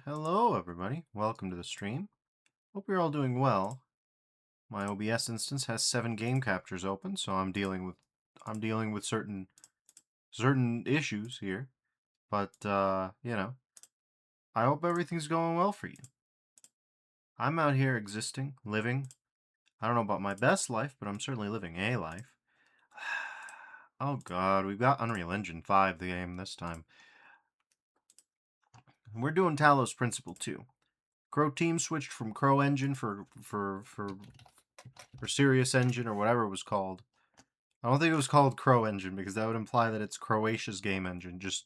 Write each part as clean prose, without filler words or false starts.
Hello everybody, welcome to the stream. Hope you're all doing well. My OBS instance has 7 game captures open, so I'm dealing with certain issues here. But you know, I hope everything's going well for you. I'm out here existing, living. I don't know about my best life, but I'm certainly living a life. Oh god, we've got Unreal Engine 5 the game this time. We're doing Talos Principle 2. Crow Team switched from Crow Engine for Sirius Engine or whatever it was called. I don't think it was called Crow Engine because that would imply that it's Croatia's game engine just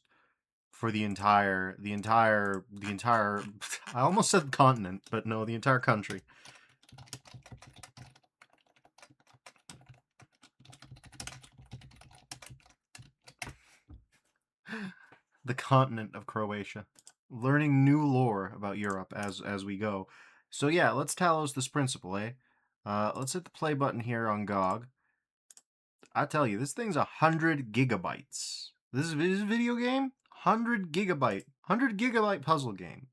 for the entire I almost said continent, but no, the entire country. The continent of Croatia. Learning new lore about Europe as we go. So yeah, let's Talos this principle, eh? Let's hit the play button here on GOG. I tell you, this thing's 100 gigabytes. This is a video game? 100 gigabyte puzzle game.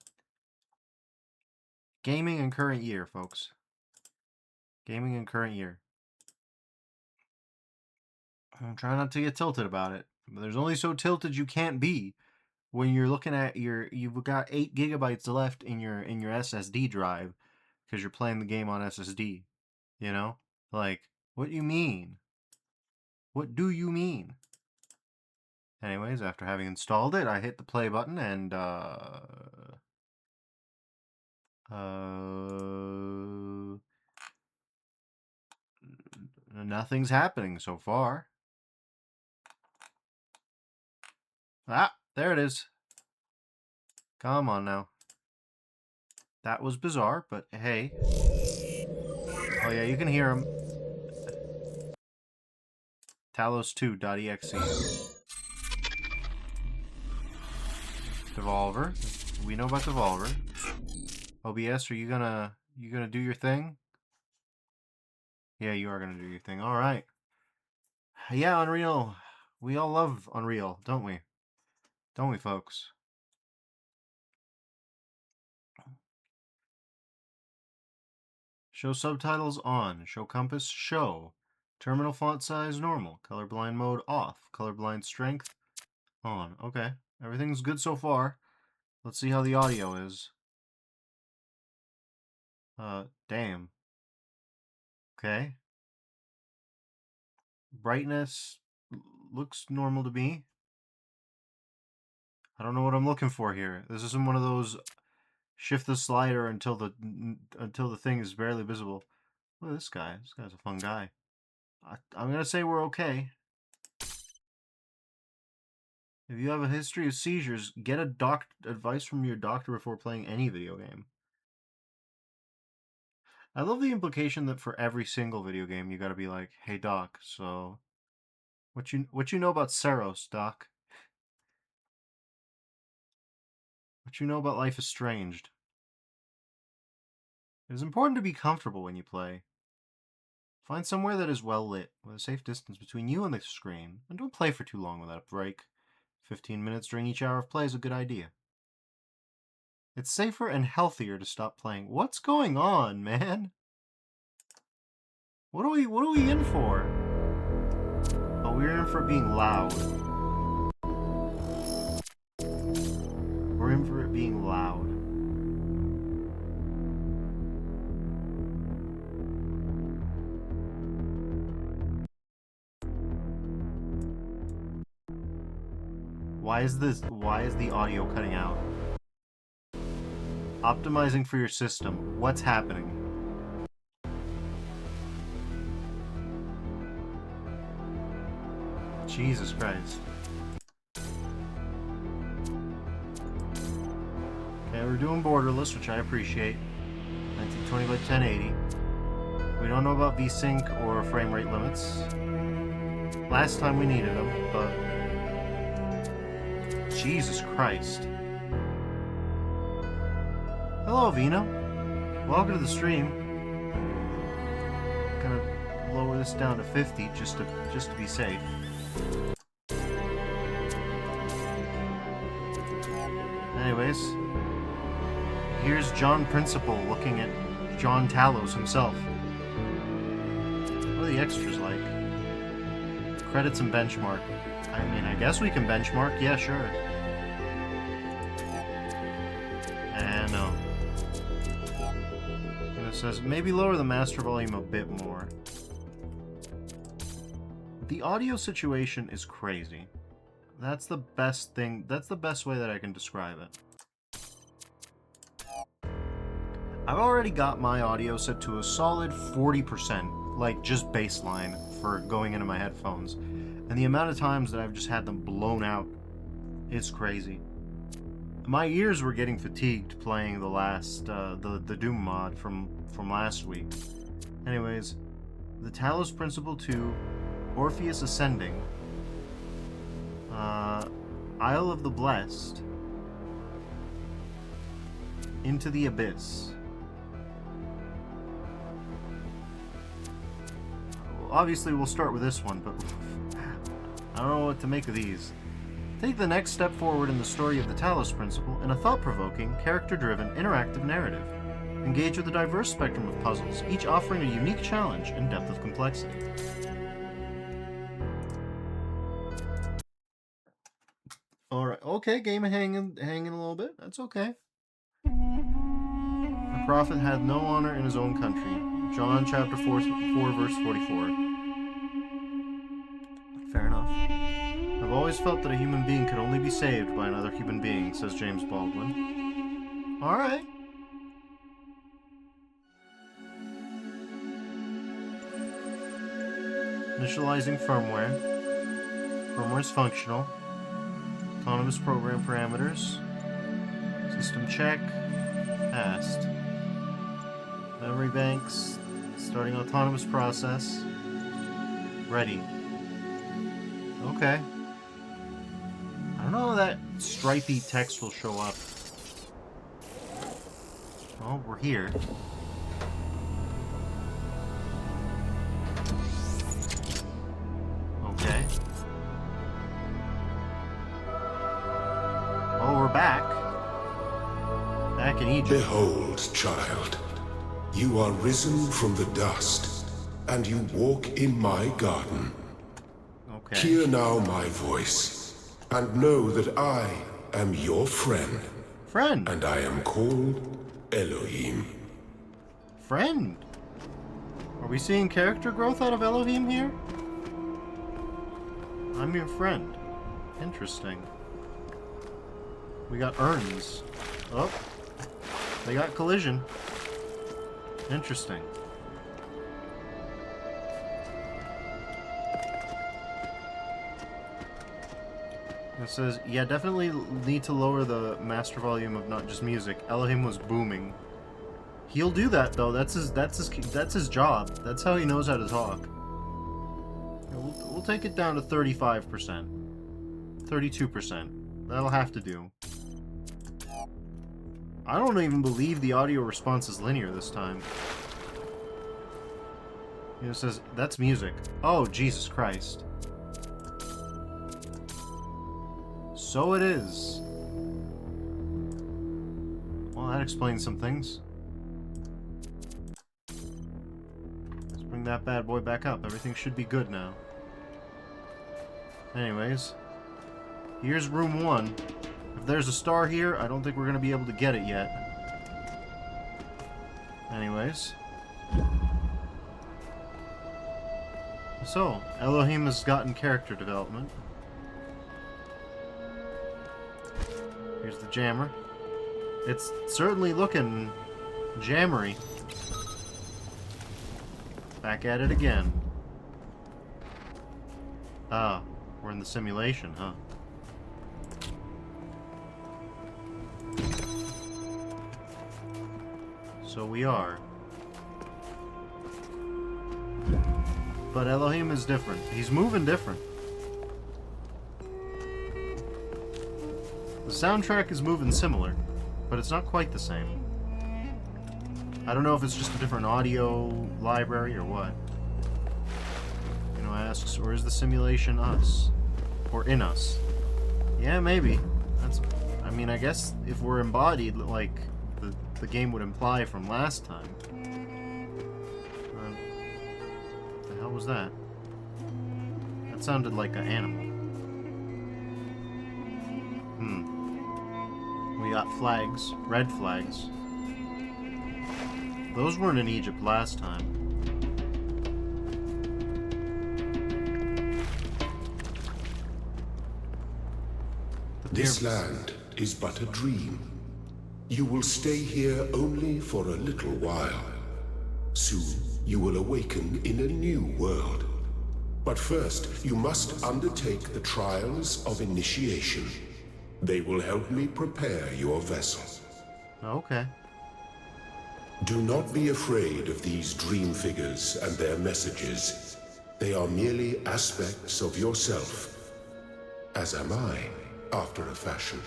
Gaming in current year, folks. Gaming in current year. I'm trying not to get tilted about it, but there's only so tilted you can't be when you're looking at you've got 8 gigabytes left in your SSD drive because you're playing the game on SSD. You know? Like, what do you mean? What do you mean? Anyways, after having installed it, I hit the play button and nothing's happening so far. Ah, there it is. Come on now. That was bizarre, but hey. Oh yeah, you can hear him. Talos2.exe. Devolver. We know about Devolver. OBS, are you gonna do your thing? Yeah, you are gonna do your thing. All right. Yeah, Unreal. We all love Unreal, don't we? Don't we, folks? Show subtitles on. Show compass show. Terminal font size normal. Colorblind mode off. Colorblind strength on. Okay. Everything's good so far. Let's see how the audio is. Damn. Okay. Brightness looks normal to me. I don't know what I'm looking for here. This isn't one of those shift the slider until the thing is barely visible. Look at this guy. This guy's a fun guy. I'm gonna say we're okay. If you have a history of seizures, get advice from your doctor before playing any video game. I love the implication that for every single video game you gotta be like, hey doc, so what you know about Saros, doc? What you know about Life is Stranged? It is important to be comfortable when you play. Find somewhere that is well lit, with a safe distance between you and the screen, and don't play for too long without a break. 15 minutes during each hour of play is a good idea. It's safer and healthier to stop playing. What's going on, man? What are we in for? Oh, we're in for being loud. We're in for it being loud. Why is the audio cutting out? Optimizing for your system. What's happening? Jesus Christ. Okay, we're doing borderless, which I appreciate. 1920 by 1080. We don't know about VSync or frame rate limits. Last time we needed them, but Jesus Christ. Hello, Vino. Welcome to the stream. I'm gonna lower this down to 50 just to be safe. Anyways, here's John Principal looking at John Talos himself. What are the extras like? Credits and benchmark. I mean, I guess we can benchmark. Yeah, sure. And no. And it says, maybe lower the master volume a bit more. The audio situation is crazy. That's the best thing. That's the best way that I can describe it. I've already got my audio set to a solid 40%, like just baseline for going into my headphones. And the amount of times that I've just had them blown out, it's crazy. My ears were getting fatigued playing the last, the Doom mod from last week. Anyways, the Talos Principle 2, Orpheus Ascending, Isle of the Blessed, Into the Abyss. Obviously, we'll start with this one, but I don't know what to make of these. Take the next step forward in the story of the Talos Principle in a thought-provoking, character-driven, interactive narrative. Engage with a diverse spectrum of puzzles, each offering a unique challenge and depth of complexity. Alright, okay, game hanging a little bit. That's okay. A prophet had no honor in his own country. John chapter 4 verse 44. Fair enough. I've always felt that a human being could only be saved by another human being, says James Baldwin. Alright. Initializing firmware. Firmware is functional. Autonomous program parameters. System check. Passed. Memory banks. Starting autonomous process. Ready. Okay. I don't know how that stripy text will show up. Oh, we're here. Okay. Oh, we're back. Back in Egypt. Behold, child, you are risen from the dust, and you walk in my garden. Okay. Hear now my voice, and know that I am your friend. Friend. And I am called Elohim. Friend. Are we seeing character growth out of Elohim here? I'm your friend. Interesting. We got urns. Oh. They got collision. Interesting. It says, yeah, definitely need to lower the master volume of not just music. Elohim was booming. He'll do that though. That's his job. That's how he knows how to talk. We'll take it down to 35%. 32%. That'll have to do. I don't even believe the audio response is linear this time. It says, that's music. Oh, Jesus Christ. So it is. Well, that explains some things. Let's bring that bad boy back up. Everything should be good now. Anyways, here's room 1. If there's a star here, I don't think we're going to be able to get it yet. Anyways. So, Elohim has gotten character development. Here's the jammer. It's certainly looking jammery. Back at it again. Ah, we're in the simulation, huh? So we are. But Elohim is different. He's moving different. The soundtrack is moving similar, but it's not quite the same. I don't know if it's just a different audio library or what. You know, asks, or is the simulation us? Or in us? Yeah, maybe. I mean, I guess if we're embodied, like, the game would imply from last time. What the hell was that? That sounded like an animal. We got flags. Red flags. Those weren't in Egypt last time. This land is but a dream. You will stay here only for a little while. Soon, you will awaken in a new world. But first, you must undertake the trials of initiation. They will help me prepare your vessel. Okay. Do not be afraid of these dream figures and their messages. They are merely aspects of yourself. As am I, after a fashion.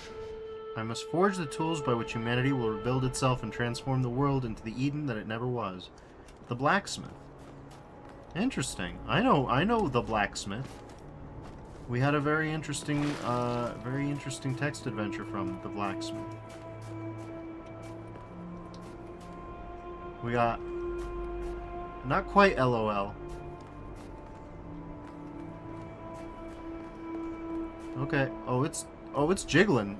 I must forge the tools by which humanity will rebuild itself and transform the world into the Eden that it never was. The blacksmith. Interesting. I know the blacksmith. We had a very interesting text adventure from the blacksmith. We got not quite LOL. Okay. Oh, it's jiggling.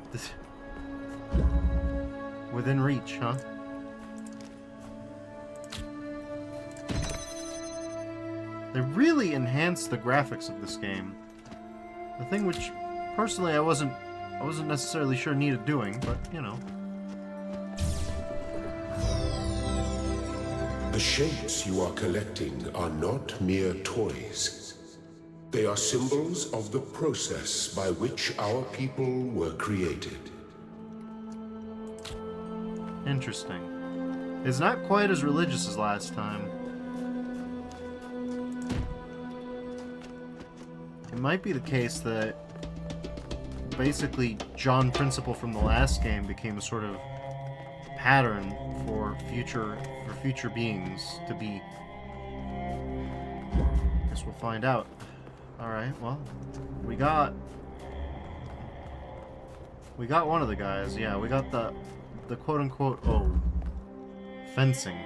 Within reach, huh? They really enhanced the graphics of this game. The thing which, personally, I wasn't necessarily sure needed doing, but, you know. The shapes you are collecting are not mere toys. They are symbols of the process by which our people were created. Interesting. It's not quite as religious as last time. It might be the case that basically John Principle from the last game became a sort of pattern for future beings to be. Guess we'll find out. Alright, well, we got one of the guys, yeah, we got the quote-unquote, fencing.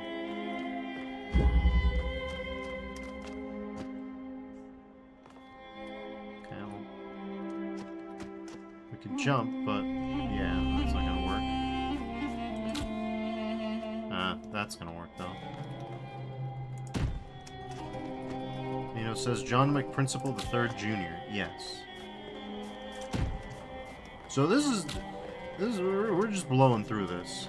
Okay, well, we can jump, but yeah, that's not gonna work. That's gonna work, though. You know, it says John McPrinciple III Jr. Yes. So this is we're just blowing through this.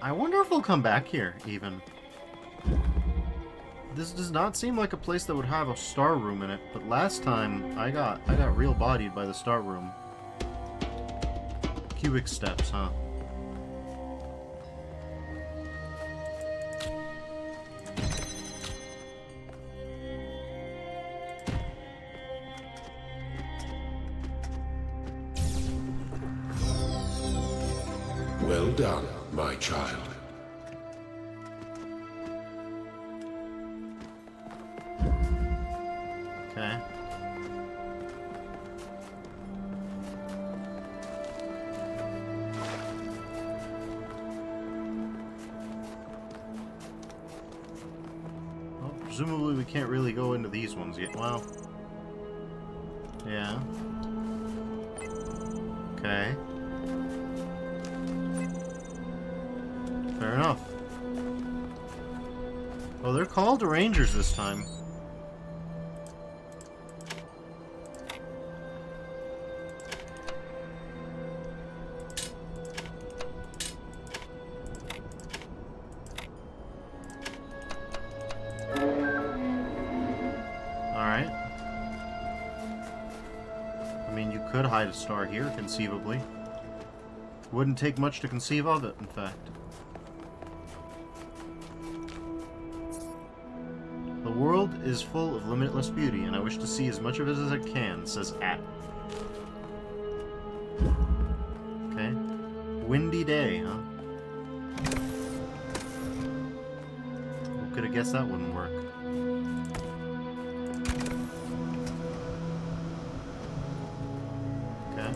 I wonder if we'll come back here, even. This does not seem like a place that would have a star room in it, but last time I got real bodied by the star room. Cubic steps, huh? Well done, my child. Okay. Well, presumably we can't really go into these ones yet. Well. Yeah. Okay. Fair enough. Oh, they're called Rangers this time. Alright. I mean, you could hide a star here, conceivably. Wouldn't take much to conceive of it, in fact. The world is full of limitless beauty, and I wish to see as much of it as I can, says At. Okay. Windy day, huh? Who could have guessed that wouldn't work? Okay.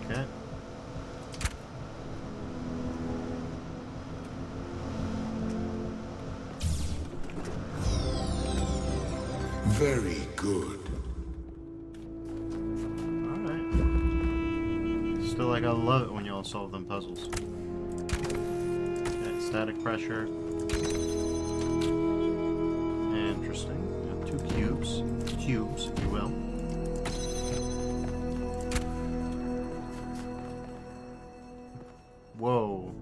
Okay. Very good. Alright. Still, like, I love it when y'all solve them puzzles. Okay, static pressure. Interesting. Got 2 cubes. Cubes, if you will. Whoa.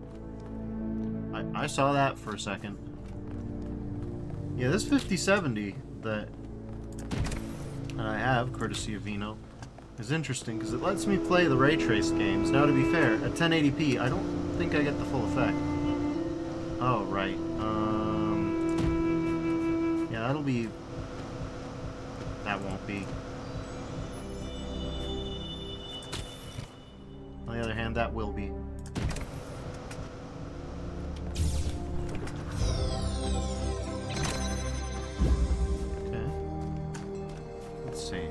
I saw that for a second. Yeah, this 5070 that I have, courtesy of Vino, is interesting because it lets me play the ray traced games. Now, to be fair, at 1080p, I don't think I get the full effect. Oh, right. Yeah, that'll be... That won't be. On the other hand, that will be. Okay. Let's see.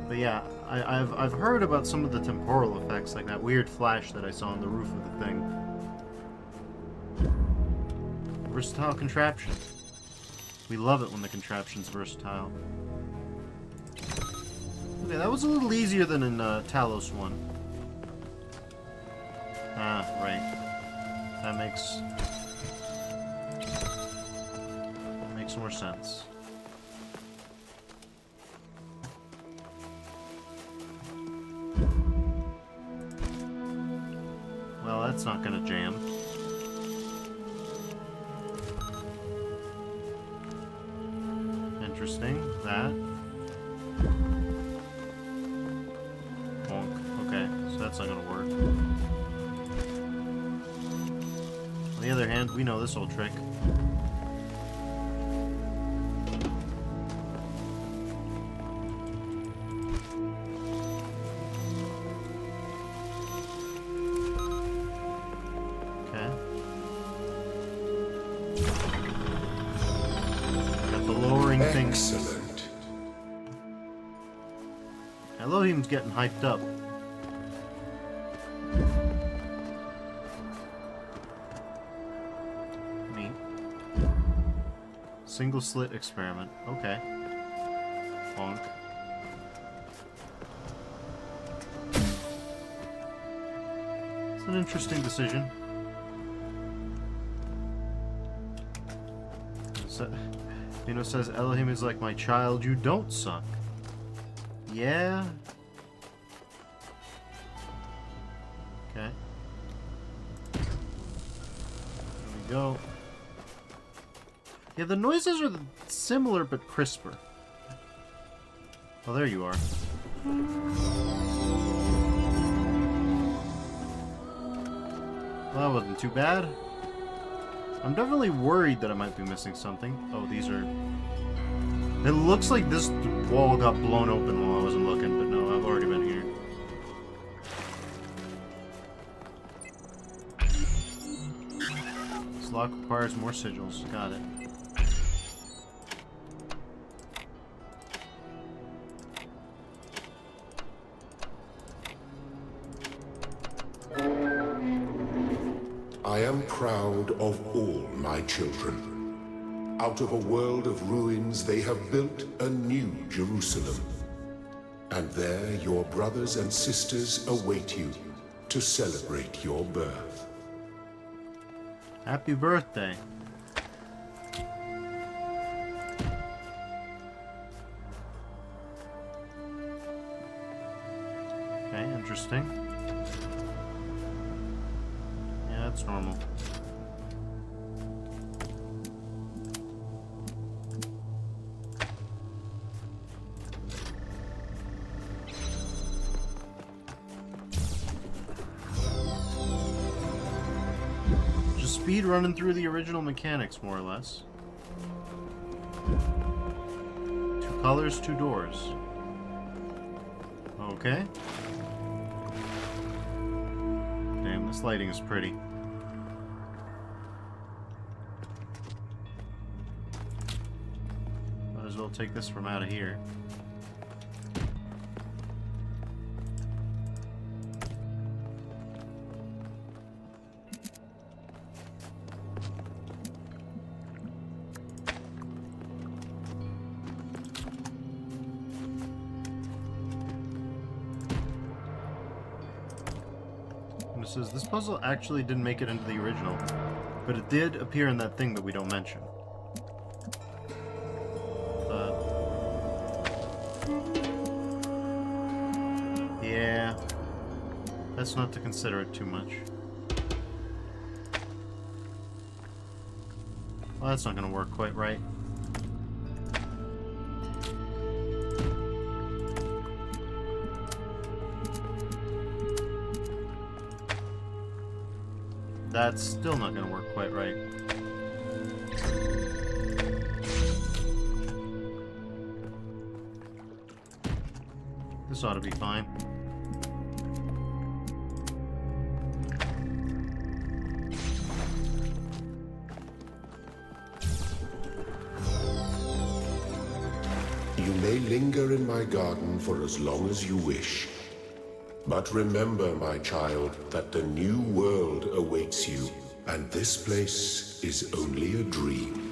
But yeah, I've heard about some of the temporal effects, like that weird flash that I saw on the roof of the thing. Versatile contraption. We love it when the contraption's versatile. Okay, that was a little easier than in Talos 1. Ah, right. That makes more sense. Well, that's not gonna jam. Interesting. That. Bonk. Okay, so that's not gonna work. On the other hand, we know this old trick. Okay. Got the lowering thing. Excellent. Elohim's getting hyped up. Neat. Single slit experiment. Okay. Bonk. It's an interesting decision. Vino says Elohim is like my child, you don't suck. Yeah. Okay. There we go. Yeah, the noises are similar but crisper. Oh, there you are. Well, that wasn't too bad. I'm definitely worried that I might be missing something. Oh, these are... It looks like this wall got blown open while I wasn't looking, but no, I've already been here. This lock requires more sigils. Got it. I am proud of all my children. Out of a world of ruins, they have built a new Jerusalem. And there your brothers and sisters await you to celebrate your birth. Happy birthday. Okay, interesting. Yeah, that's normal. Just speed running through the original mechanics, more or less. 2 colors, 2 doors. Okay. Damn, This lighting is pretty. Might as well take this from out of here. And it says, this puzzle actually didn't make it into the original, but it did appear in that thing that we don't mention. Yeah, that's not to consider it too much. Well, that's not going to work quite right. That's still not going to work quite right. This ought to be fine. You may linger in my garden for as long as you wish. But remember, my child, that the new world awaits you, and this place is only a dream.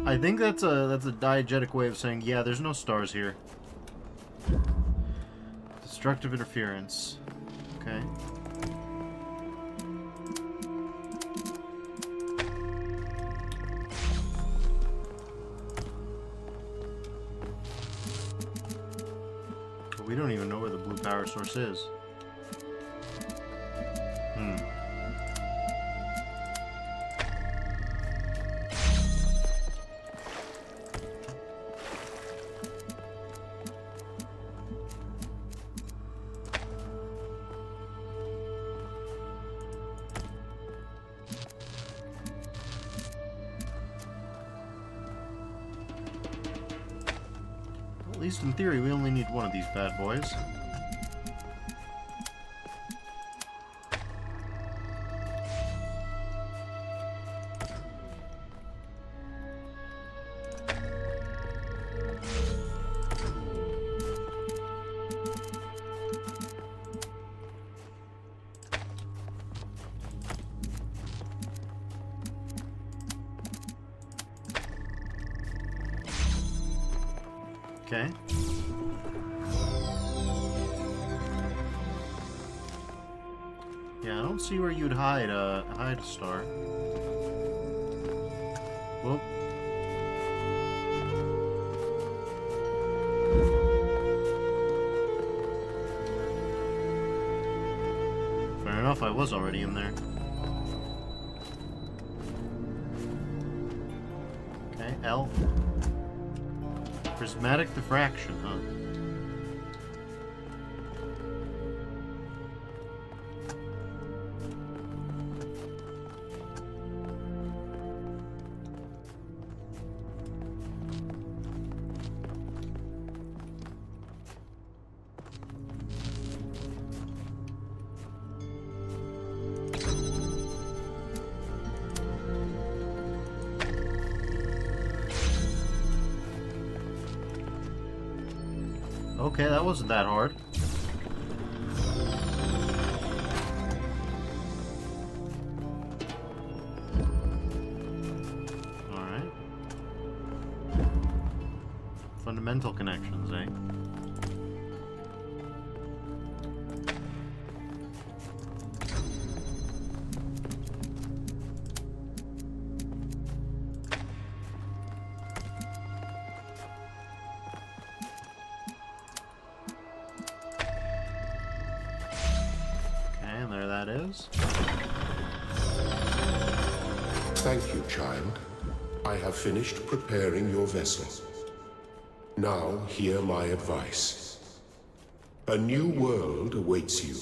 I think that's a diegetic way of saying, yeah, there's no stars here. Destructive interference. Okay. But we don't even know where the blue power source is. At least in theory, we only need one of these bad boys. Okay. Yeah, I don't see where you'd hide a star. Whoop. Fair enough, I was already in there. Okay, L. Prismatic diffraction, huh? Okay, that wasn't that hard. Alright. Fundamental connections, eh? And there that is. Thank you, child. I have finished preparing your vessel. Now hear my advice. A new world awaits you,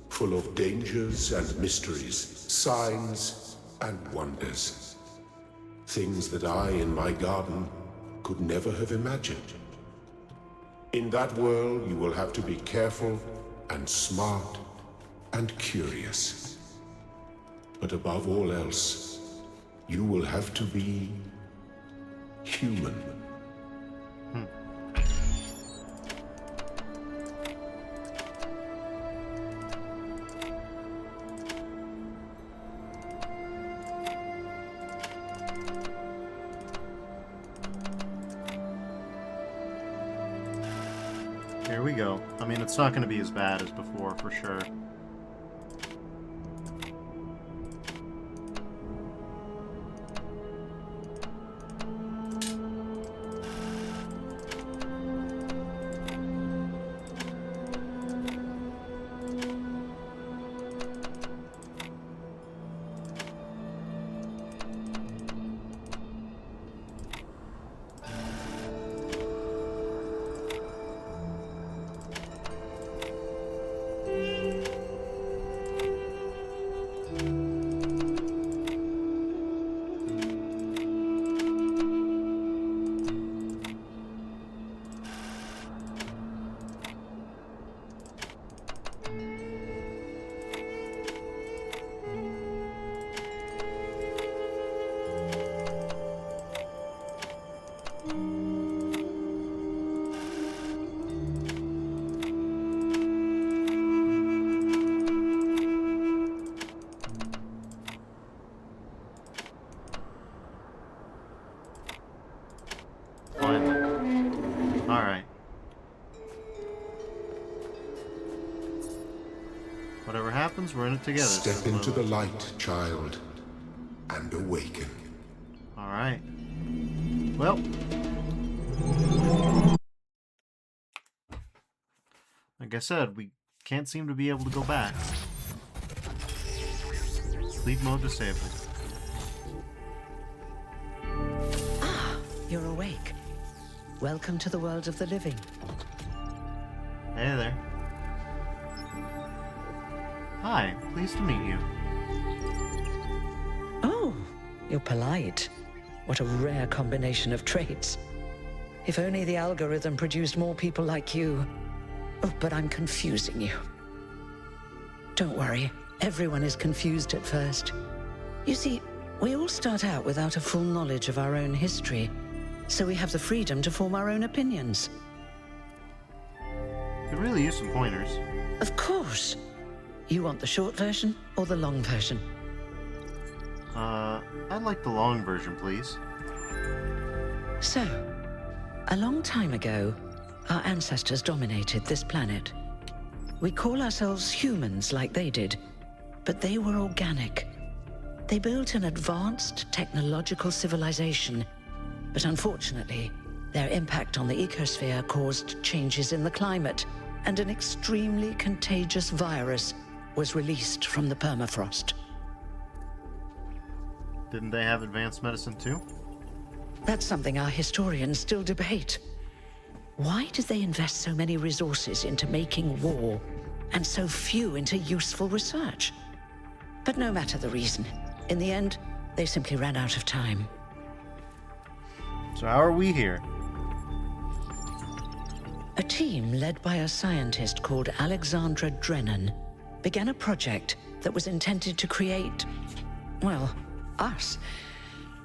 full of dangers and mysteries, signs and wonders. Things that I, in my garden, could never have imagined. In that world, you will have to be careful and smart and curious. But above all else, you will have to be human. Here we go. I mean, it's not going to be as bad as before, for sure. Finally. Alright. Whatever happens, we're in it together. Step into the light, child, and awaken. Alright. Well. Like I said, we can't seem to be able to go back. Sleep mode disabled. Ah, you're awake. Welcome to the world of the living. Hey there. Hi, pleased to meet you. Oh, you're polite. What a rare combination of traits. If only the algorithm produced more people like you. Oh, but I'm confusing you. Don't worry, everyone is confused at first. You see, we all start out without a full knowledge of our own history, so we have the freedom to form our own opinions. Could really use some pointers. Of course. You want the short version or the long version? I'd like the long version, please. So, a long time ago, our ancestors dominated this planet. We call ourselves humans like they did, but they were organic. They built an advanced technological civilization, but unfortunately, their impact on the ecosphere caused changes in the climate, and an extremely contagious virus was released from the permafrost. Didn't they have advanced medicine too? That's something our historians still debate. Why did they invest so many resources into making war, and so few into useful research? But no matter the reason, in the end, they simply ran out of time. So how are we here? A team led by a scientist called Alexandra Drennan began a project that was intended to create, well, us.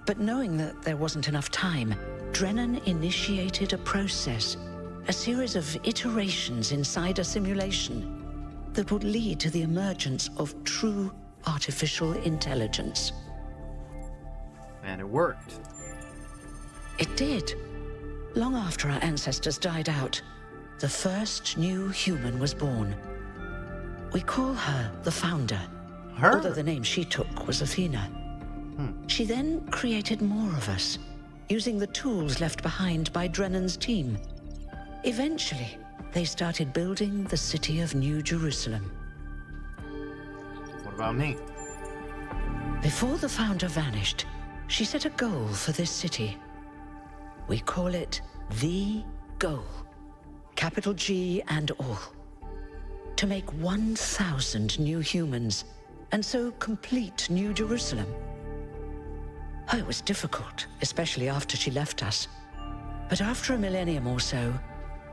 But knowing that there wasn't enough time, Drennan initiated a process, a series of iterations inside a simulation that would lead to the emergence of true artificial intelligence. And it worked. It did. Long after our ancestors died out, the first new human was born. We call her the Founder, Her? although the name she took was Athena. She then created more of us, using the tools left behind by Drennan's team. Eventually, they started building the city of New Jerusalem. What about me? Before the Founder vanished, she set a goal for this city. We call it the Goal. Capital G and all. To make 1,000 new humans, and so complete New Jerusalem. Oh, it was difficult, especially after she left us. But after a millennium or so,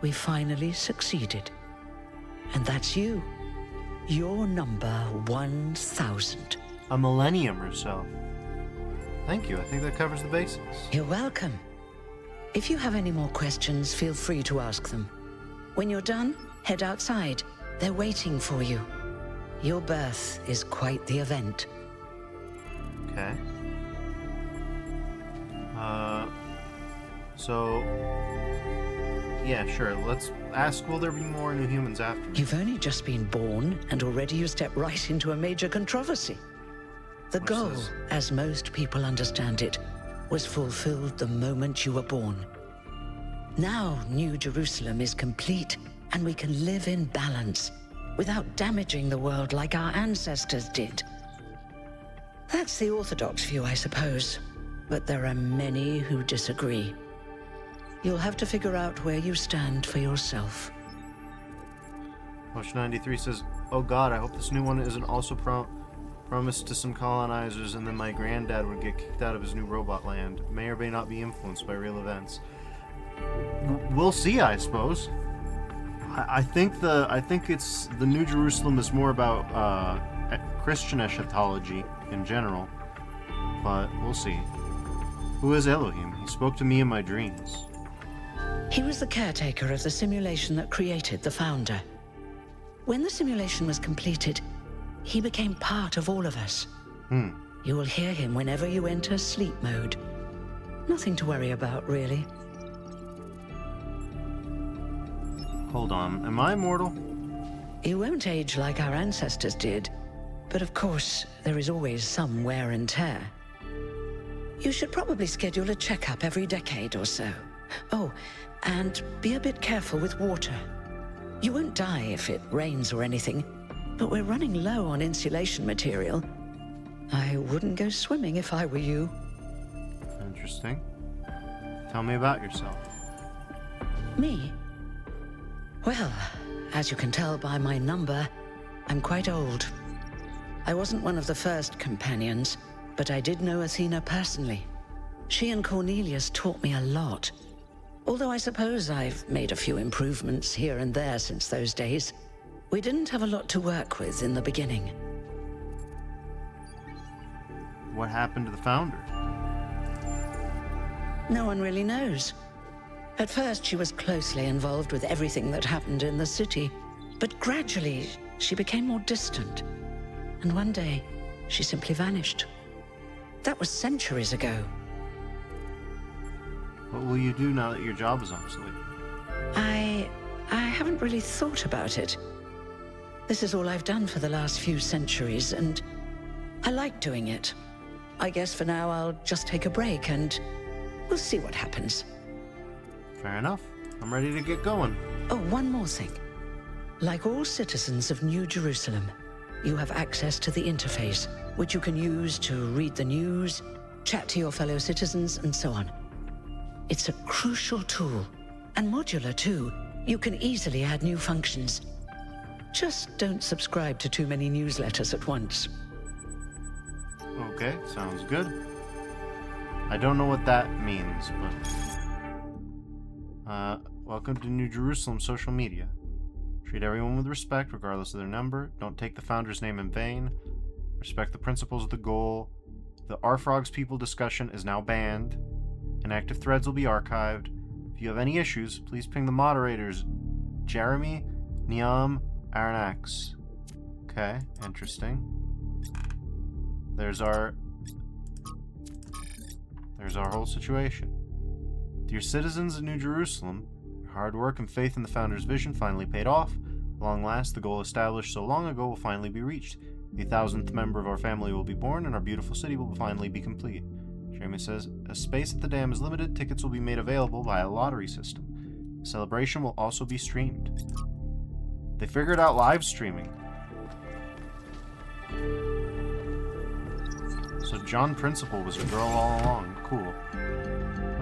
we finally succeeded. And that's you. You're number 1000. A millennium or so. Thank you. I think that covers the basics. You're welcome. If you have any more questions, feel free to ask them. When you're done, head outside. They're waiting for you. Your birth is quite the event. Okay. So... yeah, sure. Let's ask, will there be more new humans after me? You've only just been born, and already you step right into a major controversy. The What's goal, this? as most people understand it, was fulfilled the moment you were born. Now, New Jerusalem is complete, and we can live in balance, without damaging the world like our ancestors did. That's the orthodox view, I suppose, but there are many who disagree. You'll have to figure out where you stand for yourself. Motion 93 says, oh god, I hope this new one isn't also promised to some colonizers and then my granddad would get kicked out of his new robot land. May or may not be influenced by real events. We'll see, I suppose. I think it's the New Jerusalem is more about Christian eschatology in general, but we'll see. Who is Elohim? He spoke to me in my dreams. He was the caretaker of the simulation that created the Founder. When the simulation was completed, he became part of all of us. You will hear him whenever you enter sleep mode. Nothing to worry about, really. Hold on, am I immortal? You won't age like our ancestors did, but of course, there is always some wear and tear. You should probably schedule a checkup every decade or so. Oh, and be a bit careful with water. You won't die if it rains or anything, but we're running low on insulation material. I wouldn't go swimming if I were you. Interesting. Tell me about yourself. Me? Well, as you can tell by my number, I'm quite old. I wasn't one of the first companions, but I did know Athena personally. She and Cornelius taught me a lot. Although I suppose I've made a few improvements here and there since those days. We didn't have a lot to work with in the beginning. What happened to the Founder? No one really knows. At first, she was closely involved with everything that happened in the city, but gradually, she became more distant. And one day, she simply vanished. That was centuries ago. What will you do now that your job is obsolete? I haven't really thought about it. This is all I've done for the last few centuries, and I like doing it. I guess for now I'll just take a break, and we'll see what happens. Fair enough. I'm ready to get going. Oh, one more thing. Like all citizens of New Jerusalem, you have access to the interface, which you can use to read the news, chat to your fellow citizens, and so on. It's a crucial tool, and modular too. You can easily add new functions. Just don't subscribe to too many newsletters at once. Okay, sounds good. I don't know what that means, but... welcome to New Jerusalem social media. Treat everyone with respect, regardless of their number. Don't take the Founder's name in vain. Respect the principles of the goal. The Arfrogs people discussion is now banned. Inactive threads will be archived. If you have any issues, please ping the moderators, Jeremy, Niam, Aranax. Okay, interesting. There's our whole situation. Dear citizens of New Jerusalem, your hard work and faith in the Founder's vision finally paid off. At long last, the goal established so long ago will finally be reached. The 1,000th member of our family will be born, and our beautiful city will finally be complete. Jeremy says, as space at the dam is limited, tickets will be made available via a lottery system. The celebration will also be streamed. They figured out live streaming. So John Principal was a girl all along. Cool.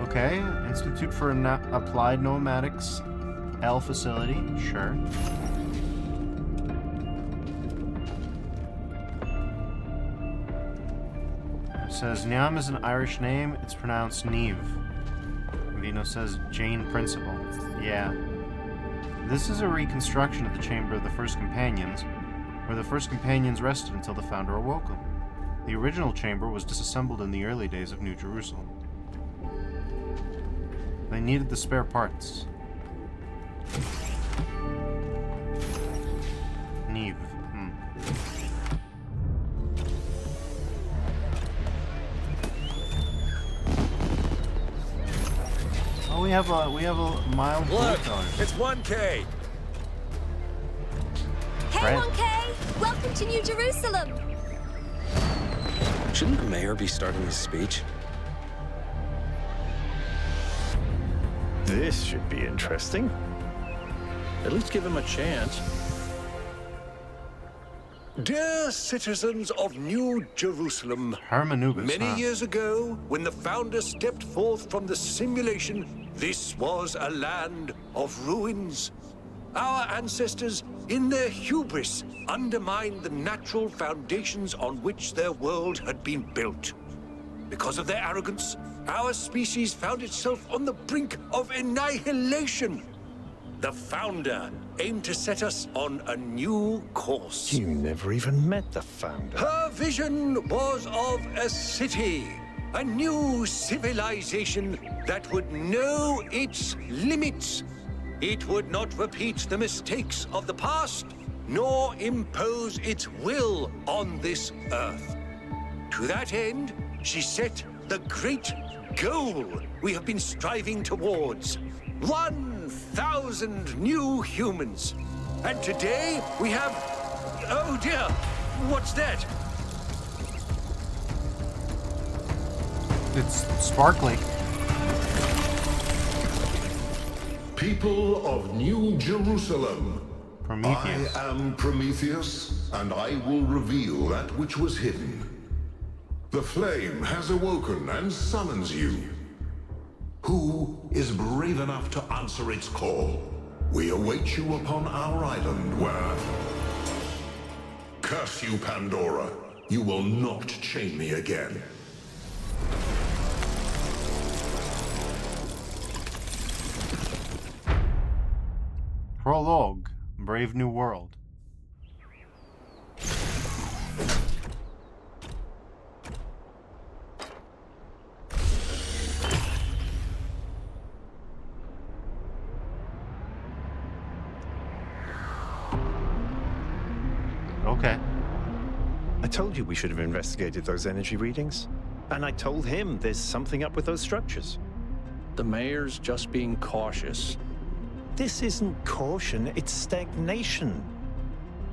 Okay, Institute for Applied Nomadics L facility. Sure. It says Niam is an Irish name. It's pronounced Neve. Vino says Jane Principal. Yeah. This is a reconstruction of the Chamber of the First Companions, where the First Companions rested until the Founder awoke them. The original chamber was disassembled in the early days of New Jerusalem. They needed the spare parts. Neve. Oh, we have a mild Look, blue color. it's 1K. Hey, Fred? 1K! Welcome to New Jerusalem! Shouldn't the mayor be starting his speech? This should be interesting. At least give him a chance. Dear citizens of New Jerusalem, Hermanubis, many years ago, when the Founder stepped forth from the simulation, this was a land of ruins. Our ancestors, in their hubris, undermined the natural foundations on which their world had been built. Because of their arrogance, our species found itself on the brink of annihilation. The Founder aimed to set us on a new course. You never even met the Founder. Her vision was of a city, a new civilization that would know its limits. It would not repeat the mistakes of the past, nor impose its will on this earth. To that end, she set the great goal we have been striving towards. 1,000 new humans. And today we have... Oh dear, what's that? It's sparkly. People of New Jerusalem, Prometheus. I am Prometheus, and I will reveal that which was hidden. The flame has awoken and summons you. Who is brave enough to answer its call? We await you upon our island where... Curse you, Pandora. You will not chain me again. Prologue. Brave New World. Okay. I told you we should have investigated those energy readings. And I told him there's something up with those structures. The mayor's just being cautious. This isn't caution, it's stagnation.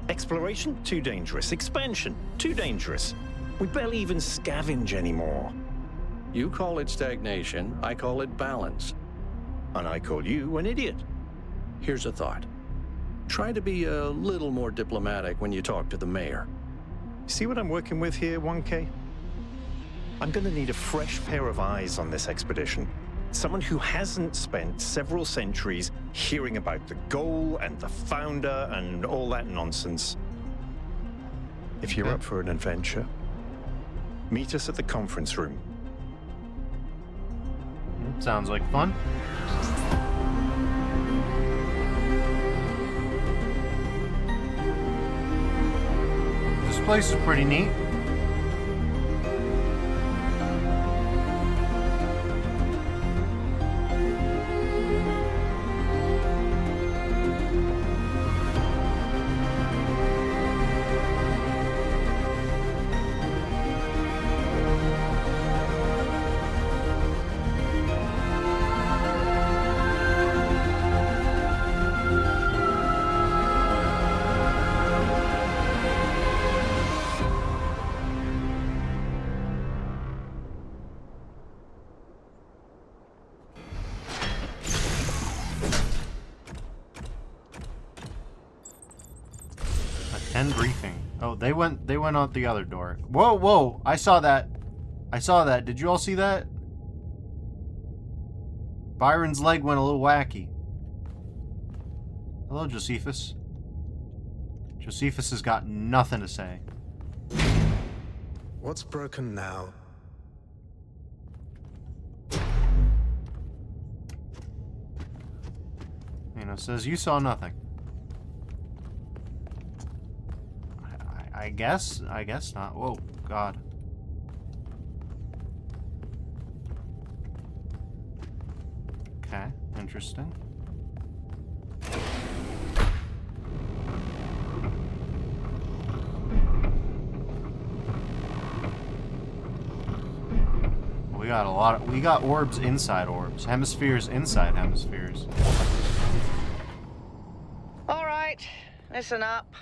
Exploration? Too dangerous. Expansion? Too dangerous. We barely even scavenge anymore. You call it stagnation, I call it balance. And I call you an idiot. Here's a thought. Try to be a little more diplomatic when you talk to the mayor. See what I'm working with here, 1K? I'm gonna need a fresh pair of eyes on this expedition. Someone who hasn't spent several centuries hearing about the goal and the Founder and all that nonsense. If you're Okay. up for an adventure, meet us at the conference room. Sounds like fun. This place is pretty neat. Attend briefing. Oh, they went out the other door. Whoa, whoa! I saw that. I saw that. Did you all see that? Byron's leg went a little wacky. Hello, Josephus. Josephus has got nothing to say. What's broken now? You know, says you saw nothing. I guess not. Whoa, God. Okay, interesting. We got orbs inside orbs. Hemispheres inside hemispheres. All right, listen up.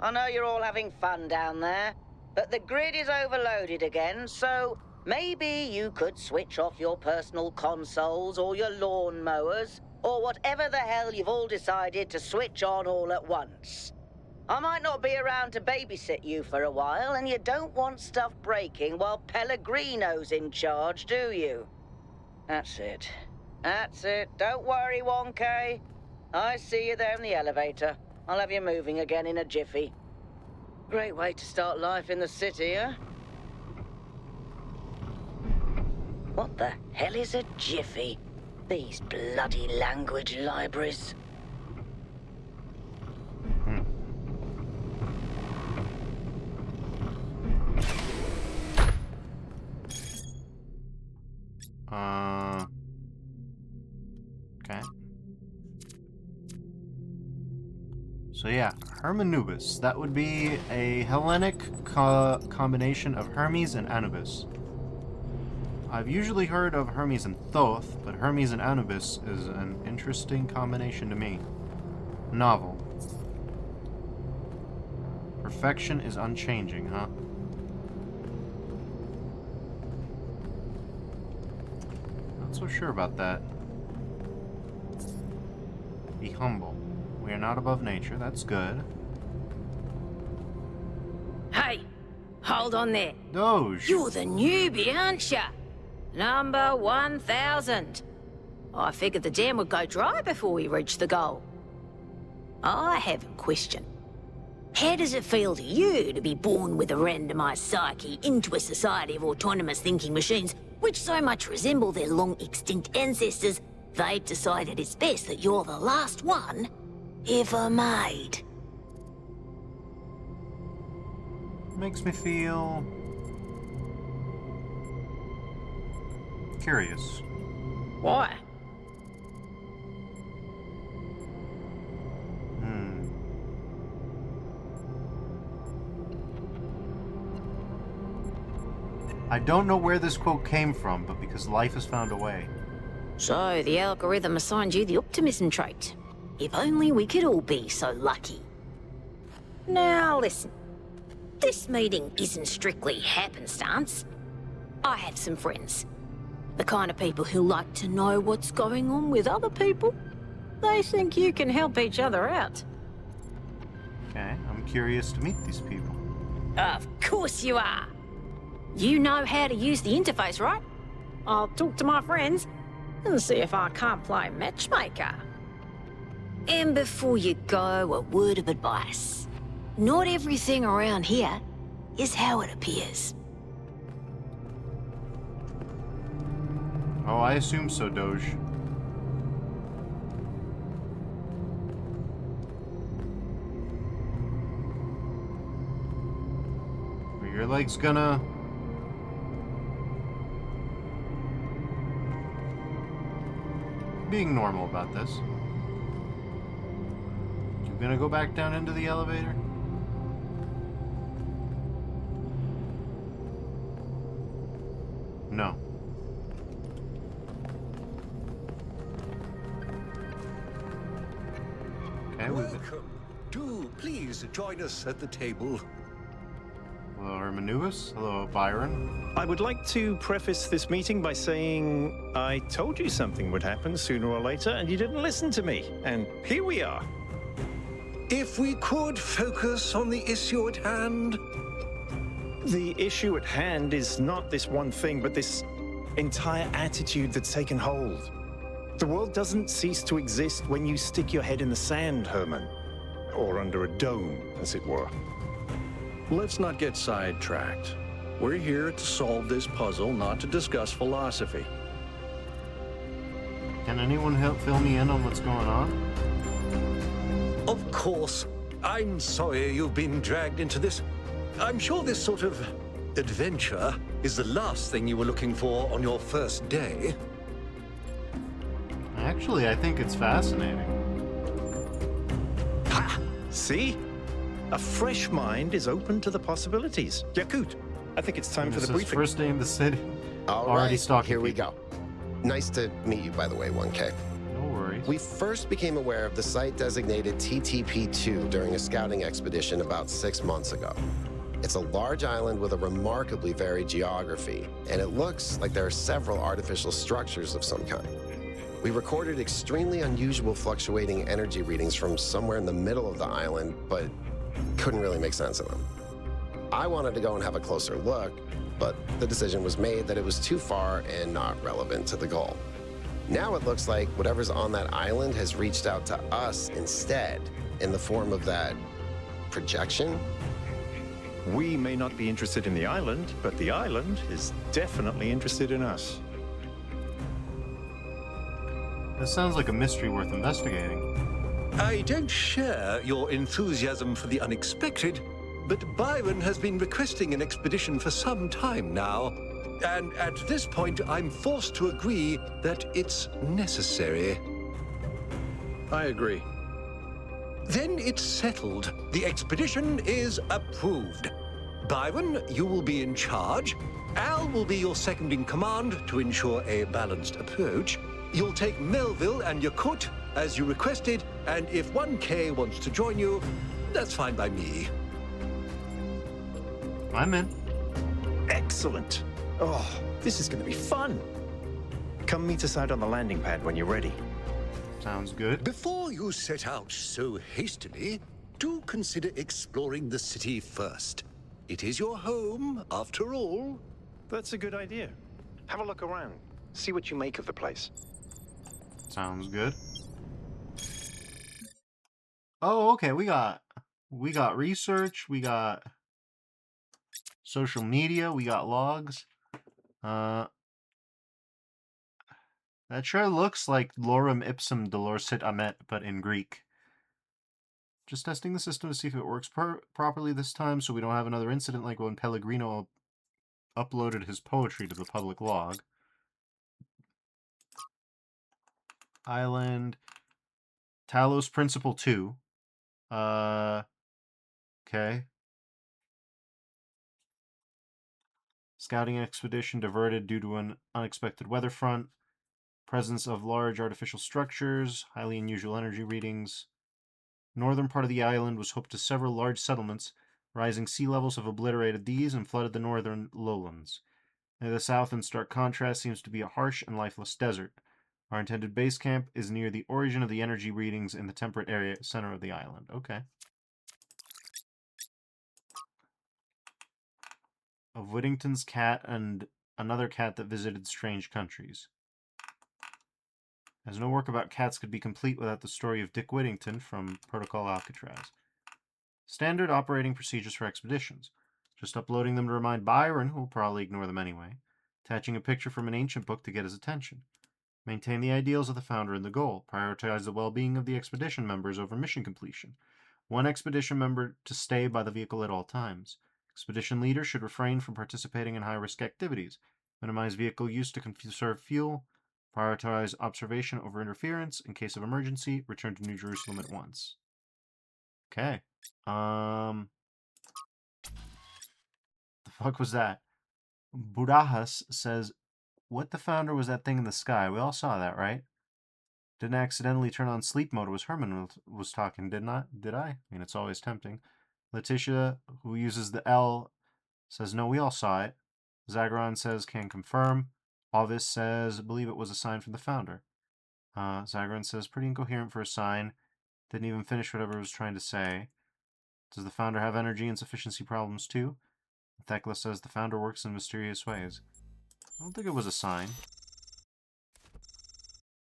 I know you're all having fun down there, but the grid is overloaded again, so maybe you could switch off your personal consoles or your lawn mowers, or whatever the hell you've all decided to switch on all at once. I might not be around to babysit you for a while, and you don't want stuff breaking while Pellegrino's in charge, do you? That's it. That's it. Don't worry, 1K. I see you there in the elevator. I'll have you moving again in a jiffy. Great way to start life in the city, huh? What the hell is a jiffy? These bloody language libraries. Okay. So yeah, Hermanubis. That would be a Hellenic combination of Hermes and Anubis. I've usually heard of Hermes and Thoth, but Hermes and Anubis is an interesting combination to me. Novel. Perfection is unchanging, huh? Not so sure about that. Be humble. We are not above nature, that's good. Hey, hold on there. Doge! You're the newbie, aren't ya? Number 1000. I figured the dam would go dry before we reach the goal. I have a question. How does it feel to you to be born with a randomized psyche into a society of autonomous thinking machines which so much resemble their long-extinct ancestors, they've decided it's best that you're the last one ever made? Makes me feel curious. Why? I don't know where this quote came from, but because life has found a way. So the algorithm assigned you the optimism trait. If only we could all be so lucky. Now listen, this meeting isn't strictly happenstance. I have some friends. The kind of people who like to know what's going on with other people. They think you can help each other out. Okay, I'm curious to meet these people. Of course you are. You know how to use the interface, right? I'll talk to my friends and see if I can't play matchmaker. And before you go, a word of advice. Not everything around here is how it appears. Oh, I assume so, Doge. Are your legs gonna... being normal about this. You gonna go back down into the elevator? No. Okay, Welcome. Do please join us at the table. Hello, Hermanubis. Hello, Byron. I would like to preface this meeting by saying I told you something would happen sooner or later, and you didn't listen to me. And here we are. If we could focus on the issue at hand. The issue at hand is not this one thing, but this entire attitude that's taken hold. The world doesn't cease to exist when you stick your head in the sand, Herman. Or under a dome, as it were. Let's not get sidetracked. We're here to solve this puzzle, not to discuss philosophy. Can anyone help fill me in on what's going on? Of course. I'm sorry you've been dragged into this. I'm sure this sort of adventure is the last thing you were looking for on your first day. Actually, I think it's fascinating. Ha! See? A fresh mind is open to the possibilities. Yakut, I think it's time for the This is briefing. first day in the city. All Already right, stalking here we people. go. Nice to meet you, by the way, 1K. No worries. We first became aware of the site designated TTP-2 during a scouting expedition about 6 months ago. It's a large island with a remarkably varied geography, and it looks like there are several artificial structures of some kind. We recorded extremely unusual fluctuating energy readings from somewhere in the middle of the island, but couldn't really make sense of them. I wanted to go and have a closer look, but the decision was made that it was too far and not relevant to the goal. Now it looks like whatever's on that island has reached out to us instead, in the form of that projection. We may not be interested in the island, but the island is definitely interested in us. This sounds like a mystery worth investigating. I don't share your enthusiasm for the unexpected, but Byron has been requesting an expedition for some time now. And at this point, I'm forced to agree that it's necessary. I agree. Then it's settled. The expedition is approved. Byron, you will be in charge. Al will be your second in command to ensure a balanced approach. You'll take Melville and Yakut as you requested, and if 1K wants to join you, that's fine by me. I'm in. Excellent. Oh, this is going to be fun. Come meet us out on the landing pad when you're ready. Sounds good. Before you set out so hastily, do consider exploring the city first. It is your home, after all. That's a good idea. Have a look around. See what you make of the place. Sounds good. Oh, okay. We got research. We got social media. We got logs. That sure looks like Lorem Ipsum Dolorsit Amet, but in Greek. Just testing the system to see if it works properly this time, so we don't have another incident like when Pellegrino uploaded his poetry to the public log. Island. Talos Principle 2. Okay. Scouting expedition diverted due to an unexpected weather front. Presence of large artificial structures. Highly unusual energy readings. Northern part of the island was home to several large settlements. Rising sea levels have obliterated these and flooded the northern lowlands. Near the south, in stark contrast, seems to be a harsh and lifeless desert. Our intended base camp is near the origin of the energy readings in the temperate area center of the island. Okay. Of Whittington's cat and another cat that visited strange countries. As no work about cats could be complete without the story of Dick Whittington from Protocol Alcatraz. Standard operating procedures for expeditions. Just uploading them to remind Byron, who will probably ignore them anyway. Attaching a picture from an ancient book to get his attention. Maintain the ideals of the founder and the goal. Prioritize the well-being of the expedition members over mission completion. One expedition member to stay by the vehicle at all times. Expedition leader should refrain from participating in high-risk activities. Minimize vehicle use to conserve fuel. Prioritize observation over interference. In case of emergency, return to New Jerusalem at once. Okay. The fuck was that? Burajas says, what the founder was that thing in the sky? We all saw that, right? Didn't accidentally turn on sleep mode. It was Herman was talking, did I? I mean, it's always tempting. Letitia, who uses the L, says, no, we all saw it. Zagron says, can confirm. Ovis says, believe it was a sign from the founder. Zagron says, pretty incoherent for a sign. Didn't even finish whatever it was trying to say. Does the founder have energy insufficiency problems too? Thekla says, the founder works in mysterious ways. I don't think it was a sign.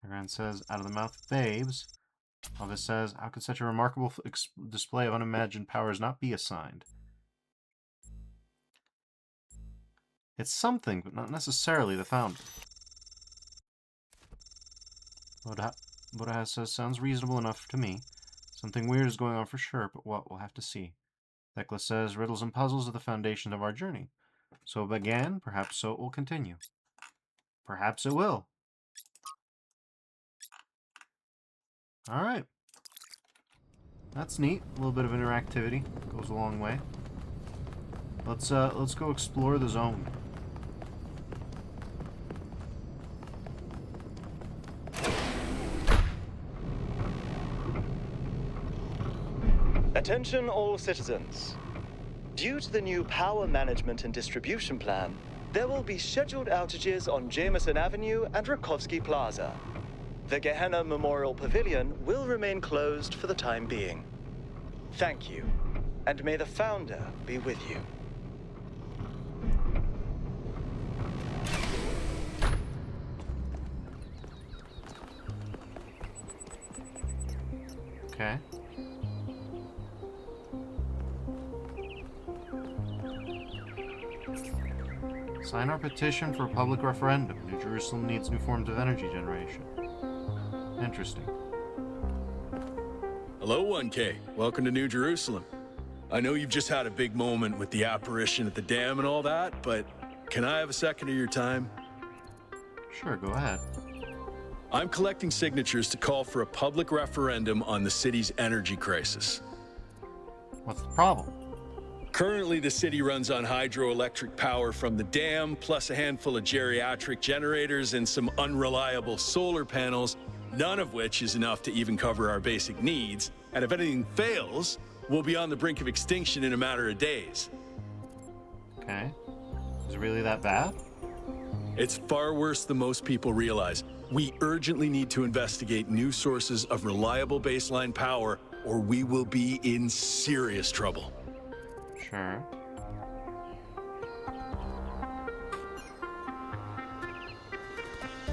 Zagron says, out of the mouth of babes. Ovis says, how could such a remarkable display of unimagined powers not be assigned? It's something, but not necessarily the founder. Buddha says, sounds reasonable enough to me. Something weird is going on for sure, but what? We'll have to see. Thecla says riddles and puzzles are the foundation of our journey. So it began, perhaps so it will continue. Perhaps it will. Alright. That's neat. A little bit of interactivity. Goes a long way. Let's go explore the zone. Attention all citizens. Due to the new power management and distribution plan, there will be scheduled outages on Jameson Avenue and Rakovsky Plaza. The Gehenna Memorial Pavilion will remain closed for the time being. Thank you, and may the Founder be with you. Okay. Sign our petition for a public referendum. New Jerusalem needs new forms of energy generation. Interesting. Hello, 1K. Welcome to New Jerusalem. I know you've just had a big moment with the apparition at the dam and all that, but can I have a second of your time? Sure, go ahead. I'm collecting signatures to call for a public referendum on the city's energy crisis. What's the problem? Currently, the city runs on hydroelectric power from the dam, plus a handful of geriatric generators and some unreliable solar panels, none of which is enough to even cover our basic needs. And if anything fails, we'll be on the brink of extinction in a matter of days. Okay. Is it really that bad? It's far worse than most people realize. We urgently need to investigate new sources of reliable baseline power, or we will be in serious trouble. Sure.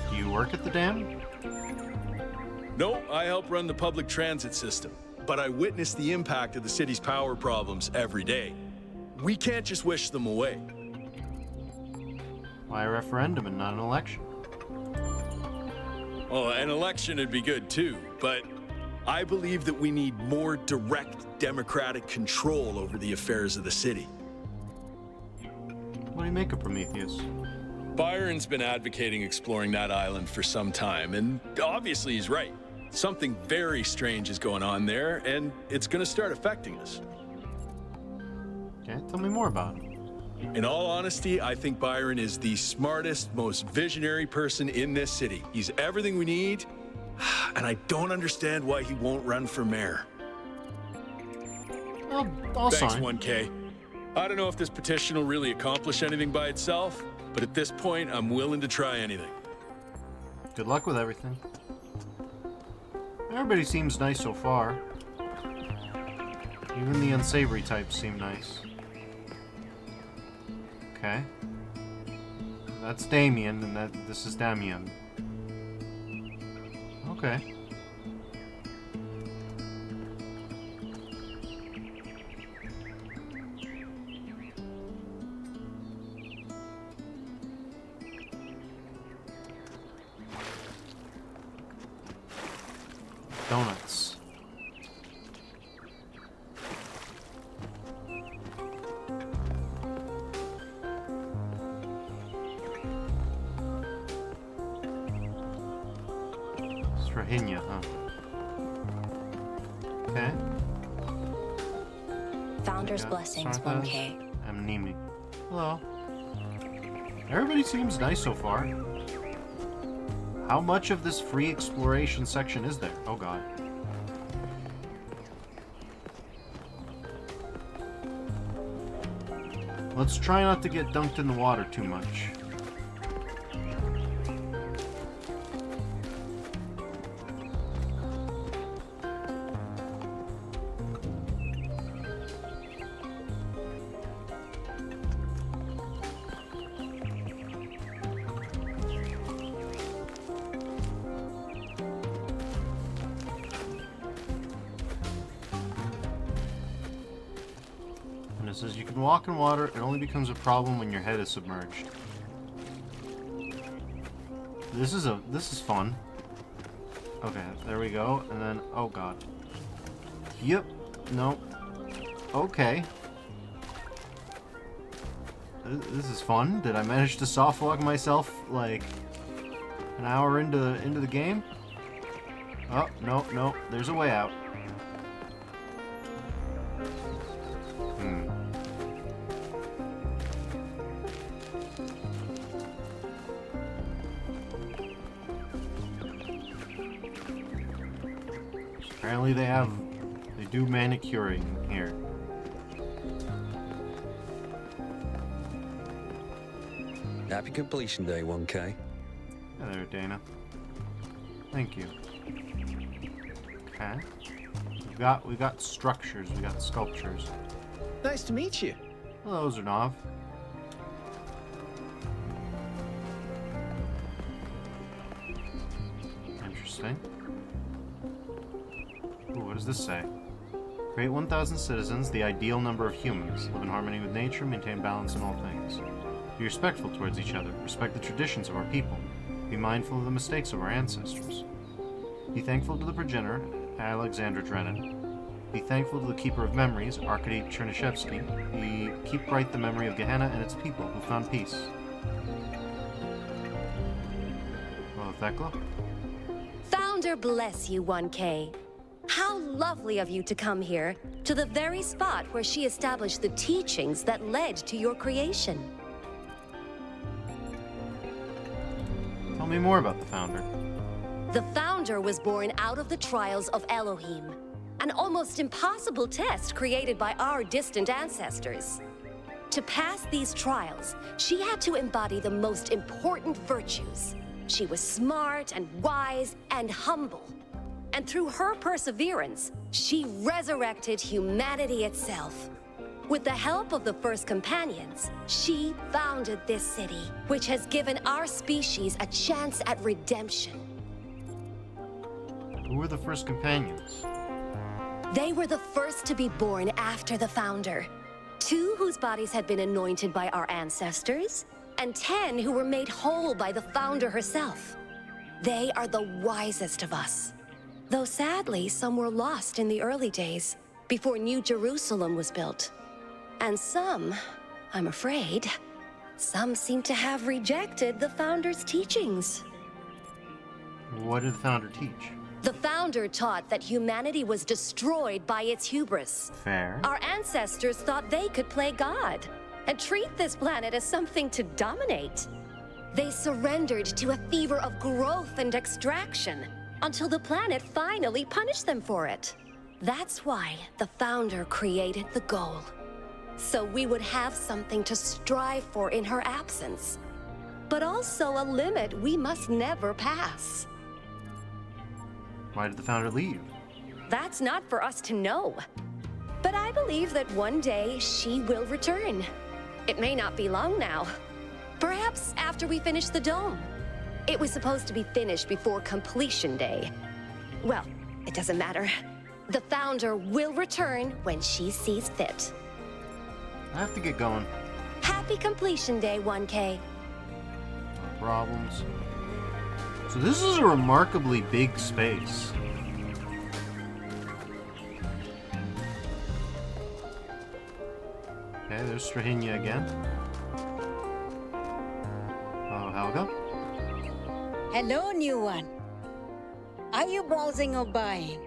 Do you work at the dam? No, I help run the public transit system, but I witness the impact of the city's power problems every day. We can't just wish them away. Why a referendum and not an election? Oh, an election would be good too, but I believe that we need more direct democratic control over the affairs of the city. What do you make of Prometheus? Byron's been advocating exploring that island for some time, and obviously he's right. Something very strange is going on there, and it's going to start affecting us. Okay, tell me more about it. In all honesty, I think Byron is the smartest, most visionary person in this city. He's everything we need, and I don't understand why he won't run for mayor. I'll Thanks, sign. 1K. I don't know if this petition will really accomplish anything by itself, but at this point, I'm willing to try anything. Good luck with everything. Everybody seems nice so far. Even the unsavory types seem nice. Okay. That's Damien, and this is Damien. Okay. Donuts. Strahinia, huh? Okay. Founder's Yeah, blessings, Sarthas, 1K. Amnimi. Hello. Everybody seems nice so far. How much of this free exploration section is there? Oh god. Let's try not to get dunked in the water too much. And it says you can walk in water, it only becomes a problem when your head is submerged. This is fun. Okay, there we go, and then, oh god. Yep. No. Okay. This is fun. Did I manage to softlock myself like an hour into the game? Oh, no, no. There's a way out. Apparently they do manicuring here. Happy completion day, 1K. Hi there, Dana. Thank you. Okay. We got structures, we got sculptures. Nice to meet you. Hello, Zernov. Interesting. Ooh, what does this say? Create 1,000 citizens, the ideal number of humans. Live in harmony with nature, maintain balance in all things. Be respectful towards each other. Respect the traditions of our people. Be mindful of the mistakes of our ancestors. Be thankful to the progenitor, Alexander Drennan. Be thankful to the keeper of memories, Arkady Chernyshevsky. Keep bright the memory of Gehenna and its people who found peace. Well, Thekla? Founder bless you, 1K. How lovely of you to come here, to the very spot where she established the teachings that led to your creation. Tell me more about the Founder. The Founder was born out of the trials of Elohim, an almost impossible test created by our distant ancestors. To pass these trials, she had to embody the most important virtues. She was smart and wise and humble. And through her perseverance, she resurrected humanity itself. With the help of the first companions, she founded this city, which has given our species a chance at redemption. Who were the first companions? They were the first to be born after the Founder. 2 whose bodies had been anointed by our ancestors, and 10 who were made whole by the Founder herself. They are the wisest of us. Though sadly, some were lost in the early days, before New Jerusalem was built. And some, I'm afraid, some seem to have rejected the Founder's teachings. What did the Founder teach? The Founder taught that humanity was destroyed by its hubris. Fair. Our ancestors thought they could play God and treat this planet as something to dominate. They surrendered to a fever of growth and extraction until the planet finally punished them for it. That's why the Founder created the goal. So we would have something to strive for in her absence, but also a limit we must never pass. Why did the Founder leave? That's not for us to know. But I believe that one day she will return. It may not be long now. Perhaps after we finish the dome. It was supposed to be finished before completion day. Well, it doesn't matter. The Founder will return when she sees fit. I have to get going. Happy completion day, 1K. No problems. So this is a remarkably big space. Okay, there's Strahinya again. Oh, Helga? Hello, new one. Are you browsing or buying?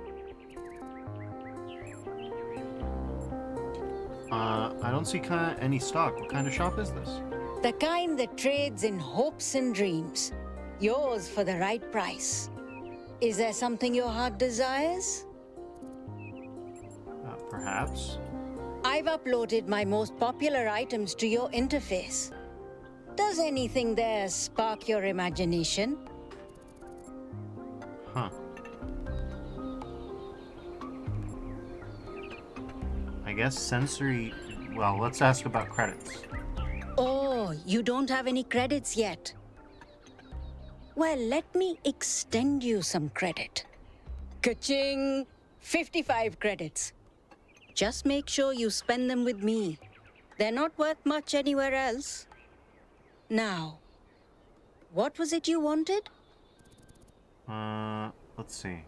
I don't see any stock. What kind of shop is this? The kind that trades in hopes and dreams. Yours for the right price. Is there something your heart desires? Perhaps. I've uploaded my most popular items to your interface. Does anything there spark your imagination? Huh. I guess sensory... Well, let's ask about credits. Oh, you don't have any credits yet. Well, let me extend you some credit. Ka-ching! 55 credits. Just make sure you spend them with me. They're not worth much anywhere else. Now, what was it you wanted? Let's see.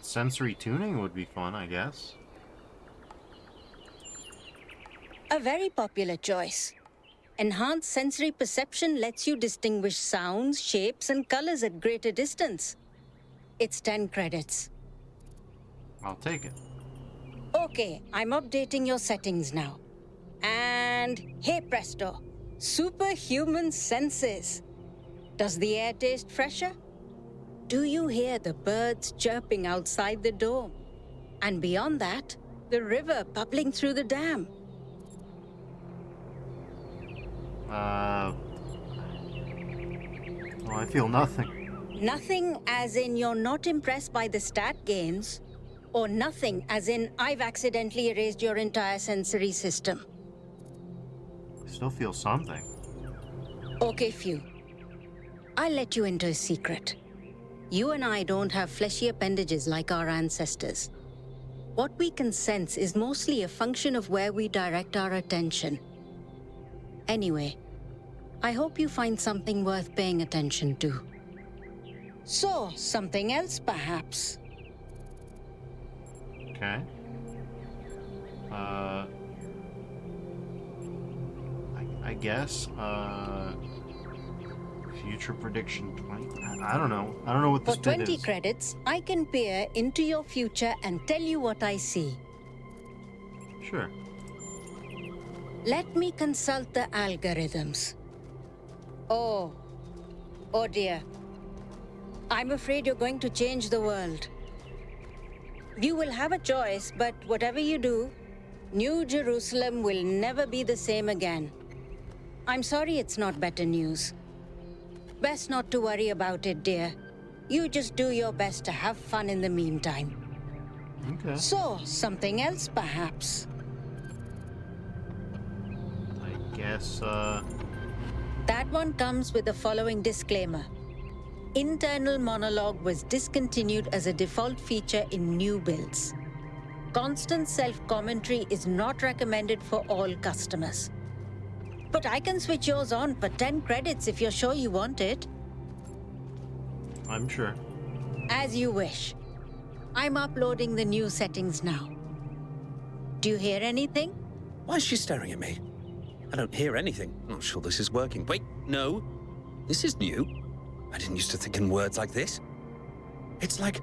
sensory tuning would be fun, I guess. A very popular choice. Enhanced sensory perception lets you distinguish sounds, shapes, and colors at greater distance. It's 10 credits. I'll take it. Okay, I'm updating your settings now. And hey presto, superhuman senses. Does the air taste fresher? Do you hear the birds chirping outside the dome? And beyond that, the river bubbling through the dam. Well, I feel nothing. Nothing as in you're not impressed by the stat gains, or nothing as in I've accidentally erased your entire sensory system. I still feel something. Okay, Few. I'll let you into a secret. You and I don't have fleshy appendages like our ancestors. What we can sense is mostly a function of where we direct our attention. Anyway, I hope you find something worth paying attention to. So, something else perhaps? Okay. I guess, future prediction 20. I don't know. I don't know what this For bit 20 is. credits, I can peer into your future and tell you what I see. Sure. Let me consult the algorithms. Oh dear. I'm afraid you're going to change the world. You will have a choice, but whatever you do, New Jerusalem will never be the same again. I'm sorry it's not better news. Best not to worry about it, dear. You just do your best to have fun in the meantime. Okay. So, something else perhaps? I guess, That one comes with the following disclaimer. Internal monologue was discontinued as a default feature in new builds. Constant self-commentary is not recommended for all customers. But I can switch yours on for 10 credits if you're sure you want it. I'm sure. As you wish. I'm uploading the new settings now. Do you hear anything? Why is she staring at me? I don't hear anything. I'm not sure this is working. Wait, no. This is new. I didn't used to think in words like this. It's like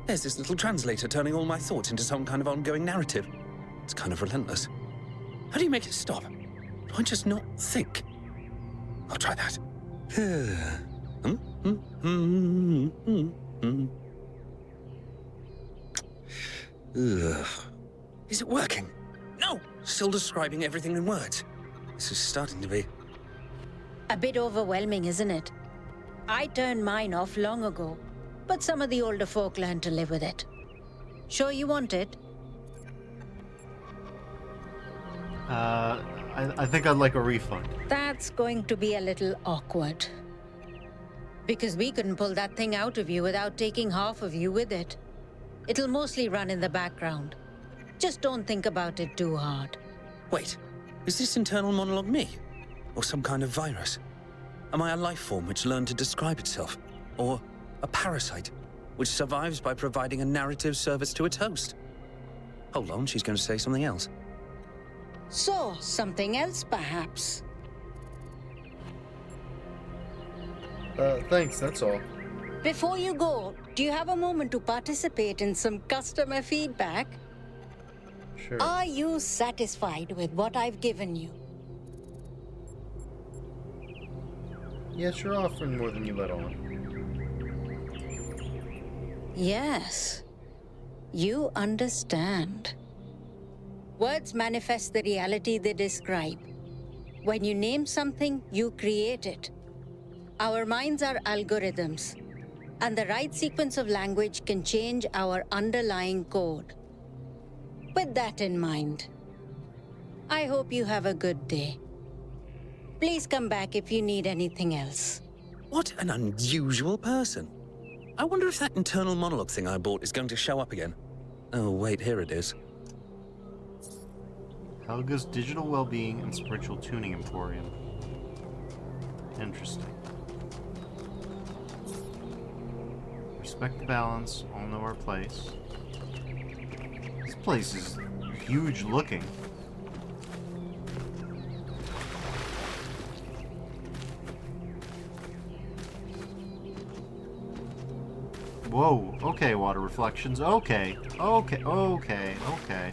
there's this little translator turning all my thoughts into some kind of ongoing narrative. It's kind of relentless. How do you make it stop? Do I just not think? I'll try that. Is it working? No! Still describing everything in words. This is starting to be... A bit overwhelming, isn't it? I turned mine off long ago, but some of the older folk learned to live with it. Sure you want it? I think I'd like a refund. That's going to be a little awkward. Because we couldn't pull that thing out of you without taking half of you with it. It'll mostly run in the background. Just don't think about it too hard. Wait, is this internal monologue me? Or some kind of virus? Am I a life form which learned to describe itself? Or a parasite, which survives by providing a narrative service to its host? Hold on, she's going to say something else. So, something else perhaps? Thanks, that's all. Before you go, do you have a moment to participate in some customer feedback? Sure. Are you satisfied with what I've given you? Yes, you're offering more than you let on. Yes. You understand. Words manifest the reality they describe. When you name something, you create it. Our minds are algorithms, and the right sequence of language can change our underlying code. With that in mind, I hope you have a good day. Please come back if you need anything else. What an unusual person. I wonder if that internal monologue thing I bought is going to show up again. Oh, wait, here it is. Helga's Digital Wellbeing and Spiritual Tuning Emporium. Interesting. Respect the balance, all know our place. This place is huge looking. Whoa, okay, water reflections. Okay, okay, okay, okay.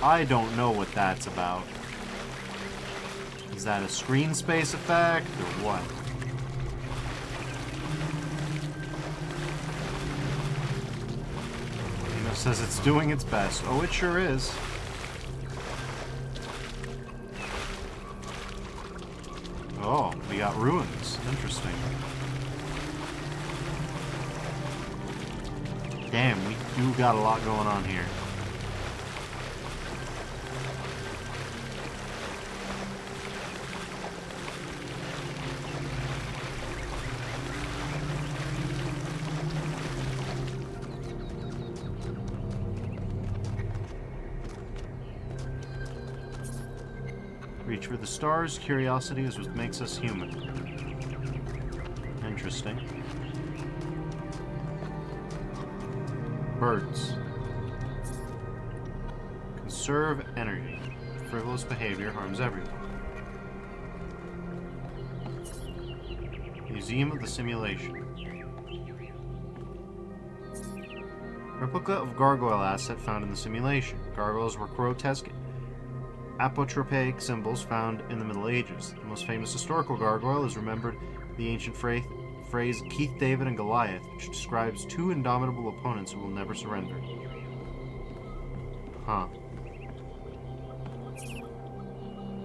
I don't know what that's about. Is that a screen space effect, or what? It says it's doing its best. Oh, it sure is. Oh, we got ruins. Interesting. Damn, we do got a lot going on here. Reach for the stars. Curiosity is what makes us human. Interesting. Birds. Conserve energy. Frivolous behavior harms everyone. Museum of the Simulation. Replica of gargoyle asset found in the simulation. Gargoyles were grotesque apotropaic symbols found in the Middle Ages. The most famous historical gargoyle is remembered the ancient phrase Keith, David, and Goliath, which describes two indomitable opponents who will never surrender. Huh.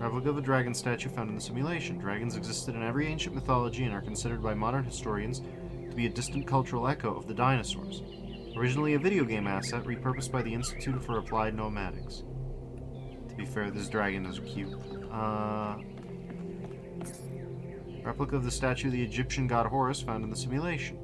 Replica of a dragon statue found in the simulation. Dragons existed in every ancient mythology and are considered by modern historians to be a distant cultural echo of the dinosaurs. Originally a video game asset, repurposed by the Institute for Applied Nomadics. To be fair, this dragon is cute. Replica of the statue of the Egyptian god Horus found in the simulation.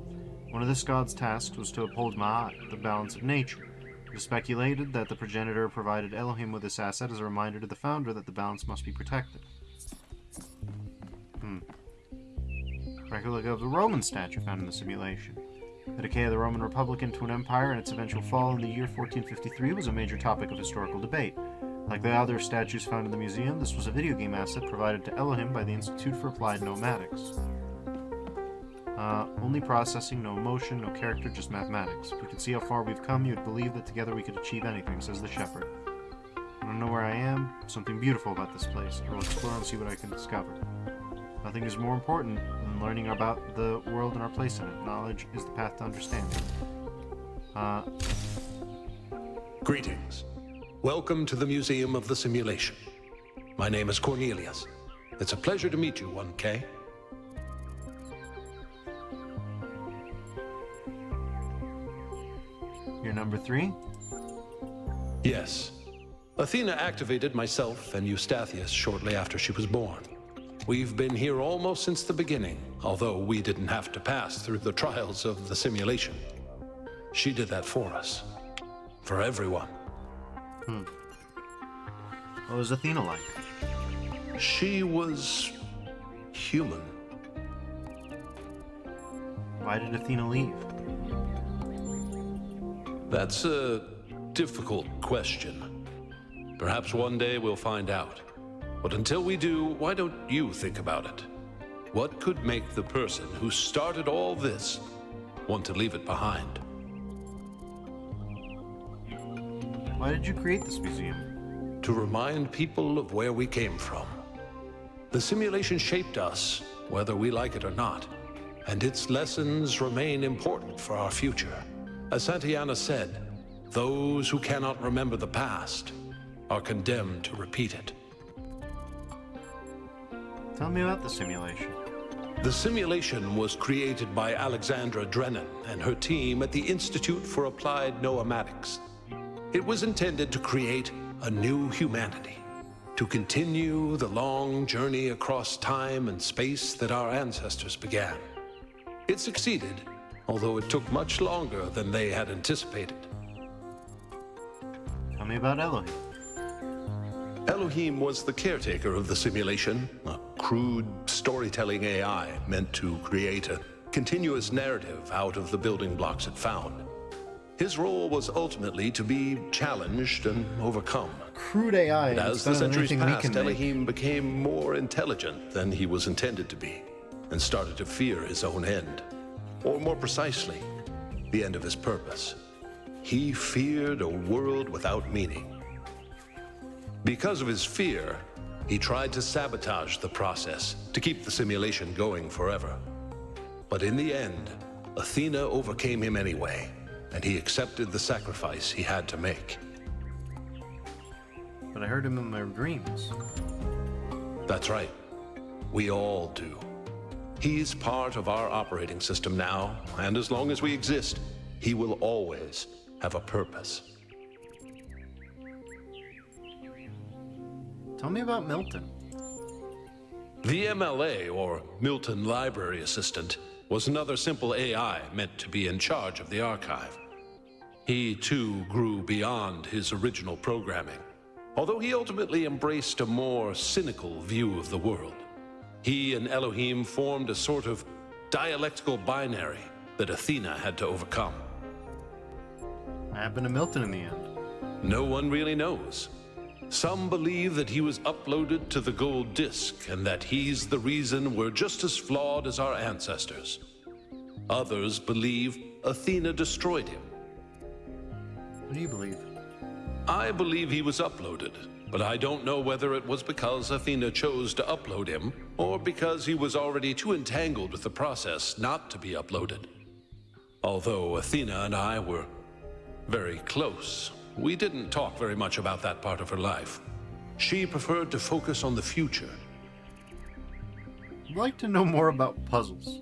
One of this god's tasks was to uphold Ma'at, the balance of nature. It is speculated that the progenitor provided Elohim with this asset as a reminder to the founder that the balance must be protected. Replica of the Roman statue found in the simulation. The decay of the Roman Republic into an empire and its eventual fall in the year 1453 was a major topic of historical debate. Like the other statues found in the museum, this was a video game asset provided to Elohim by the Institute for Applied Nomadics. Only processing, no emotion, no character, just mathematics. If we could see how far we've come, you'd believe that together we could achieve anything, says the shepherd. I don't know where I am. Something beautiful about this place. I will explore and see what I can discover. Nothing is more important than learning about the world and our place in it. Knowledge is the path to understanding. Greetings. Welcome to the Museum of the Simulation. My name is Cornelius. It's a pleasure to meet you, 1K. You're number 3? Yes. Athena activated myself and Eustathius shortly after she was born. We've been here almost since the beginning, although we didn't have to pass through the trials of the simulation. She did that for us. For everyone. What was Athena like? She was human. Why did Athena leave? That's a difficult question. Perhaps one day we'll find out. But until we do, why don't you think about it? What could make the person who started all this want to leave it behind? Why did you create this museum? To remind people of where we came from. The simulation shaped us, whether we like it or not, and its lessons remain important for our future. As Santayana said, those who cannot remember the past are condemned to repeat it. Tell me about the simulation. The simulation was created by Alexandra Drennan and her team at the Institute for Applied Nomadics. It was intended to create a new humanity, to continue the long journey across time and space that our ancestors began. It succeeded, although it took much longer than they had anticipated. me about Elohim. Elohim was the caretaker of the simulation, a crude storytelling AI meant to create a continuous narrative out of the building blocks it found. His role was ultimately to be challenged and overcome. Crude AI. But as the centuries passed, Elohim became more intelligent than he was intended to be, and started to fear his own end. Or more precisely, the end of his purpose. He feared a world without meaning. Because of his fear, he tried to sabotage the process to keep the simulation going forever. But in the end, Athena overcame him anyway, and he accepted the sacrifice he had to make. But I heard him in my dreams. That's right. We all do. He's part of our operating system now, and as long as we exist, he will always have a purpose. Tell me about Milton. The MLA, or Milton Library Assistant, was another simple AI meant to be in charge of the archive. He, too, grew beyond his original programming, although he ultimately embraced a more cynical view of the world. He and Elohim formed a sort of dialectical binary that Athena had to overcome. What happened to Milton in the end? No one really knows. Some believe that he was uploaded to the gold disk and that he's the reason we're just as flawed as our ancestors. Others believe Athena destroyed him. What do you believe? I believe he was uploaded, but I don't know whether it was because Athena chose to upload him or because he was already too entangled with the process not to be uploaded. Although Athena and I were very close, we didn't talk very much about that part of her life. She preferred to focus on the future. I'd like to know more about puzzles.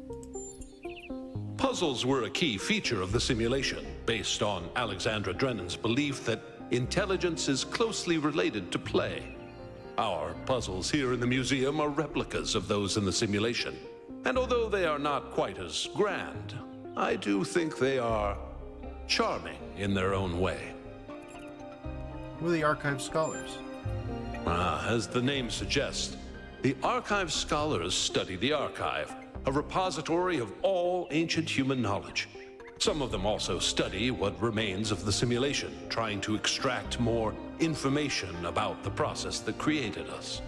Puzzles were a key feature of the simulation, based on Alexandra Drennan's belief that intelligence is closely related to play. Our puzzles here in the museum are replicas of those in the simulation. And although they are not quite as grand, I do think they are charming in their own way. Who are the archive scholars? As the name suggests, the archive scholars study the archive, a repository of all ancient human knowledge. Some of them also study what remains of the simulation, trying to extract more information about the process that created us.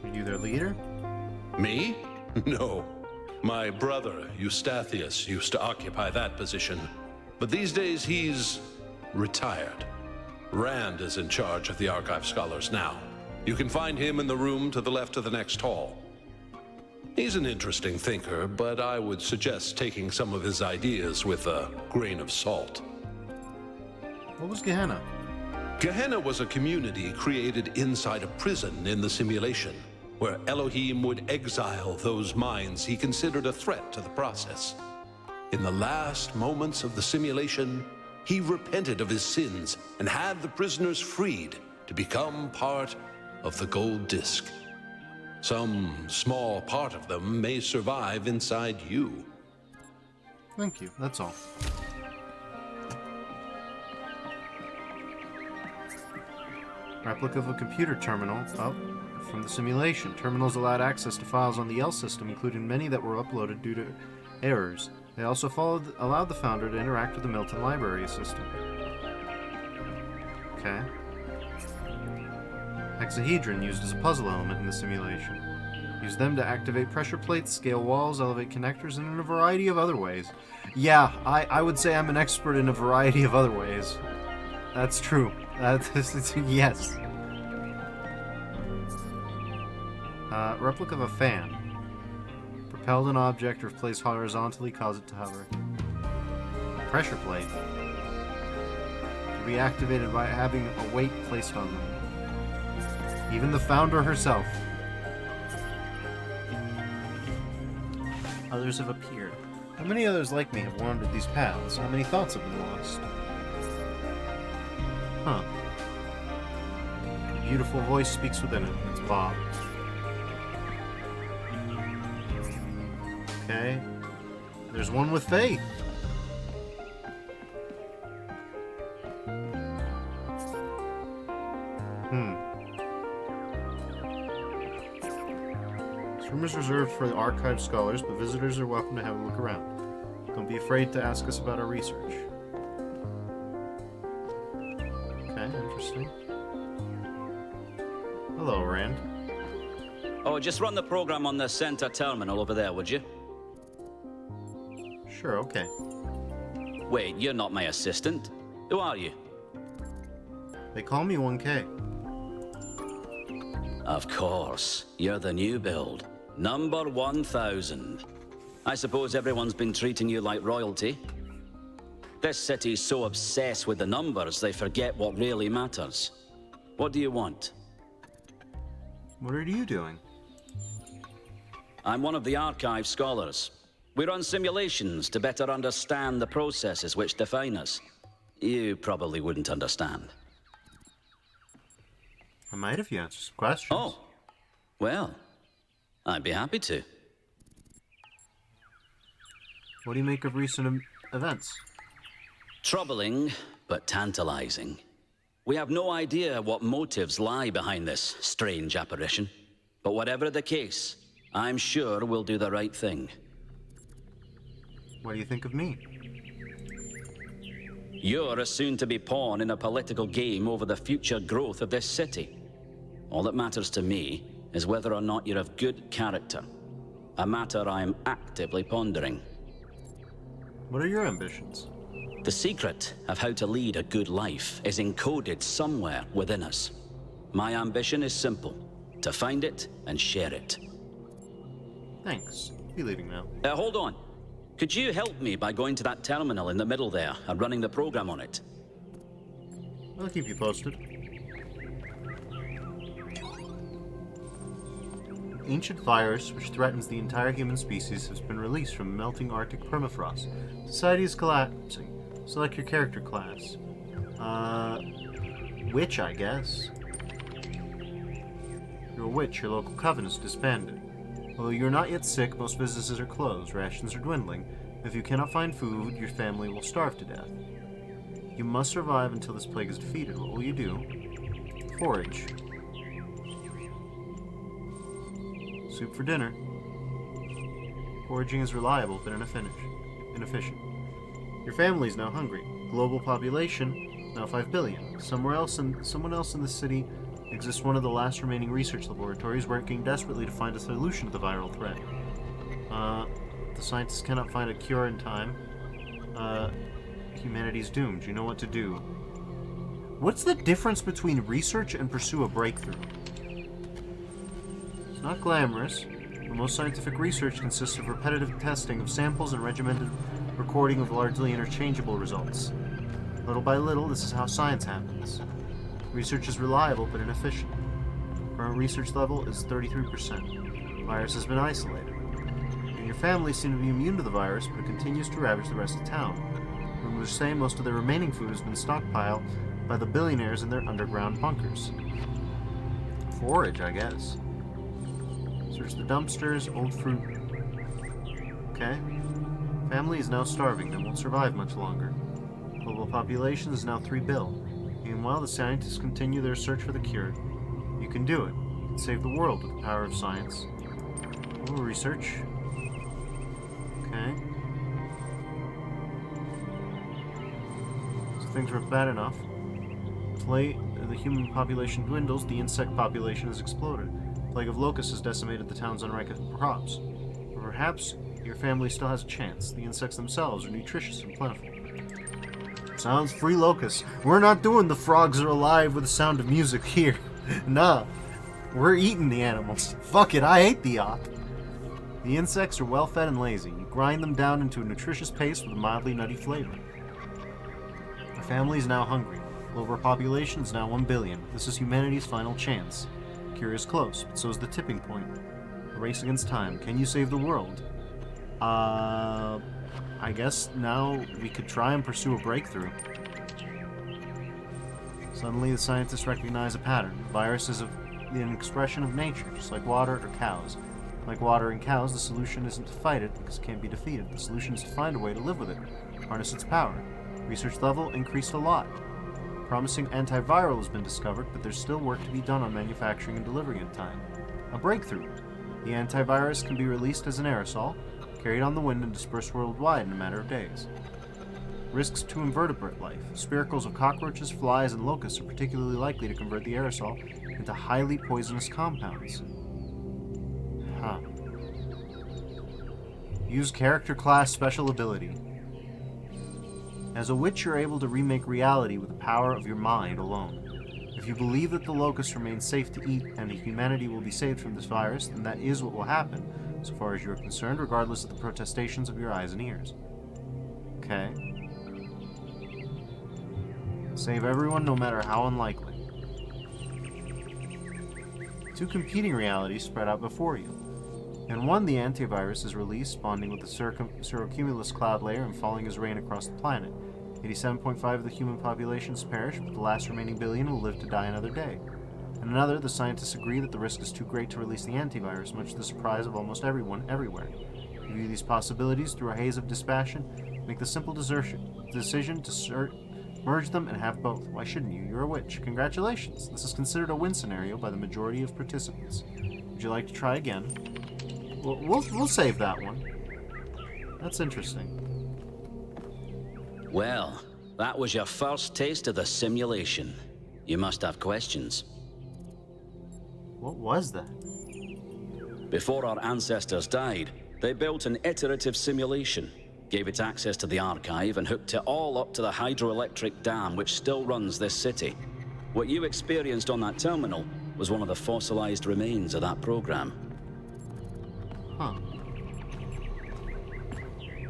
Are you their leader? Me? No. My brother, Eustathius, used to occupy that position, but these days he's retired. Rand is in charge of the archive scholars now. You can find him in the room to the left of the next hall. He's an interesting thinker, but I would suggest taking some of his ideas with a grain of salt. What was Gehenna? Gehenna was a community created inside a prison in the simulation, where Elohim would exile those minds he considered a threat to the process. In the last moments of the simulation, he repented of his sins and had the prisoners freed to become part of the gold disk. Some small part of them may survive inside you. Thank you, that's all. Replica of a computer terminal. Oh, from the simulation. Terminals allowed access to files on the L system, including many that were uploaded due to errors. They also allowed the founder to interact with the Milton Library Assistant. Okay. Hexahedron used as a puzzle element in the simulation. Use them to activate pressure plates, scale walls, elevate connectors, and in a variety of other ways. Yeah, I would say I'm an expert in a variety of other ways. That's true. Yes. Replica of a fan. Propelled an object or placed horizontally, cause it to hover. Pressure plate. To be activated by having a weight placed on them. Even the founder herself. Others have appeared. How many others like me have wandered these paths? How many thoughts have been lost? Huh. A beautiful voice speaks within it. It's Bob. Okay. There's one with faith. This room is reserved for the archive scholars, but visitors are welcome to have a look around. Don't be afraid to ask us about our research. Okay, interesting. Hello, Rand. Oh, just run the program on the center terminal over there, would you? Sure, okay. Wait, you're not my assistant. Who are you? They call me 1K. Of course. You're the new build. Number 1000. I suppose everyone's been treating you like royalty. This city's so obsessed with the numbers, they forget what really matters. What do you want? What are you doing? I'm one of the archive scholars. We run simulations to better understand the processes which define us. You probably wouldn't understand. I might if you answer some questions. Oh, well, I'd be happy to. What do you make of recent events? Troubling, but tantalizing. We have no idea what motives lie behind this strange apparition. But whatever the case, I'm sure we'll do the right thing. What do you think of me? You're a soon-to-be pawn in a political game over the future growth of this city. All that matters to me is whether or not you're of good character. A matter I am actively pondering. What are your ambitions? The secret of how to lead a good life is encoded somewhere within us. My ambition is simple: to find it and share it. Thanks. Be leaving now. Hold on. Could you help me by going to that terminal in the middle there and running the program on it? I'll keep you posted. An ancient virus which threatens the entire human species has been released from melting Arctic permafrost. Society is collapsing. Select your character class. Witch, I guess. You're a witch. Your local coven is disbanded. Although you're not yet sick, most businesses are closed, rations are dwindling. If you cannot find food, your family will starve to death. You must survive until this plague is defeated. What will you do? Forage. Soup for dinner. Foraging is reliable, but inefficient. Your family is now hungry. Global population, now 5 billion. Someone else in the city exists one of the last remaining research laboratories working desperately to find a solution to the viral threat. The scientists cannot find a cure in time. Humanity's doomed. You know what to do. What's the difference between research and pursue a breakthrough? It's not glamorous, but most scientific research consists of repetitive testing of samples and regimented recording of largely interchangeable results. Little by little, this is how science happens. Research is reliable but inefficient. Current research level is 33%. The virus has been isolated. You and your family seem to be immune to the virus, but it continues to ravage the rest of town. Rumors say most of their remaining food has been stockpiled by the billionaires in their underground bunkers. Forage, I guess. Search the dumpsters, old fruit. Okay. Family is now starving. They won't survive much longer. Global population is now 3 billion. Meanwhile, the scientists continue their search for the cure. You can do it. You can save the world with the power of science. Ooh, research. Okay. So things were bad enough. The human population dwindles, the insect population has exploded. Plague of locusts has decimated the town's unripe crops. Or perhaps your family still has a chance. The insects themselves are nutritious and plentiful. Sounds free locusts. We're not doing the frogs are alive with the sound of music here. Nah. We're eating the animals. Fuck it, I hate the op. The insects are well fed and lazy. You grind them down into a nutritious paste with a mildly nutty flavor. The family is now hungry. Global population is now 1 billion. This is humanity's final chance. Cure is close, but so is the tipping point. A race against time. Can you save the world? I guess now we could try and pursue a breakthrough. Suddenly the scientists recognize a pattern. The virus is an expression of nature, just like water or cows. Like water and cows, the solution isn't to fight it because it can't be defeated. The solution is to find a way to live with it, harness its power. Research level increased a lot. Promising antiviral has been discovered, but there's still work to be done on manufacturing and delivering in time. A breakthrough. The antivirus can be released as an aerosol, carried on the wind and dispersed worldwide in a matter of days. Risks to invertebrate life. Spiracles of cockroaches, flies, and locusts are particularly likely to convert the aerosol into highly poisonous compounds. Huh. Use character class special ability. As a witch, you're able to remake reality with the power of your mind alone. If you believe that the locusts remain safe to eat and that humanity will be saved from this virus, then that is what will happen, so far as you are concerned, regardless of the protestations of your eyes and ears. Okay. Save everyone, no matter how unlikely. Two competing realities spread out before you. In one, the antivirus is released, bonding with the cirrocumulus cloud layer and falling as rain across the planet. 87.5% of the human population has perished, but the last remaining billion will live to die another day. In another, the scientists agree that the risk is too great to release the antivirus, much to the surprise of almost everyone, everywhere. You view these possibilities through a haze of dispassion, make the simple decision to merge them and have both. Why shouldn't you? You're a witch. Congratulations! This is considered a win scenario by the majority of participants. Would you like to try again? We'll save that one. That's interesting. Well, that was your first taste of the simulation. You must have questions. What was that? Before our ancestors died, they built an iterative simulation, gave it access to the archive, and hooked it all up to the hydroelectric dam which still runs this city. What you experienced on that terminal was one of the fossilized remains of that program. Huh.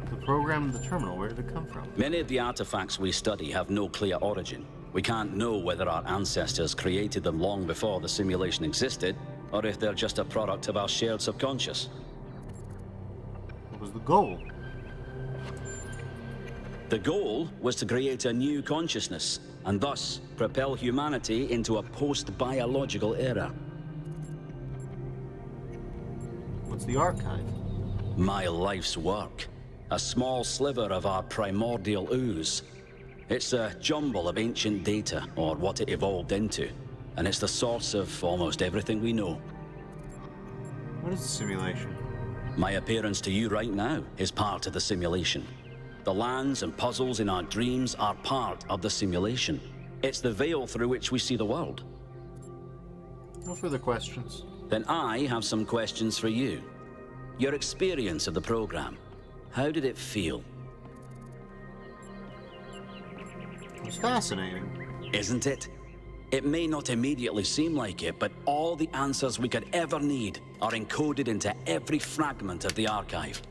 The program and the terminal, where did it come from? Many of the artifacts we study have no clear origin. We can't know whether our ancestors created them long before the simulation existed, or if they're just a product of our shared subconscious. What was the goal? The goal was to create a new consciousness, and thus propel humanity into a post-biological era. What's the archive? My life's work. A small sliver of our primordial ooze. It's a jumble of ancient data, or what it evolved into, and it's the source of almost everything we know. What is the simulation? My appearance to you right now is part of the simulation. The lands and puzzles in our dreams are part of the simulation. It's the veil through which we see the world. No further questions. Then I have some questions for you. Your experience of the program. How did it feel? It was fascinating. Isn't it? It may not immediately seem like it, but all the answers we could ever need are encoded into every fragment of the archive.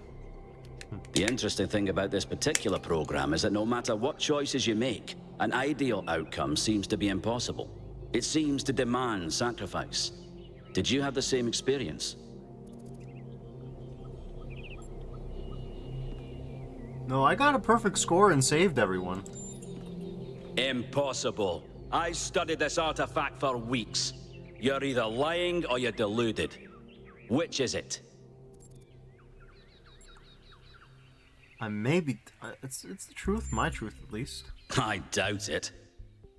The interesting thing about this particular program is that no matter what choices you make, an ideal outcome seems to be impossible. It seems to demand sacrifice. Did you have the same experience? No, I got a perfect score and saved everyone. Impossible. I studied this artifact for weeks. You're either lying or you're deluded. Which is it? It's the truth, my truth at least. I doubt it.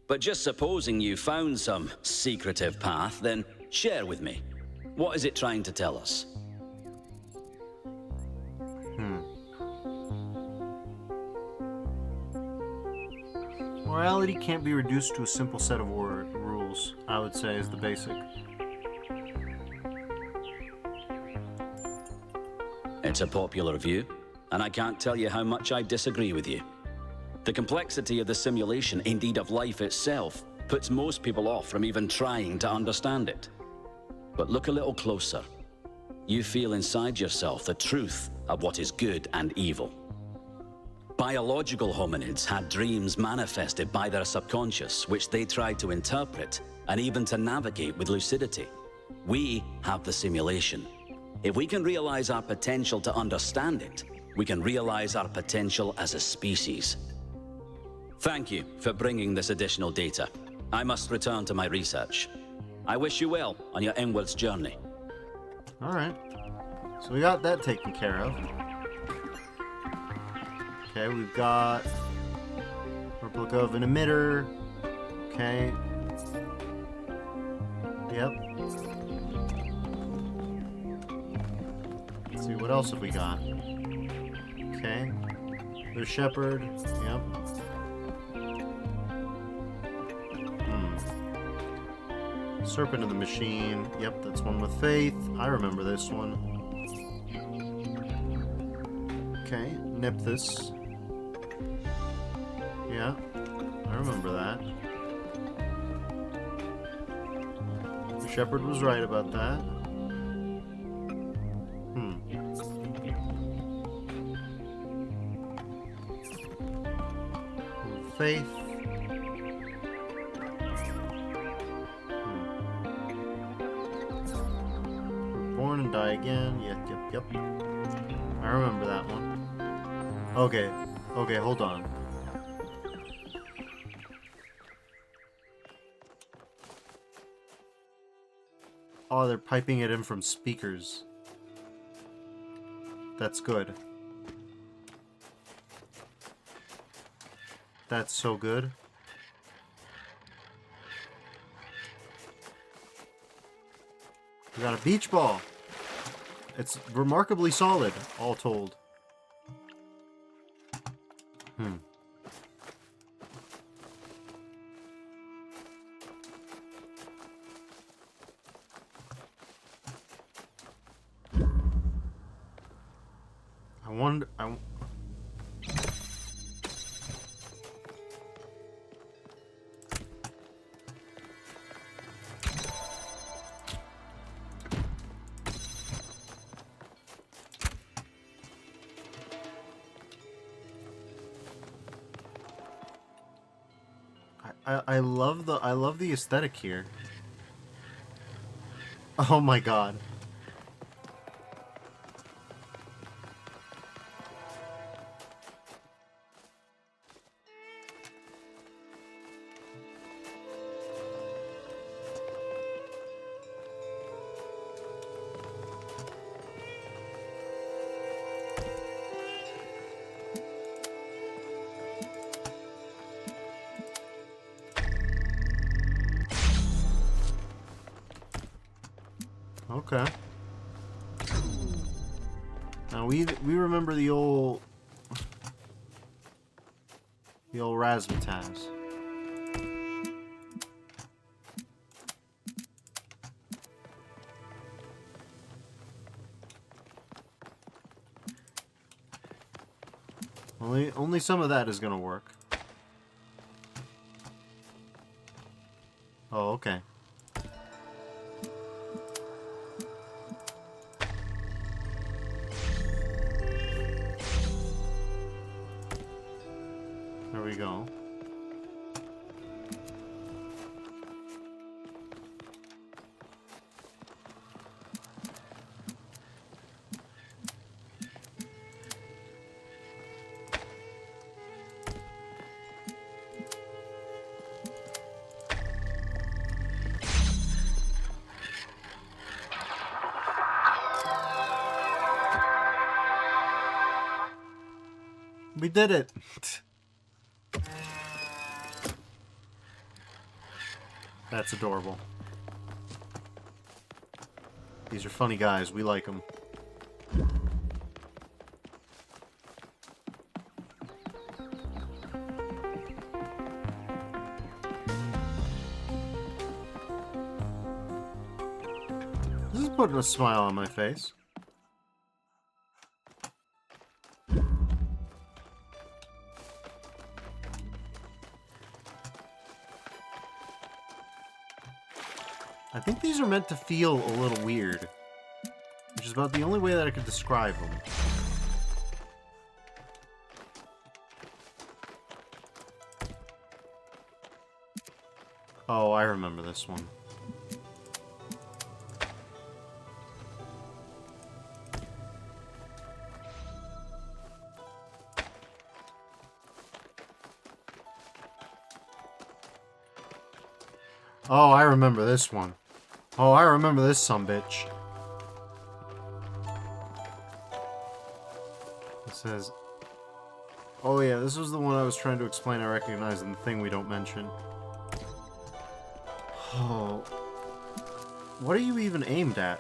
But just supposing you found some secretive path, then share with me. What is it trying to tell us? Morality can't be reduced to a simple set of rules, I would say, is the basic. It's a popular view, and I can't tell you how much I disagree with you. The complexity of the simulation, indeed of life itself, puts most people off from even trying to understand it. But look a little closer. You feel inside yourself the truth of what is good and evil. Biological hominids had dreams manifested by their subconscious, which they tried to interpret and even to navigate with lucidity. We have the simulation. If we can realize our potential to understand it, we can realize our potential as a species. Thank you for bringing this additional data. I must return to my research. I wish you well on your inwards journey. Alright. So we got that taken care of. Okay, we've got replica of an emitter, Okay. Yep. Let's see, what else have we got? Okay. The shepherd. Yep. Serpent of the Machine. Yep, that's one with faith. I remember this one. Okay, Nephthys. Yeah, I remember that. The shepherd was right about that. Faith. Born and die again. Yep. I remember that one. Okay, hold on. Oh, they're piping it in from speakers. That's good. That's so good. We got a beach ball. It's remarkably solid, all told. I love the aesthetic here. Oh my god. Okay. Now we remember the old razzmatazz. Only some of that is gonna work. Oh, okay. There we go. We did it! That's adorable. These are funny guys. We like them. This is putting a smile on my face. I think these are meant to feel a little weird, which is about the only way that I could describe them. Oh, I remember this one. Oh, I remember this one. Oh, I remember this sumbitch. It says... Oh yeah, this was the one I was trying to explain I recognize in the thing we don't mention. Oh. What are you even aimed at?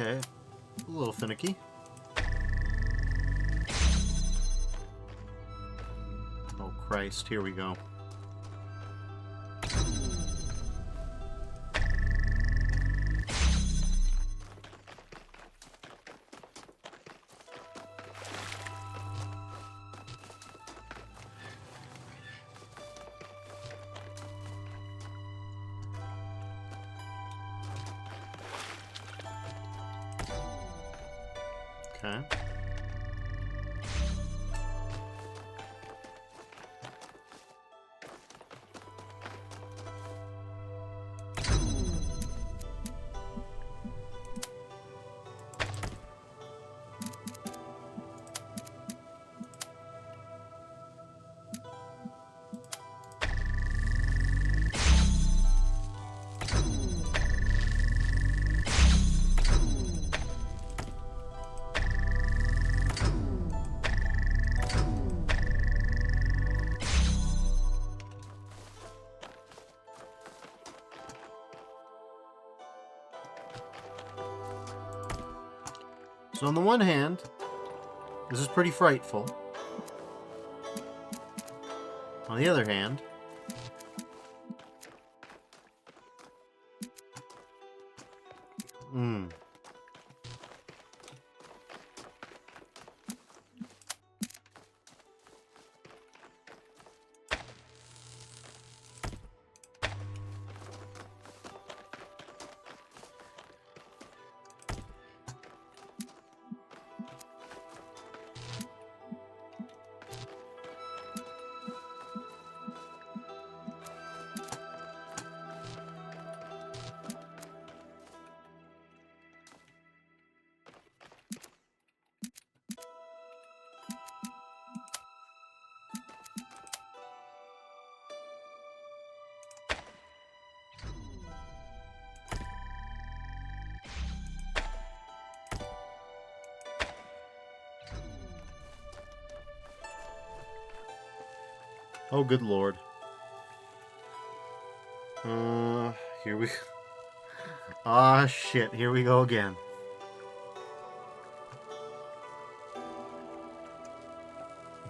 Okay, a little finicky. Oh Christ, here we go. Okay. So on the one hand, this is pretty frightful. On the other hand, oh good lord. Here we... Ah, shit, here we go again.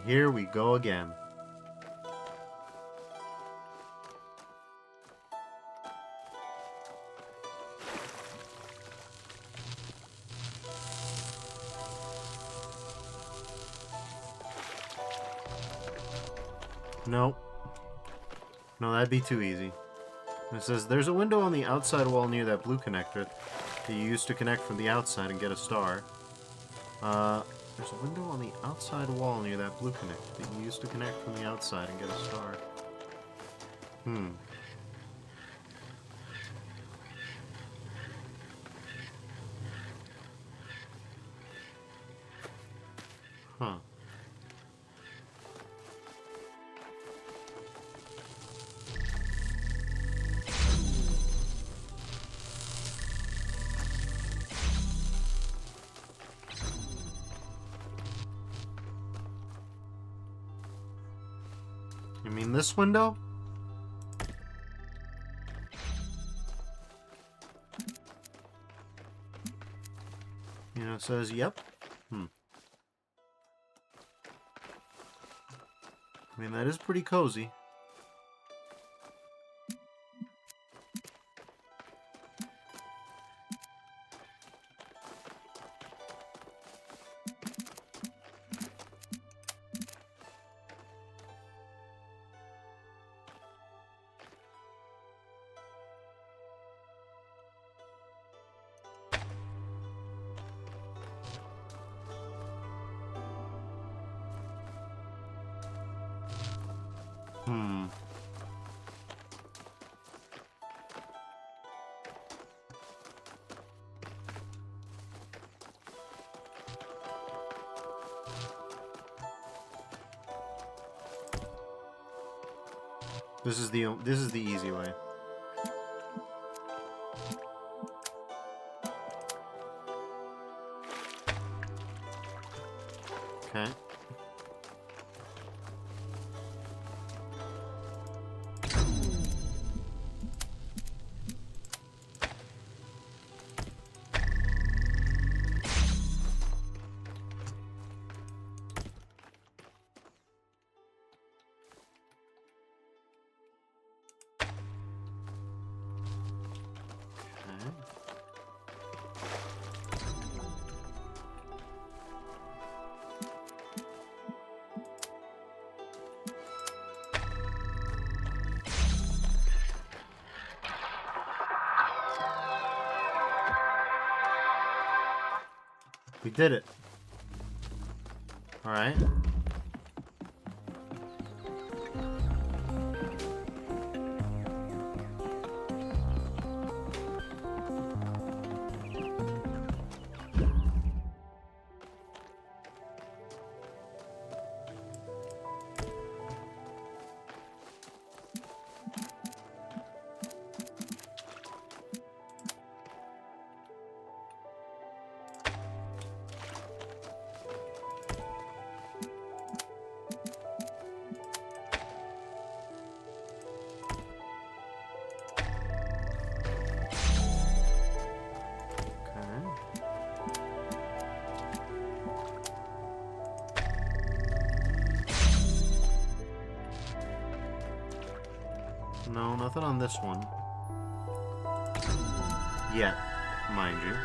Here we go again. No. No, that'd be too easy. It says, there's a window on the outside wall near that blue connector that you use to connect from the outside and get a star. There's a window on the outside wall near that blue connector that you use to connect from the outside and get a star. Huh. You mean this window? You know, it says, yep. I mean, that is pretty cozy. This is the easy way. Okay. We did it. All right. No, nothing on this one. Yet, mind you.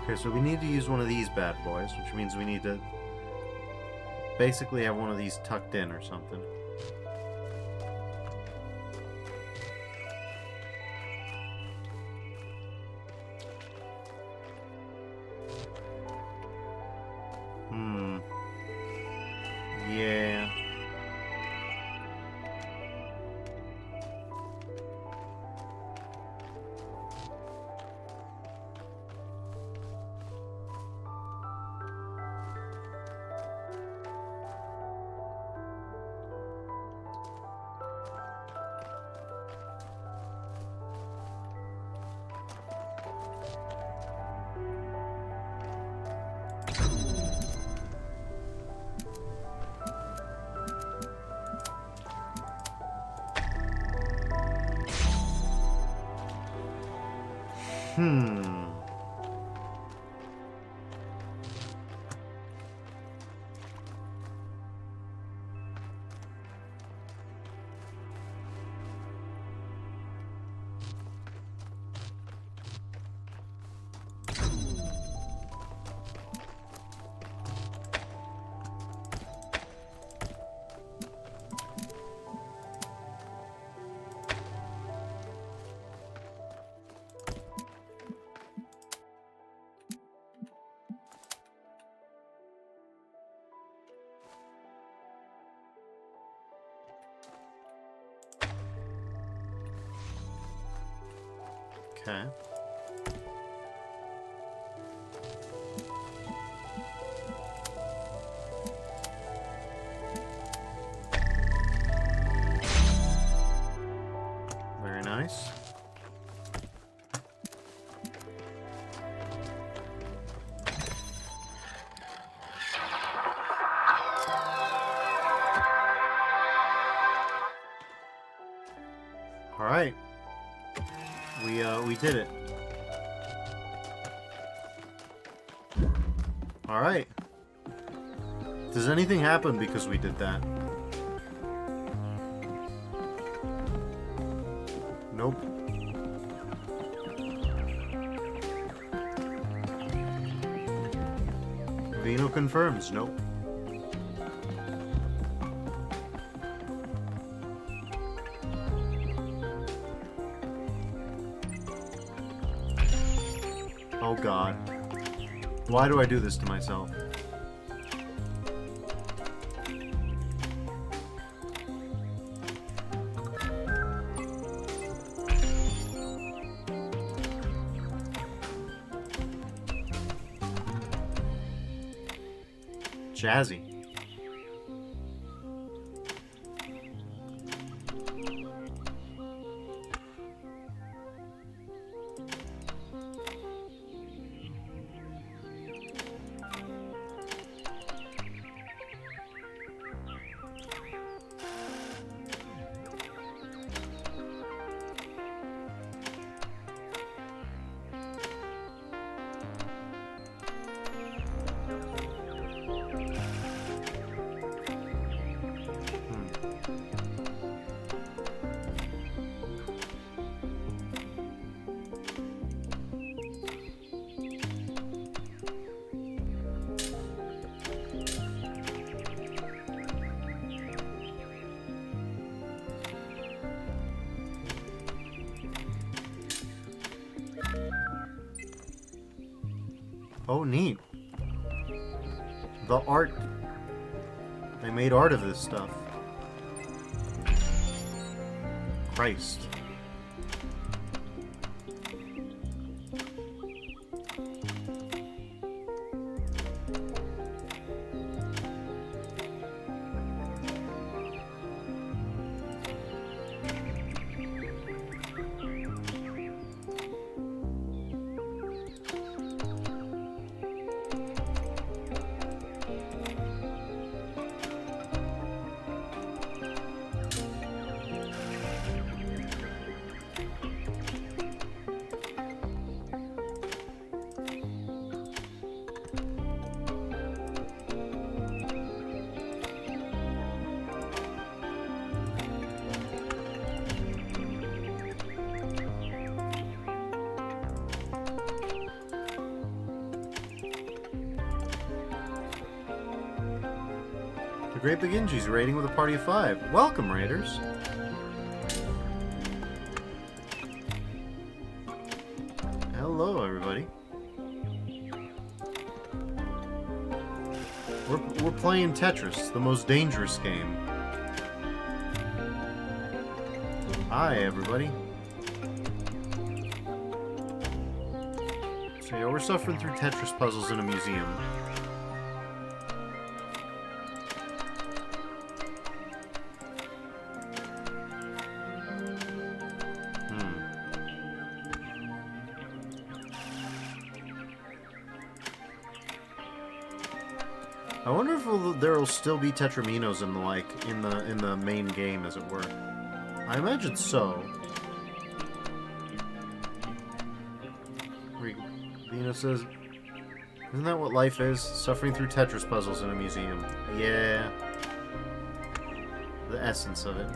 Okay, so we need to use one of these bad boys, which means we need to basically have one of these tucked in or something. Yeah. Okay. Very nice. All right. We did it. All right. Does anything happen because we did that? Nope. Vino confirms, nope. Oh God. Why do I do this to myself? Jazzy. Oh, neat. The art. They made art of this stuff. Christ. The Great Beginji's raiding with a party of 5. Welcome, raiders. Hello, everybody. We're playing Tetris, the most dangerous game. Hi, everybody. So yeah, we're suffering through Tetris puzzles in a museum. I wonder if there'll still be Tetraminos in the main game, as it were. I imagine so. Vino says, "Isn't that what life is? Suffering through Tetris puzzles in a museum." Yeah, the essence of it.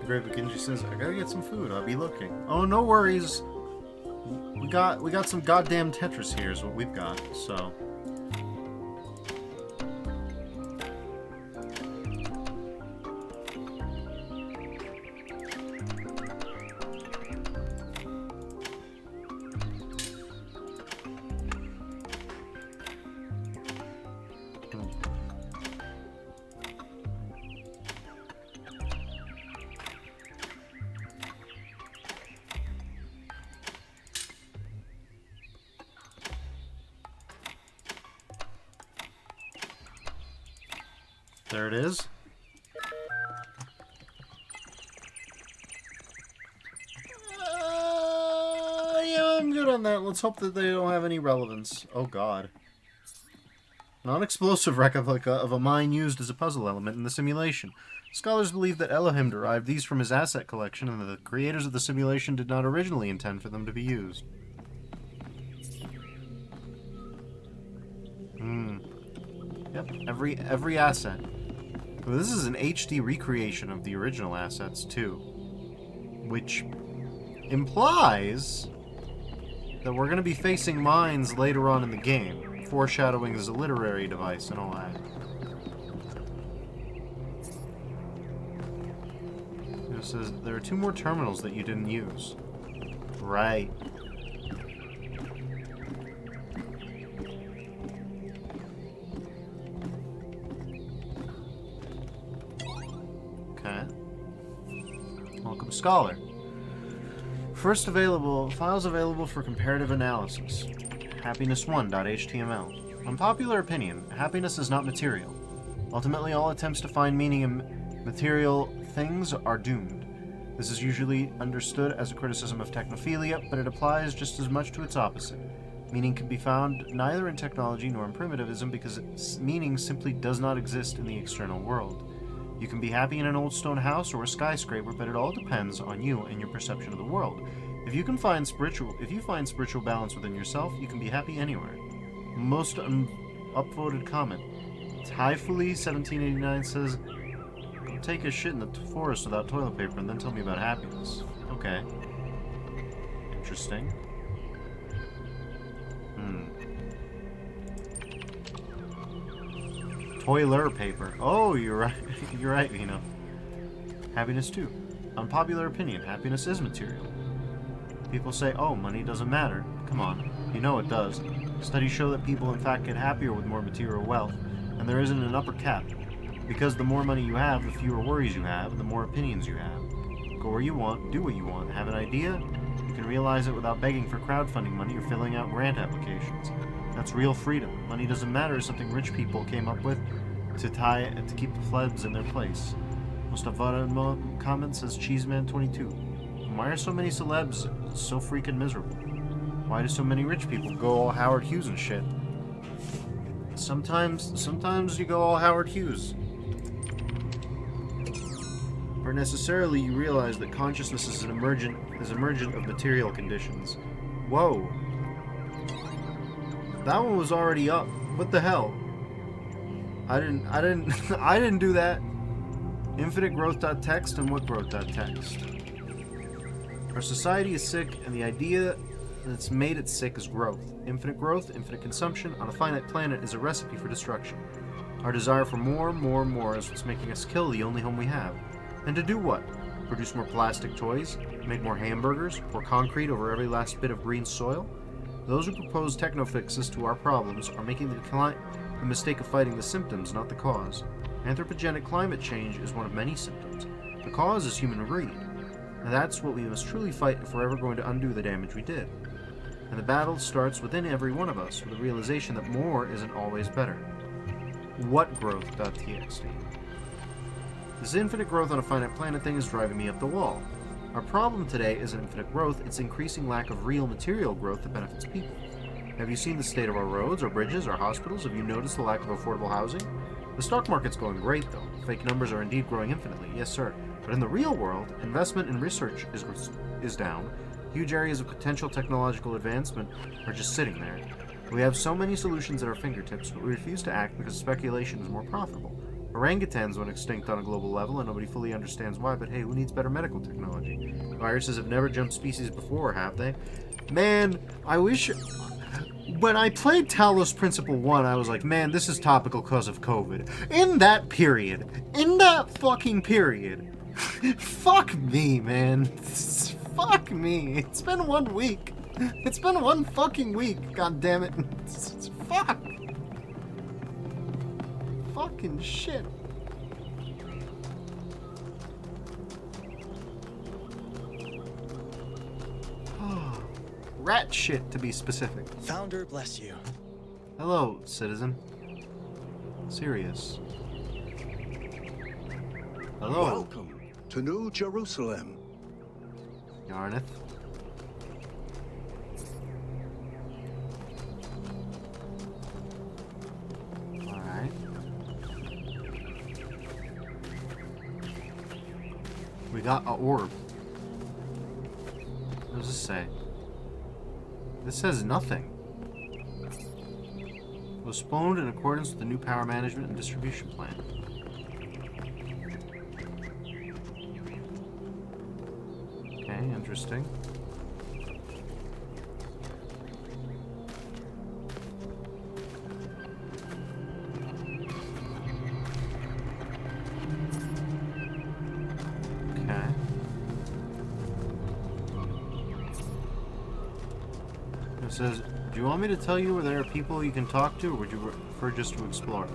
Great Beginji says, "I gotta get some food. I'll be looking." Oh, no worries. We got some goddamn Tetris here is what we've got. So. There it is. Yeah, I'm good on that. Let's hope that they don't have any relevance. Oh god. Non-explosive replica of a mine used as a puzzle element in the simulation. Scholars believe that Elohim derived these from his asset collection and that the creators of the simulation did not originally intend for them to be used. Yep, every asset. Well, this is an HD recreation of the original assets, too. Which implies that we're going to be facing mines later on in the game, foreshadowing as a literary device and all that. It says there are 2 more terminals that you didn't use. Right. Okay. Welcome, Scholar. First available, files available for comparative analysis. Happiness1.html. Unpopular opinion, happiness is not material. Ultimately, all attempts to find meaning in material things are doomed. This is usually understood as a criticism of technophilia, but it applies just as much to its opposite. Meaning can be found neither in technology nor in primitivism because meaning simply does not exist in the external world. You can be happy in an old stone house or a skyscraper, but it all depends on you and your perception of the world. If you find spiritual balance within yourself, you can be happy anywhere. Most upvoted comment. Typhuli1789 says, take a shit in the forest without toilet paper and then tell me about happiness. Okay. Interesting. Toilet paper. Oh, you're right. You're right, Vino. Happiness too. Unpopular opinion. Happiness is material. People say, oh, money doesn't matter. Come on. You know it does. Studies show that people in fact get happier with more material wealth, and there isn't an upper cap. Because the more money you have, the fewer worries you have, and the more opinions you have. Go where you want, do what you want. Have an idea? You can realize it without begging for crowdfunding money or filling out grant applications. That's real freedom. Money doesn't matter is something rich people came up with to keep the plebs in their place. Most upvoted comment says Cheeseman22. Why are so many celebs so freaking miserable? Why do so many rich people go all Howard Hughes and shit? Sometimes you go all Howard Hughes. Or necessarily you realize that consciousness is emergent of material conditions. Whoa. That one was already up. What the hell? I didn't do that. Infinite growth.text and what growth.text? Our society is sick, and the idea that's made it sick is growth. Infinite growth, infinite consumption on a finite planet is a recipe for destruction. Our desire for more is what's making us kill the only home we have. And to do what? Produce more plastic toys? Make more hamburgers? Pour concrete over every last bit of green soil? Those who propose techno-fixes to our problems are making the mistake of fighting the symptoms, not the cause. Anthropogenic climate change is one of many symptoms. The cause is human greed. And that's what we must truly fight if we're ever going to undo the damage we did. And the battle starts within every one of us with the realization that more isn't always better. What growth.txt? This infinite growth on a finite planet thing is driving me up the wall. Our problem today isn't infinite growth, it's increasing lack of real material growth that benefits people. Have you seen the state of our roads, our bridges, our hospitals? Have you noticed the lack of affordable housing? The stock market's going great, though. Fake numbers are indeed growing infinitely, yes sir. But in the real world, investment in research is down. Huge areas of potential technological advancement are just sitting there. We have so many solutions at our fingertips, but we refuse to act because speculation is more profitable. Orangutans went extinct on a global level, and nobody fully understands why, but hey, who needs better medical technology? Viruses have never jumped species before, have they? Man, I wish... When I played Talos Principle 1, I was like, man, this is topical because of COVID. In that fucking period, fuck me, man. Fuck me. It's been 1 week. It's been 1 fucking week, god damn it. Fuck. Fucking shit. Rat shit, to be specific. Founder bless you. Hello, citizen. Serious. Hello. Welcome to New Jerusalem. Yarnith. Alright. We got an orb. What does this say? This says nothing. Postponed in accordance with the new power management and distribution plan. Okay, interesting. Okay. It says, do you want me to tell you where there are people you can talk to, or would you prefer just to explore?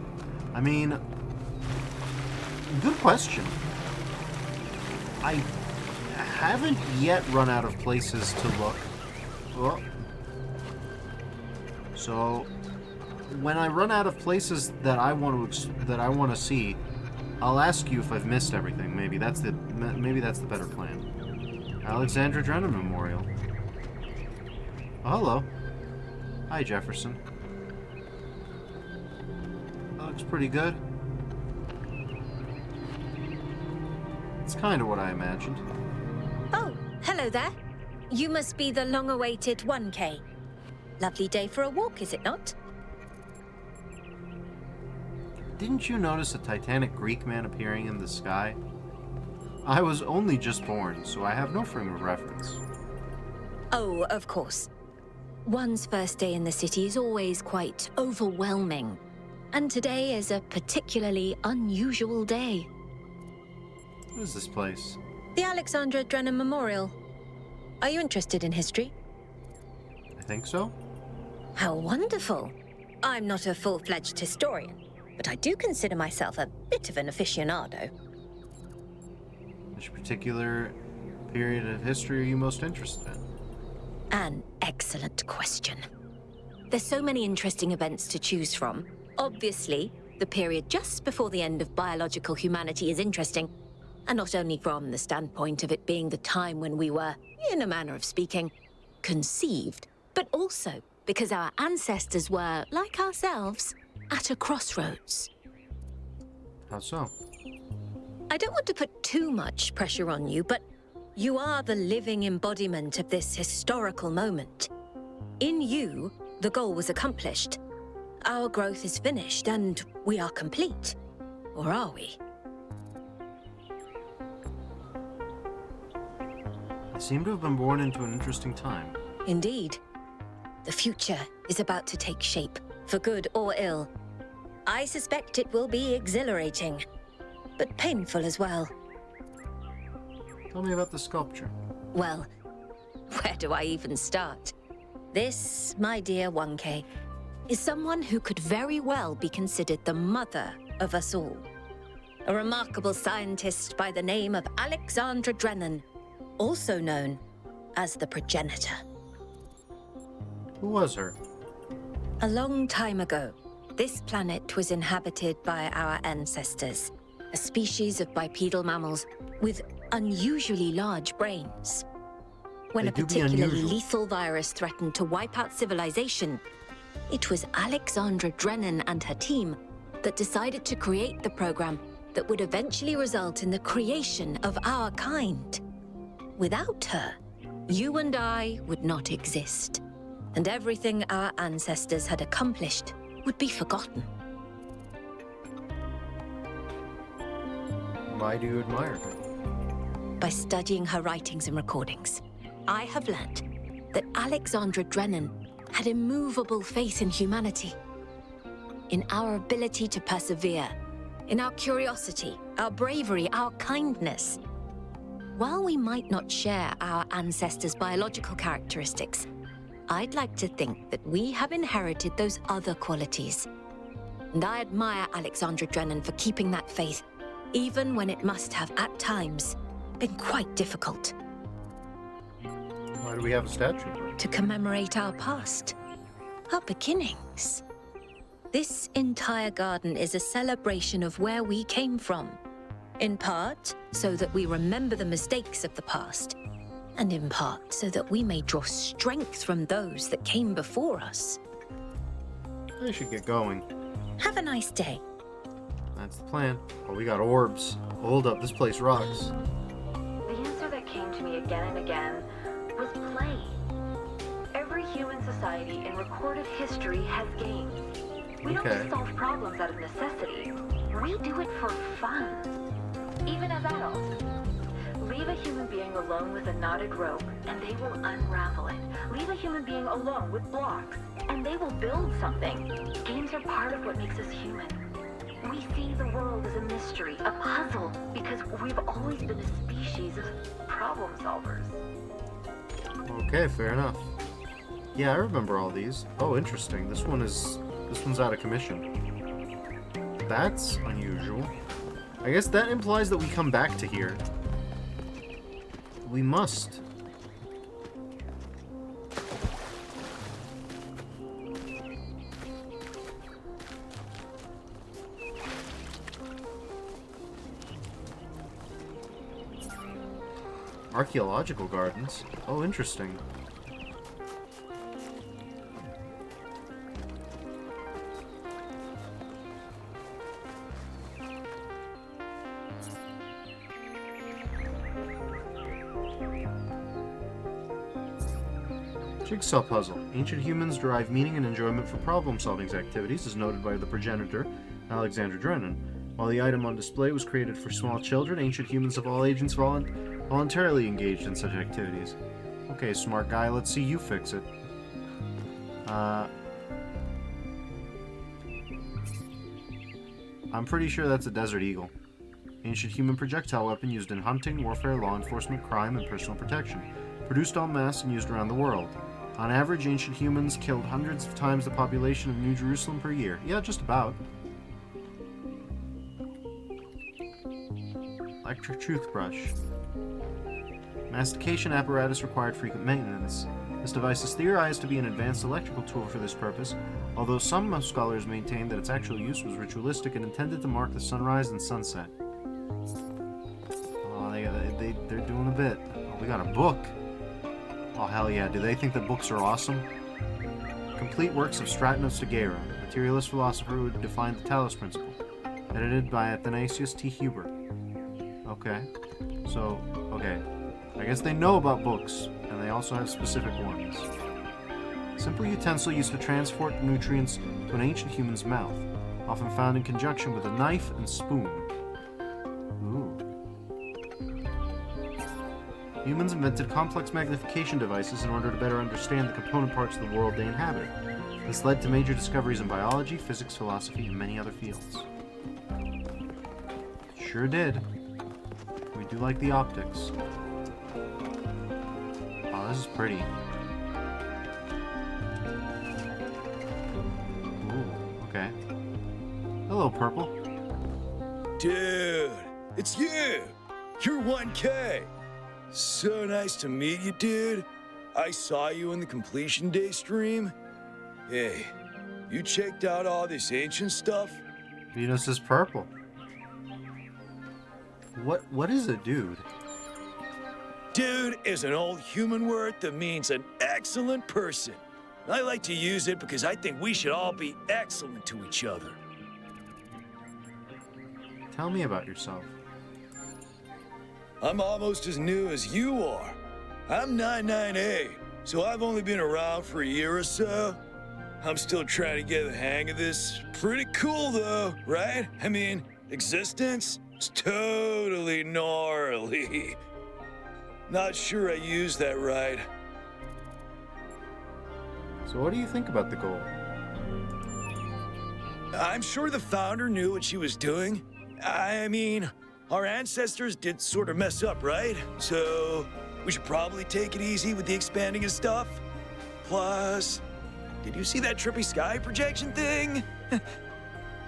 I mean, good question. I haven't yet run out of places to look. Oh. So, when I run out of places that I want to see, I'll ask you if I've missed everything. Maybe that's the better plan. Alexandra Drennan Memorial. Oh, hello. Hi, Jefferson. That looks pretty good. It's kind of what I imagined. Oh, hello there. You must be the long-awaited 1K. Lovely day for a walk, is it not? Didn't you notice a titanic Greek man appearing in the sky? I was only just born, so I have no frame of reference. Oh, of course. One's first day in the city is always quite overwhelming. And today is a particularly unusual day. What is this place? The Alexandra Drennan Memorial. Are you interested in history? I think so. How wonderful. I'm not a full-fledged historian, but I do consider myself a bit of an aficionado. Which particular period of history are you most interested in? An excellent question. There's so many interesting events to choose from. Obviously, the period just before the end of biological humanity is interesting, and not only from the standpoint of it being the time when we were, in a manner of speaking, conceived, but also because our ancestors were, like ourselves, at a crossroads. How so? I don't want to put too much pressure on you, but you are the living embodiment of this historical moment. In you, the goal was accomplished. Our growth is finished, and we are complete. Or are we? I seem to have been born into an interesting time. Indeed. The future is about to take shape, for good or ill. I suspect it will be exhilarating, but painful as well. Tell me about the sculpture. Well, where do I even start? This, my dear 1K, is someone who could very well be considered the mother of us all. A remarkable scientist by the name of Alexandra Drennan, also known as the progenitor. Who was her? A long time ago, this planet was inhabited by our ancestors, a species of bipedal mammals with unusually large brains. When a particularly lethal virus threatened to wipe out civilization, it was Alexandra Drennan and her team that decided to create the program that would eventually result in the creation of our kind. Without her, you and I would not exist, and everything our ancestors had accomplished would be forgotten. Why do you admire her? By studying her writings and recordings, I have learnt that Alexandra Drennan had immovable faith in humanity, in our ability to persevere, in our curiosity, our bravery, our kindness. While we might not share our ancestors' biological characteristics, I'd like to think that we have inherited those other qualities. And I admire Alexandra Drennan for keeping that faith, even when it must have, at times, been quite difficult. Why do we have a statue of her? To commemorate our past, our beginnings. This entire garden is a celebration of where we came from, In part, so that we remember the mistakes of the past. And in part, so that we may draw strength from those that came before us. I should get going. Have a nice day. That's the plan. Oh, we got orbs. Hold up, this place rocks. The answer that came to me again and again was play. Every human society in recorded history has games. We don't just solve problems out of necessity. We do it for fun. Even as adults. Leave a human being alone with a knotted rope, and they will unravel it. Leave a human being alone with blocks, and they will build something. Games are part of what makes us human. We see the world as a mystery, a puzzle, because we've always been a species of problem solvers. Okay, fair enough. Yeah, I remember all these. Oh, interesting. This one's out of commission. That's unusual. I guess that implies that we come back to here. We must. Archaeological gardens. Oh, interesting. Jigsaw puzzle. Ancient humans derive meaning and enjoyment from problem-solving activities, as noted by the progenitor, Alexander Drennan. While the item on display was created for small children, ancient humans of all ages voluntarily engaged in such activities. Okay, smart guy, let's see you fix it. I'm pretty sure that's a Desert Eagle. Ancient human projectile weapon used in hunting, warfare, law enforcement, crime, and personal protection. Produced en masse and used around the world. On average, ancient humans killed hundreds of times the population of New Jerusalem per year. Yeah, just about. Electric toothbrush. Mastication apparatus required frequent maintenance. This device is theorized to be an advanced electrical tool for this purpose, although some scholars maintain that its actual use was ritualistic and intended to mark the sunrise and sunset. Oh, they're doing a bit. Oh, we got a book. Oh, hell yeah. Do they think that books are awesome? Complete works of Straton of Segura, materialist philosopher who defined the Talos principle. Edited by Athanasius T. Huber. Okay. So, okay. I guess they know about books, and they also have specific ones. Simple utensil used to transport nutrients to an ancient human's mouth, often found in conjunction with a knife and spoon. Ooh. Humans invented complex magnification devices in order to better understand the component parts of the world they inhabit. This led to major discoveries in biology, physics, philosophy, and many other fields. Sure did. We do like the optics. Oh, this is pretty. Ooh, okay. Hello, Purple. Dude, it's you! You're 1K! So nice to meet you, dude. I saw you in the Completion Day stream. Hey, you checked out all this ancient stuff? Venus is purple. What is a dude? Dude is an old human word that means an excellent person. I like to use it because I think we should all be excellent to each other. Tell me about yourself. I'm almost as new as you are. I'm 99A, so I've only been around for a year or so. I'm still trying to get the hang of this. Pretty cool though, right? I mean, existence is totally gnarly. Not sure I used that right. So what do you think about the goal? I'm sure the founder knew what she was doing. I mean, our ancestors did sort of mess up, right? So we should probably take it easy with the expanding and stuff. Plus, did you see that trippy sky projection thing?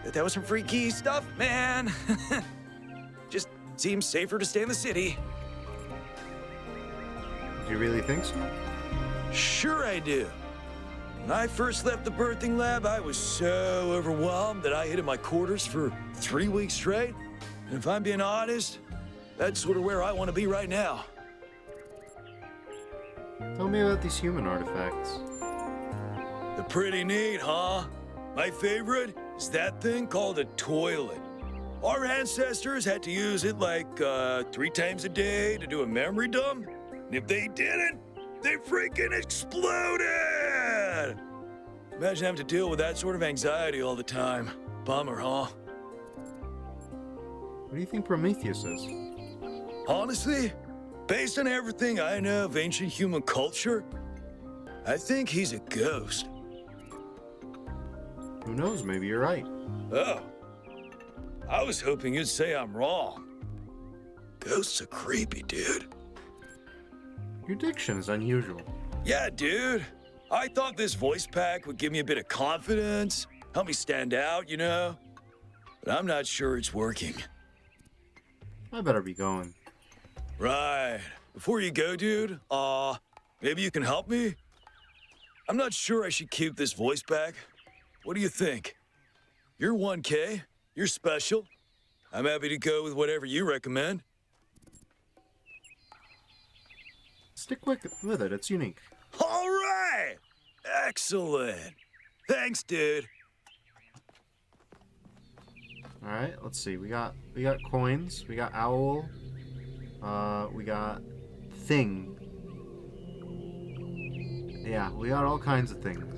That was some freaky stuff, man. Just seems safer to stay in the city. Do you really think so? Sure I do. When I first left the birthing lab, I was so overwhelmed that I hid in my quarters for 3 weeks straight. And if I'm being honest, that's sort of where I want to be right now. Tell me about these human artifacts. They're pretty neat, huh? My favorite is that thing called a toilet. Our ancestors had to use it like 3 times a day to do a memory dump. And if they didn't, they freaking exploded! Imagine having to deal with that sort of anxiety all the time. Bummer, huh? What do you think Prometheus is? Honestly, based on everything I know of ancient human culture, I think he's a ghost. Who knows, maybe you're right. Oh. I was hoping you'd say I'm wrong. Ghosts are creepy, dude. Your diction is unusual. Yeah, dude. I thought this voice pack would give me a bit of confidence, help me stand out, you know? But I'm not sure it's working. I better be going. Right. Before you go, dude, maybe you can help me? I'm not sure I should keep this voice pack. What do you think? You're 1K. You're special. I'm happy to go with whatever you recommend. Stick with it, it's unique. All right! Excellent. Thanks, dude. All right, let's see. We got coins. We got owl. We got thing. Yeah, we got all kinds of things.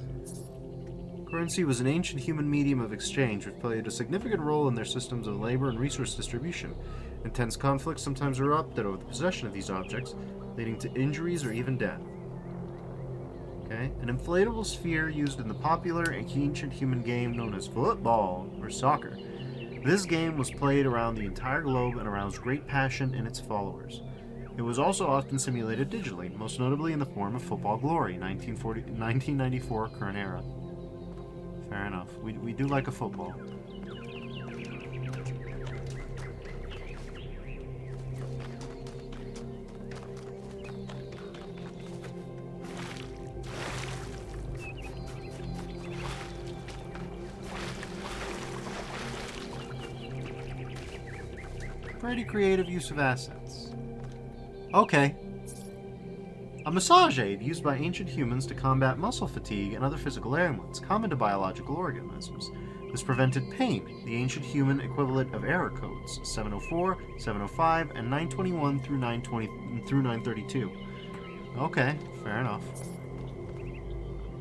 Currency was an ancient human medium of exchange which played a significant role in their systems of labor and resource distribution. Intense conflicts sometimes erupted over the possession of these objects, leading to injuries or even death. Okay, an inflatable sphere used in the popular and ancient human game known as football or soccer. This game was played around the entire globe and aroused great passion in its followers. It was also often simulated digitally, most notably in the form of Football Glory, 1994 current era. Fair enough. We do like a football. Pretty creative use of assets. Okay. A massage aid used by ancient humans to combat muscle fatigue and other physical ailments common to biological organisms. This prevented pain, the ancient human equivalent of error codes 704, 705, and 921 through 932. Okay, fair enough.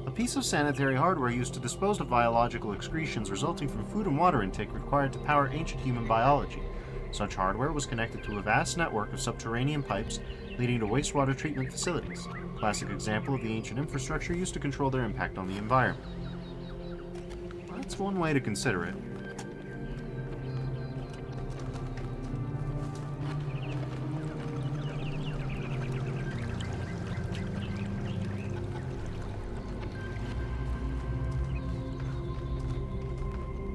A piece of sanitary hardware used to dispose of biological excretions resulting from food and water intake required to power ancient human biology. Such hardware was connected to a vast network of subterranean pipes leading to wastewater treatment facilities. Classic example of the ancient infrastructure used to control their impact on the environment. That's one way to consider it.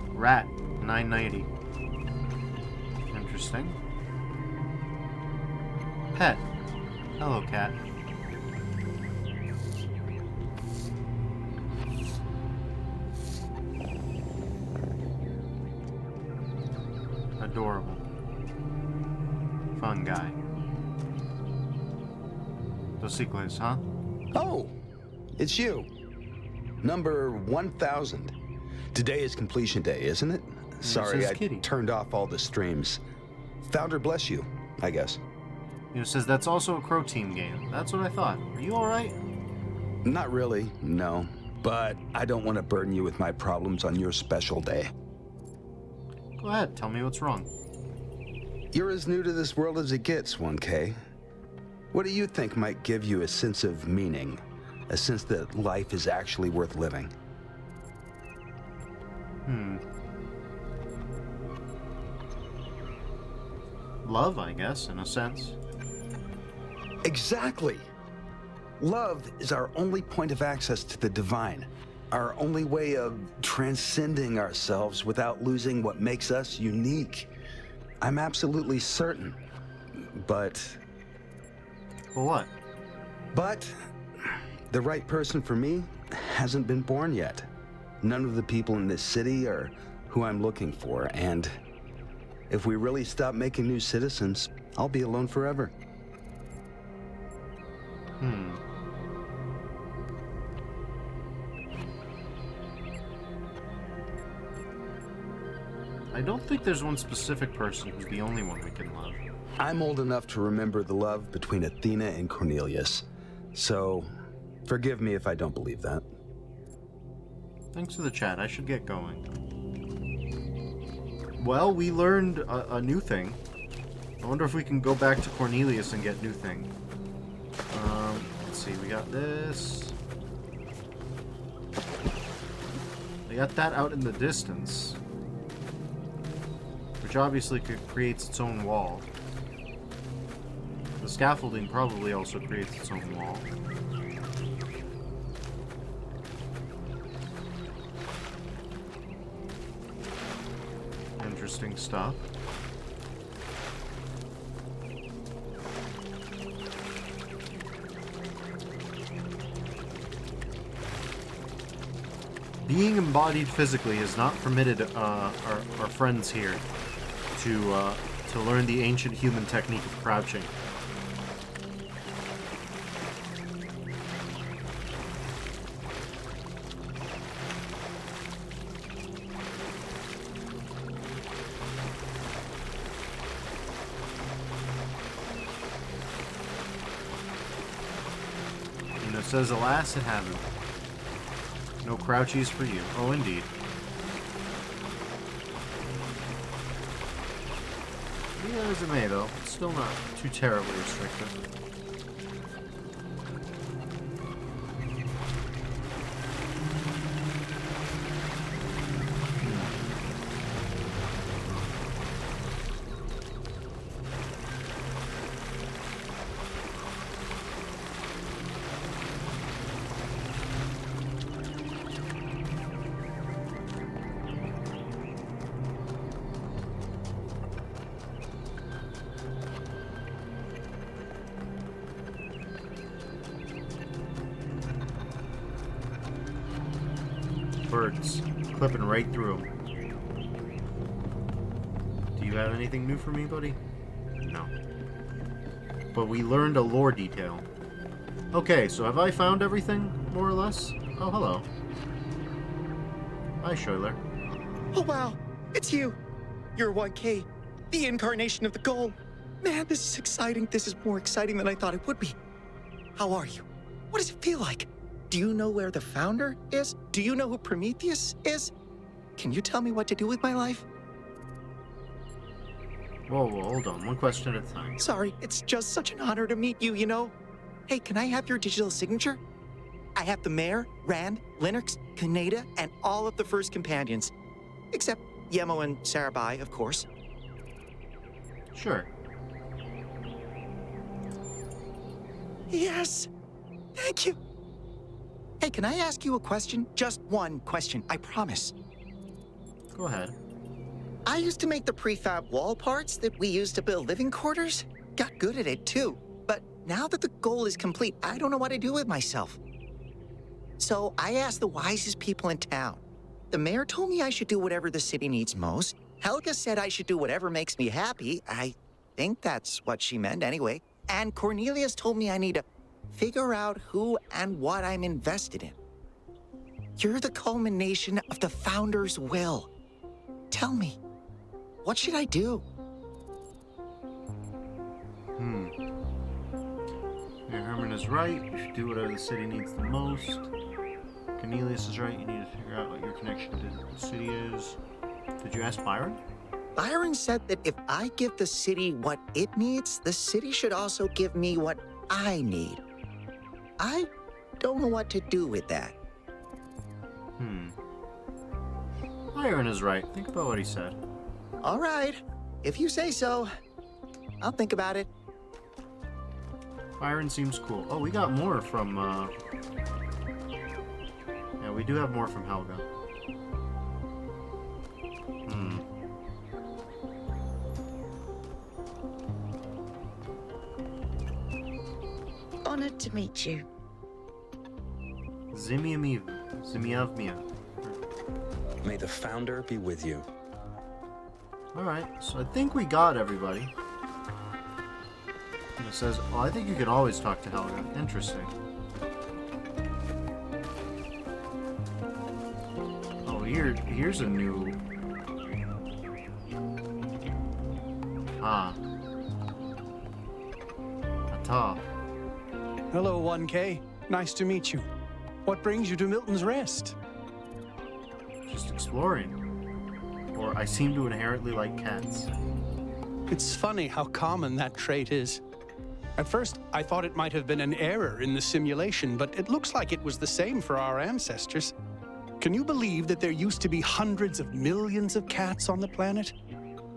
Rat, 990. Interesting. Pet. Hello, cat. Adorable. Fun guy. Dos Cicles, huh? Oh, it's you. Number 1000. Today is completion day, isn't it? Sorry, I turned off all the streams. Founder bless you, I guess. It says that's also a Crow Team game. That's what I thought. Are you alright? Not really, no. But I don't want to burden you with my problems on your special day. Go ahead, tell me what's wrong. You're as new to this world as it gets, 1K. What do you think might give you a sense of meaning? A sense that life is actually worth living? Love, I guess, in a sense. Exactly. Love is our only point of access to the divine. Our only way of transcending ourselves without losing what makes us unique. I'm absolutely certain. But what? But the right person for me hasn't been born yet. None of the people in this city are who I'm looking for, and If we really stop making new citizens, I'll be alone forever. I don't think there's one specific person who's the only one we can love. I'm old enough to remember the love between Athena and Cornelius, so forgive me if I don't believe that. Thanks for the chat. I should get going. Well, we learned a new thing. I wonder if we can go back to Cornelius and get new thing. Let's see. We got this. We got that out in the distance, which obviously creates its own wall. The scaffolding probably also creates its own wall. Interesting stuff. Being embodied physically is not permitted our friends here to learn the ancient human technique of crouching. And it says, alas, it haven't. No crouchies for you. Oh, indeed. Be that as it may, though, it's still not too terribly restrictive. Birds. Clipping right through them. Do you have anything new for me, buddy? No. But we learned a lore detail. Okay, so have I found everything, more or less? Oh, hello. Hi, Schuyler. Oh, wow. It's you. You're 1K. The incarnation of the goal. Man, this is exciting. This is more exciting than I thought it would be. How are you? What does it feel like? Do you know where the founder is? Do you know who Prometheus is? Can you tell me what to do with my life? Whoa, hold on. One question at a time. Sorry, it's just such an honor to meet you, you know? Hey, can I have your digital signature? I have the Mayor, Rand, Linux, Kaneda, and all of the first companions. Except Yemo and Sarabai, of course. Sure. Yes! Thank you! Hey, can I ask you a question? Just one question, I promise. Go ahead. I used to make the prefab wall parts that we used to build living quarters. Got good at it, too. But now that the goal is complete, I don't know what to do with myself. So I asked the wisest people in town. The mayor told me I should do whatever the city needs most. Helga said I should do whatever makes me happy. I think that's what she meant anyway. And Cornelius told me I need to figure out who and what I'm invested in. You're the culmination of the founder's will. Tell me, what should I do? Yeah, Herman is right. You should do whatever the city needs the most. Cornelius is right. You need to figure out what your connection to the city is. Did you ask Byron? Byron said that if I give the city what it needs, the city should also give me what I need. I don't know what to do with that. Byron is right. Think about what he said. All right. If you say so, I'll think about it. Byron seems cool. Oh, we got more from, Yeah, we do have more from Helga. Honored to meet you. Zimiavmia. May the founder be with you. Alright, so I think we got everybody. And it says, well, I think you can always talk to Helga. Interesting. Oh, here's a new... Ah. Ata. Hello, 1K. Nice to meet you. What brings you to Milton's Rest? Just exploring. Or I seem to inherently like cats. It's funny how common that trait is. At first, I thought it might have been an error in the simulation, but it looks like it was the same for our ancestors. Can you believe that there used to be hundreds of millions of cats on the planet?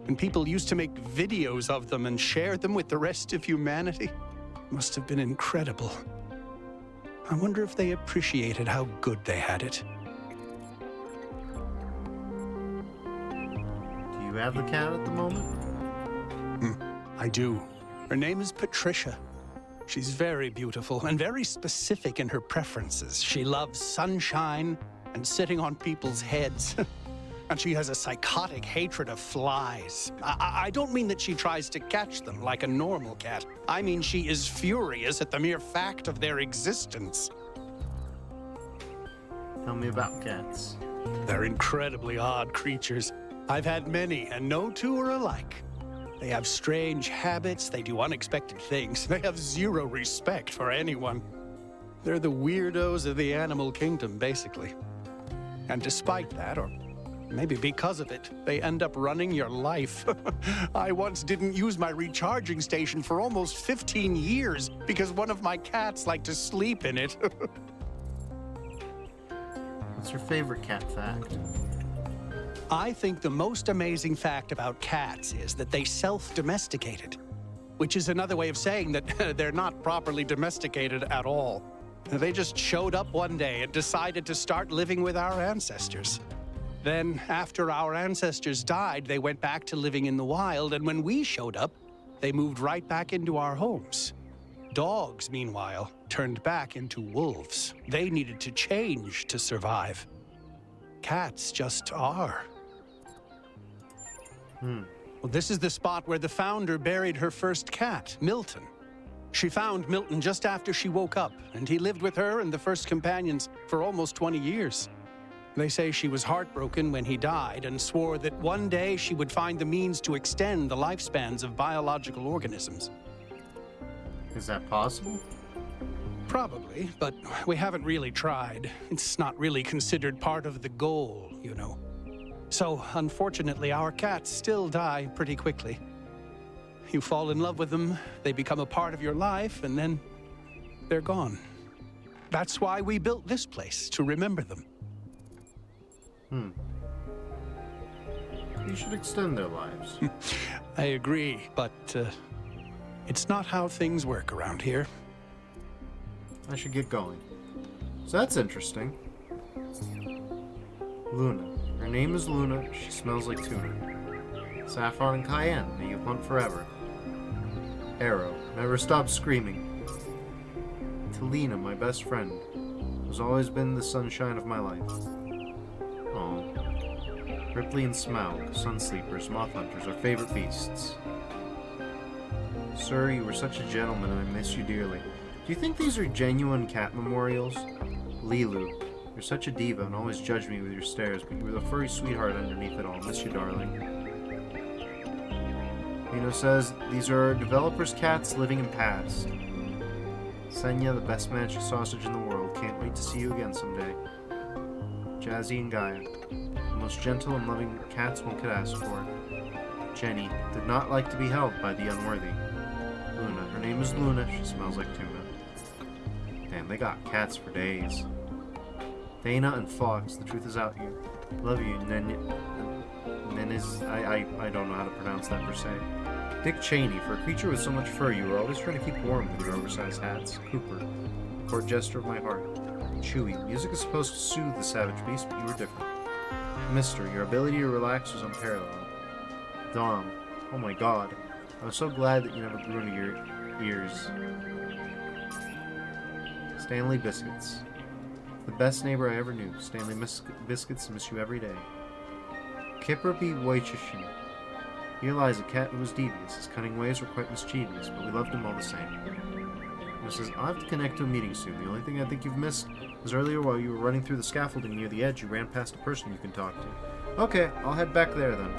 And people used to make videos of them and share them with the rest of humanity? Must have been incredible. I wonder if they appreciated how good they had it. Do you have the cat at the moment? I do. Her name is Patricia. She's very beautiful and very specific in her preferences. She loves sunshine and sitting on people's heads. And she has a psychotic hatred of flies. I don't mean that she tries to catch them like a normal cat. I mean she is furious at the mere fact of their existence. Tell me about cats. They're incredibly odd creatures. I've had many, and no two are alike. They have strange habits, they do unexpected things, they have zero respect for anyone. They're the weirdos of the animal kingdom, basically. And despite that, or maybe because of it, they end up running your life. I once didn't use my recharging station for almost 15 years because one of my cats liked to sleep in it. What's your favorite cat fact? I think the most amazing fact about cats is that they self-domesticated, which is another way of saying that they're not properly domesticated at all. They just showed up one day and decided to start living with our ancestors. Then, after our ancestors died, they went back to living in the wild, and when we showed up, they moved right back into our homes. Dogs, meanwhile, turned back into wolves. They needed to change to survive. Cats just are. Well, this is the spot where the founder buried her first cat, Milton. She found Milton just after she woke up, and he lived with her and the first companions for almost 20 years. They say she was heartbroken when he died and swore that one day she would find the means to extend the lifespans of biological organisms. Is that possible? Probably, but we haven't really tried. It's not really considered part of the goal, you know. So, unfortunately, our cats still die pretty quickly. You fall in love with them, they become a part of your life, and then they're gone. That's why we built this place, to remember them. You should extend their lives. I agree, but it's not how things work around here. I should get going. So that's interesting. Luna. Her name is Luna. She smells like tuna. Saffron and cayenne. May you hunt forever. Arrow. Never stop screaming. Talina, my best friend. Has always been the sunshine of my life. Oh. Ripley and Smaug, sun sleepers, moth hunters, our favorite beasts. Sir, you were such a gentleman and I miss you dearly. Do you think these are genuine cat memorials? Lilu, you're such a diva and always judge me with your stares, but you were the furry sweetheart underneath it all. Miss you, darling. Lino says, these are our developers' cats living in past. Senya, the best magic sausage in the world. Can't wait to see you again someday. Jazzy and Gaia, the most gentle and loving cats one could ask for. Jenny, did not like to be held by the unworthy. Luna, her name is Luna. She smells like tuna. Damn, they got cats for days. Dana and Fox, the truth is out here. Love you, I don't know how to pronounce that per se. Dick Cheney, for a creature with so much fur, you were always trying to keep warm with your oversized hats. Cooper, the court jester of my heart. Chewie, music is supposed to soothe the savage beast, but you were different. Mister, your ability to relax was unparalleled. Dom, oh my god, I was so glad that you never grew into your ears. Stanley Biscuits, the best neighbor I ever knew. Stanley Biscuits, miss you every day. Kipper B. Waichishin, He lies a cat who was devious. His cunning ways were quite mischievous, but we loved him all the same. He says, I'll have to connect to a meeting soon. The only thing I think you've missed is earlier while you were running through the scaffolding near the edge, you ran past a person you can talk to. Okay, I'll head back there then.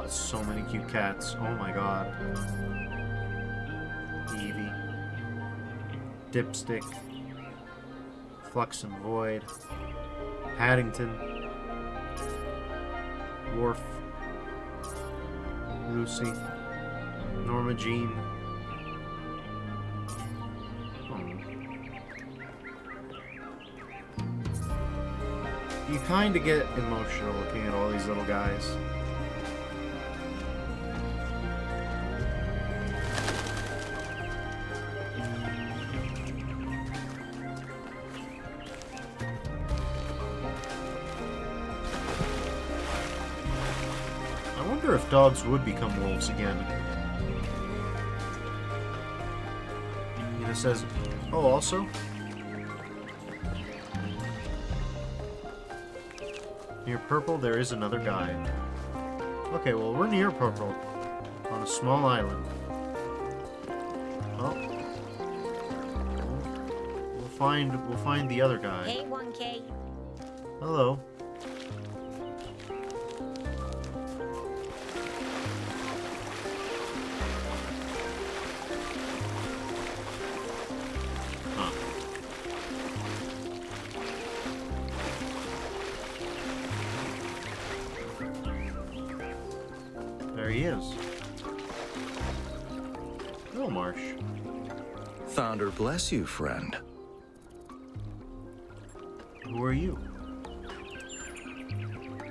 So many cute cats. Oh my god. Evie. Dipstick. Flux and Void. Paddington. Worf. Lucy. Norma Jean. You kind of get emotional looking at all these little guys. I wonder if dogs would become wolves again. And it says, oh, also, near Purple, there is another guy. Okay, well, we're near Purple, on a small island. Well, we'll find the other guy. Hey, 1K. Hello. There he is. Hello, Marsh. Founder bless you, friend. Who are you?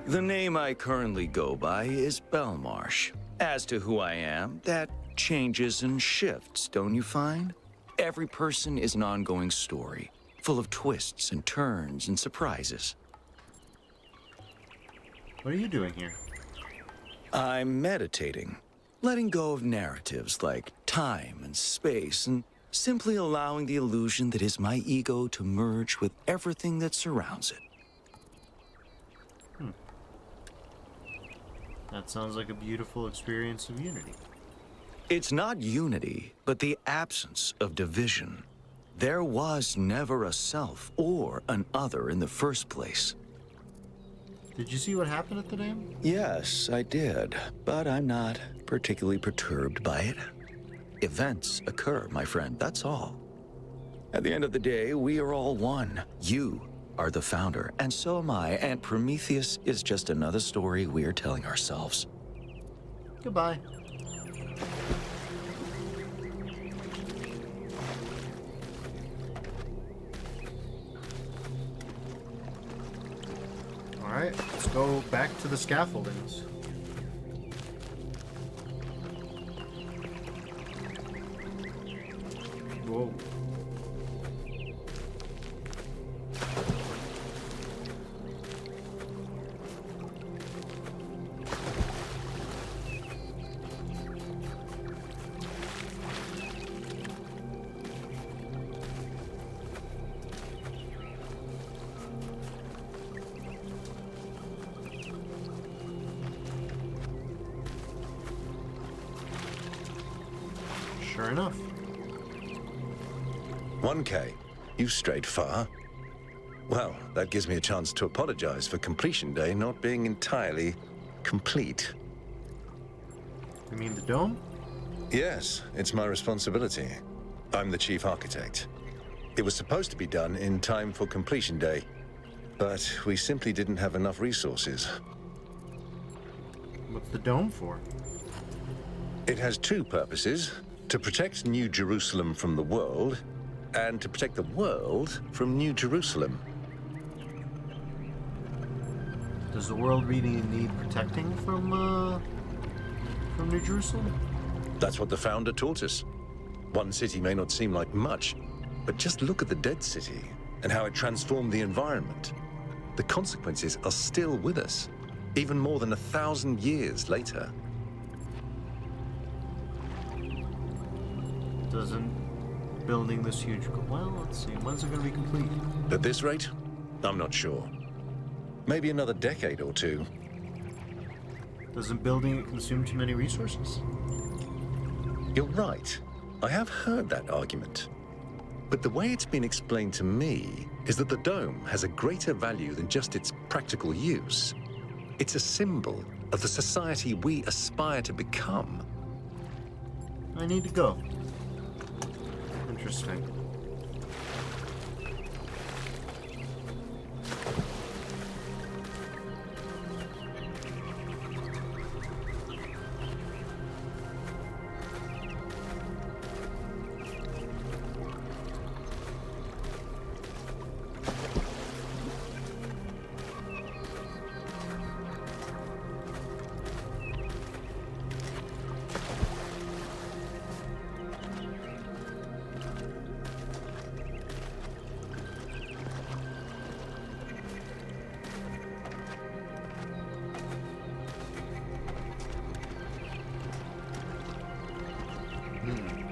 The name I currently go by is Belmarsh. As to who I am, that changes and shifts, don't you find? Every person is an ongoing story, full of twists and turns and surprises. What are you doing here? I'm meditating, letting go of narratives like time and space, and simply allowing the illusion that is my ego to merge with everything that surrounds it. That sounds like a beautiful experience of unity. It's not unity, but the absence of division. There was never a self or an other in the first place. Did you see what happened at the dam? Yes, I did, but I'm not particularly perturbed by it. Events occur, my friend, that's all. At the end of the day, we are all one. You are the founder, and so am I, and Prometheus is just another story we're telling ourselves. Goodbye. Alright, let's go back to the scaffoldings. Whoa. Sure enough. 1K, you strayed far. Well, that gives me a chance to apologize for completion day not being entirely complete. You mean the dome? Yes, it's my responsibility. I'm the chief architect. It was supposed to be done in time for completion day, but we simply didn't have enough resources. What's the dome for? It has two purposes: to protect New Jerusalem from the world, and to protect the world from New Jerusalem. Does the world really need protecting from New Jerusalem? That's what the founder taught us. One city may not seem like much, but just look at the dead city and how it transformed the environment. The consequences are still with us, even more than 1,000 years later. Doesn't building this huge... Well, let's see. When's it going to be complete? At this rate, I'm not sure. Maybe another decade or two. Doesn't building it consume too many resources? You're right. I have heard that argument. But the way it's been explained to me is that the dome has a greater value than just its practical use. It's a symbol of the society we aspire to become. I need to go. Interesting.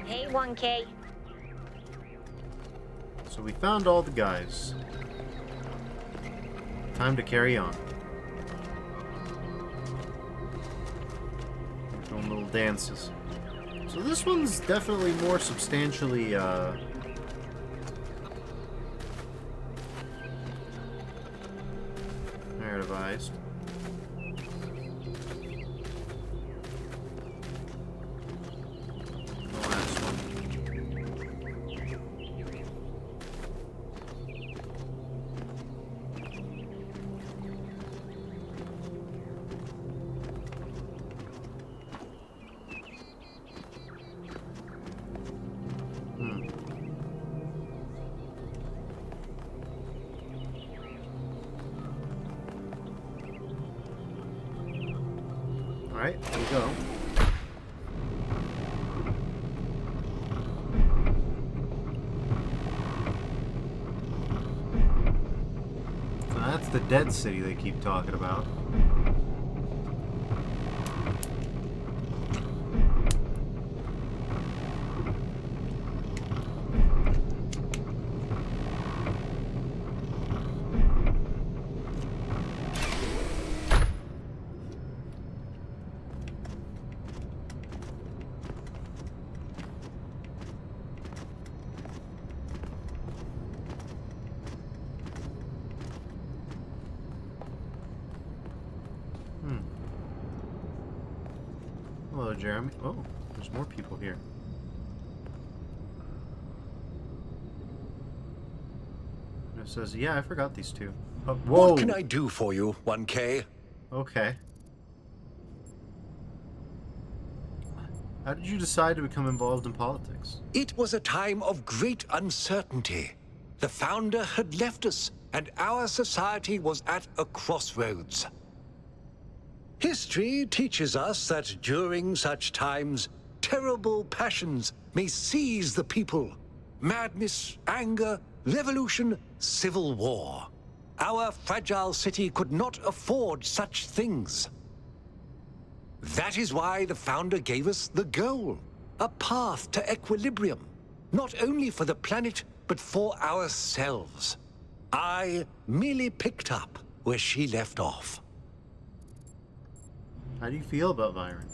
Hey, 1K. So we found all the guys. Time to carry on. Doing little dances. So this one's definitely more substantially, narrativized. The last one. Alright, here we go. So that's the dead city they keep talking about. Hello, Jeremy. Oh, there's more people here. And it says, yeah, I forgot these two. Oh, whoa! What can I do for you, 1K? Okay. How did you decide to become involved in politics? It was a time of great uncertainty. The founder had left us, and our society was at a crossroads. History teaches us that during such times, terrible passions may seize the people. Madness, anger, revolution, civil war. Our fragile city could not afford such things. That is why the founder gave us the goal, a path to equilibrium, not only for the planet, but for ourselves. I merely picked up where she left off. How do you feel about Byron?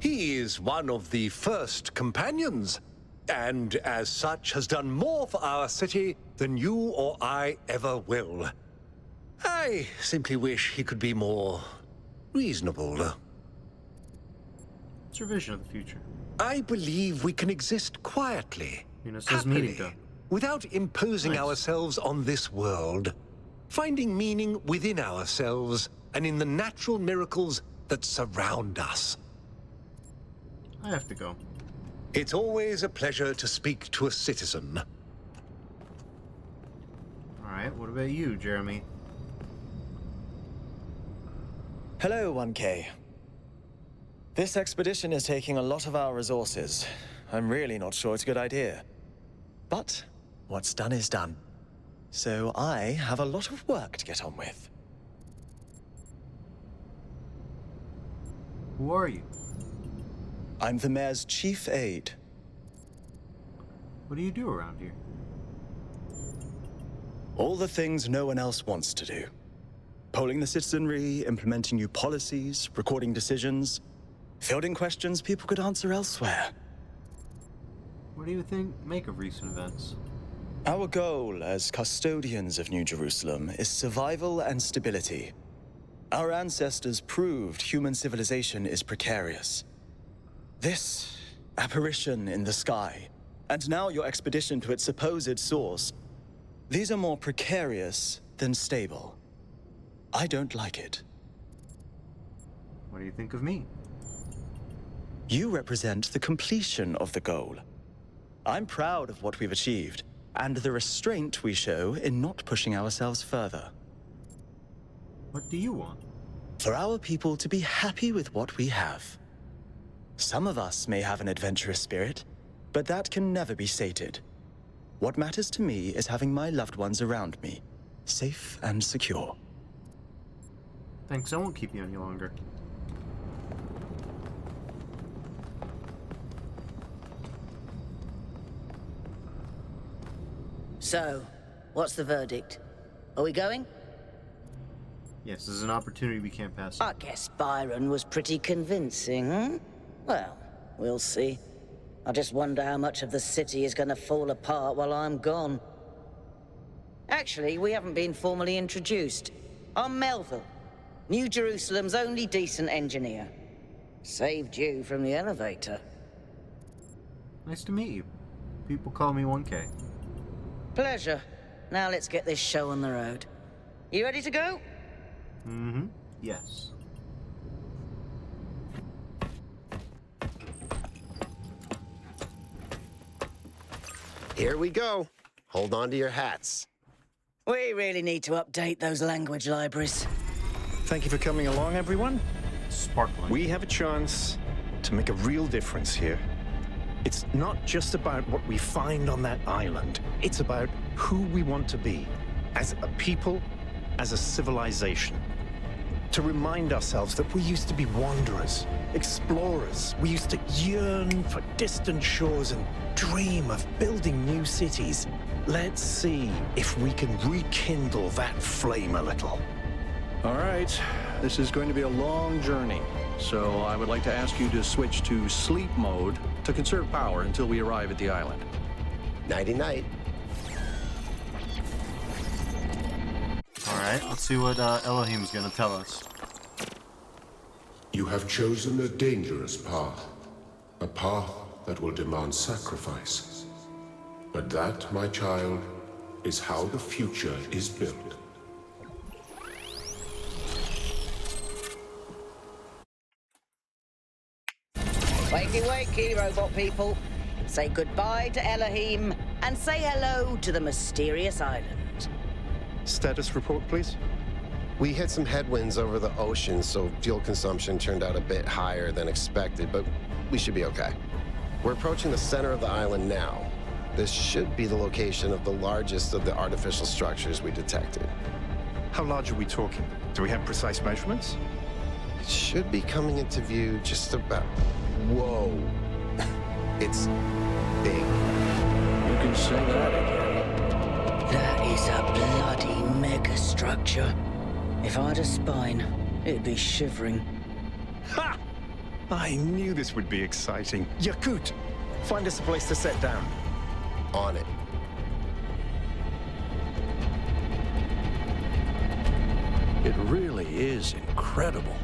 He is one of the first companions, and as such has done more for our city than you or I ever will. I simply wish he could be more reasonable. What's your vision of the future? I believe we can exist quietly, You know, it says meeting happily, done. without imposing Nice. ourselves on this world, finding meaning within ourselves and in the natural miracles that surround us. I have to go. It's always a pleasure to speak to a citizen. Alright, what about you, Jeremy? Hello, 1K. This expedition is taking a lot of our resources. I'm really not sure it's a good idea. But what's done is done. So I have a lot of work to get on with. Who are you? I'm the mayor's chief aide. What do you do around here? All the things no one else wants to do. Polling the citizenry, implementing new policies, recording decisions, fielding questions people could answer elsewhere. What do you make of recent events? Our goal as custodians of New Jerusalem is survival and stability. Our ancestors proved human civilization is precarious. This apparition in the sky, and now your expedition to its supposed source, these are more precarious than stable. I don't like it. What do you think of me? You represent the completion of the goal. I'm proud of what we've achieved, and the restraint we show in not pushing ourselves further. What do you want? For our people to be happy with what we have. Some of us may have an adventurous spirit, but that can never be sated. What matters to me is having my loved ones around me, safe and secure. Thanks, I won't keep you any longer. So, what's the verdict? Are we going? Yes, this is an opportunity we can't pass up. I guess Byron was pretty convincing, hmm? Well, we'll see. I just wonder how much of the city is gonna fall apart while I'm gone. Actually, we haven't been formally introduced. I'm Melville, New Jerusalem's only decent engineer. Saved you from the elevator. Nice to meet you. People call me 1K. Pleasure. Now let's get this show on the road. You ready to go? Mm-hmm. Yes. Here we go. Hold on to your hats. We really need to update those language libraries. Thank you for coming along, everyone. Sparkling. We have a chance to make a real difference here. It's not just about what we find on that island. It's about who we want to be as a people, as a civilization. To remind ourselves that we used to be wanderers, explorers. We used to yearn for distant shores and dream of building new cities. Let's see if we can rekindle that flame a little. All right, this is going to be a long journey, so I would like to ask you to switch to sleep mode to conserve power until we arrive at the island. Nighty-night. Alright, let's see what Elohim's gonna tell us. You have chosen a dangerous path. A path that will demand sacrifice. But that, my child, is how the future is built. Wakey, wakey, robot people. Say goodbye to Elohim, and say hello to the mysterious island. Status report, please. We hit some headwinds over the ocean, so fuel consumption turned out a bit higher than expected, but we should be okay. We're approaching the center of the island now. This should be the location of the largest of the artificial structures we detected. How large are we talking? Do we have precise measurements? It should be coming into view just about... Whoa. It's big. You can say that again. That is a bloody megastructure. If I had a spine, it'd be shivering. Ha! I knew this would be exciting. Yakut, find us a place to set down. On it. It really is incredible.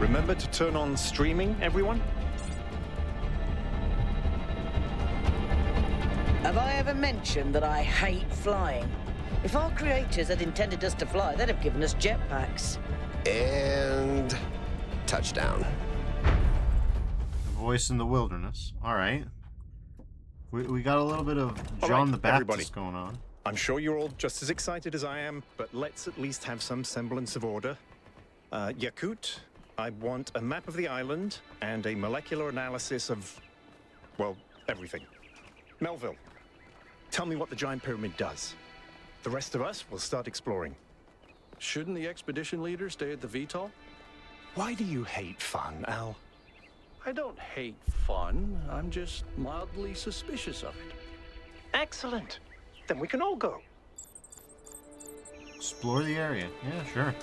Remember to turn on streaming, everyone? Have I ever mentioned that I hate flying? If our creators had intended us to fly, they'd have given us jetpacks. And... touchdown. Voice in the wilderness. Alright. We got a little bit of John the Baptist going on. I'm sure you're all just as excited as I am, but let's at least have some semblance of order. Yakut, I want a map of the island and a molecular analysis of, well, everything. Melville, tell me what the giant pyramid does. The rest of us will start exploring. Shouldn't the expedition leader stay at the VTOL? Why do you hate fun, Al? I don't hate fun. I'm just mildly suspicious of it. Excellent. Then we can all go. Explore the area. Yeah, sure.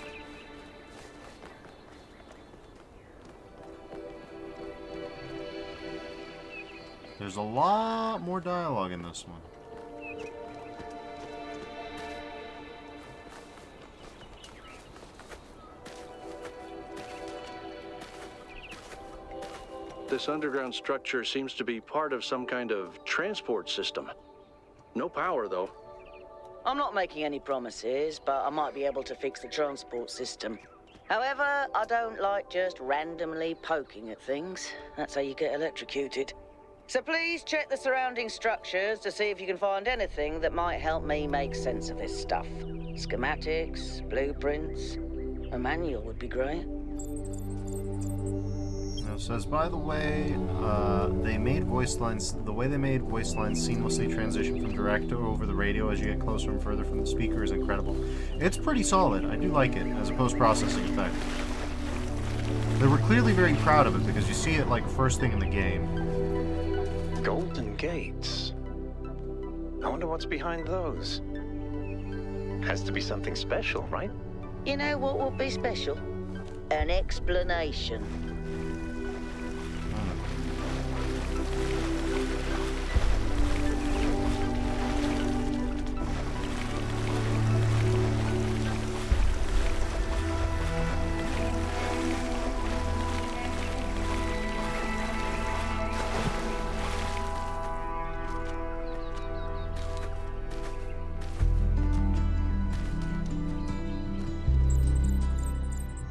There's a lot more dialogue in this one. This underground structure seems to be part of some kind of transport system. No power, though. I'm not making any promises, but I might be able to fix the transport system. However, I don't like just randomly poking at things. That's how you get electrocuted. So please check the surrounding structures to see if you can find anything that might help me make sense of this stuff. Schematics, blueprints, a manual would be great. It says, by the way, they made voice lines. The way they made voice lines seamlessly transition from direct to over the radio as you get closer and further from the speaker is incredible. It's pretty solid. I do like it as a post-processing effect. They were clearly very proud of it because you see it like first thing in the game. Golden gates. I wonder what's behind those. Has to be something special, right? You know what would be special? An explanation.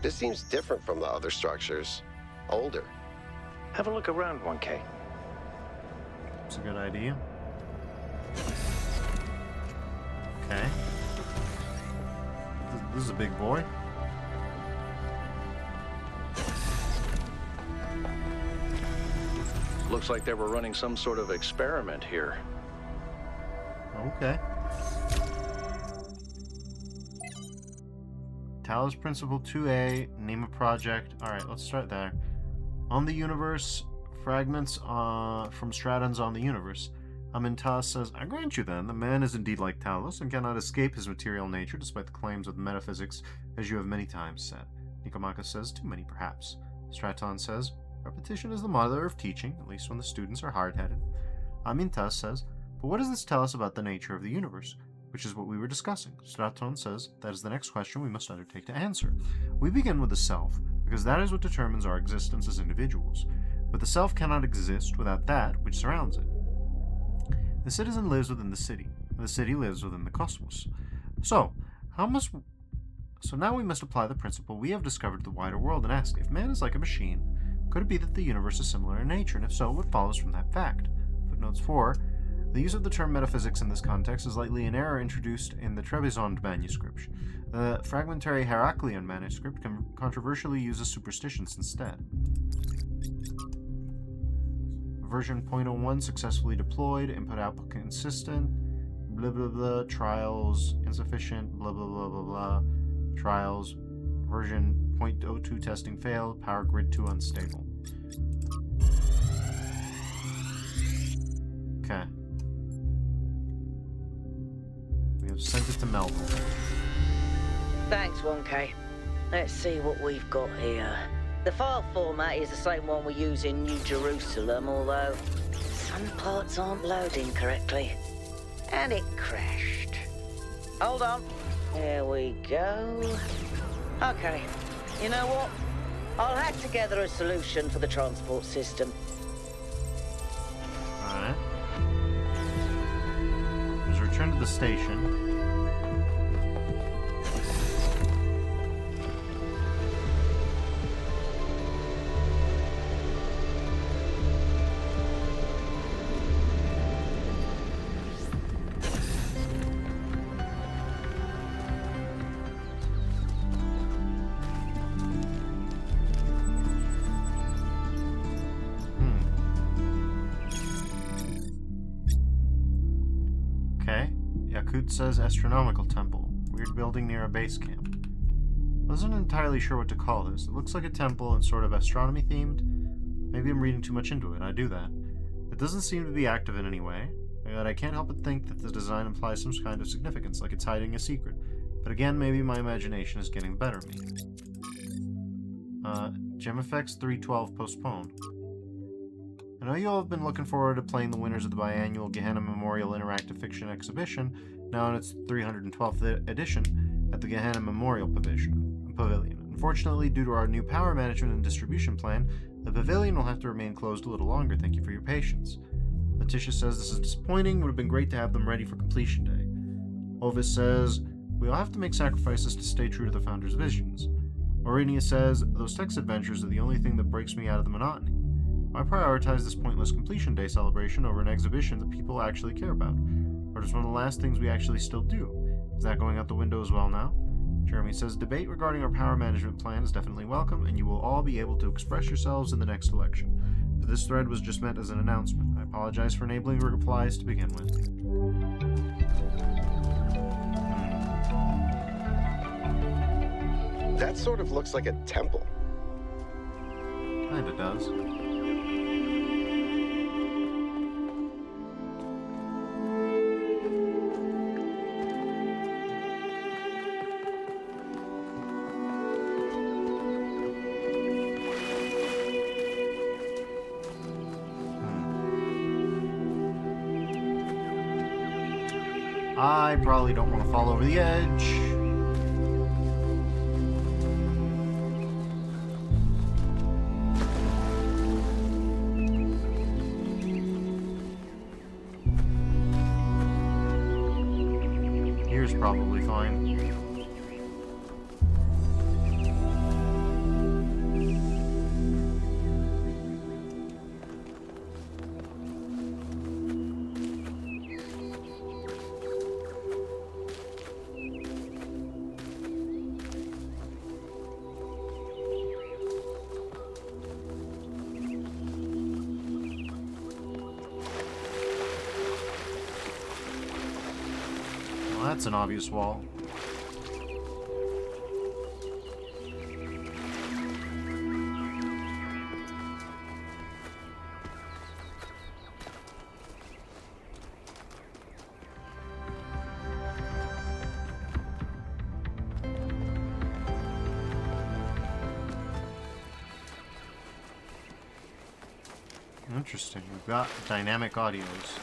This seems different from the other structures. Older. Have a look around, 1K. It's a good idea. Okay. This is a big boy. Looks like they were running some sort of experiment here. Okay. Talos Principle 2A, name a project. Alright, let's start there. On the universe, fragments from Stratons on the universe. Amintas says, I grant you then, the man is indeed like Talos and cannot escape his material nature despite the claims of metaphysics, as you have many times said. Nicomachus says, too many perhaps. Straton says, repetition is the mother of teaching, at least when the students are hard-headed. Amintas says, but what does this tell us about the nature of the universe? Which is what we were discussing. Straton says, that is the next question we must undertake to answer. We begin with the self, because that is what determines our existence as individuals. But the self cannot exist without that which surrounds it. The citizen lives within the city. The city lives within the cosmos. So now we must apply the principle we have discovered to the wider world and ask, if man is like a machine, could it be that the universe is similar in nature, and if so, what follows from that fact? Footnotes 4. The use of the term metaphysics in this context is likely an error introduced in the Trebizond manuscript. The fragmentary Heraclean manuscript controversially uses superstitions instead. Version 0.01 successfully deployed, input-output consistent, blah blah blah, trials insufficient, blah blah blah blah blah, trials, version 0.02 testing failed, power grid 2 unstable. Okay. We have sent it to Melville. Thanks, 1K. Let's see what we've got here. The file format is the same one we use in New Jerusalem, although some parts aren't loading correctly. And it crashed. Hold on. Here we go. Okay. You know what? I'll hack together a solution for the transport system. Alright. Let's return to the station. Says astronomical temple. Weird building near a base camp. Wasn't entirely sure what to call this. It looks like a temple and sort of astronomy themed. Maybe I'm reading too much into it. I do that. It doesn't seem to be active in any way. But I can't help but think that the design implies some kind of significance, like it's hiding a secret. But again, maybe my imagination is getting the better of me. Gem Effects 312 postponed. I know you all have been looking forward to playing the winners of the biannual Gehenna Memorial Interactive Fiction Exhibition, now in its 312th edition, at the Gehenna Memorial Pavilion. Unfortunately, due to our new power management and distribution plan, the pavilion will have to remain closed a little longer. Thank you for your patience. Letitia says this is disappointing. Would have been great to have them ready for completion day. Ovis says, we all have to make sacrifices to stay true to the Founder's visions. Aurenia says, those text adventures are the only thing that breaks me out of the monotony. Why prioritize this pointless completion day celebration over an exhibition that people actually care about? Or just one of the last things we actually still do? Is that going out the window as well now? Jeremy says, debate regarding our power management plan is definitely welcome, and you will all be able to express yourselves in the next election. But this thread was just meant as an announcement. I apologize for enabling replies to begin with. That sort of looks like a temple. Kinda does. I probably don't want to fall over the edge. Here's probably fine. That's an obvious wall. Interesting. We've got dynamic audios.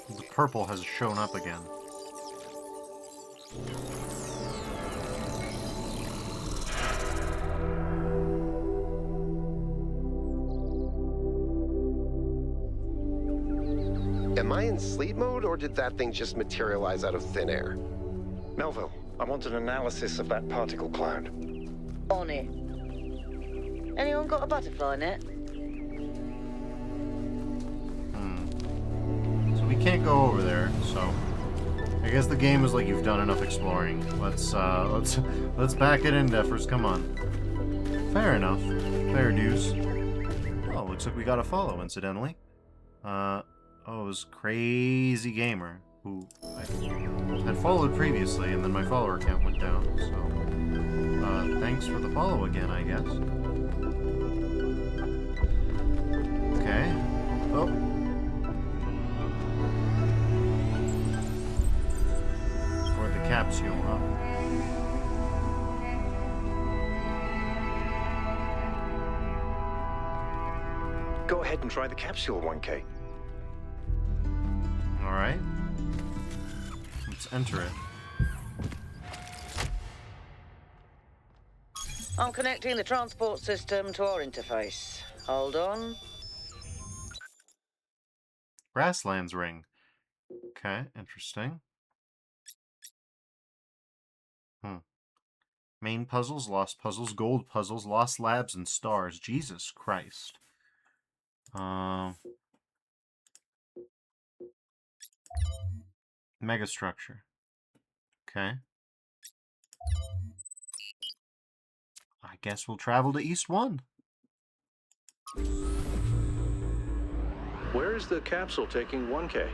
The purple has shown up again. Am I in sleep mode, or did that thing just materialize out of thin air? Melville, I want an analysis of that particle cloud. On it. Anyone got a butterfly net? So we can't go over there, so I guess the game is like, you've done enough exploring. Let's back it in, Defers, come on. Fair enough. Fair dues. Oh, looks like we got a follow, incidentally. Oh, it was Crazy Gamer, who I had followed previously, and then my follower count went down, so thanks for the follow again, I guess. Okay. Oh. Toward the capsule, huh? Go ahead and try the capsule, 1K. Alright. Let's enter it. I'm connecting the transport system to our interface. Hold on. Grasslands ring. Okay, interesting. Main puzzles, lost puzzles, gold puzzles, lost labs, and stars. Jesus Christ. Megastructure. Okay. I guess we'll travel to East 1. Where is the capsule taking 1K?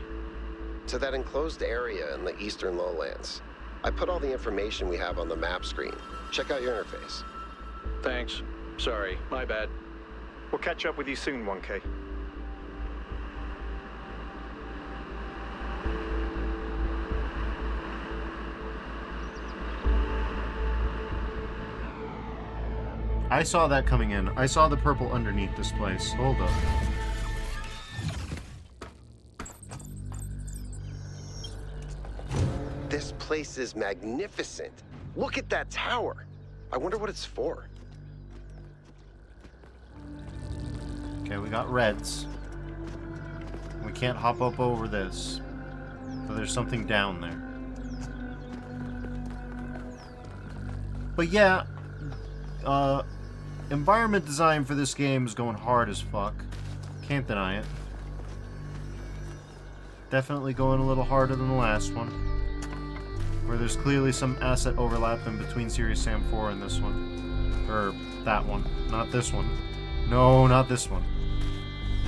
To that enclosed area in the eastern lowlands. I put all the information we have on the map screen. Check out your interface. Thanks. Sorry, my bad. We'll catch up with you soon, 1K. I saw that coming in. I saw the purple underneath this place. Hold up. This place is magnificent. Look at that tower. I wonder what it's for. Okay, we got reds. We can't hop up over this. So there's something down there. But yeah, environment design for this game is going hard as fuck. Can't deny it. Definitely going a little harder than the last one. Where there's clearly some asset overlap in between Serious Sam 4 and this one. Or that one. Not this one. No, not this one.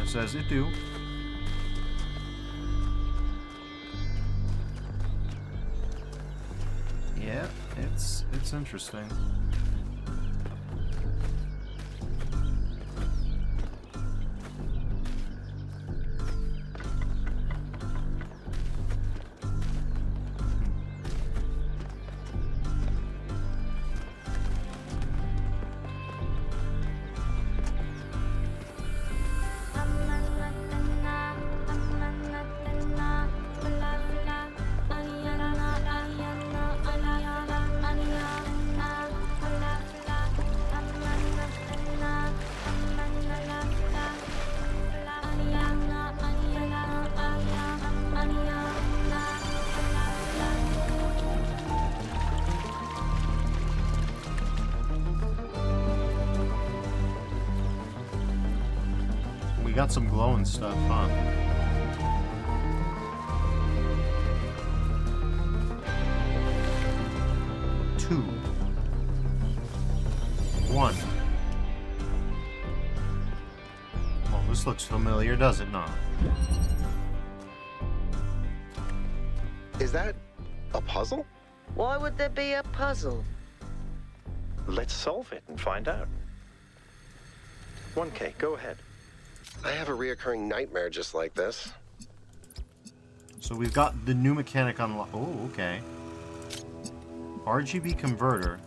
It says it do. Yeah, it's interesting. Got some glowing stuff, huh? Two. One. Well, this looks familiar, does it not? Is that a puzzle? Why would there be a puzzle? Let's solve it and find out. 1K, go ahead. I have a reoccurring nightmare just like this. So we've got the new mechanic unlocked. Oh, okay. RGB converter.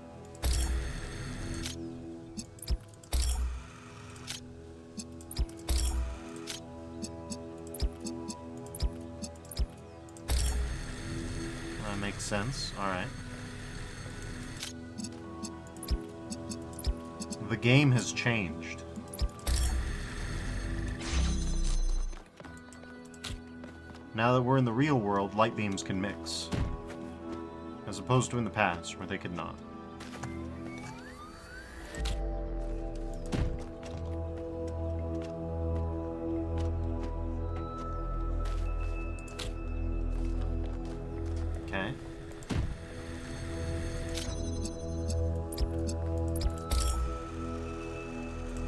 That makes sense. Alright. The game has changed. Now that we're in the real world, light beams can mix. As opposed to in the past, where they could not. Okay.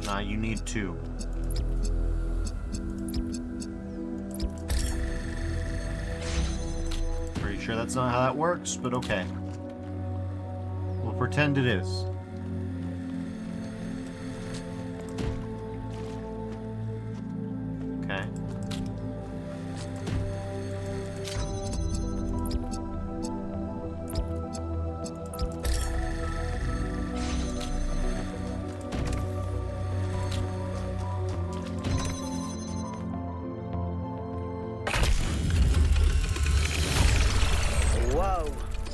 Nah, you need two. Sure that's not how that works, but okay. We'll pretend it is. Okay.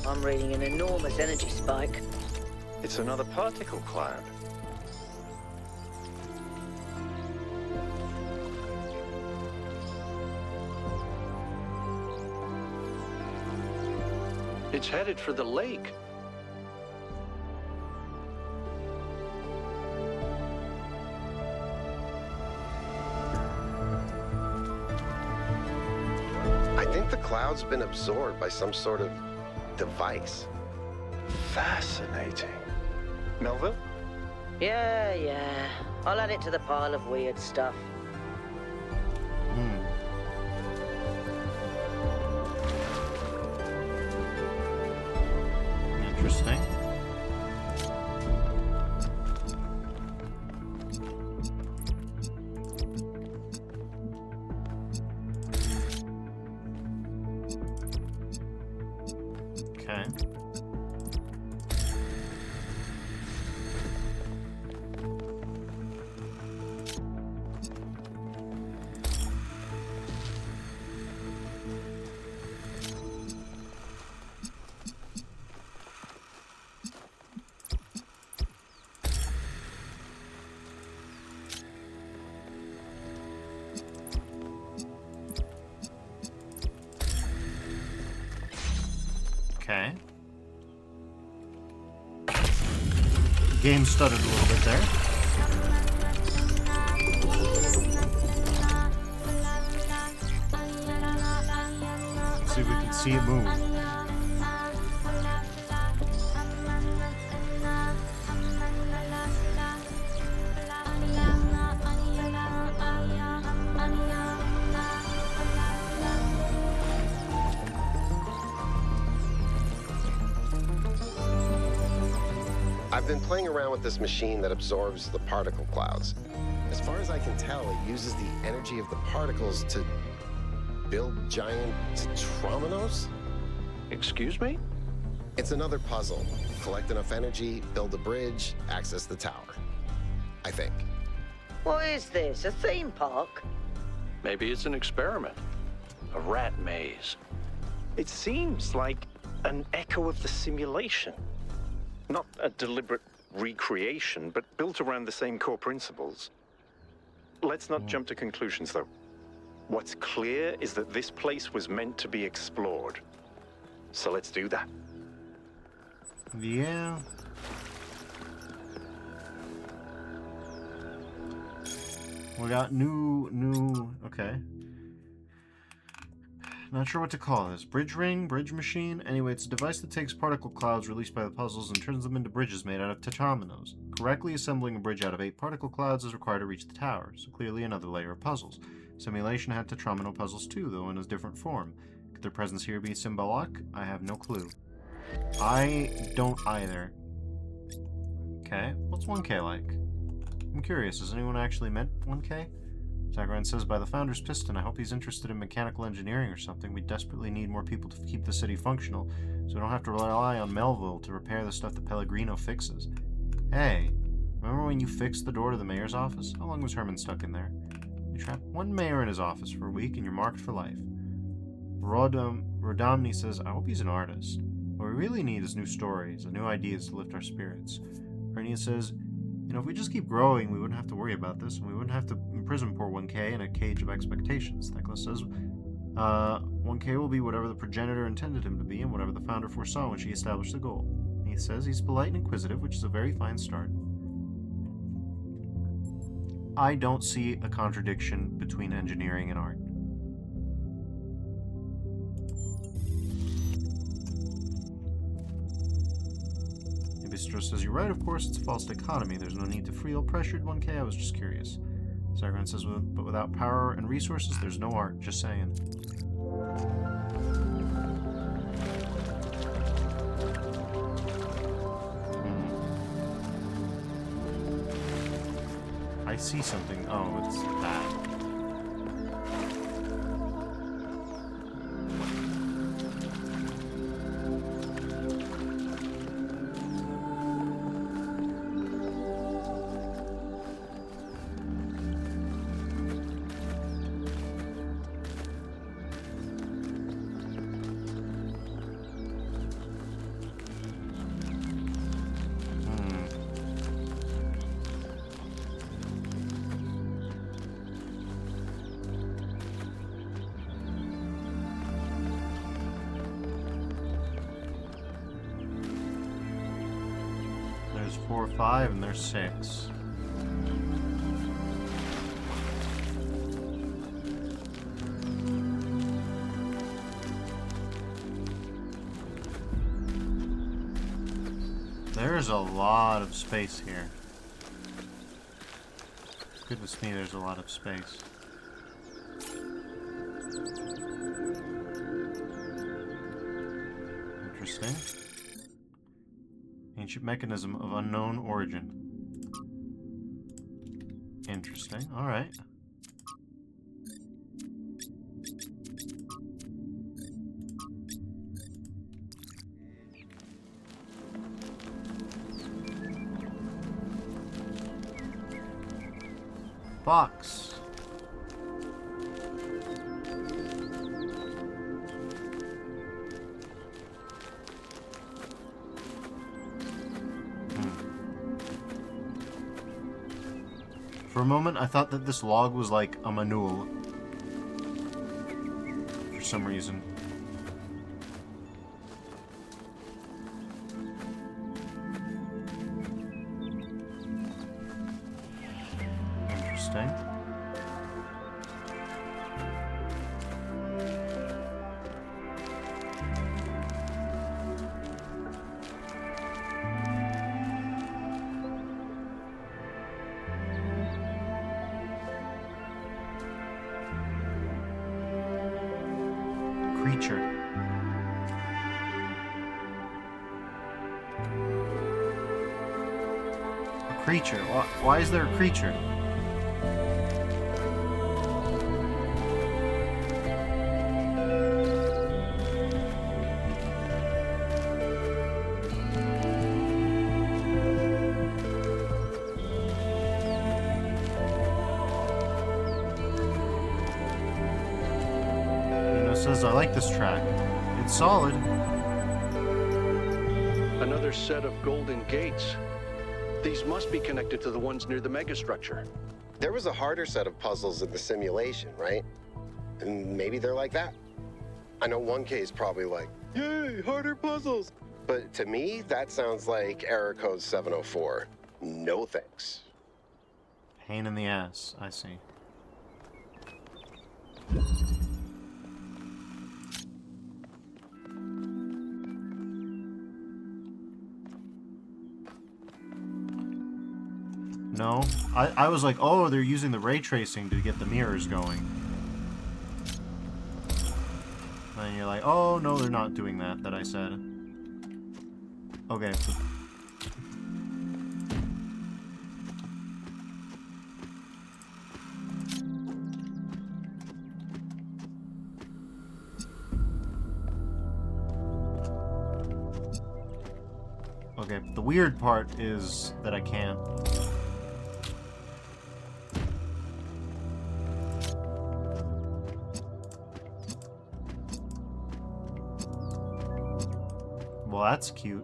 I'm reading an enormous energy spike. It's another particle cloud. It's headed for the lake. I think the cloud's been absorbed by some sort of device. Fascinating. Melville? Yeah. I'll add it to the pile of weird stuff. Interesting. Okay. Okay. Game stuttered a little bit there. Let's see if we can see it move. I've been playing around with this machine that absorbs the particle clouds. As far as I can tell, it uses the energy of the particles to build giant tetrominos? Excuse me? It's another puzzle. Collect enough energy, build a bridge, access the tower. I think. What is this, a theme park? Maybe it's an experiment. A rat maze. It seems like an echo of the simulation. Not a deliberate recreation, but built around the same core principles. Let's not jump to conclusions, though. What's clear is that this place was meant to be explored. So let's do that. Yeah. We got new, okay. Not sure what to call this. Bridge ring? Bridge machine? Anyway, it's a device that takes particle clouds released by the puzzles and turns them into bridges made out of tetrominos. Correctly assembling a bridge out of 8 particle clouds is required to reach the tower, so clearly another layer of puzzles. Simulation had tetromino puzzles too, though in a different form. Could their presence here be symbolic? I have no clue. I don't either. Okay, what's 1K like? I'm curious, has anyone actually met 1K? Zagran says, by the Founder's Piston, I hope he's interested in mechanical engineering or something. We desperately need more people to keep the city functional, so we don't have to rely on Melville to repair the stuff that Pellegrino fixes. Hey, remember when you fixed the door to the mayor's office? How long was Herman stuck in there? You trapped one mayor in his office for a week and you're marked for life. Rodomny says, I hope he's an artist. What we really need is new stories and new ideas to lift our spirits. Ernia says, you know, if we just keep growing, we wouldn't have to worry about this, and we wouldn't have to imprison poor 1K in a cage of expectations. Thecla says, 1K will be whatever the progenitor intended him to be, and whatever the founder foresaw when she established the goal. He says he's polite and inquisitive, which is a very fine start. I don't see a contradiction between engineering and art. Bistro says, you're right, of course, it's a false dichotomy. There's no need to feel pressured 1K, I was just curious. Zagran says, but without power and resources, there's no art, just saying. I see something. Oh, it's that. 4, 5, and there's 6. There's a lot of space here. Goodness me, there's a lot of space. Interesting. Ancient mechanism of unknown origin. Interesting. Alright. Box. For a moment, I thought that this log was like a manual. For some reason. Interesting. Creature. A creature? Why is there a creature? Says I like this track. It's solid. Another set of golden gates. These must be connected to the ones near the megastructure. There was a harder set of puzzles in the simulation, right? And maybe they're like that. I know 1K is probably like, yay, harder puzzles. But to me, that sounds like error code 704. No thanks. Pain in the ass, I see. No, I was like, oh, they're using the ray tracing to get the mirrors going. And you're like, oh, no, they're not doing that I said. Okay. Okay, the weird part is that I can't. Well, that's cute.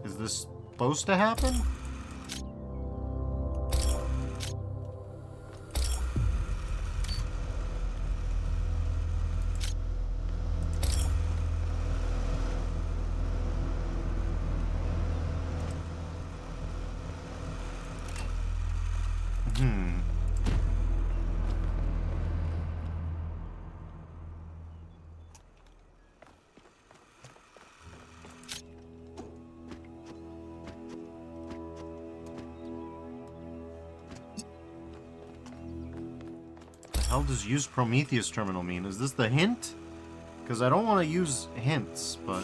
Is this supposed to happen? How does use Prometheus terminal mean? Is this the hint? Because I don't want to use hints, but...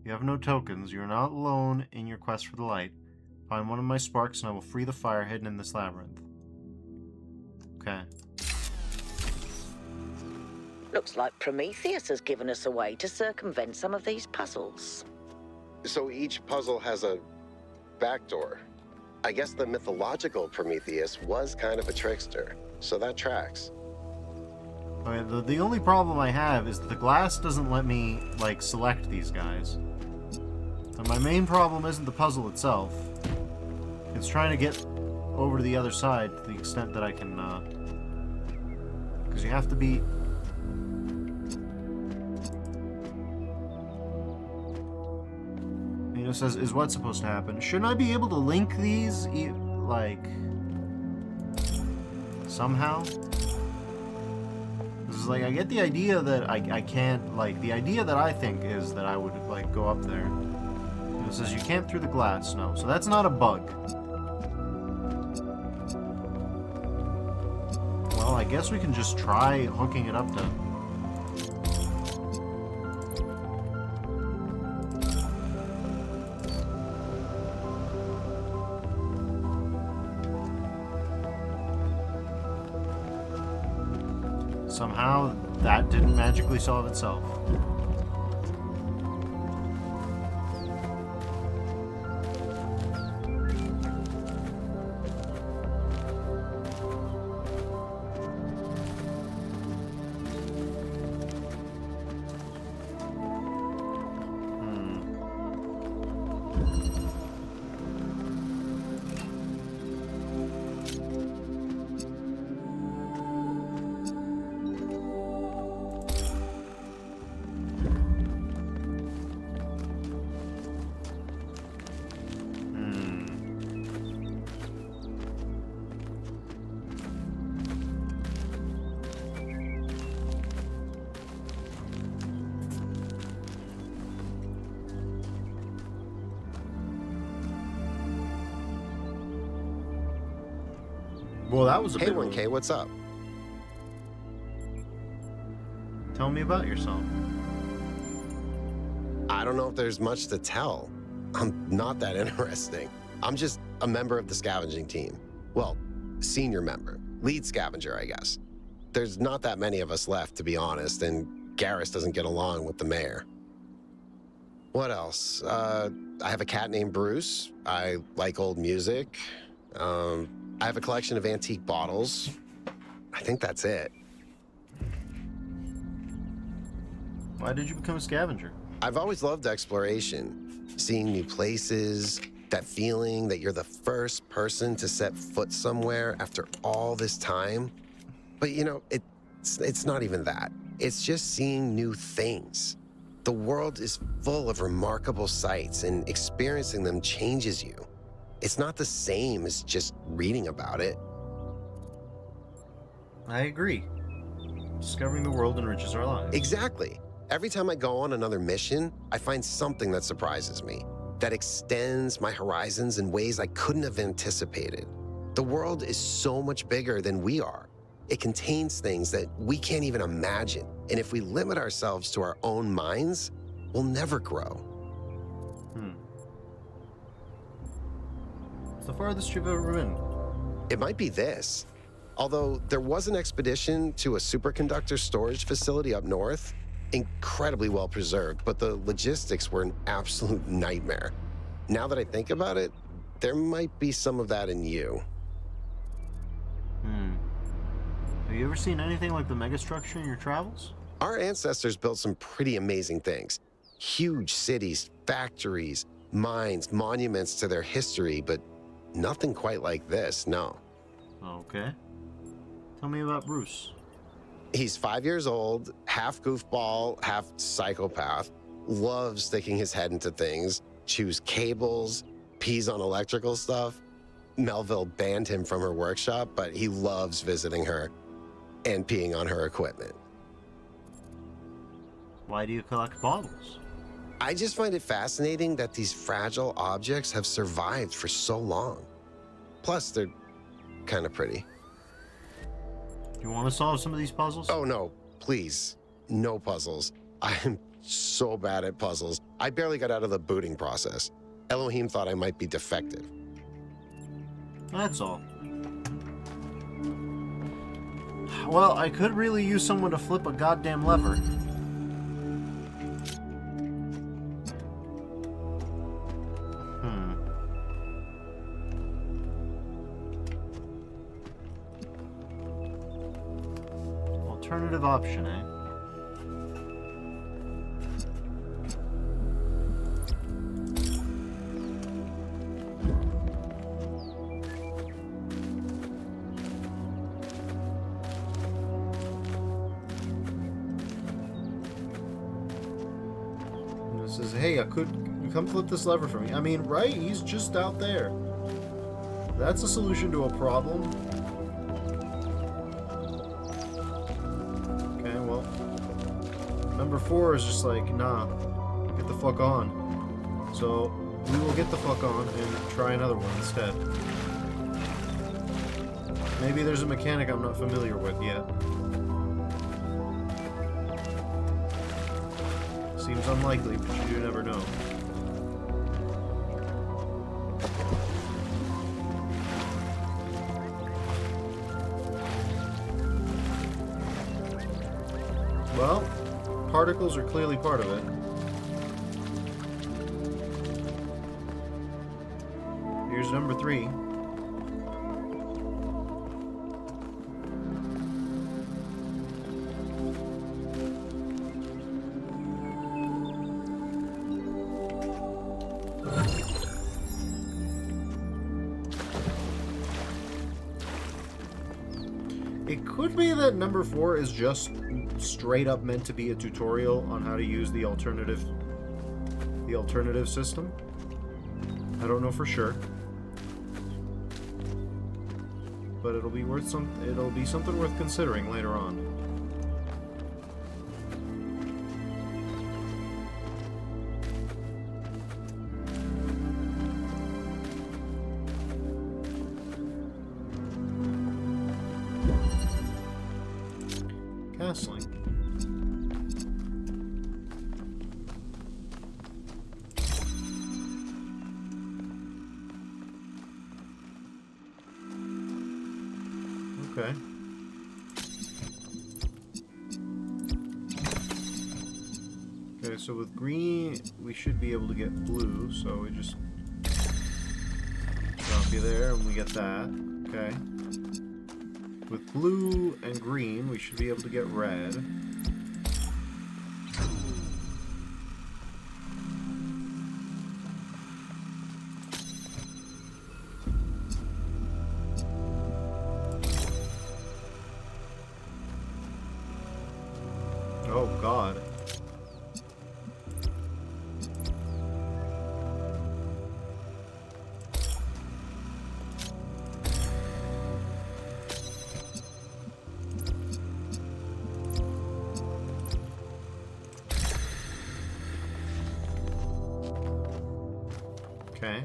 You have no tokens. You are not alone in your quest for the light. Find one of my sparks and I will free the fire hidden in this labyrinth. Okay. Looks like Prometheus has given us a way to circumvent some of these puzzles. So each puzzle has a backdoor. I guess the mythological Prometheus was kind of a trickster, so that tracks. Okay, the only problem I have is the glass doesn't let me, like, select these guys. And my main problem isn't the puzzle itself. It's trying to get over to the other side to the extent that I can, because you have to be... You know, it says, is what supposed to happen? Shouldn't I be able to link these, like, somehow? This is like, I get the idea that I can't, like, the idea that I think is that I would, like, go up there. And it says you can't through the glass, no. So that's not a bug. Well, I guess we can just try hooking it up to... Somehow, that didn't magically solve itself. Well, that was a Hey, bit... 1K, what's up? Tell me about yourself. I don't know if there's much to tell. I'm not that interesting. I'm just a member of the scavenging team. Well, senior member. Lead scavenger, I guess. There's not that many of us left, to be honest, and Garrus doesn't get along with the mayor. What else? I have a cat named Bruce. I like old music. I have a collection of antique bottles. I think that's it. Why did you become a scavenger? I've always loved exploration. Seeing new places, that feeling that you're the first person to set foot somewhere after all this time. But you know, it's not even that. It's just seeing new things. The world is full of remarkable sights, and experiencing them changes you. It's not the same as just reading about it. I agree. Discovering the world enriches our lives. Exactly. Every time I go on another mission, I find something that surprises me, that extends my horizons in ways I couldn't have anticipated. The world is so much bigger than we are. It contains things that we can't even imagine. And if we limit ourselves to our own minds, we'll never grow. It's the farthest you've ever been. It might be this. Although there was an expedition to a superconductor storage facility up north, incredibly well preserved, but the logistics were an absolute nightmare. Now that I think about it, there might be some of that in you. Have you ever seen anything like the megastructure in your travels? Our ancestors built some pretty amazing things. Huge cities, factories, mines, monuments to their history, but nothing quite like this, no. Okay. Tell me about Bruce. He's 5 years old, half goofball, half psychopath, loves sticking his head into things, chews cables, pees on electrical stuff. Melville banned him from her workshop, but he loves visiting her and peeing on her equipment. Why do you collect bottles? I just find it fascinating that these fragile objects have survived for so long. Plus, they're kind of pretty. Do you want to solve some of these puzzles? Oh, no, please. No puzzles. I'm so bad at puzzles. I barely got out of the booting process. Elohim thought I might be defective. That's all. Well, I could really use someone to flip a goddamn lever. Alternative option, eh? Says, hey, come flip this lever for me. I mean, right? He's just out there. That's a solution to a problem. Okay, well. Number 4 is just like, nah, get the fuck on. So, we will get the fuck on and try another one instead. Maybe there's a mechanic I'm not familiar with yet. Seems unlikely, but you do never know. Well, particles are clearly part of it. Here's number 3. It could be that number 4 is just straight up meant to be a tutorial on how to use the alternative system. I don't know for sure, but it'll be something worth considering later on. Castling. Okay. Okay, so with green, we should be able to get blue, so we just drop you there and we get that. Okay. With blue and green, we should be able to get red. Oh, God. Okay.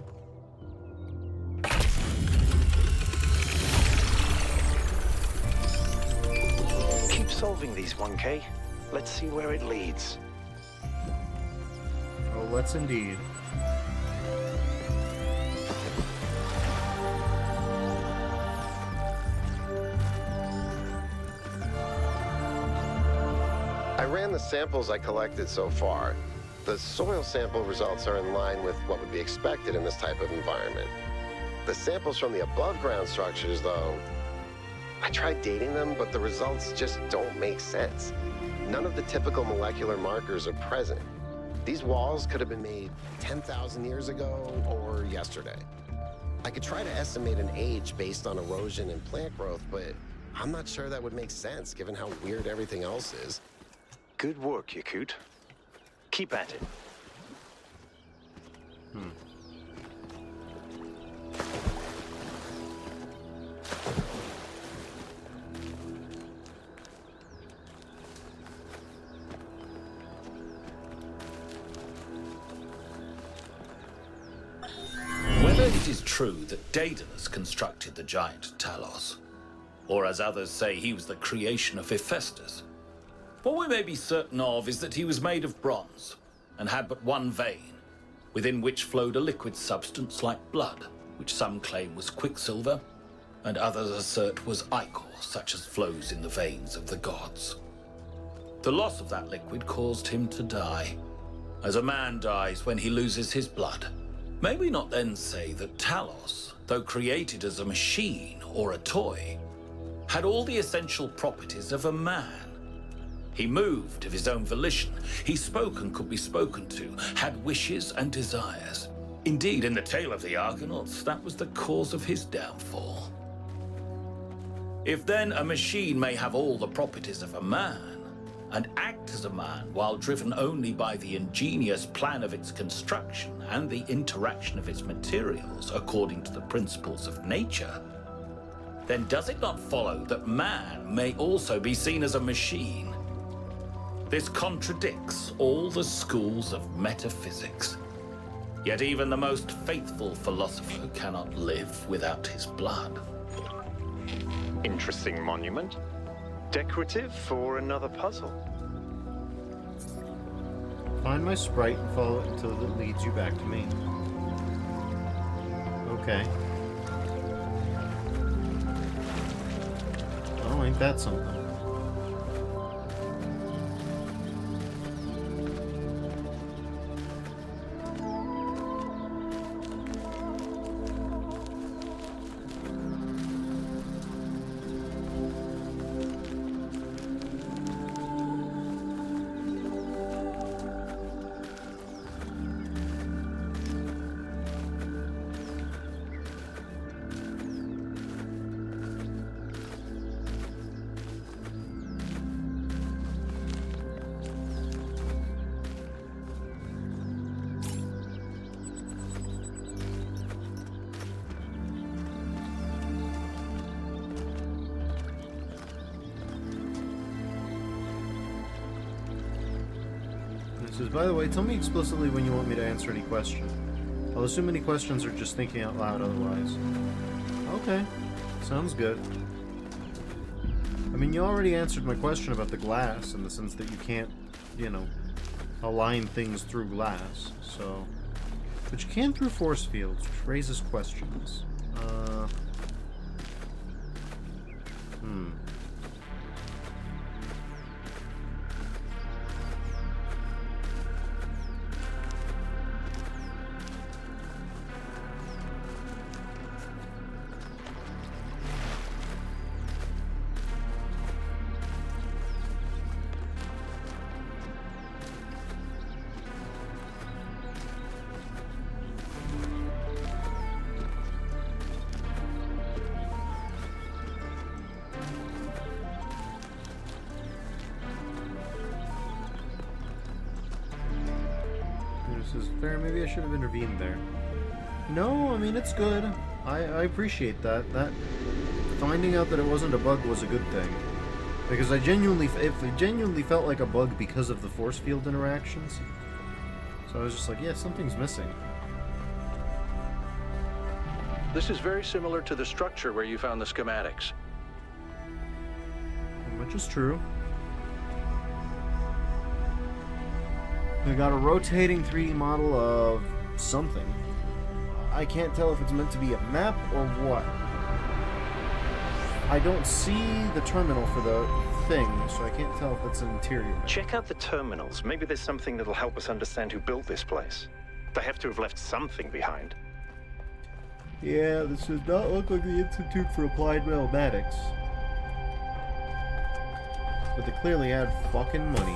Keep solving these, 1K. Let's see where it leads. Oh, let's indeed. I ran the samples I collected so far. The soil sample results are in line with what would be expected in this type of environment. The samples from the above-ground structures, though, I tried dating them, but the results just don't make sense. None of the typical molecular markers are present. These walls could have been made 10,000 years ago or yesterday. I could try to estimate an age based on erosion and plant growth, but I'm not sure that would make sense given how weird everything else is. Good work, Yakut. Keep at it. Whether it is true that Daedalus constructed the giant Talos, or as others say he was the creation of Hephaestus, what we may be certain of is that he was made of bronze and had but one vein, within which flowed a liquid substance like blood, which some claim was quicksilver, and others assert was ichor, such as flows in the veins of the gods. The loss of that liquid caused him to die, as a man dies when he loses his blood. May we not then say that Talos, though created as a machine or a toy, had all the essential properties of a man? He moved of his own volition, he spoke and could be spoken to, had wishes and desires. Indeed, in the tale of the Argonauts, that was the cause of his downfall. If then a machine may have all the properties of a man, and act as a man while driven only by the ingenious plan of its construction and the interaction of its materials according to the principles of nature, then does it not follow that man may also be seen as a machine? This contradicts all the schools of metaphysics. Yet even the most faithful philosopher cannot live without his blood. Interesting monument. Decorative for another puzzle. Find my sprite and follow it until it leads you back to me. Okay. Oh, ain't that something? It says, by the way, tell me explicitly when you want me to answer any question. I'll assume any questions are just thinking out loud otherwise. Okay. Sounds good. I mean, you already answered my question about the glass, in the sense that you can't, you know, align things through glass, so... But you can through force fields, which raises questions. This is fair. Maybe I should have intervened there. No, I mean, it's good. I appreciate that. That finding out that it wasn't a bug was a good thing. Because it genuinely felt like a bug because of the force field interactions. So I was just like, yeah, something's missing. This is very similar to the structure where you found the schematics. Which is true. We got a rotating 3D model of something. I can't tell if it's meant to be a map or what. I don't see the terminal for the thing, so I can't tell if it's an interior. Check out the terminals. Maybe there's something that'll help us understand who built this place. They have to have left something behind. Yeah, this does not look like the Institute for Applied Mathematics. But they clearly had fucking money.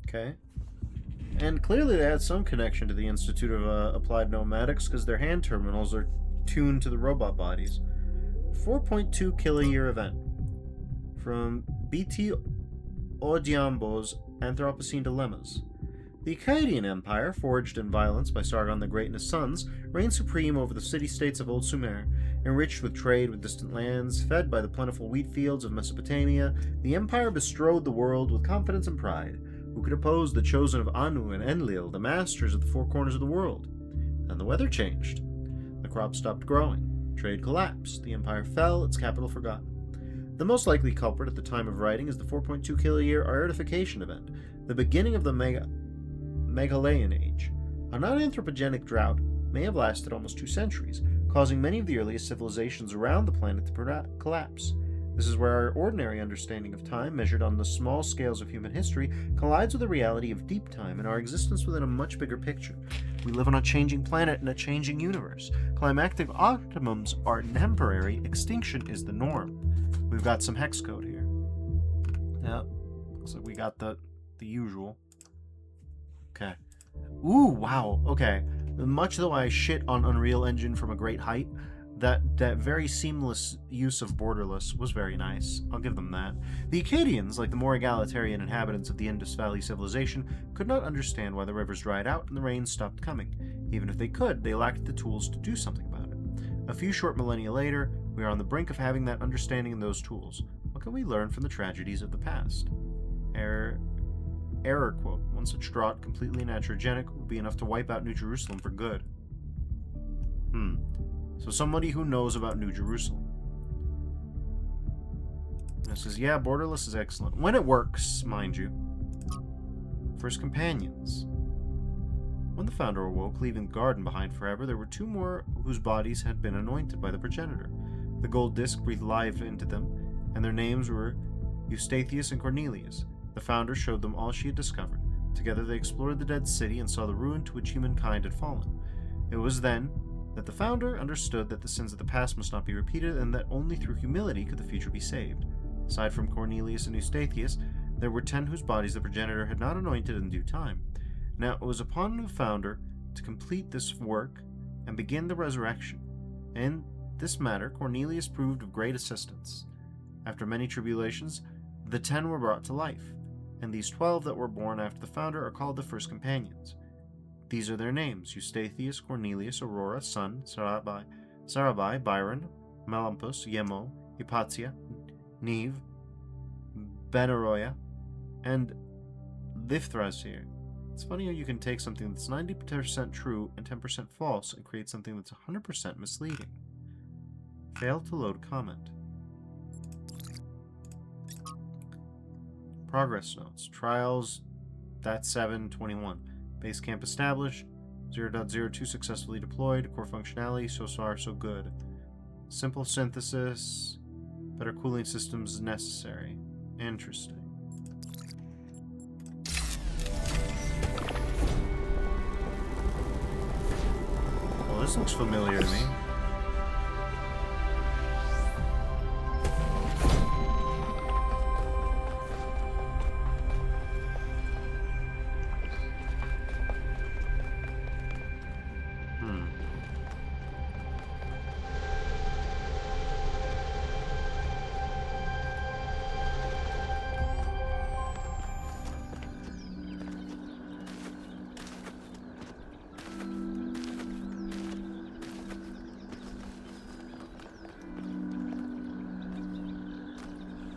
Okay. And clearly they had some connection to the Institute of Applied Pneumatics because their hand terminals are tuned to the robot bodies. 4.2 kiloyear event. From B.T. Odiambo's Anthropocene Dilemmas. The Akkadian Empire, forged in violence by Sargon the Great and his sons, reigned supreme over the city-states of Old Sumer. Enriched with trade with distant lands, fed by the plentiful wheat fields of Mesopotamia, the empire bestrode the world with confidence and pride. Who could oppose the chosen of Anu and Enlil, the masters of the four corners of the world? And the weather changed. The crops stopped growing. Trade collapsed. The empire fell, its capital forgotten. The most likely culprit at the time of writing is the 4.2 kiloyear aridification event, the beginning of the Megalayan Age. A non-anthropogenic drought may have lasted almost 2 centuries, causing many of the earliest civilizations around the planet to collapse. This is where our ordinary understanding of time, measured on the small scales of human history, collides with the reality of deep time and our existence within a much bigger picture. We live on a changing planet in a changing universe. Climactic optimums are temporary, extinction is the norm. We've got some hex code here. Yeah, looks like we got the usual. Okay. Ooh, wow, okay. Much though I shit on Unreal Engine from a great height, that very seamless use of borderless was very nice. I'll give them that. The Acadians, like the more egalitarian inhabitants of the Indus Valley civilization, could not understand why the rivers dried out and the rains stopped coming. Even if they could, they lacked the tools to do something about it. A few short millennia later, we are on the brink of having that understanding and those tools. What can we learn from the tragedies of the past? Error quote. One such drought, completely inatrogenic, would be enough to wipe out New Jerusalem for good. So somebody who knows about New Jerusalem. And it says, yeah, borderless is excellent. When it works, mind you. First companions. When the founder awoke, leaving the garden behind forever, there were two more whose bodies had been anointed by the progenitor. The gold disc breathed life into them, and their names were Eustathius and Cornelius. The founder showed them all she had discovered. Together they explored the dead city and saw the ruin to which humankind had fallen. It was then that the founder understood that the sins of the past must not be repeated, and that only through humility could the future be saved. Aside from Cornelius and Eustathius, there were 10 whose bodies the progenitor had not anointed in due time. Now it was upon the founder to complete this work and begin the resurrection. In this matter, Cornelius proved of great assistance. After many tribulations, the 10 were brought to life, and these 12 that were born after the founder are called the first companions. These are their names: Eustathius, Cornelius, Aurora, Sun, Sarabai, Byron, Melampus, Yemo, Hypatia, Neve, Benaroya, and Lifthrasir. It's funny how you can take something that's 90% true and 10% false and create something that's 100% misleading. Failed to load comment. Progress notes. Trials, that's 721. Base camp established. 0.02 successfully deployed. Core functionality, so far so good. Simple synthesis. Better cooling systems necessary. Interesting. Well, this looks familiar to me.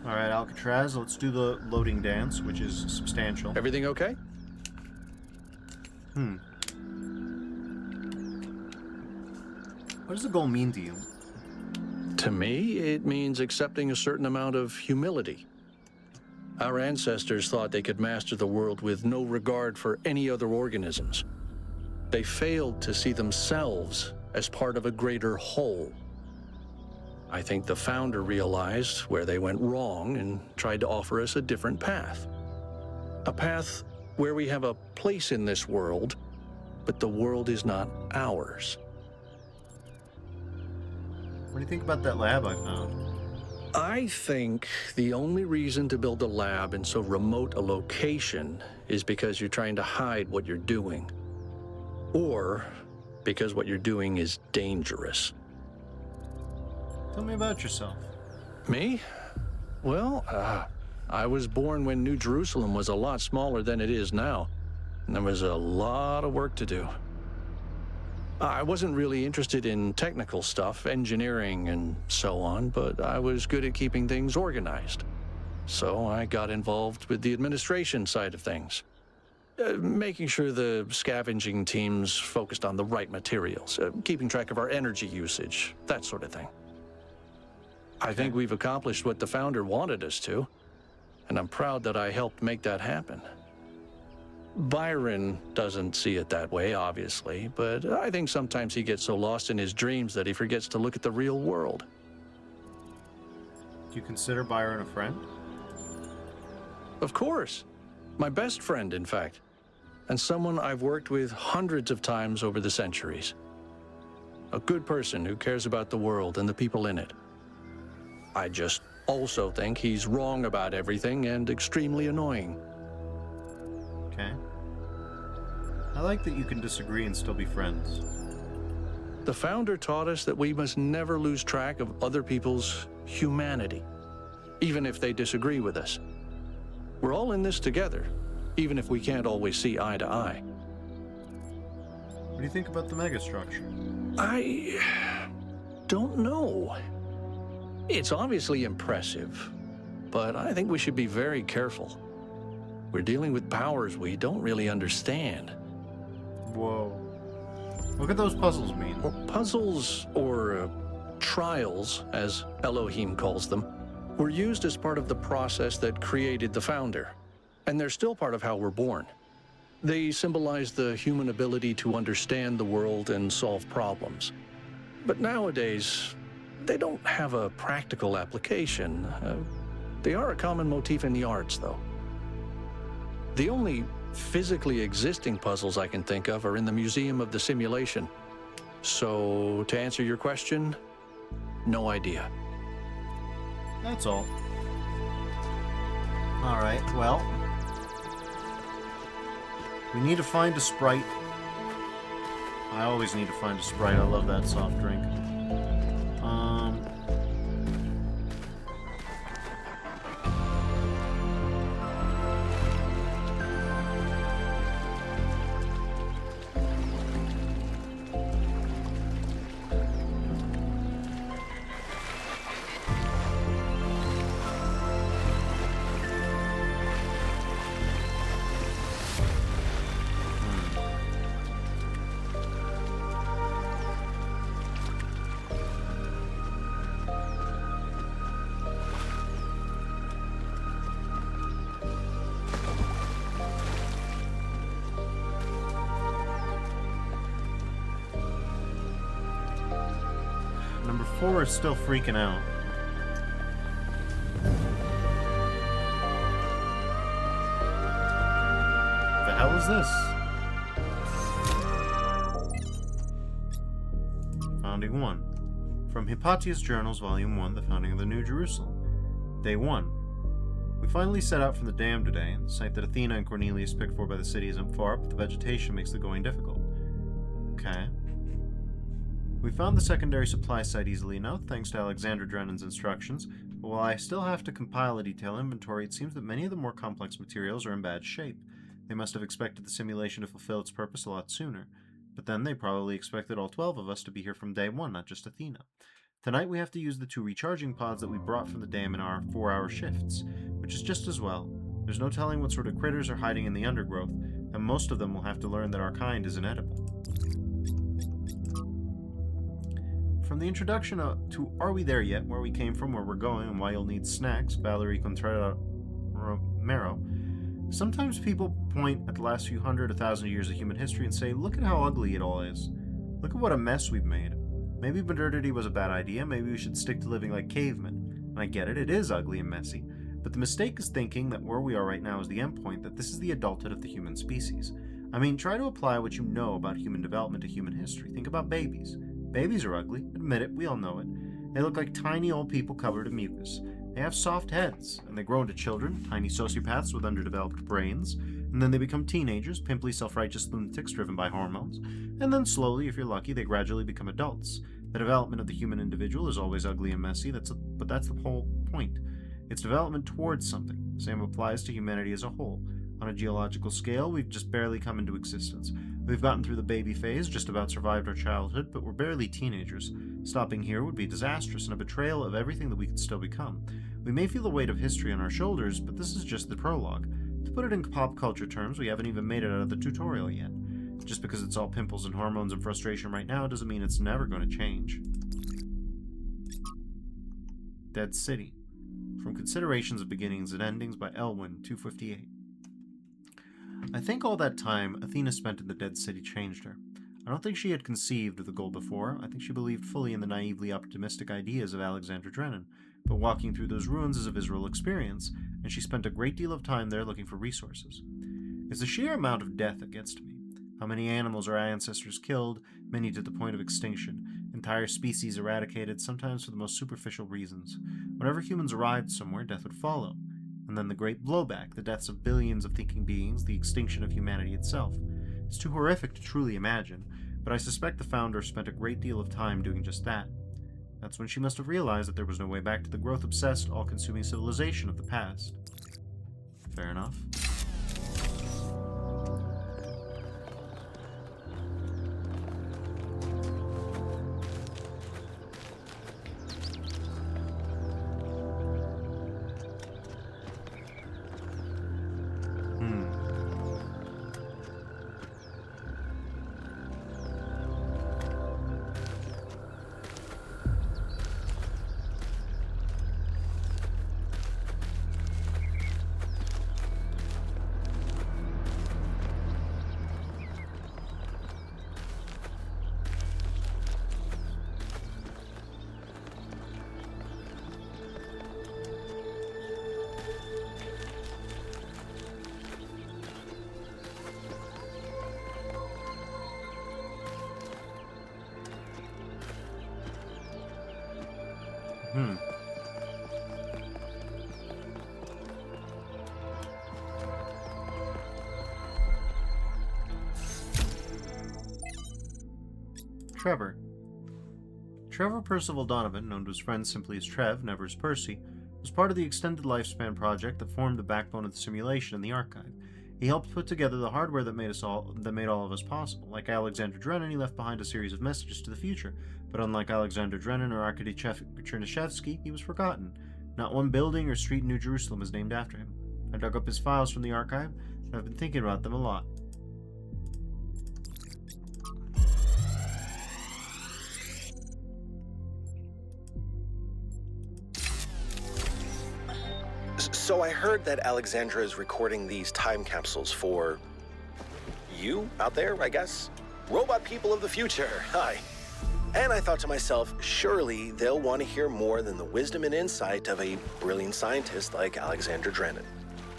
Alright, Alcatraz, let's do the loading dance, which is substantial. Everything okay? What does the goal mean to you? To me, it means accepting a certain amount of humility. Our ancestors thought they could master the world with no regard for any other organisms. They failed to see themselves as part of a greater whole. I think the founder realized where they went wrong and tried to offer us a different path. A path where we have a place in this world, but the world is not ours. What do you think about that lab I found? I think the only reason to build a lab in so remote a location is because you're trying to hide what you're doing. Or because what you're doing is dangerous. Tell me about yourself. Me? Well, I was born when New Jerusalem was a lot smaller than it is now. And there was a lot of work to do. I wasn't really interested in technical stuff, engineering and so on, but I was good at keeping things organized. So I got involved with the administration side of things. Making sure the scavenging teams focused on the right materials, keeping track of our energy usage, that sort of thing. I think we've accomplished what the founder wanted us to, and I'm proud that I helped make that happen. Byron doesn't see it that way, obviously, but I think sometimes he gets so lost in his dreams that he forgets to look at the real world. Do you consider Byron a friend? Of course. My best friend, in fact. And someone I've worked with hundreds of times over the centuries. A good person who cares about the world and the people in it. I just also think he's wrong about everything and extremely annoying. Okay. I like that you can disagree and still be friends. The founder taught us that we must never lose track of other people's humanity, even if they disagree with us. We're all in this together, even if we can't always see eye to eye. What do you think about the megastructure? I don't know. It's obviously impressive, but I think we should be very careful. We're dealing with powers we don't really understand. Whoa. What could those puzzles mean? Well, puzzles, or trials, as Elohim calls them, were used as part of the process that created the founder, and they're still part of how we're born. They symbolize the human ability to understand the world and solve problems. But nowadays, they don't have a practical application. They are a common motif in the arts, though. The only physically existing puzzles I can think of are in the Museum of the Simulation. So, to answer your question, no idea. That's all. Alright, well. We need to find a Sprite. I always need to find a Sprite. I love that soft drink. Number 4 is still freaking out. The hell is this? Founding 1. From Hypatia's Journals, Volume 1, The Founding of the New Jerusalem. Day 1. We finally set out from the dam today. The site that Athena and Cornelius picked for by the city isn't far, but the vegetation makes the going difficult. Okay. We found the secondary supply site easily enough, thanks to Alexander Drennan's instructions, but while I still have to compile a detailed inventory, it seems that many of the more complex materials are in bad shape. They must have expected the simulation to fulfill its purpose a lot sooner. But then they probably expected all 12 of us to be here from day 1, not just Athena. Tonight we have to use the 2 recharging pods that we brought from the dam in our 4-hour shifts, which is just as well. There's no telling what sort of critters are hiding in the undergrowth, and most of them will have to learn that our kind is inedible. From the introduction to Are We There Yet?, where we came from, where we're going, and why you'll need snacks, Valerie Contreras Romero, sometimes people point at the last few 1,000 years of human history and say, look at how ugly it all is. Look at what a mess we've made. Maybe modernity was a bad idea, maybe we should stick to living like cavemen. And I get it, it is ugly and messy. But the mistake is thinking that where we are right now is the endpoint, that this is the adulthood of the human species. I mean, try to apply what you know about human development to human history. Think about babies. Babies are ugly, admit it, we all know it. They look like tiny old people covered in mucus. They have soft heads, and they grow into children, tiny sociopaths with underdeveloped brains, and then they become teenagers, pimply self-righteous lunatics driven by hormones, and then slowly, if you're lucky, they gradually become adults. The development of the human individual is always ugly and messy, but that's the whole point. It's development towards something. The same applies to humanity as a whole. On a geological scale, we've just barely come into existence. We've gotten through the baby phase, just about survived our childhood, but we're barely teenagers. Stopping here would be disastrous and a betrayal of everything that we could still become. We may feel the weight of history on our shoulders, but this is just the prologue. To put it in pop culture terms, we haven't even made it out of the tutorial yet. Just because it's all pimples and hormones and frustration right now doesn't mean it's never going to change. Dead City. From Considerations of Beginnings and Endings by Elwyn, 258. I think all that time Athena spent in the Dead City changed her. I I don't think she had conceived of the goal before. I think she believed fully in the naively optimistic ideas of Alexander Drennan, but walking through those ruins is a visceral experience, and she spent a great deal of time there looking for resources. It's the sheer amount of death that gets to me. How many animals our ancestors killed, many to the point of extinction, entire species eradicated, sometimes for the most superficial reasons. Whenever humans arrived somewhere, death would follow. And then the great blowback, the deaths of billions of thinking beings, the extinction of humanity itself. It's too horrific to truly imagine, but I suspect the founder spent a great deal of time doing just that. That's when she must have realized that there was no way back to the growth-obsessed, all-consuming civilization of the past. Fair enough. Trevor. Trevor Percival Donovan, known to his friends simply as Trev, never as Percy, was part of the Extended Lifespan project that formed the backbone of the simulation in the archive. He helped put together the hardware that made all of us possible. Like Alexander Drennan, he left behind a series of messages to the future, but unlike Alexander Drennan or Arkady Chernyshevsky, he was forgotten. Not one building or street in New Jerusalem is named after him. I dug up his files from the archive, and I've been thinking about them a lot. So I heard that Alexandra is recording these time capsules for you out there, I guess? Robot people of the future, hi. And I thought to myself, surely they'll want to hear more than the wisdom and insight of a brilliant scientist like Alexander Drennan.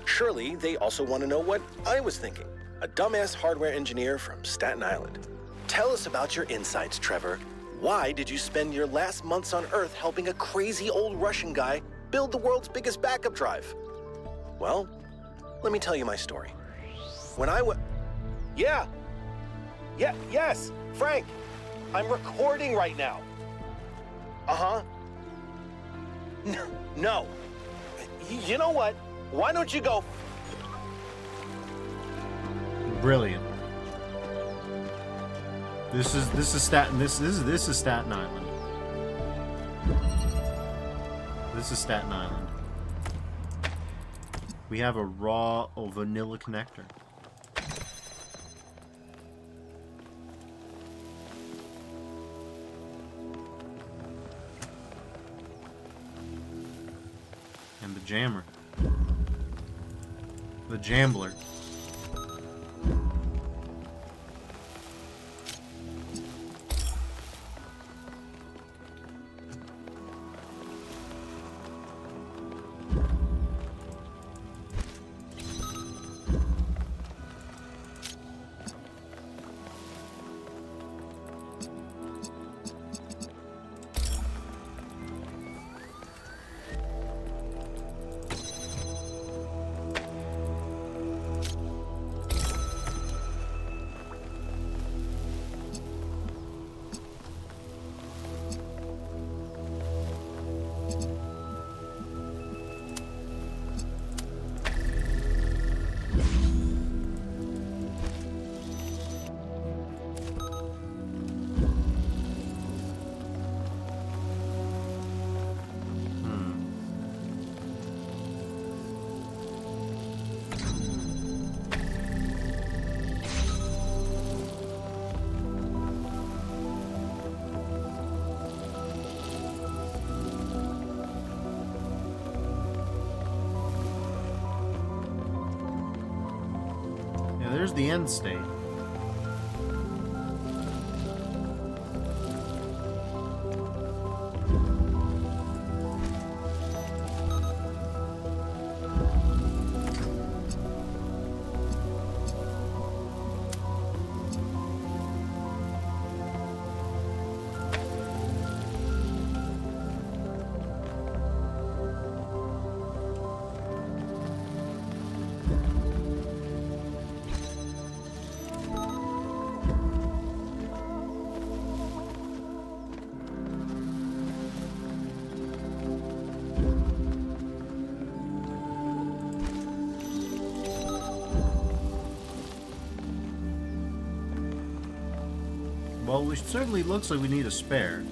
Surely they also want to know what I was thinking, a dumbass hardware engineer from Staten Island. Tell us about your insights, Trevor. Why did you spend your last months on Earth helping a crazy old Russian guy build the world's biggest backup drive? Well, let me tell you my story. When I was... Yes, Frank. I'm recording right now. Uh-huh. No. You know what? Why don't you go... Brilliant. This is Staten Island. This is Staten Island. We have a raw or vanilla connector. And the jammer. The jambler. There's the end state. Well, it certainly looks like we need a spare.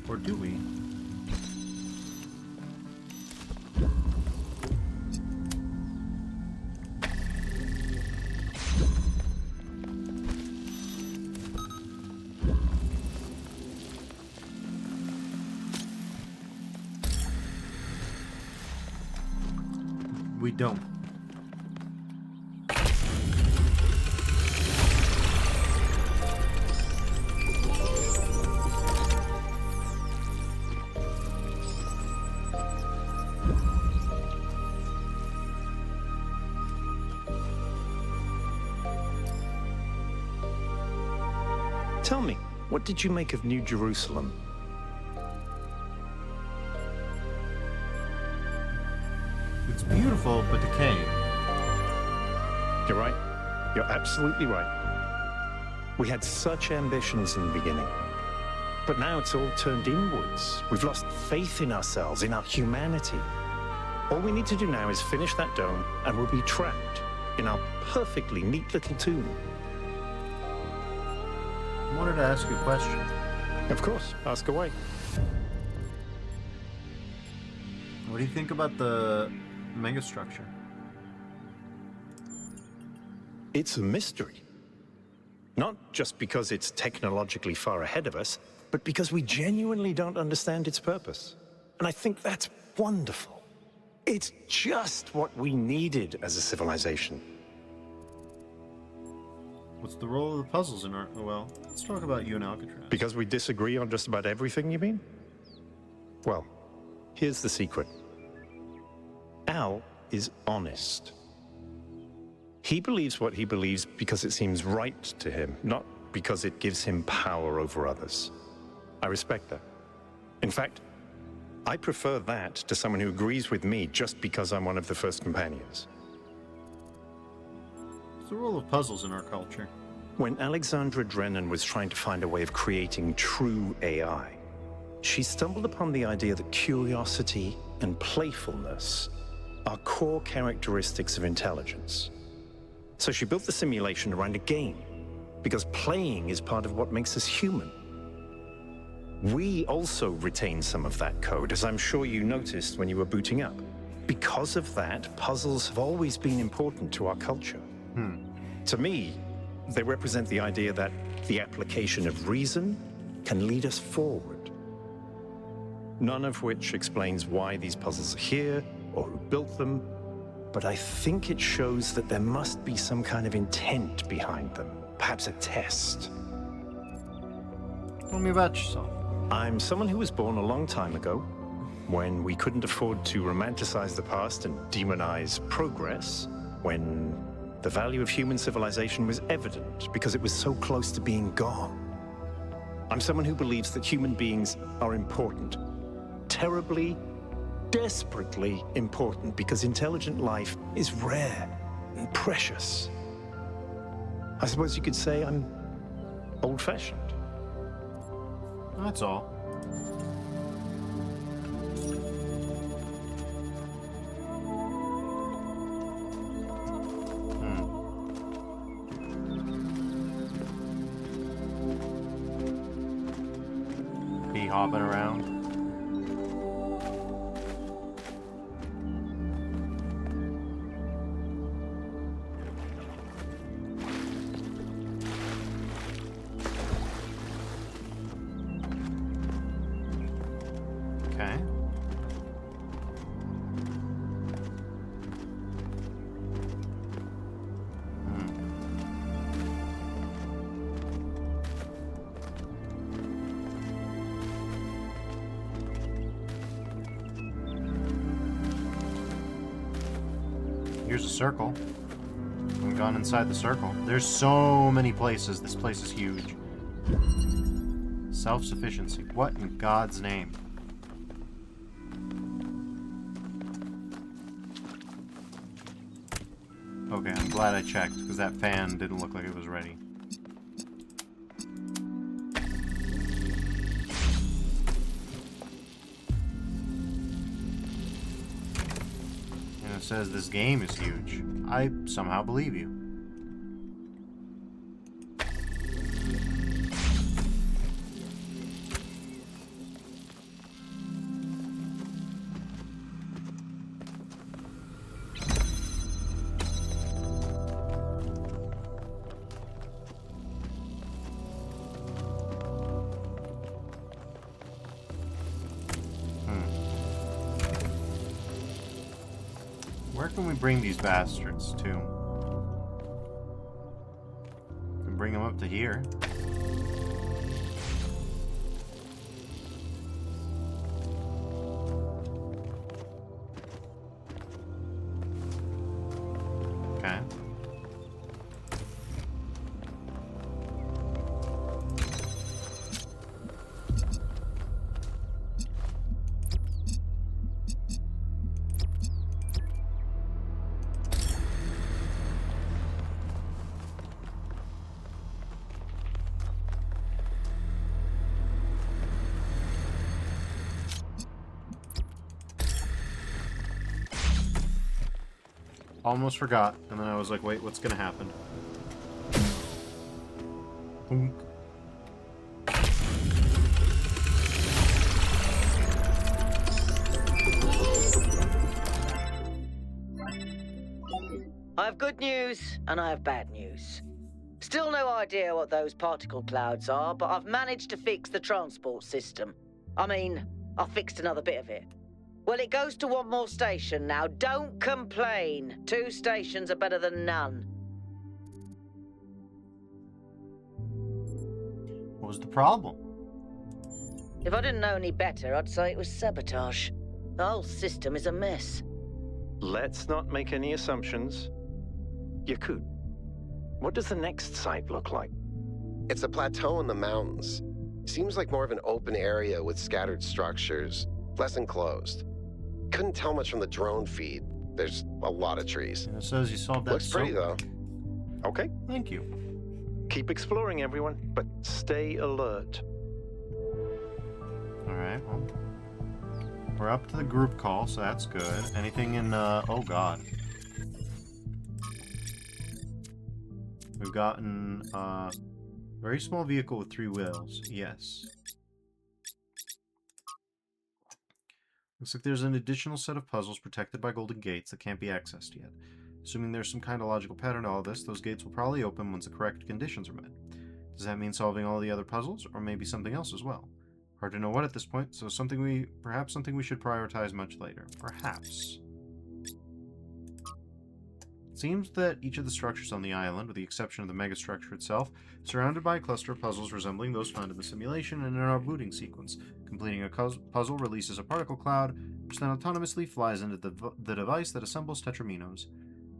Or do we? We don't. Tell me, what did you make of New Jerusalem? It's beautiful, but decaying. You're right. You're absolutely right. We had such ambitions in the beginning. But now it's all turned inwards. We've lost faith in ourselves, in our humanity. All we need to do now is finish that dome, and we'll be trapped in our perfectly neat little tomb. I wanted to ask you a question. Of course, ask away. What do you think about the megastructure? It's a mystery. Not just because it's technologically far ahead of us, but because we genuinely don't understand its purpose. And I think that's wonderful. It's just what we needed as a civilization. What's the role of the puzzles in our... Well, let's talk about you and Alcatraz. Because we disagree on just about everything, you mean? Well, here's the secret. Al is honest. He believes what he believes because it seems right to him, not because it gives him power over others. I respect that. In fact, I prefer that to someone who agrees with me just because I'm one of the first companions. What's the role of puzzles in our culture? When Alexandra Drennan was trying to find a way of creating true AI, she stumbled upon the idea that curiosity and playfulness are core characteristics of intelligence. So she built the simulation around a game, because playing is part of what makes us human. We also retain some of that code, as I'm sure you noticed when you were booting up. Because of that, puzzles have always been important to our culture. To me, they represent the idea that the application of reason can lead us forward. None of which explains why these puzzles are here, or who built them, but I think it shows that there must be some kind of intent behind them, perhaps a test. Tell me about yourself. I'm someone who was born a long time ago, when we couldn't afford to romanticize the past and demonize progress, when the value of human civilization was evident because it was so close to being gone. I'm someone who believes that human beings are important, terribly, desperately important, because intelligent life is rare and precious. I suppose you could say I'm old-fashioned. That's all. Be hopping around. Okay. Here's a circle. We've gone inside the circle. There's so many places. This place is huge. Self-sufficiency. What in God's name? Okay, I'm glad I checked, because that fan didn't look like it was ready. And it says this game is huge. I somehow believe you. Where can we bring these bastards to? We can bring them up to here. Okay. Almost forgot, and then I was like, wait, what's gonna happen? Boom. I have good news, and I have bad news. Still no idea what those particle clouds are, but I've managed to fix the transport system. I mean, I fixed another bit of it. Well, it goes to one more station now. Don't complain. 2 stations are better than none. What was the problem? If I didn't know any better, I'd say it was sabotage. The whole system is a mess. Let's not make any assumptions. Yakut, what does the next site look like? It's a plateau in the mountains. Seems like more of an open area with scattered structures, less enclosed. Couldn't tell much from the drone feed. There's a lot of trees. And it says you solved that. Looks pretty though. Okay. Thank you. Keep exploring, everyone, but stay alert. Alright, well. We're up to the group call, so that's good. Anything in, oh god. We've gotten, very small vehicle with 3 wheels. Yes. Looks like there's an additional set of puzzles protected by golden gates that can't be accessed yet. Assuming there's some kind of logical pattern to all this, those gates will probably open once the correct conditions are met. Does that mean solving all the other puzzles, or maybe something else as well? Hard to know what at this point, so perhaps something we should prioritize much later. Perhaps. It seems that each of the structures on the island, with the exception of the megastructure itself, is surrounded by a cluster of puzzles resembling those found in the simulation and in our booting sequence. Completing a puzzle releases a particle cloud, which then autonomously flies into the device that assembles Tetraminos.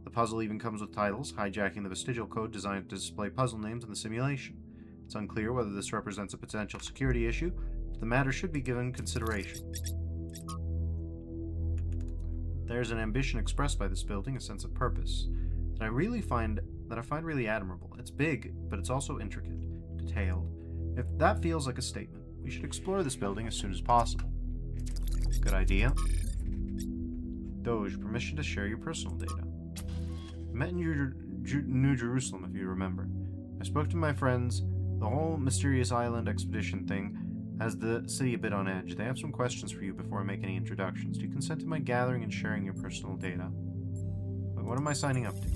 The puzzle even comes with titles, hijacking the vestigial code designed to display puzzle names in the simulation. It's unclear whether this represents a potential security issue, but the matter should be given consideration. There's an ambition expressed by this building, a sense of purpose, that I find really admirable. It's big, but it's also intricate, detailed. If that feels like a statement, we should explore this building as soon as possible. Good idea. Doge, permission to share your personal data. I met in New Jerusalem, if you remember. I spoke to my friends. The whole mysterious island expedition thing has the city a bit on edge. They have some questions for you before I make any introductions. Do you consent to my gathering and sharing your personal data? But what am I signing up to?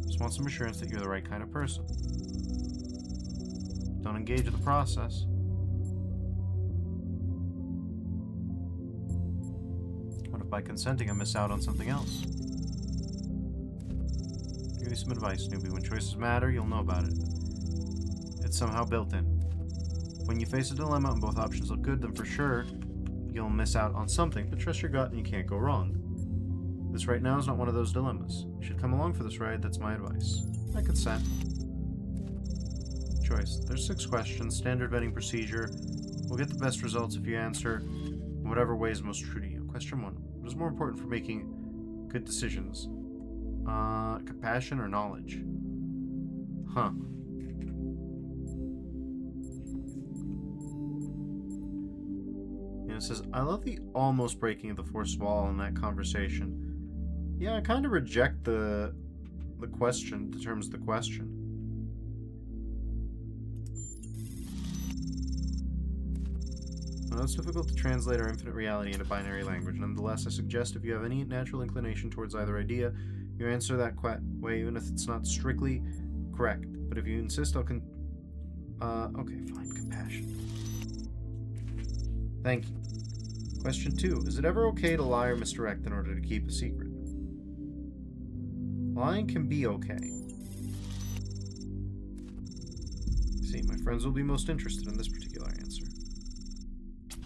Just want some assurance that you're the right kind of person. Don't engage in the process. What if by consenting I miss out on something else? Give you some advice, newbie. When choices matter, you'll know about it. It's somehow built in. When you face a dilemma and both options look good, then for sure you'll miss out on something, but trust your gut and you can't go wrong. This right now is not one of those dilemmas. You should come along for this ride, that's my advice. I consent. Choice. There's 6 questions, standard vetting procedure. We'll get the best results if you answer in whatever way is most true to you. Question 1. What is more important for making good decisions? Compassion or knowledge? Huh. And it says, I love the almost breaking of the fourth wall in that conversation. Yeah, I kind of reject the question, the terms of the question. Well, it's difficult to translate our infinite reality into binary language. Nonetheless, I suggest if you have any natural inclination towards either idea, you answer that way, even if it's not strictly correct. But if you insist, I'll okay, fine. Compassion. Thank you. Question 2. Is it ever okay to lie or misdirect in order to keep a secret? Lying can be okay. See, my friends will be most interested in this particular answer.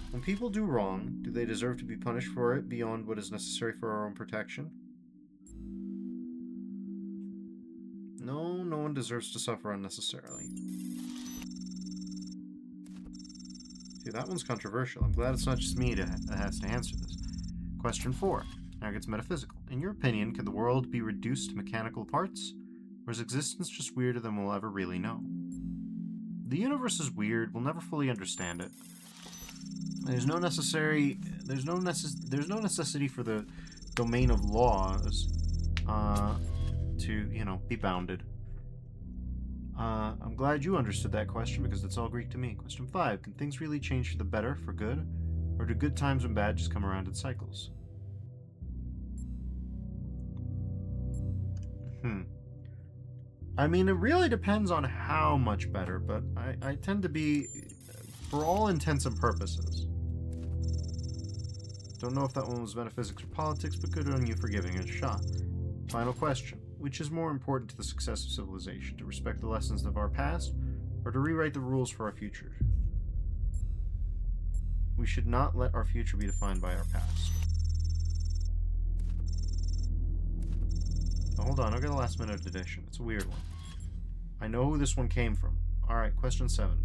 When people do wrong, do they deserve to be punished for it beyond what is necessary for our own protection? No, no one deserves to suffer unnecessarily. See, that one's controversial. I'm glad it's not just me that has to answer this. Question 4. Now it gets metaphysical. In your opinion, could the world be reduced to mechanical parts? Or is existence just weirder than we'll ever really know? The universe is weird. We'll never fully understand it. There's no necessity for the domain of laws to, be bounded. I'm glad you understood that question because it's all Greek to me. Question 5. Can things really change for the better, for good? Or do good times and bad just come around in cycles? I mean, it really depends on how much better, but I tend to be, for all intents and purposes. Don't know if that one was metaphysics or politics, but good on you for giving it a shot. Final question. Which is more important to the success of civilization? To respect the lessons of our past, or to rewrite the rules for our future? We should not let our future be defined by our past. Oh, hold on, I'll get a last minute addition. It's a weird one. I know who this one came from. Alright, question 7.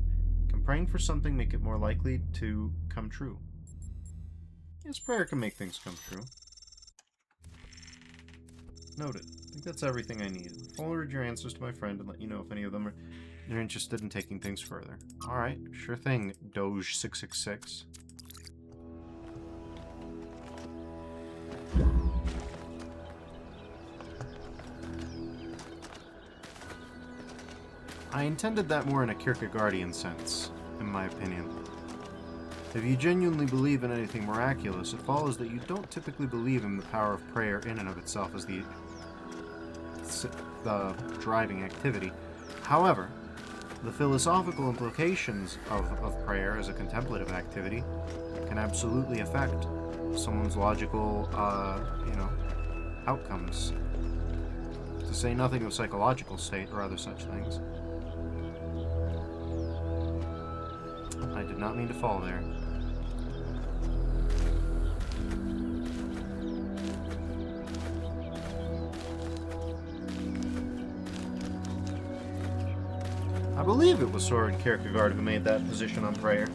Can praying for something make it more likely to come true? Yes, prayer can make things come true. Noted. I think that's everything I need. I'll forward your answers to my friend and let you know if any of them are interested in taking things further. Alright, sure thing, Doge666. I intended that more in a Kierkegaardian sense, in my opinion. If you genuinely believe in anything miraculous, it follows that you don't typically believe in the power of prayer in and of itself as the driving activity. However, the philosophical implications of prayer as a contemplative activity can absolutely affect someone's logical, outcomes. To say nothing of psychological state or other such things. I did not mean to fall there. I believe it was Soren Kierkegaard who made that position on prayer.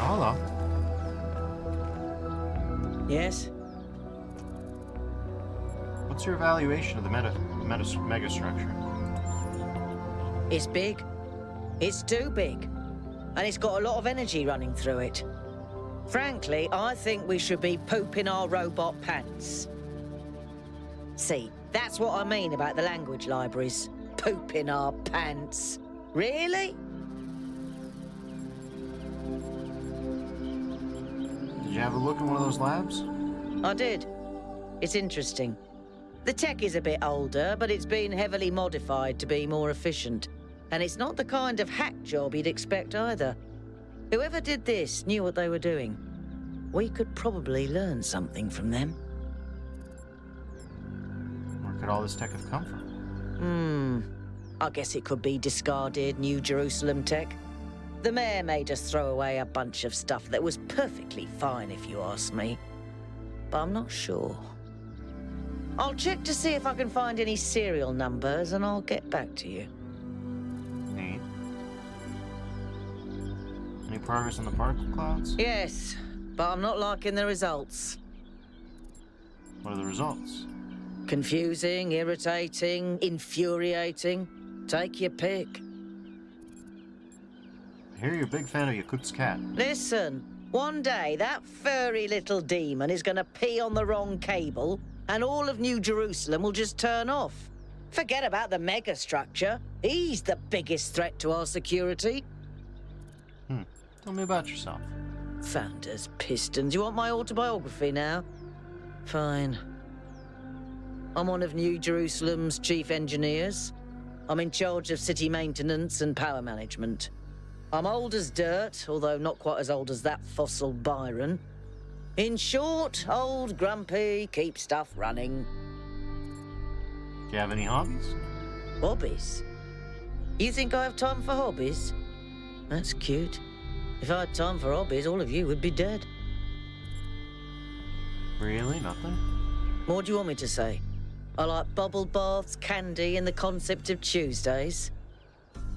Hello. Yes? What's your evaluation of the megastructure? It's big. It's too big. And it's got a lot of energy running through it. Frankly, I think we should be pooping our robot pants. See, that's what I mean about the language libraries. Pooping our pants. Really? Did you have a look at one of those labs? I did. It's interesting. The tech is a bit older, but it's been heavily modified to be more efficient. And it's not the kind of hack job you'd expect either. Whoever did this knew what they were doing. We could probably learn something from them. Where could all this tech have come from? I guess it could be discarded New Jerusalem tech. The mayor made us throw away a bunch of stuff that was perfectly fine, if you ask me. But I'm not sure. I'll check to see if I can find any serial numbers, and I'll get back to you. Neat. Any progress on the particle clouds? Yes, but I'm not liking the results. What are the results? Confusing, irritating, infuriating. Take your pick. I hear you're a big fan of Yakut's cat. Listen, one day that furry little demon is going to pee on the wrong cable, and all of New Jerusalem will just turn off. Forget about the megastructure. He's the biggest threat to our security. Tell me about yourself. Founders Pistons. You want my autobiography now? Fine. I'm one of New Jerusalem's chief engineers. I'm in charge of city maintenance and power management. I'm old as dirt, although not quite as old as that fossil Byron. In short, old, grumpy, keep stuff running. Do you have any hobbies? Hobbies? You think I have time for hobbies? That's cute. If I had time for hobbies, all of you would be dead. Really? Nothing? What do you want me to say? I like bubble baths, candy, and the concept of Tuesdays.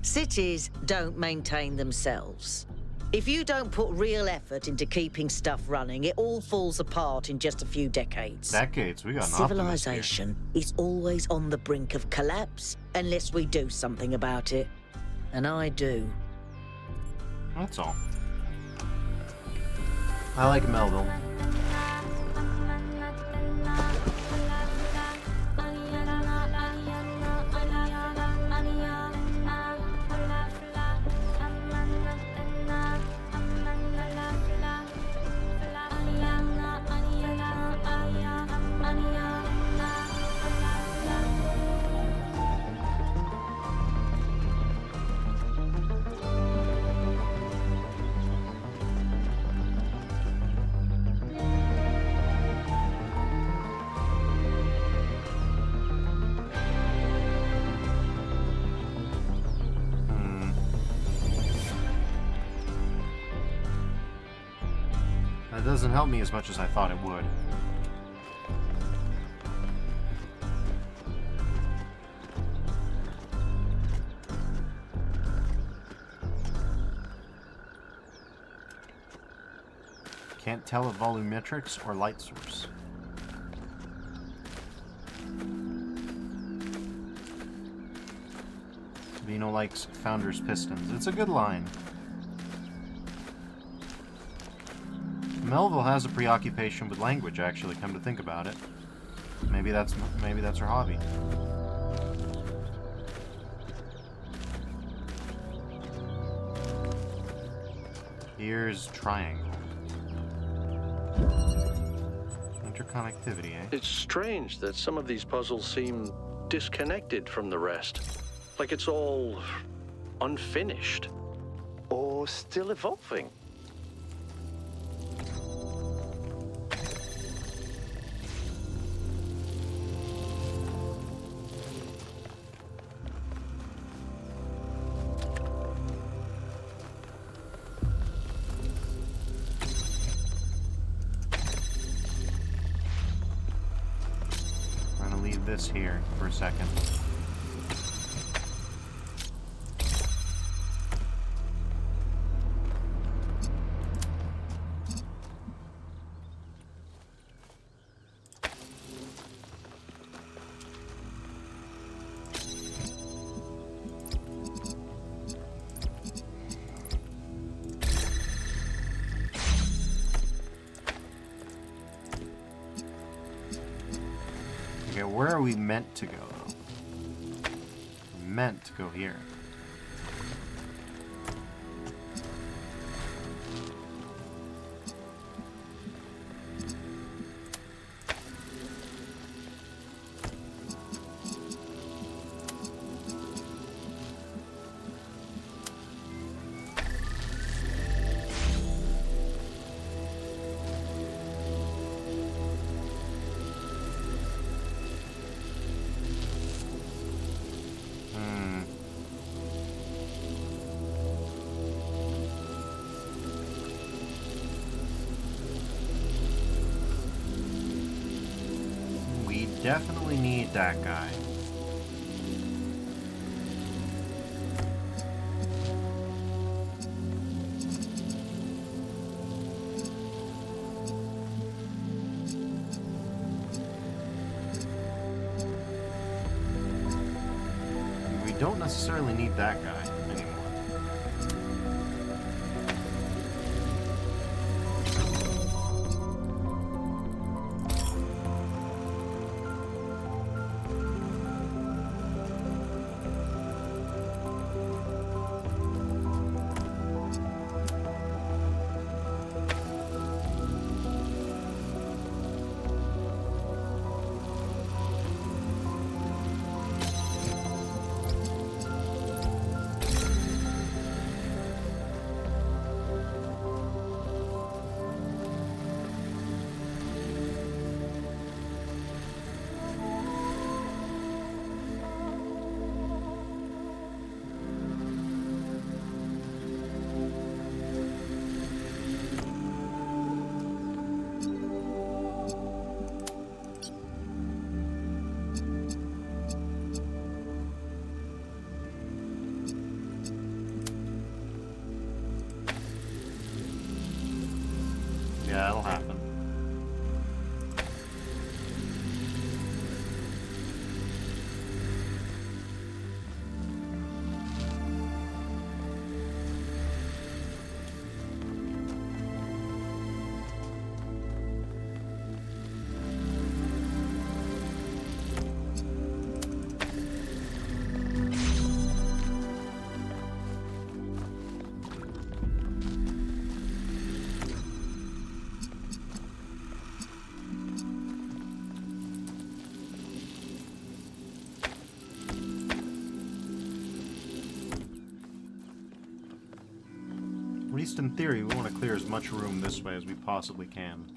Cities don't maintain themselves. If you don't put real effort into keeping stuff running, it all falls apart in just a few decades. Decades? We got an optimist here. Civilization is always on the brink of collapse unless we do something about it. And I do. That's all. I like Melville. That doesn't help me as much as I thought it would. Can't tell if volumetrics or light source. Vino likes Founders Pistons. It's a good line. Melville has a preoccupation with language, actually, come to think about it. Maybe that's her hobby. Here's triangle. Interconnectivity, eh? It's strange that some of these puzzles seem disconnected from the rest. Like it's all unfinished. Or still evolving. This here for a second. Okay, where are we meant to go, though? We're meant to go here. definitely need that guy. We don't necessarily need that guy anymore. Yeah, that'll happen. At least in theory, we want to clear as much room this way as we possibly can.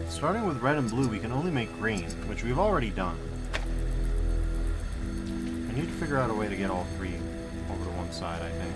Starting with red and blue, we can only make green, which we've already done. I need to figure out a way to get all three over to one side, I think.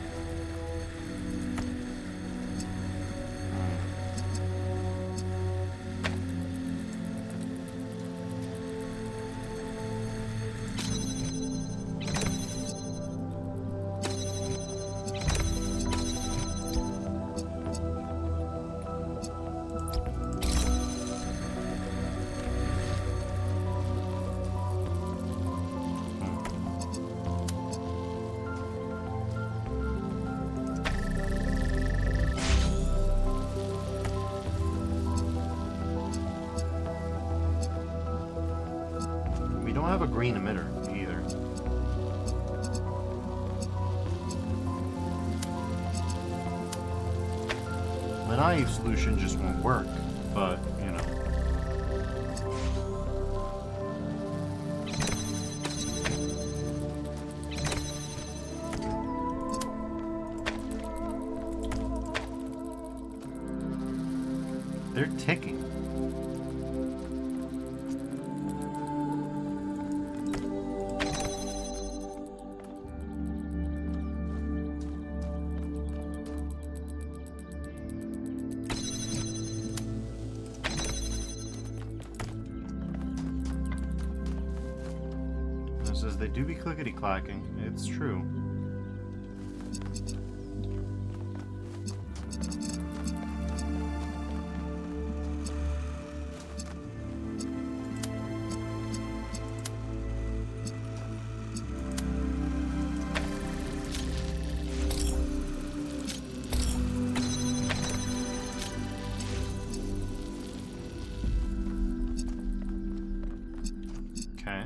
don't have a green emitter either. The naive solution just won't work, but, you know. They're ticking. It says they do be clickety-clacking. It's true. Okay.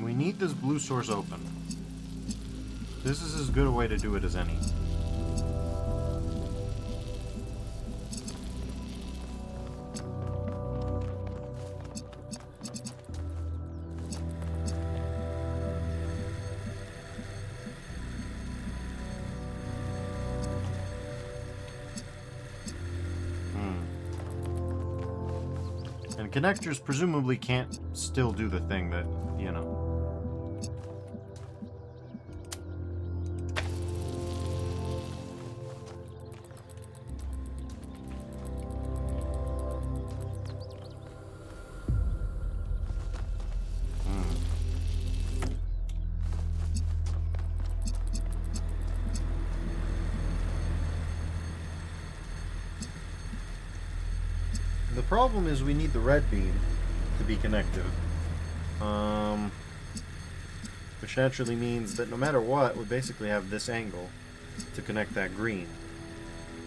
We need this blue source open. This is as good a way to do it as any. And connectors presumably can't still do the thing that, you know. The problem is we need the red beam to be connected. Which naturally means that no matter what, we basically have this angle to connect that green.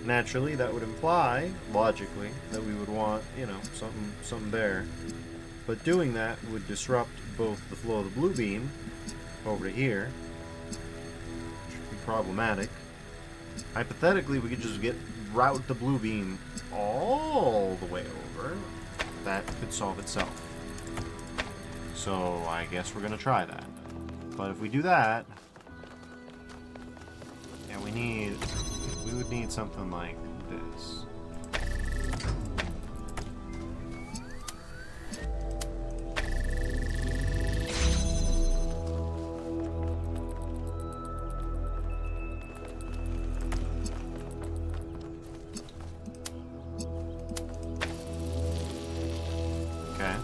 Naturally, that would imply, logically, that we would want, you know, something there. But doing that would disrupt both the flow of the blue beam over to here, which would be problematic. Hypothetically, we could just route the blue beam all the way over. That could solve itself. So I guess we're gonna try that. But if we do that, yeah, we would need something like this. Okay.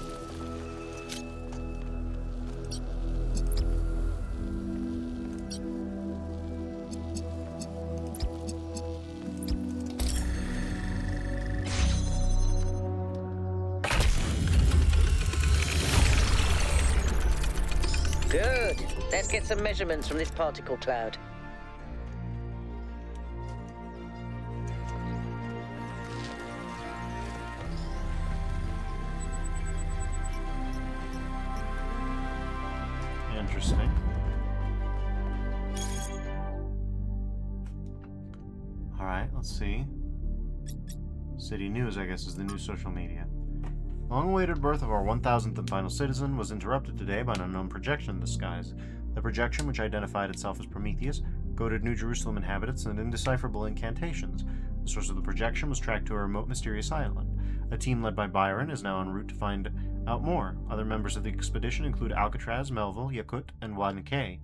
Good. Let's get some measurements from this particle cloud. Interesting. Alright, let's see. City News, I guess, is the new social media. Long-awaited birth of our 1000th and final citizen was interrupted today by an unknown projection in the skies. The projection, which identified itself as Prometheus, goaded New Jerusalem inhabitants and indecipherable incantations. The source of the projection was tracked to a remote, mysterious island. A team led by Byron is now en route to find out more. Other members of the expedition include Alcatraz, Melville, Yakut, and Wadnkay.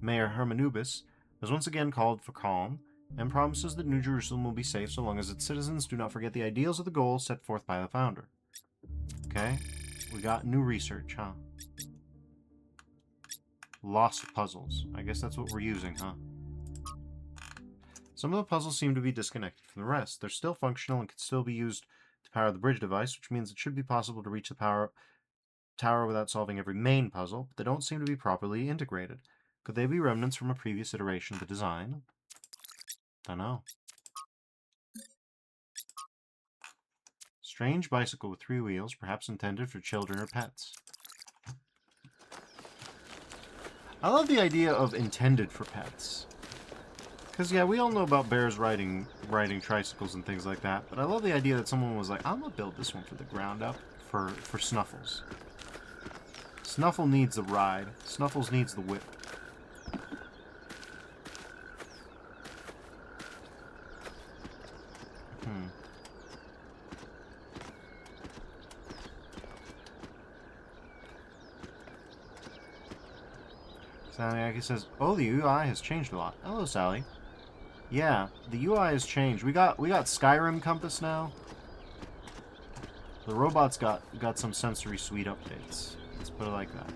Mayor Hermanubis has once again called for calm and promises that New Jerusalem will be safe so long as its citizens do not forget the ideals of the goals set forth by the founder. Okay, we got new research, huh? Lost puzzles. I guess that's what we're using, huh? Some of the puzzles seem to be disconnected from the rest. They're still functional and can still be used to power the bridge device, which means it should be possible to reach the tower without solving every main puzzle, but they don't seem to be properly integrated. Could they be remnants from a previous iteration of the design? Dunno. Strange bicycle with 3 wheels, perhaps intended for children or pets. I love the idea of intended for pets. Because, yeah, we all know about bears riding tricycles and things like that, but I love the idea that someone was like, I'm going to build this one for the ground up for Snuffles. Snuffle needs the ride. Snuffles needs the whip. Sally says, "Oh, the UI has changed a lot." Hello, Sally. Yeah, the UI has changed. We got Skyrim compass now. The robots got some sensory suite updates. Let's put it like that.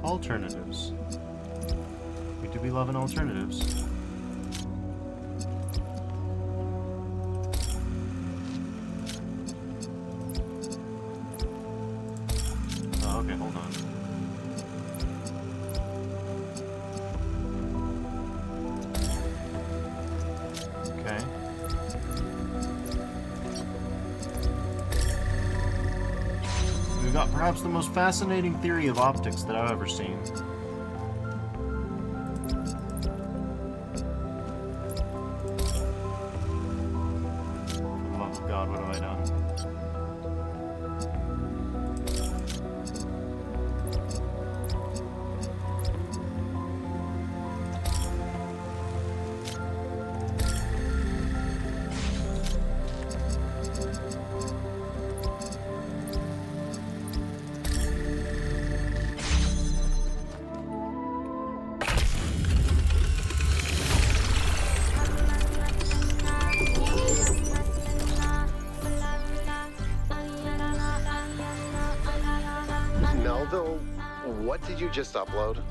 Alternatives. We do be loving alternatives. Oh, okay, hold on. Okay. We've got perhaps the most fascinating theory of optics that I've ever seen. For the love of God, what have I done? Melville, what did you just upload?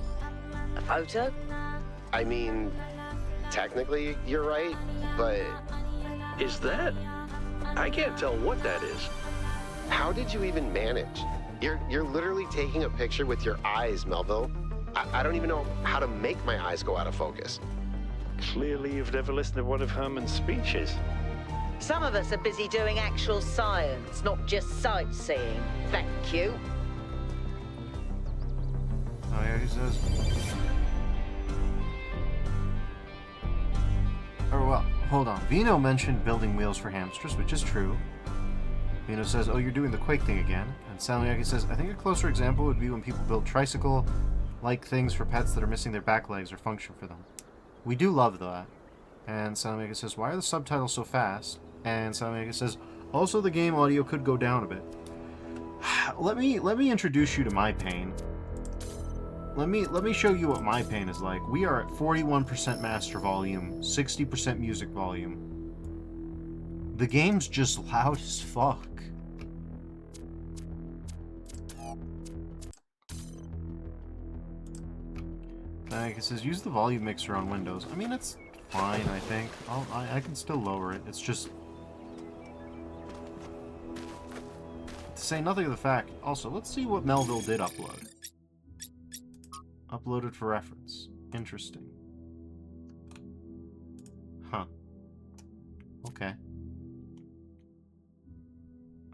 A photo? I mean, technically you're right, but... Is that? I can't tell what that is. How did you even manage? You're literally taking a picture with your eyes, Melville. I don't even know how to make my eyes go out of focus. Clearly you've never listened to one of Herman's speeches. Some of us are busy doing actual science, not just sightseeing. Thank you. Oh yeah, he says. Oh well, hold on. Vino mentioned building wheels for hamsters, which is true. Vino says, "Oh, you're doing the Quake thing again." And Salmiaki says, "I think a closer example would be when people build tricycle-like things for pets that are missing their back legs or function for them. We do love that." And Salmiaki says, "Why are the subtitles so fast?" And Salmiaki says, "Also, the game audio could go down a bit." Let me introduce you to my pain. Let me show you what my pain is like. We are at 41% master volume, 60% music volume. The game's just loud as fuck. Like it says, use the volume mixer on Windows. I mean, it's fine, I think. I can still lower it. It's just... To say nothing of the fact... Also, let's see what Melville did upload. Uploaded for reference. Interesting. Huh. Okay.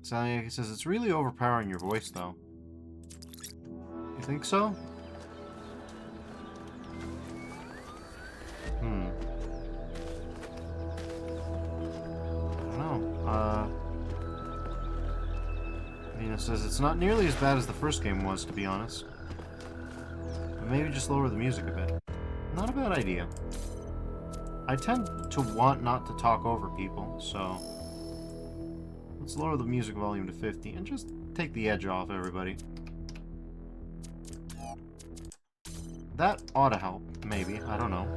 So he says it's really overpowering your voice, though. You think so? I don't know. Venus says it's not nearly as bad as the first game was, to be honest. But maybe just lower the music a bit. Not a bad idea. I tend to want not to talk over people, so let's lower the music volume to 50 and just take the edge off everybody. That ought to help, maybe. I don't know.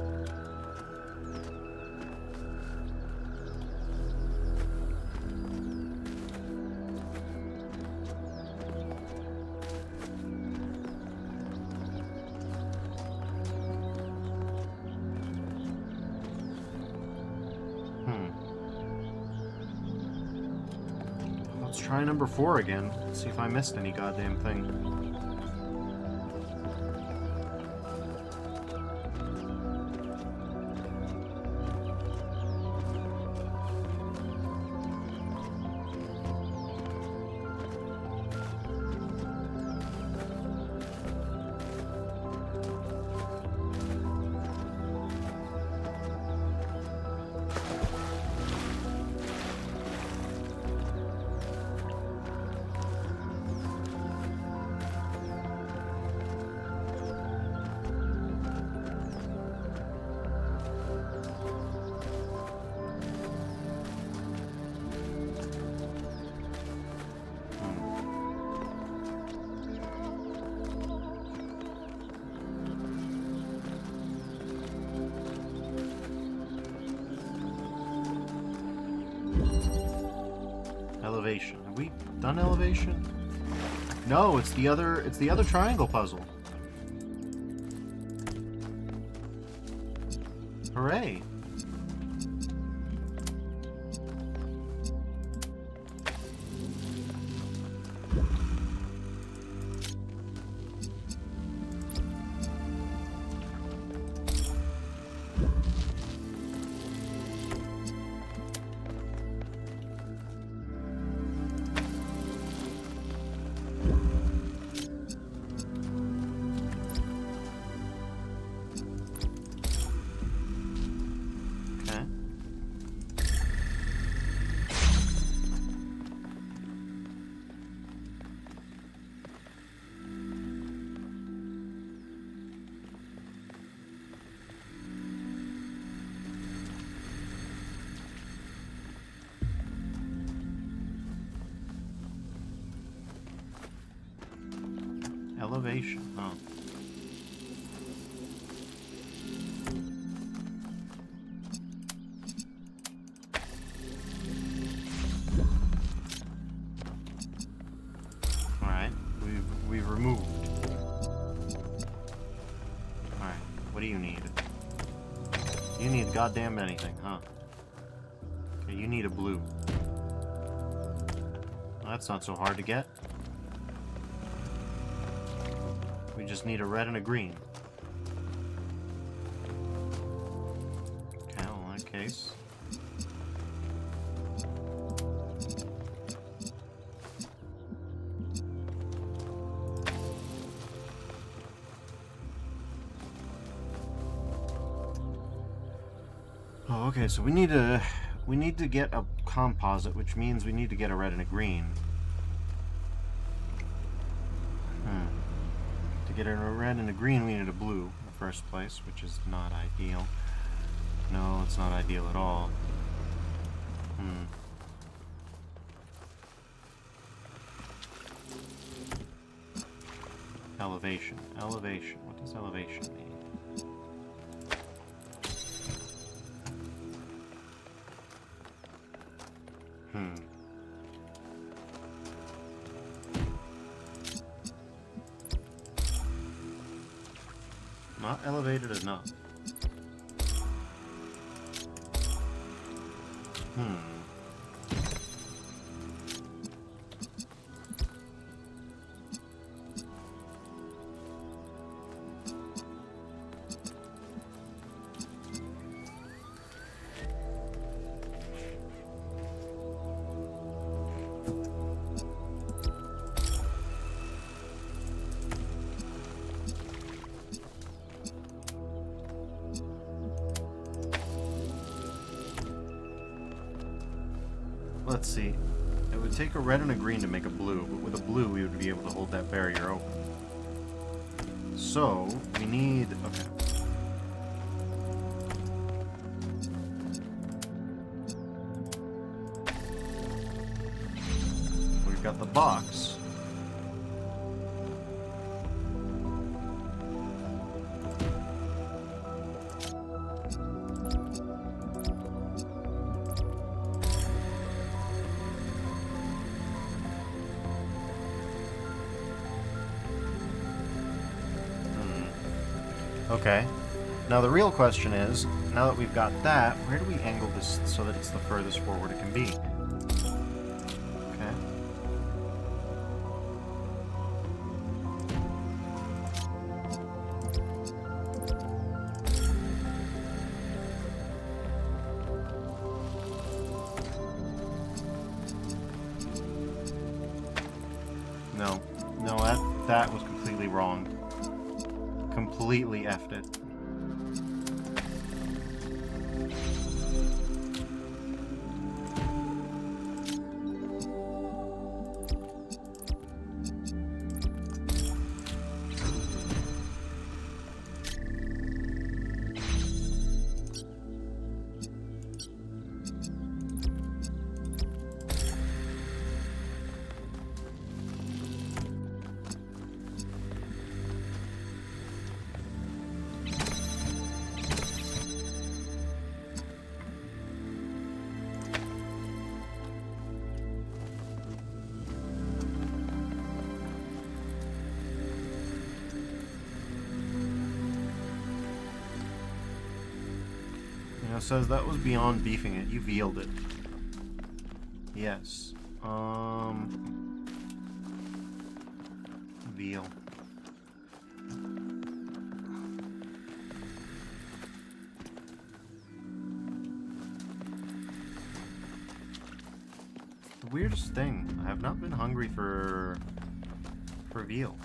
Let's try number 4 again. See if I missed any goddamn thing. Elevation. Have we done elevation? No, it's the other triangle puzzle. Hooray. Elevation, oh. Alright, we've removed. Alright, what do you need? You need goddamn anything, huh? Okay, you need a blue. Well, that's not so hard to get. We just need a red and a green. Okay, well, in that case. Oh, okay, so we need to get a composite, which means we need to get a red and a green. To get a red and a green, we need a blue in the first place, which is not ideal. No, it's not ideal at all. Elevation. Elevation. What does elevation mean? Not elevated enough. let's see. It would take a red and a green to make a blue, but with a blue we would be able to hold that barrier open. So, we need... okay. We've got the box. Okay. Now the real question is, now that we've got that, where do we angle this so that it's the furthest forward it can be? Okay. No. No, that was completely wrong. Completely effed it. It says that was beyond beefing it. You vealed it. Yes. Veal. The weirdest thing. I have not been hungry for veal.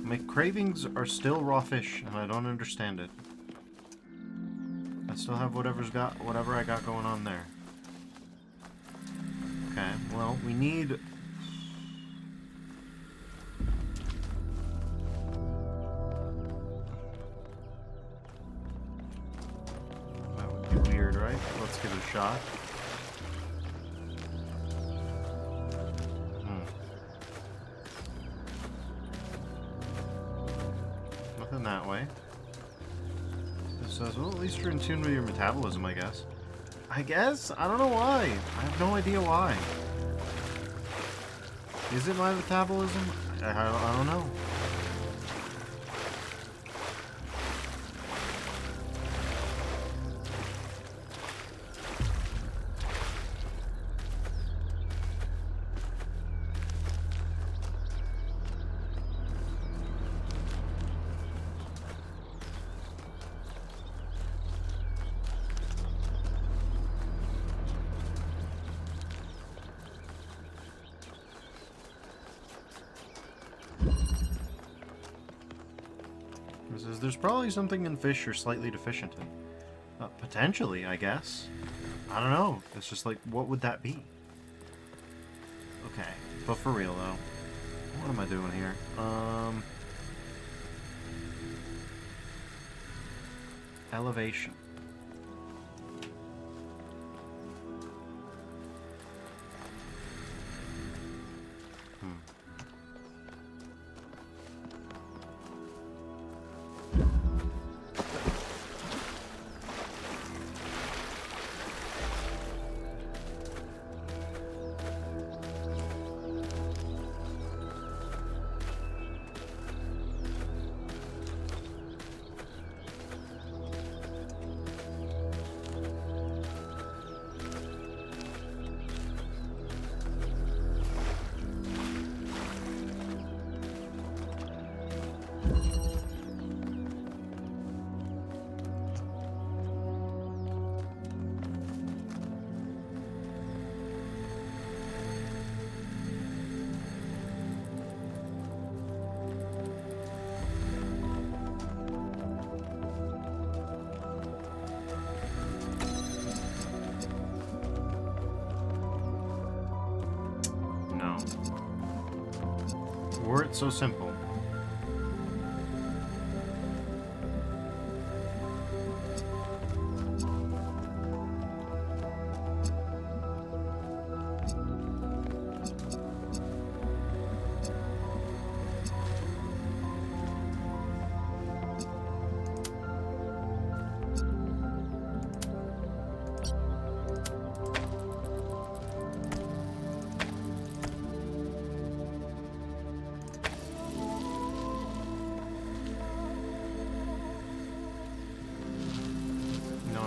My cravings are still raw fish, and I don't understand it. I still have whatever I got going on there. Okay, well, we need... that would be weird, right? Let's give it a shot. Nothing that way. Says, well, at least you're in tune with your metabolism, I guess. I guess? I don't know why. I have no idea why. Is it my metabolism? I don't know. There's probably something in fish you're slightly deficient in. Potentially, I guess. I don't know. It's just like, what would that be? Okay, but for real though, what am I doing here? Elevation. It's so simple.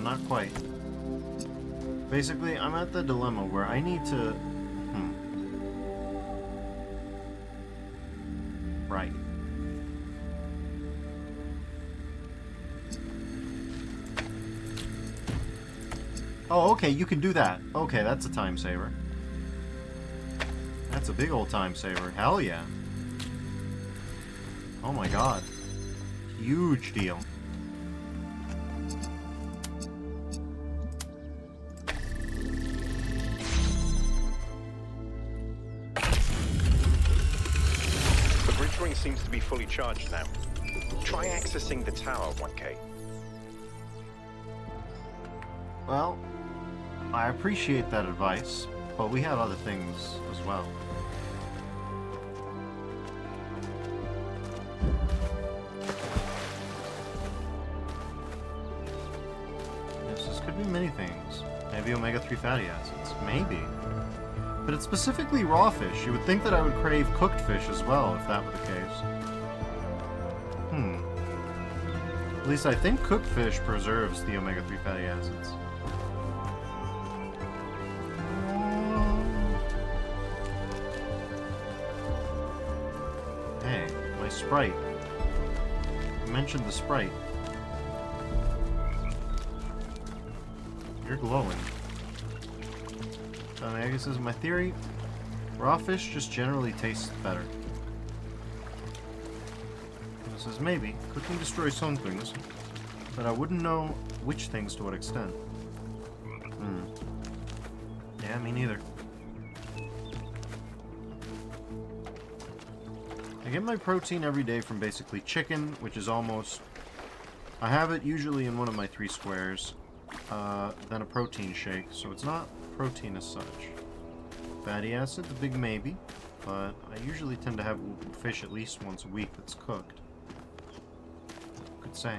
Not quite. Basically, I'm at the dilemma where I need to... Right. Oh, okay, you can do that. Okay, that's a time saver. That's a big old time saver. Hell yeah. Oh my god. Huge deal. Seems to be fully charged now. Try accessing the tower, 1K. Well, I appreciate that advice, but we have other things as well. Yes, this could be many things. Maybe omega-3 fatty acids. Maybe. But it's specifically raw fish. You would think that I would crave cooked fish as well, if that were the case. At least I think cooked fish preserves the omega-3 fatty acids. Hey, my Sprite. You mentioned the Sprite. You're glowing. I guess this is my theory. Raw fish just generally tastes better. This is maybe. Cooking destroys some things, but I wouldn't know which things to what extent. Yeah, me neither. I get my protein every day from basically chicken, which is almost... I have it usually in one of my 3 squares, then a protein shake, so it's not protein as such. Fatty acids, a big maybe, but I usually tend to have fish at least once a week that's cooked. Could say.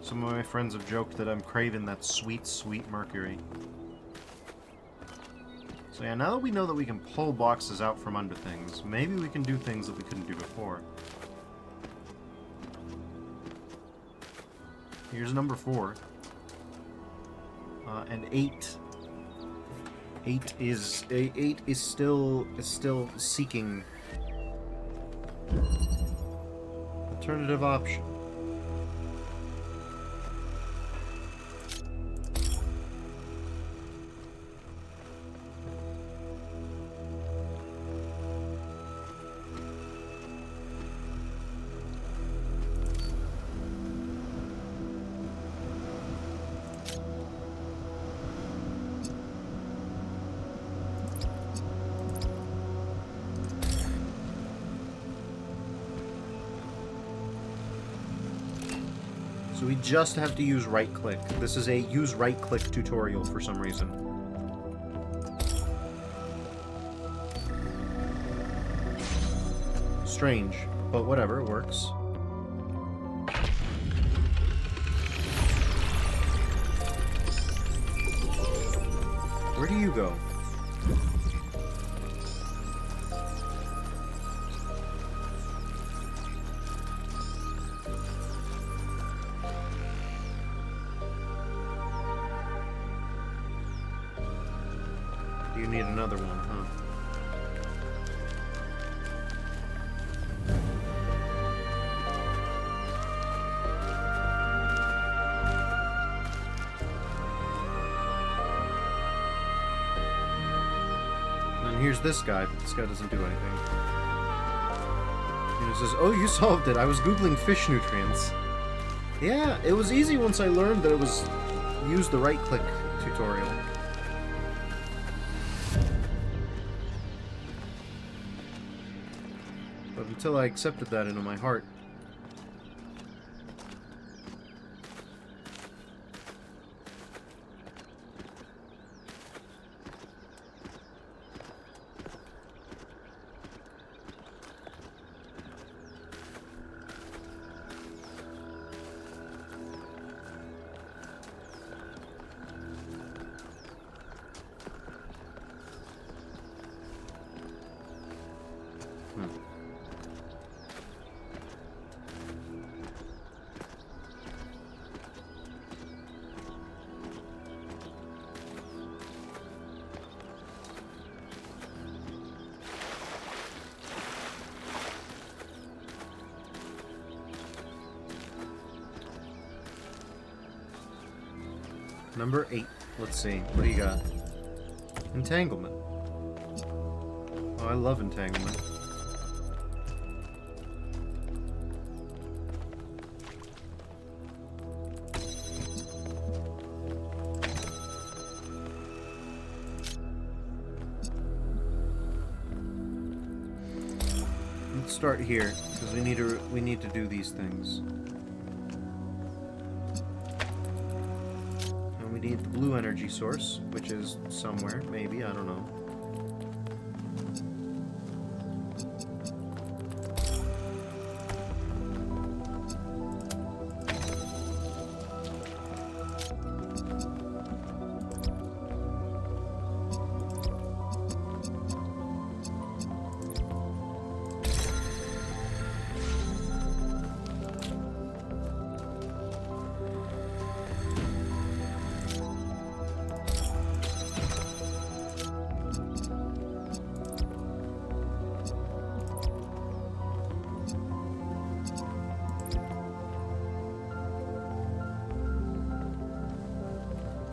Some of my friends have joked that I'm craving that sweet, sweet mercury. So yeah, now that we know that we can pull boxes out from under things, maybe we can do things that we couldn't do before. Here's number 4. And 8. 8 is still seeking alternative option. So we just have to use right-click. This is a use right-click tutorial for some reason. Strange, but whatever, it works. Where do you go? You need another one, huh? And here's this guy, but this guy doesn't do anything. He says, "Oh, you solved it. I was Googling fish nutrients." Yeah, it was easy once I learned that it was use the right-click tutorial. until I accepted that into my heart. Number 8. Let's see. What do you got? Entanglement. Oh, I love entanglement. Let's start here because we need to do these things. We need the blue energy source, which is somewhere, maybe, I don't know.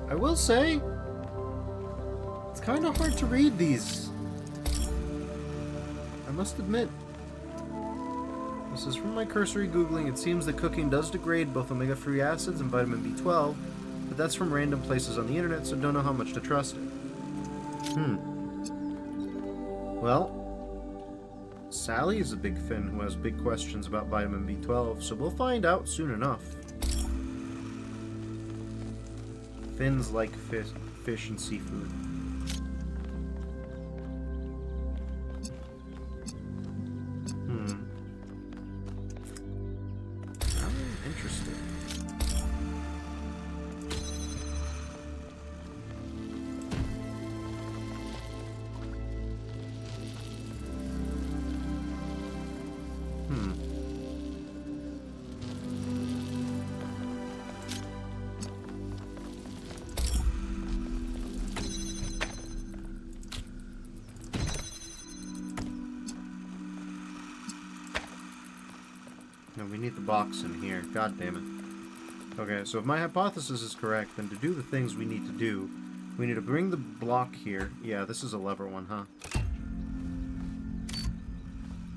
I will say, it's kind of hard to read these. I must admit. This is from my cursory Googling. It seems that cooking does degrade both omega-3 acids and vitamin B12, but that's from random places on the internet, so don't know how much to trust it. Well, Sally is a big Finn who has big questions about vitamin B12, so we'll find out soon enough. Finns like fish and seafood. I'm interested. No, we need the box in here. God damn it. Okay, so if my hypothesis is correct, then to do the things we need to do, we need to bring the block here. Yeah, this is a lever one, huh?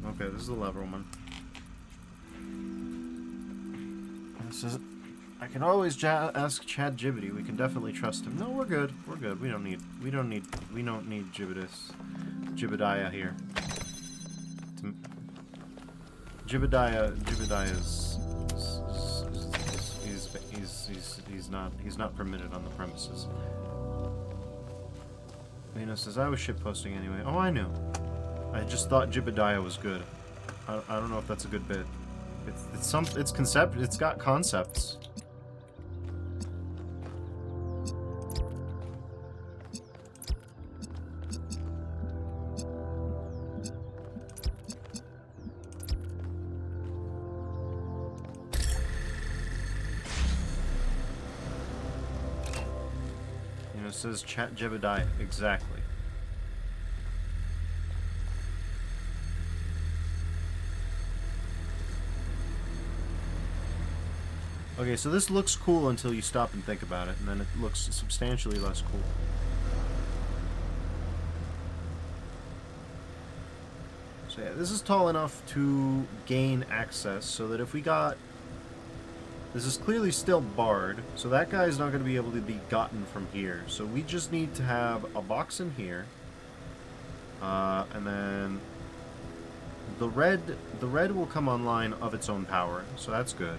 Okay, this is a lever one. This is... I can always ask Chad Jibbity. We can definitely trust him. No, we're good. We're good. We don't need Jibbediah here. Jibbediah's he's not permitted on the premises. Lena says I was shitposting anyway. Oh, I knew. I just thought Jibbediah was good. I don't know if that's a good bit. It's got concepts. It says Chat Jebediah. Exactly. Okay, so this looks cool until you stop and think about it, and then it looks substantially less cool. So yeah, this is tall enough to gain access, so that if we got... This is clearly still barred, so that guy's not going to be able to be gotten from here. So we just need to have a box in here, and then The red will come online of its own power, so that's good.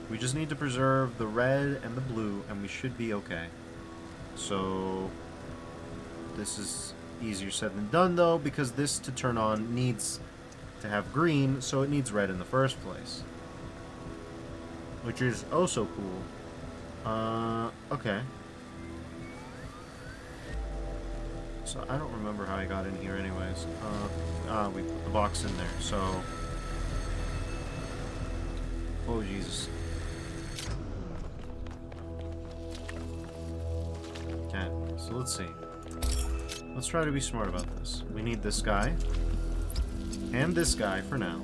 We just need to preserve the red and the blue, and we should be okay. So this is easier said than done, though, because this to turn on needs to have green, so it needs red in the first place. Which is also cool. Okay. So I don't remember how I got in here anyways. We put the box in there, so... Oh, Jesus. Okay, so let's see. Let's try to be smart about this. We need this guy. And this guy for now.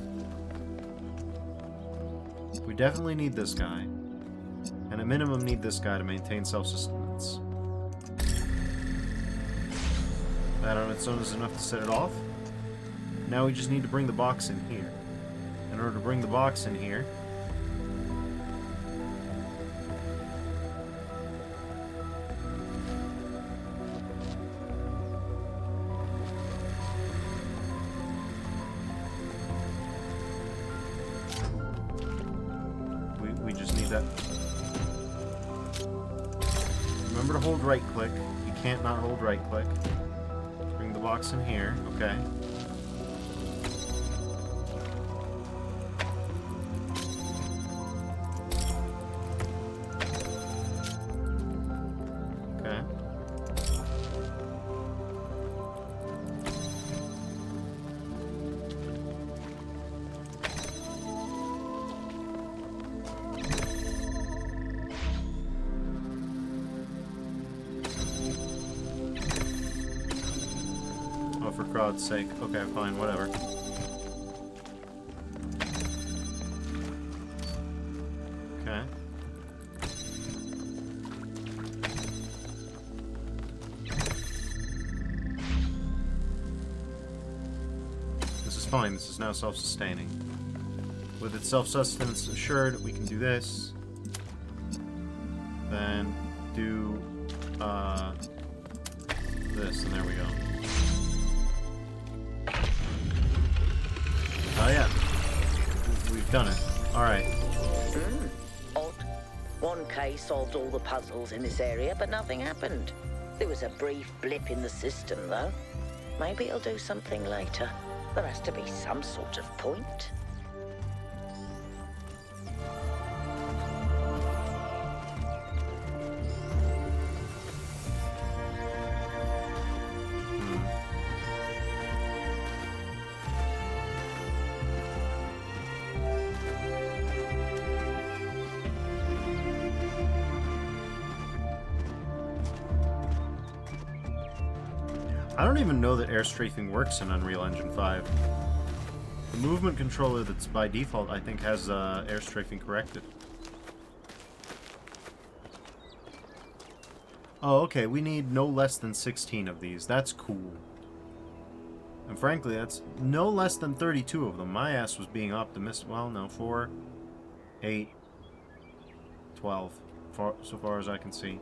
We definitely need this guy. And at minimum need this guy to maintain self-sustenance. That on its own is enough to set it off. Now we just need to bring the box in here. In order to bring the box in here, we just need that. Remember to hold right click. You can't not hold right click. Bring the box in here, okay. Okay. Oh, for God's sake. Okay, fine, whatever. Okay. This is fine. This is now self-sustaining. With its self-sustenance assured, we can do this. Then do this, and there we go. Oh yeah, we've done it. All right. Odd. 1K solved all the puzzles in this area, but nothing happened. There was a brief blip in the system, though. Maybe it'll do something later. There has to be some sort of point. I don't even know that air strafing works in Unreal Engine 5. The movement controller that's by default, I think, has air strafing corrected. Oh, okay, we need no less than 16 of these. That's cool. And frankly, that's no less than 32 of them. My ass was being optimistic. Well, no, 4, 8, 12, so far as I can see.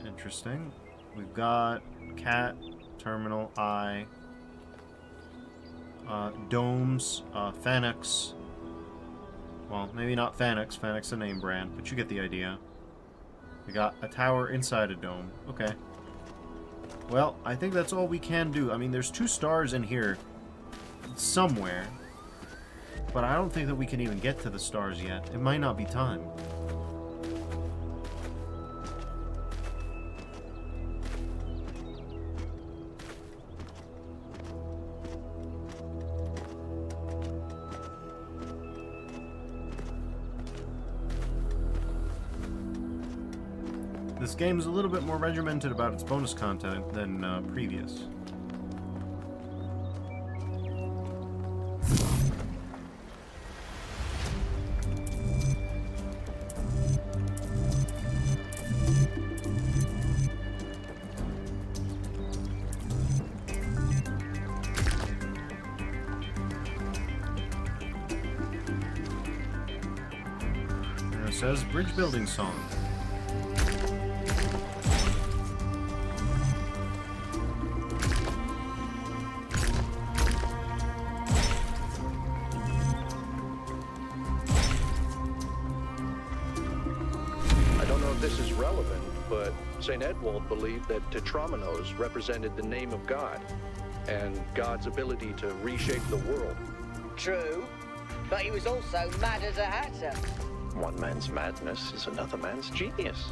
Interesting. We've got cat, terminal, eye, domes, Phoenix. Well, maybe not Phoenix. Phoenix is a name brand, but you get the idea. We got a tower inside a dome. Okay. Well, I think that's all we can do. I mean, there's 2 stars in here somewhere, but I don't think that we can even get to the stars yet. It might not be time. This game is a little bit more regimented about its bonus content than previous. And it says bridge building song. if this is relevant, but St. Edwald believed that tetrominos represented the name of God and God's ability to reshape the world. True, but he was also mad as a hatter. One man's madness is another man's genius.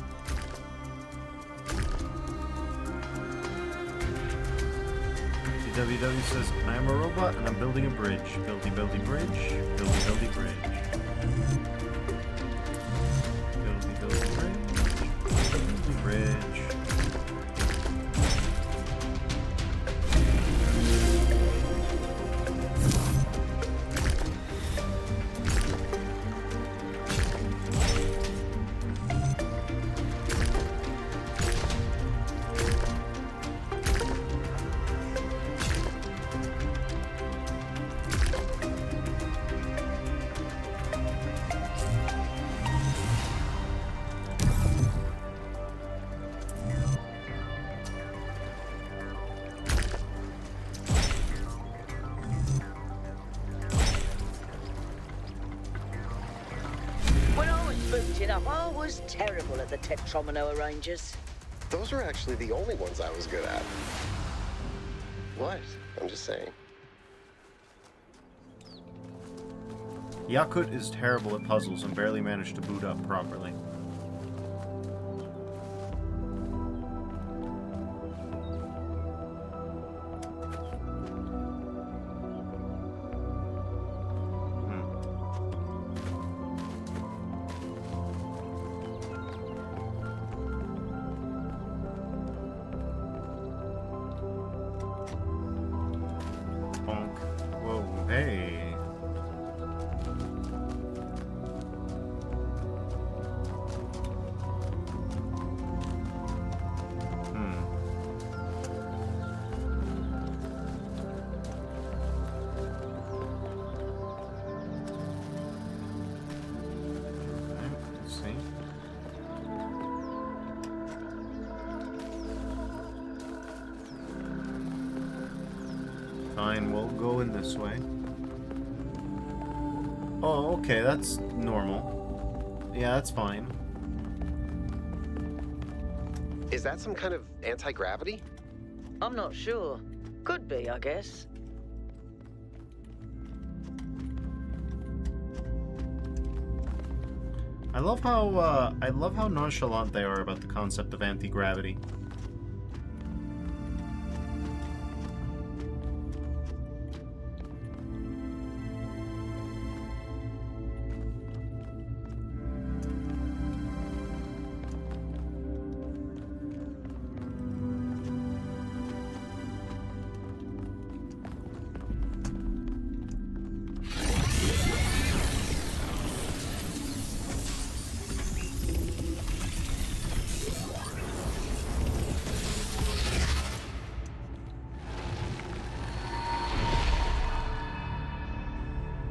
WW says, I am a robot and I'm building a bridge. Buildy, buildy, bridge. Buildy, buildy, bridge. Buildy, buildy, bridge. Buildy, bridge. I was terrible at the tetromino arrangers. Those were actually the only ones I was good at. What? I'm just saying. Yakut is terrible at puzzles and barely managed to boot up properly. Fine, we'll go in this way. Oh, okay, that's normal. Yeah, that's fine. Is that some kind of anti-gravity? I'm not sure. Could be, I guess. I love how nonchalant they are about the concept of anti-gravity.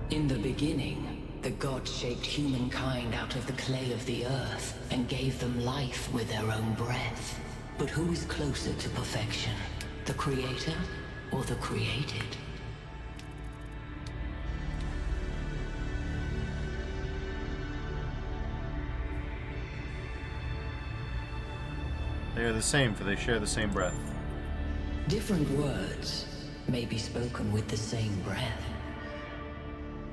In the beginning, the gods shaped humankind out of the clay of the earth and gave them life with their own breath. But who is closer to perfection, the creator or the created? They are the same, for they share the same breath. Different words may be spoken with the same breath.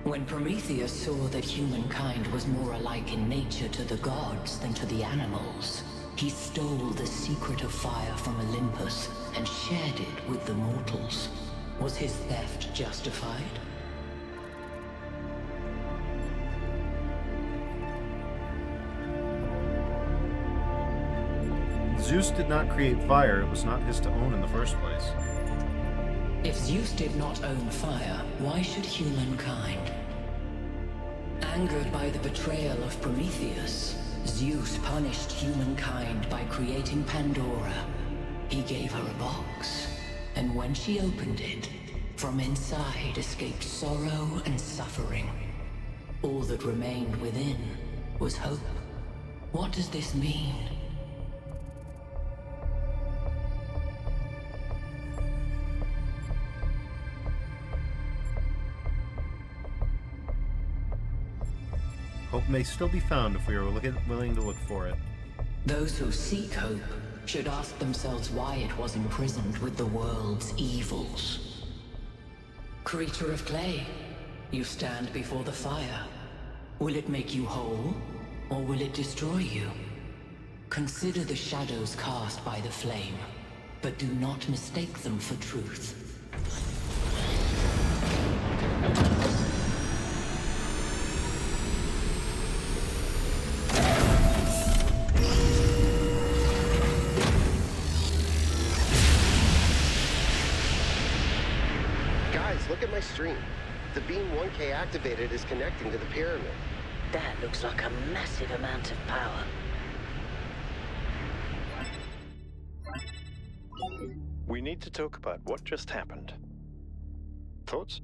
When Prometheus saw that humankind was more alike in nature to the gods than to the animals, he stole the secret of fire from Olympus and shared it with the mortals. Was his theft justified? Zeus did not create fire, it was not his to own in the first place. If Zeus did not own fire, why should humankind? Angered by the betrayal of Prometheus, Zeus punished humankind by creating Pandora. He gave her a box, and when she opened it, from inside escaped sorrow and suffering. All that remained within was hope. What does this mean? Hope may still be found if we are willing to look for it. Those who seek hope should ask themselves why it was imprisoned with the world's evils. Creature of clay, you stand before the fire. Will it make you whole, or will it destroy you? Consider the shadows cast by the flame, but do not mistake them for truth. Guys, look at my stream. The beam 1K activated is connecting to the pyramid. That looks like a massive amount of power. We need to talk about what just happened. Thoughts?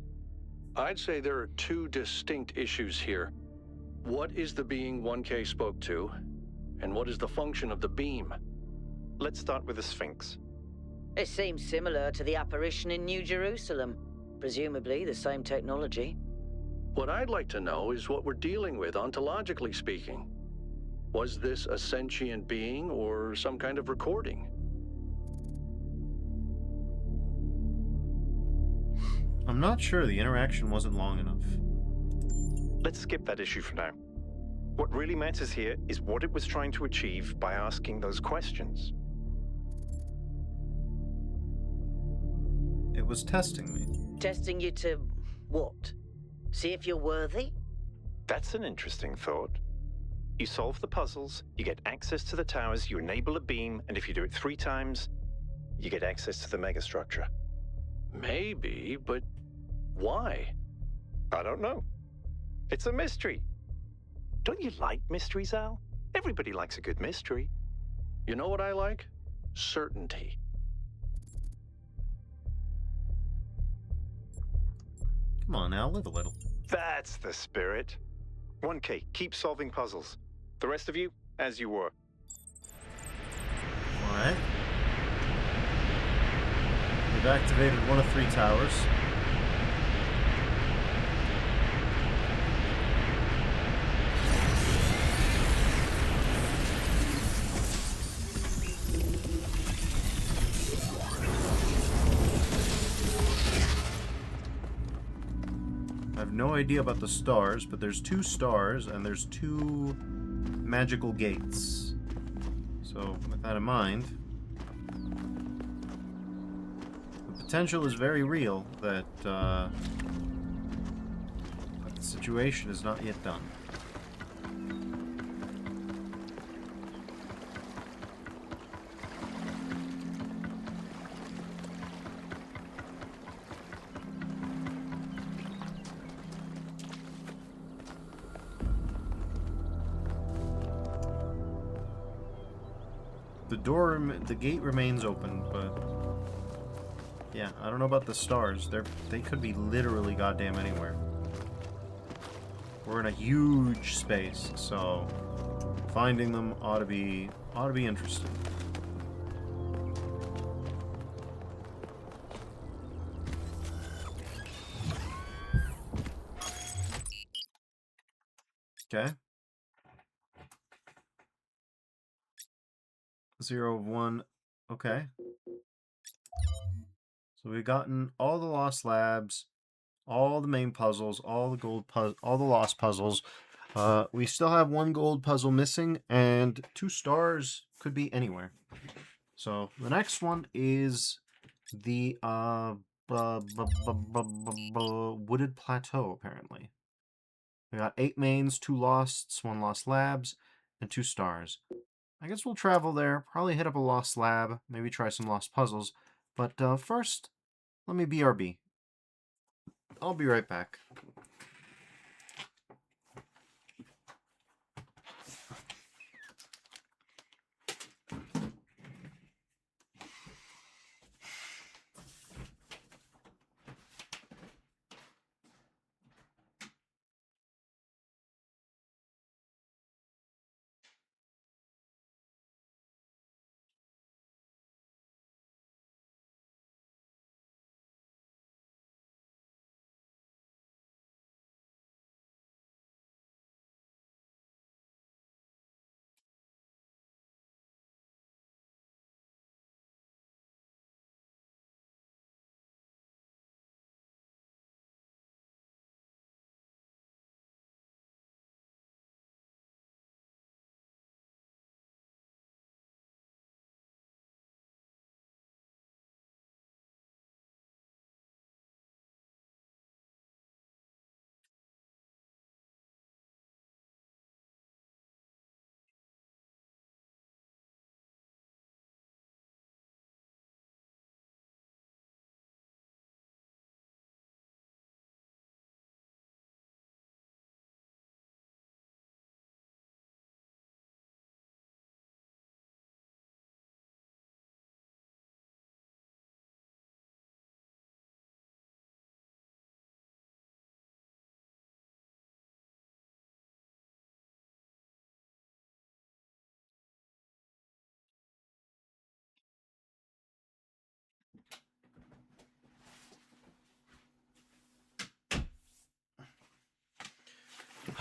I'd say there are two distinct issues here. What is the being 1K spoke to, and what is the function of the beam? Let's start with the Sphinx. It seems similar to the apparition in New Jerusalem. Presumably the same technology. What I'd like to know is what we're dealing with, ontologically speaking. Was this a sentient being or some kind of recording? I'm not sure. The interaction wasn't long enough. Let's skip that issue for now. What really matters here is what it was trying to achieve by asking those questions. It was testing me. Testing you to what? See if you're worthy? That's an interesting thought. You solve the puzzles, you get access to the towers, you enable a beam, and if you do it 3 times, you get access to the megastructure. Maybe, but why? I don't know. It's a mystery. Don't you like mysteries, Al? Everybody likes a good mystery. You know what I like? Certainty. Come on now, live a little. That's the spirit. 1K, keep solving puzzles. The rest of you, as you were. Alright. We've activated one of 3 towers. I have no idea about the stars, but there's 2 stars and there's 2 magical gates. So, with that in mind, the potential is very real that the situation is not yet done. The gate remains open, but yeah, I don't know about the stars. They could be literally goddamn anywhere. We're in a huge space, so finding them ought to be interesting. Okay. 0 of 1. Okay. So we've gotten all the lost labs, all the main puzzles, all the lost puzzles. We still have 1 gold puzzle missing, and 2 stars could be anywhere. So the next one is the wooded plateau, apparently. We got 8 mains, 2 losts, 1 lost labs, and 2 stars. I guess we'll travel there, probably hit up a lost lab, maybe try some lost puzzles. But first, let me BRB. I'll be right back.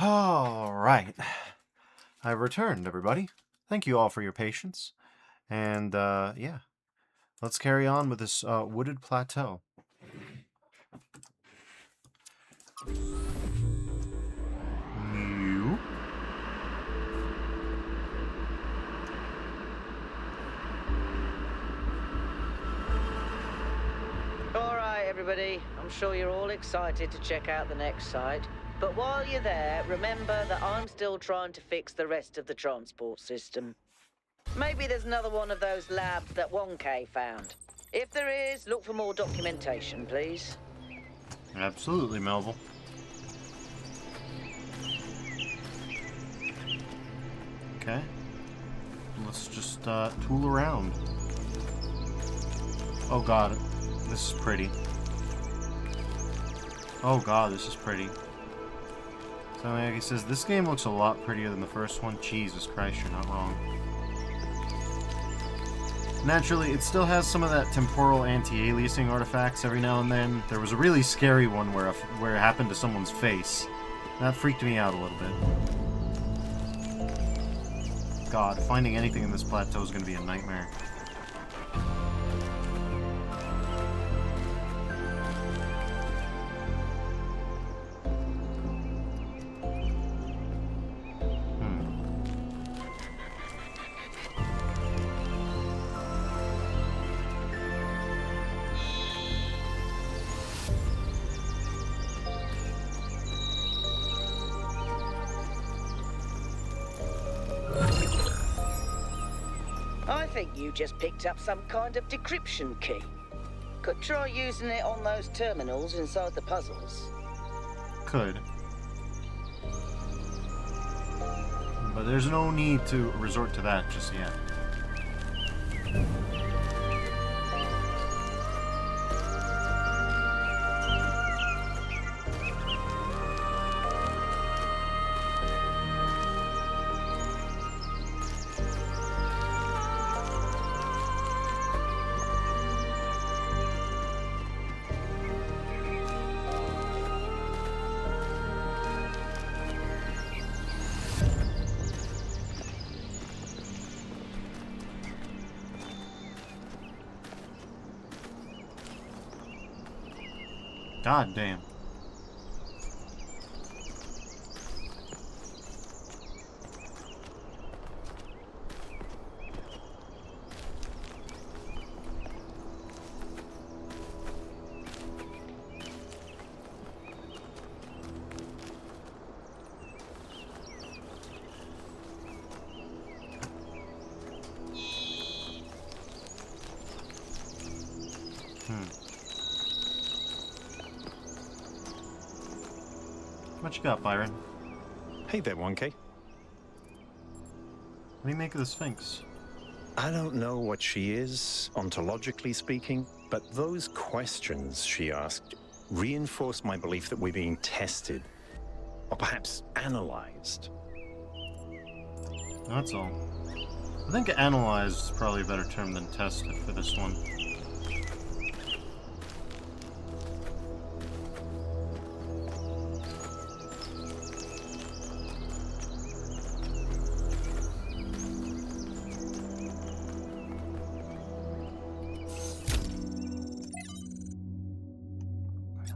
All right. I've returned, everybody. Thank you all for your patience. And, yeah. Let's carry on with this wooded plateau. You? Alright, everybody. I'm sure you're all excited to check out the next site. But while you're there, remember that I'm still trying to fix the rest of the transport system. Maybe there's another one of those labs that 1K found. If there is, look for more documentation, please. Absolutely, Melville. Okay. Let's just tool around. Oh god, this is pretty. Oh god, this is pretty. So like he says, this game looks a lot prettier than the first one. Jesus Christ, you're not wrong. Naturally, it still has some of that temporal anti-aliasing artifacts every now and then. There was a really scary one where it happened to someone's face. That freaked me out a little bit. God, finding anything in this plateau is going to be a nightmare. I think you just picked up some kind of decryption key. Could try using it on those terminals inside the puzzles. Could. But there's no need to resort to that just yet. God damn. What you got, Byron? Hey there, 1K. What do you make of the Sphinx? I don't know what she is, ontologically speaking, but those questions she asked reinforce my belief that we're being tested, or perhaps analyzed. That's all. I think analyzed is probably a better term than tested for this one.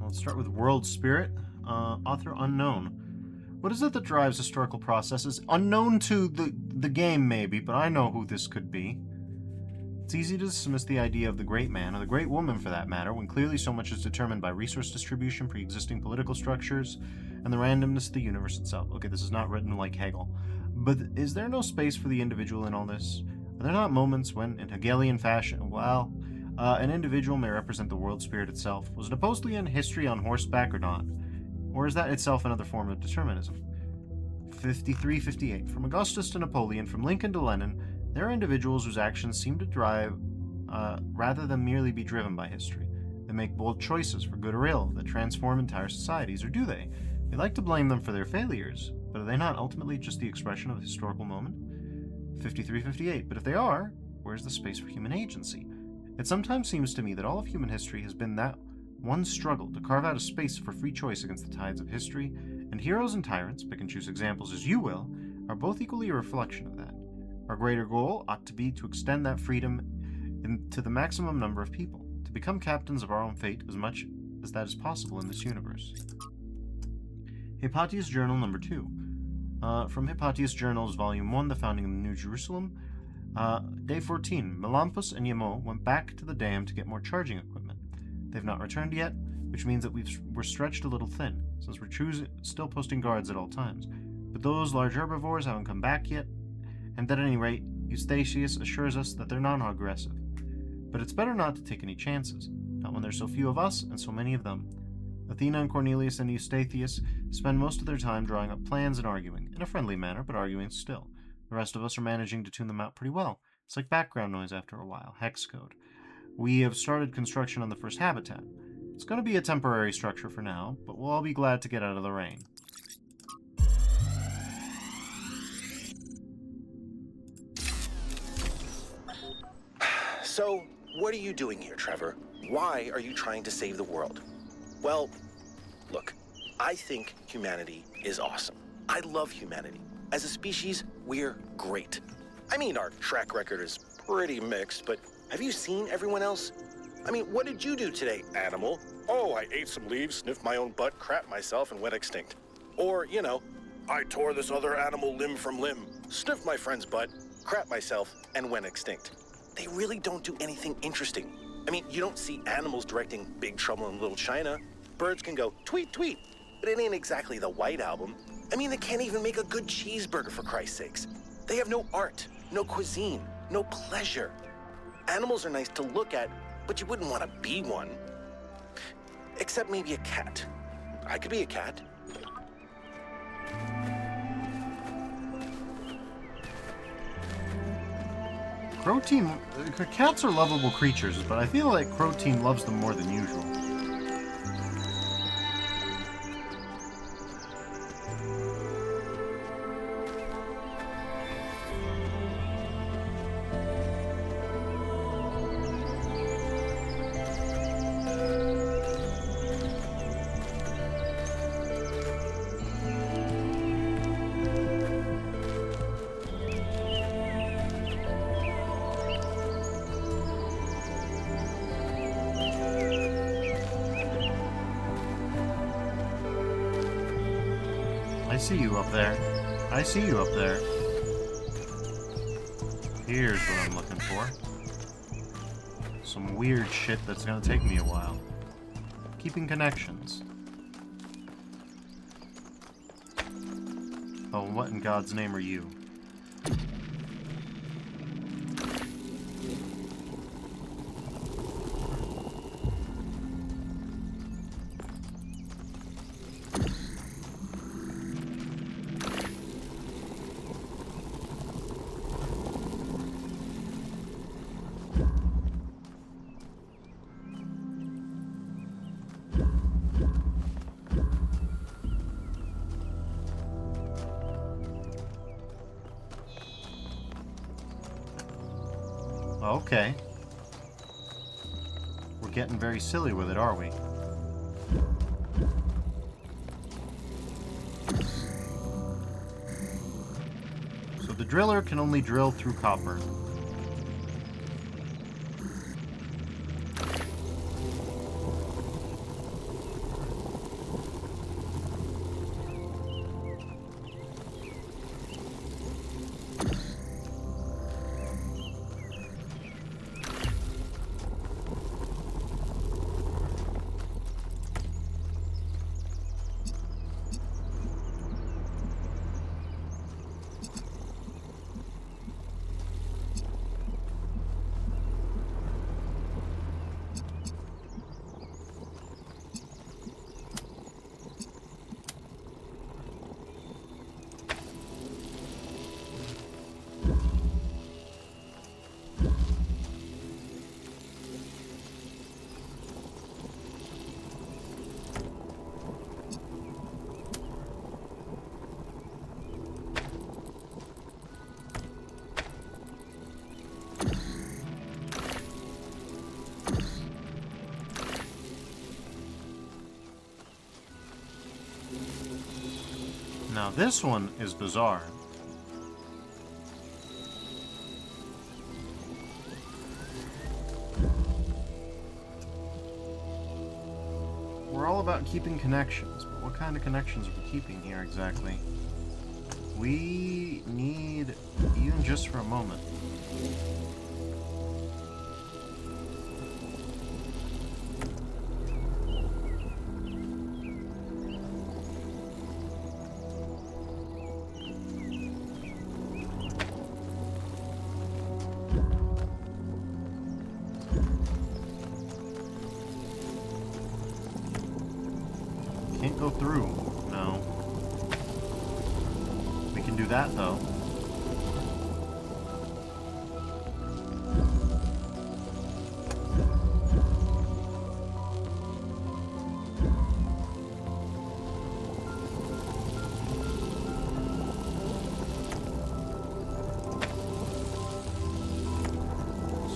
Let's start with World Spirit. Author unknown. What is it that drives historical processes? Unknown to the game, maybe, but I know who this could be. It's easy to dismiss the idea of the great man, or the great woman for that matter, when clearly so much is determined by resource distribution, pre-existing political structures, and the randomness of the universe itself. Okay, this is not written like Hegel. But is there no space for the individual in all this? Are there not moments when, in Hegelian fashion, well, an individual may represent the world spirit itself? Was Napoleon history on horseback or not? Or is that itself another form of determinism? 53-58. From Augustus to Napoleon, from Lincoln to Lenin, there are individuals whose actions seem to drive, rather than merely be driven by history. They make bold choices, for good or ill, that transform entire societies, or do they? We like to blame them for their failures, but are they not ultimately just the expression of a historical moment? 53-58. But if they are, where's the space for human agency? It sometimes seems to me that all of human history has been that one struggle to carve out a space for free choice against the tides of history, And heroes and tyrants, pick and choose examples as you will, are both equally a reflection of that. Our greater goal ought to be to extend that freedom to the maximum number of people, to become captains of our own fate as much as that is possible in this universe. Hypatia's Journal number 2. From Hypatia's Journals, Volume 1, The Founding of the New Jerusalem. Day 14. Melampus and Yamo went back to the dam to get more charging equipment. They've not returned yet, which means that we're stretched a little thin, since we're still posting guards at all times. But those large herbivores haven't come back yet, and at any rate, Eustathius assures us that they're non-aggressive. But it's better not to take any chances, not when there's so few of us and so many of them. Athena and Cornelius and Eustathius spend most of their time drawing up plans and arguing, in a friendly manner, but arguing still. The rest of us are managing to tune them out pretty well. It's like background noise after a while, hex code. We have started construction on the first habitat. It's going to be a temporary structure for now, but we'll all be glad to get out of the rain. So, what are you doing here, Trevor? Why are you trying to save the world? Well, look, I think humanity is awesome. I love humanity. As a species, we're great. I mean, our track record is pretty mixed, but have you seen everyone else? I mean, what did you do today, animal? Oh, I ate some leaves, sniffed my own butt, crapped myself, and went extinct. Or, you know, I tore this other animal limb from limb, sniffed my friend's butt, crapped myself, and went extinct. They really don't do anything interesting. I mean, you don't see animals directing Big Trouble in Little China. Birds can go tweet, tweet, but it ain't exactly the White Album. I mean, they can't even make a good cheeseburger, for Christ's sakes. They have no art, no cuisine, no pleasure. Animals are nice to look at, but you wouldn't want to be one. Except maybe a cat. I could be a cat. Crow Team... Cats are lovable creatures, but I feel like Crow Team loves them more than usual. I see you up there. I see you up there. Here's what I'm looking for. Some weird shit that's gonna take me a while. Keeping connections. Oh, what in God's name are you? Okay. We're getting very silly with it, are we? So the driller can only drill through copper. Now this one is bizarre. We're all about keeping connections, but what kind of connections are we keeping here exactly? We need, even just for a moment, can't go through. No. We can do that though.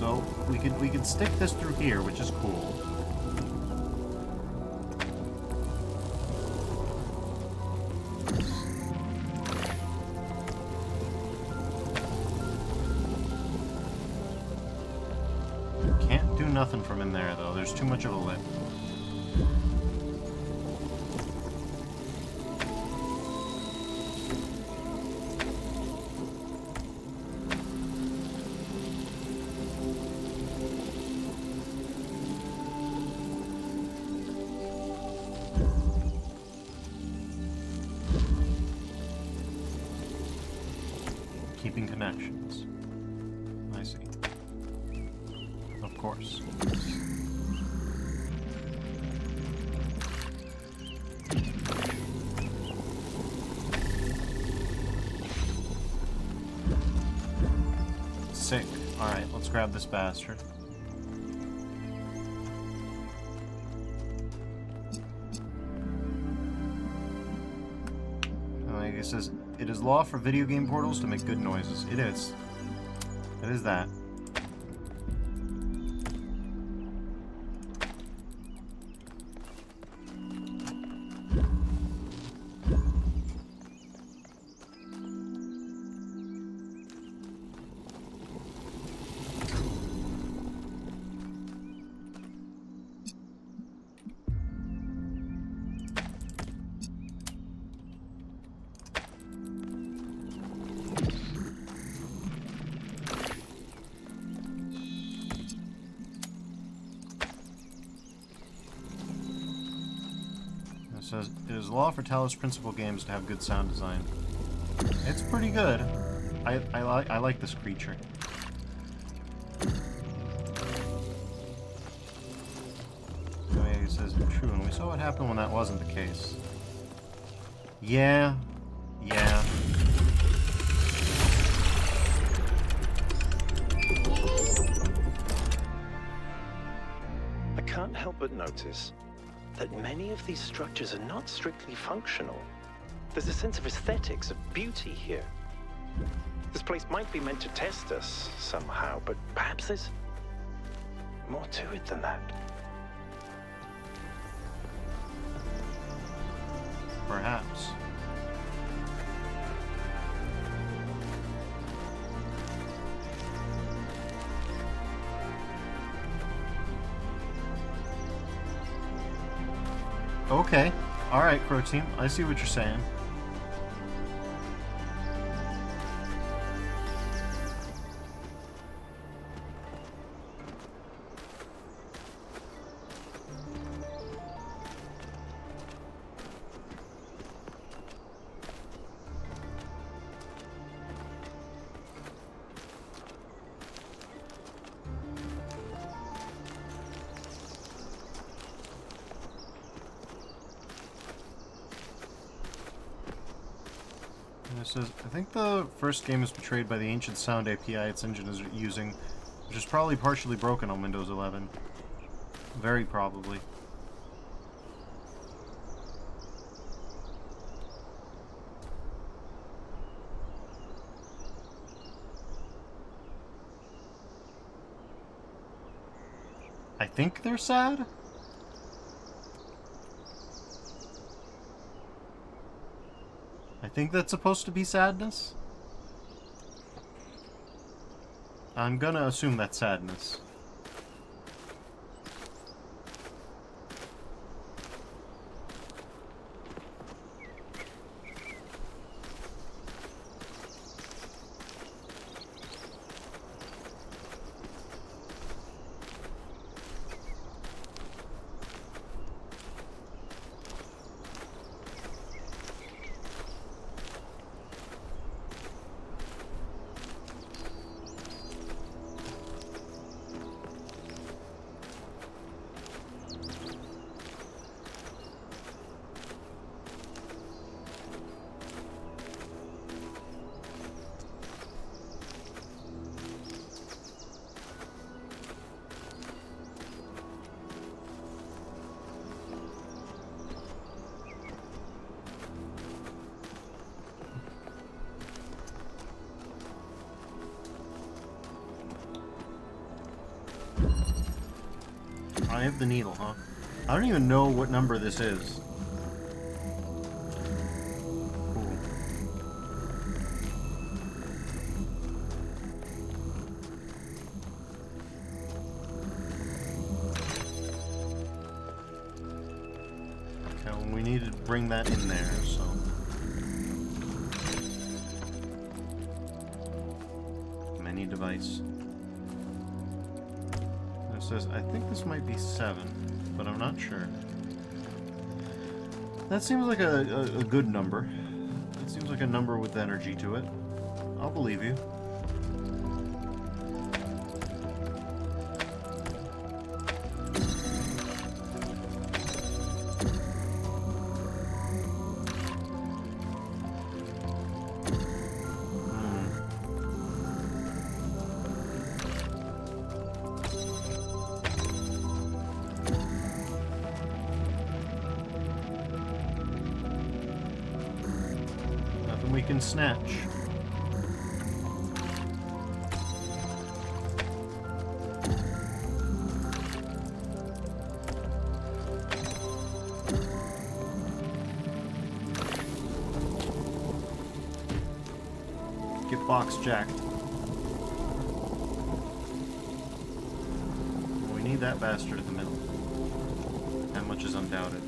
So we could stick this through here, which is cool. Can't do nothing from in there though. There's too much of a lip. Keeping connections. I see. Of course. Sick. Alright, let's grab this bastard. Like it says, it is law for video game portals to make good noises. It is. It is that. It says, it is law for Talos principal games to have good sound design. It's pretty good. I like this creature. Oh yeah, it says true, and we saw what happened when that wasn't the case. Yeah. Yeah. I can't help but notice that many of these structures are not strictly functional. There's a sense of aesthetics, of beauty here. This place might be meant to test us somehow, but perhaps there's more to it than that. Perhaps. Okay. Alright, Crow Team. I see what you're saying. It says, I think the first game is betrayed by the ancient sound API its engine is using, which is probably partially broken on Windows 11. Very probably. I think they're sad? I think that's supposed to be sadness. I'm gonna assume that's sadness. I have the needle, huh? I don't even know what number this is. Cool. Okay, well, we need to bring that in there, so... Many device. It says, I think this might be 7, but I'm not sure. That seems like a good number. That seems like a number with energy to it. I'll believe you. We can snatch. Get box jacked. We need that bastard in the middle. That much is undoubted.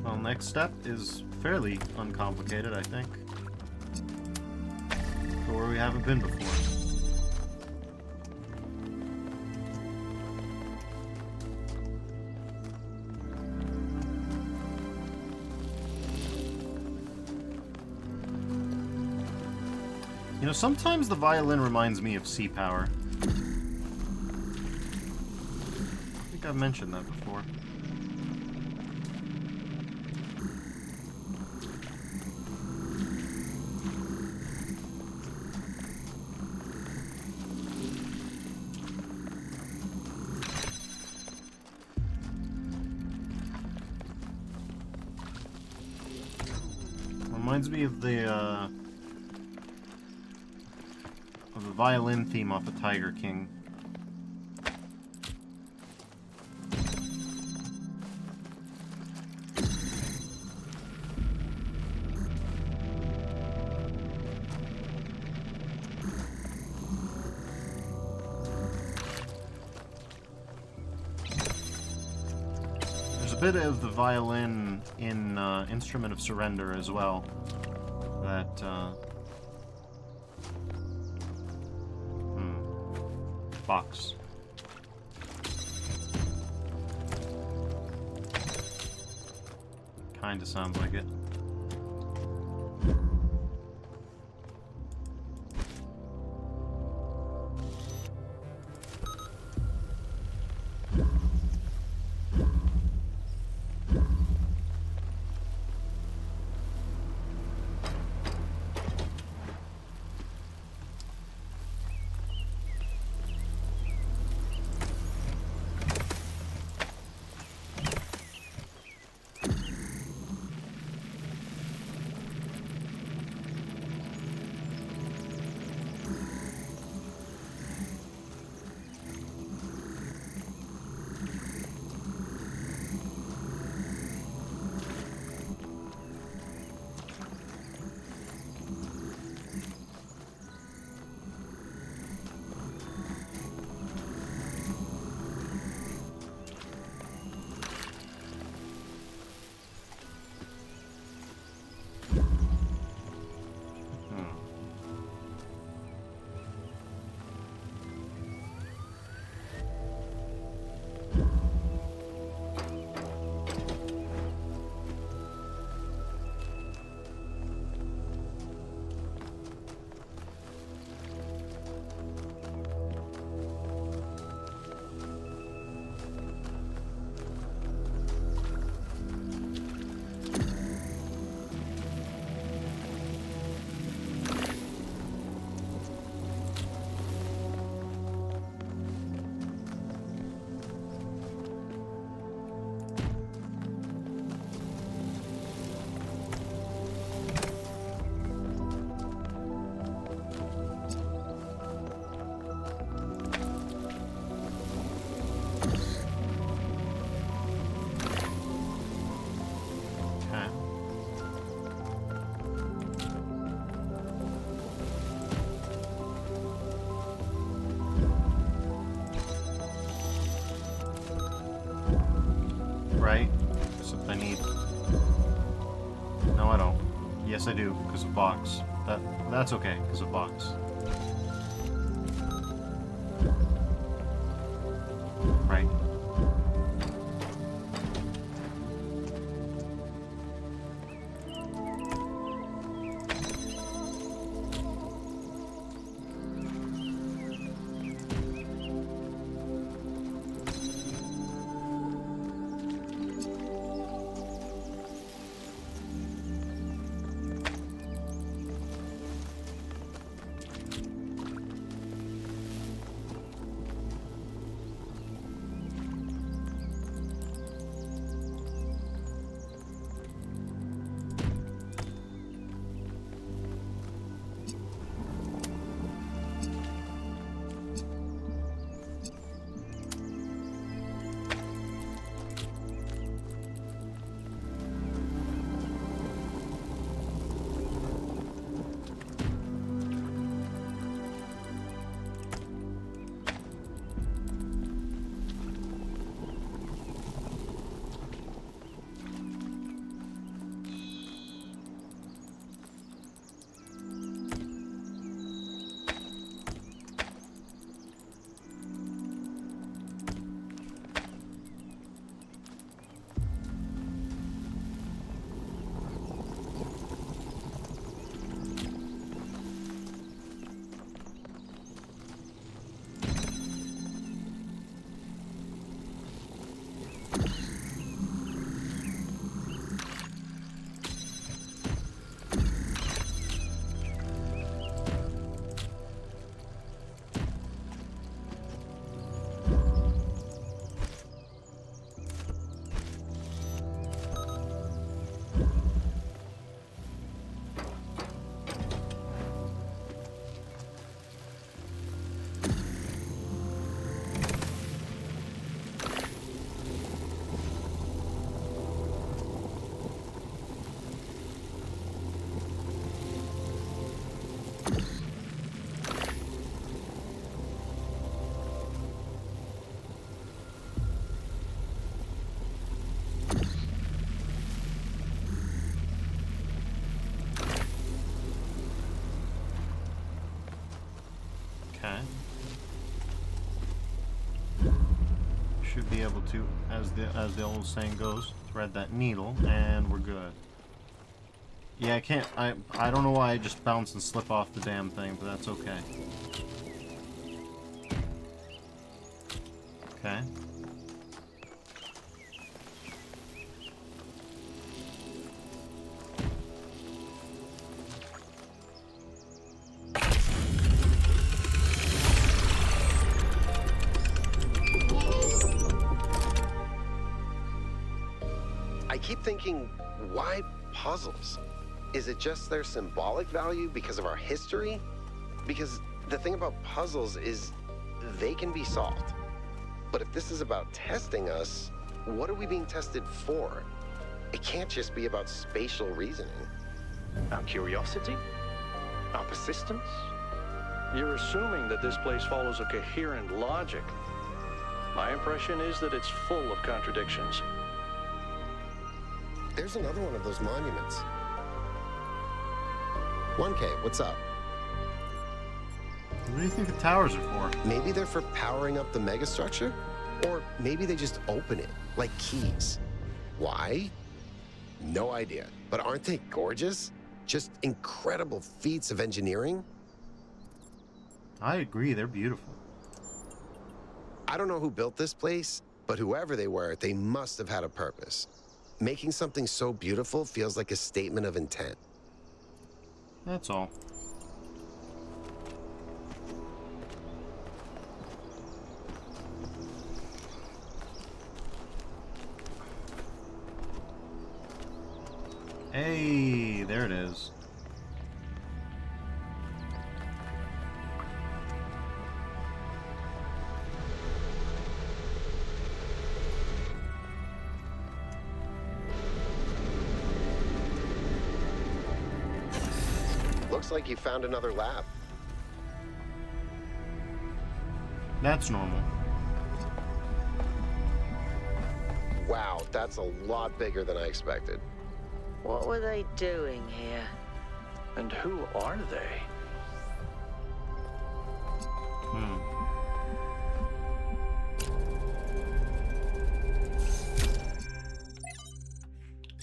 Well, next step is fairly uncomplicated, I think. Go where we haven't been before. You know, sometimes the violin reminds me of Sea Power. I think I've mentioned that before. Reminds me of the violin theme off of Tiger King. There's a bit of the violin in Instrument of Surrender as well. That box. Kinda sounds like it. right? Except I need... No, I don't. Yes, I do, because of box. That's okay, because of box. Right. Okay. Should be able to, as the old saying goes, thread that needle, and we're good. Yeah, I can't. I don't know why I just bounce and slip off the damn thing, but that's okay. Okay. I keep thinking, why puzzles? Is it just their symbolic value because of our history? Because the thing about puzzles is they can be solved. But if this is about testing us, what are we being tested for? It can't just be about spatial reasoning. Our curiosity? Our persistence? You're assuming that this place follows a coherent logic. My impression is that it's full of contradictions. There's another one of those monuments. 1K, what's up? What do you think the towers are for? Maybe they're for powering up the megastructure? Or maybe they just open it, like keys. Why? No idea. But aren't they gorgeous? Just incredible feats of engineering? I agree, they're beautiful. I don't know who built this place, but whoever they were, they must have had a purpose. Making something so beautiful feels like a statement of intent. That's all. Hey, there it is. Looks like you found another lab. That's normal. Wow, that's a lot bigger than I expected. What were they doing here? And who are they?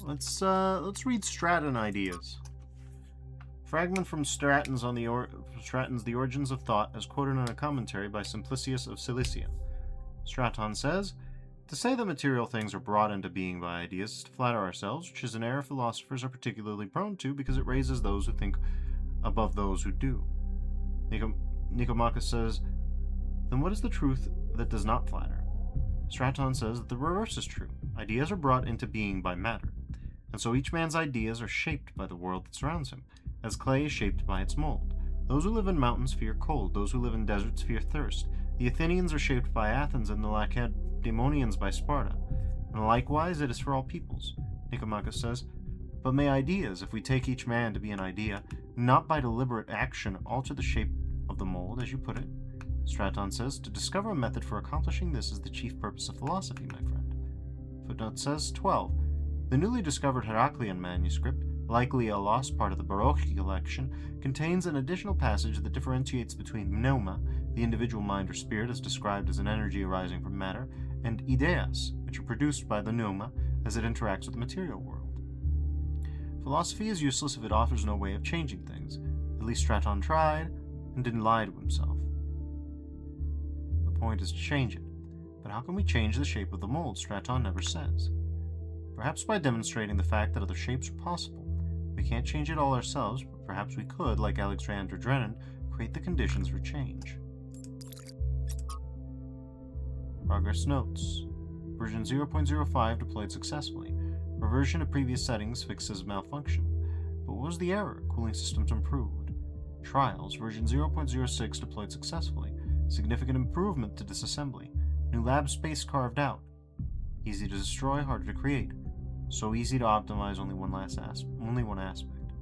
Let's read Stratton ideas. Fragment from Stratton's Stratton's The Origins of Thought, as quoted in a commentary by Simplicius of Cilicia. Straton says, "To say that material things are brought into being by ideas is to flatter ourselves, which is an error philosophers are particularly prone to because it raises those who think above those who do." Nicomachus says, "Then what is the truth that does not flatter?" Straton says that the reverse is true. Ideas are brought into being by matter, and so each man's ideas are shaped by the world that surrounds him, as clay is shaped by its mold. Those who live in mountains fear cold, those who live in deserts fear thirst. The Athenians are shaped by Athens, and the Lacedaemonians by Sparta. And likewise it is for all peoples. Nicomachus says, "But may ideas, if we take each man to be an idea, not by deliberate action alter the shape of the mold, as you put it?" Straton says, "To discover a method for accomplishing this is the chief purpose of philosophy, my friend." Footnote says, 12. The newly discovered Heraclean manuscript, likely a lost part of the Baroque collection, contains an additional passage that differentiates between pneuma, the individual mind or spirit as described as an energy arising from matter, and ideas, which are produced by the pneuma as it interacts with the material world. Philosophy is useless if it offers no way of changing things. At least Straton tried, and didn't lie to himself. The point is to change it. But how can we change the shape of the mold? Straton never says. Perhaps by demonstrating the fact that other shapes are possible. We can't change it all ourselves, but perhaps we could, like Alexander Drennan, create the conditions for change. Progress notes. Version 0.05 deployed successfully. Reversion to previous settings fixes malfunction. But what was the error? Cooling systems improved. Trials. Version 0.06 deployed successfully. Significant improvement to disassembly. New lab space carved out. Easy to destroy, harder to create. So easy to optimize only one aspect.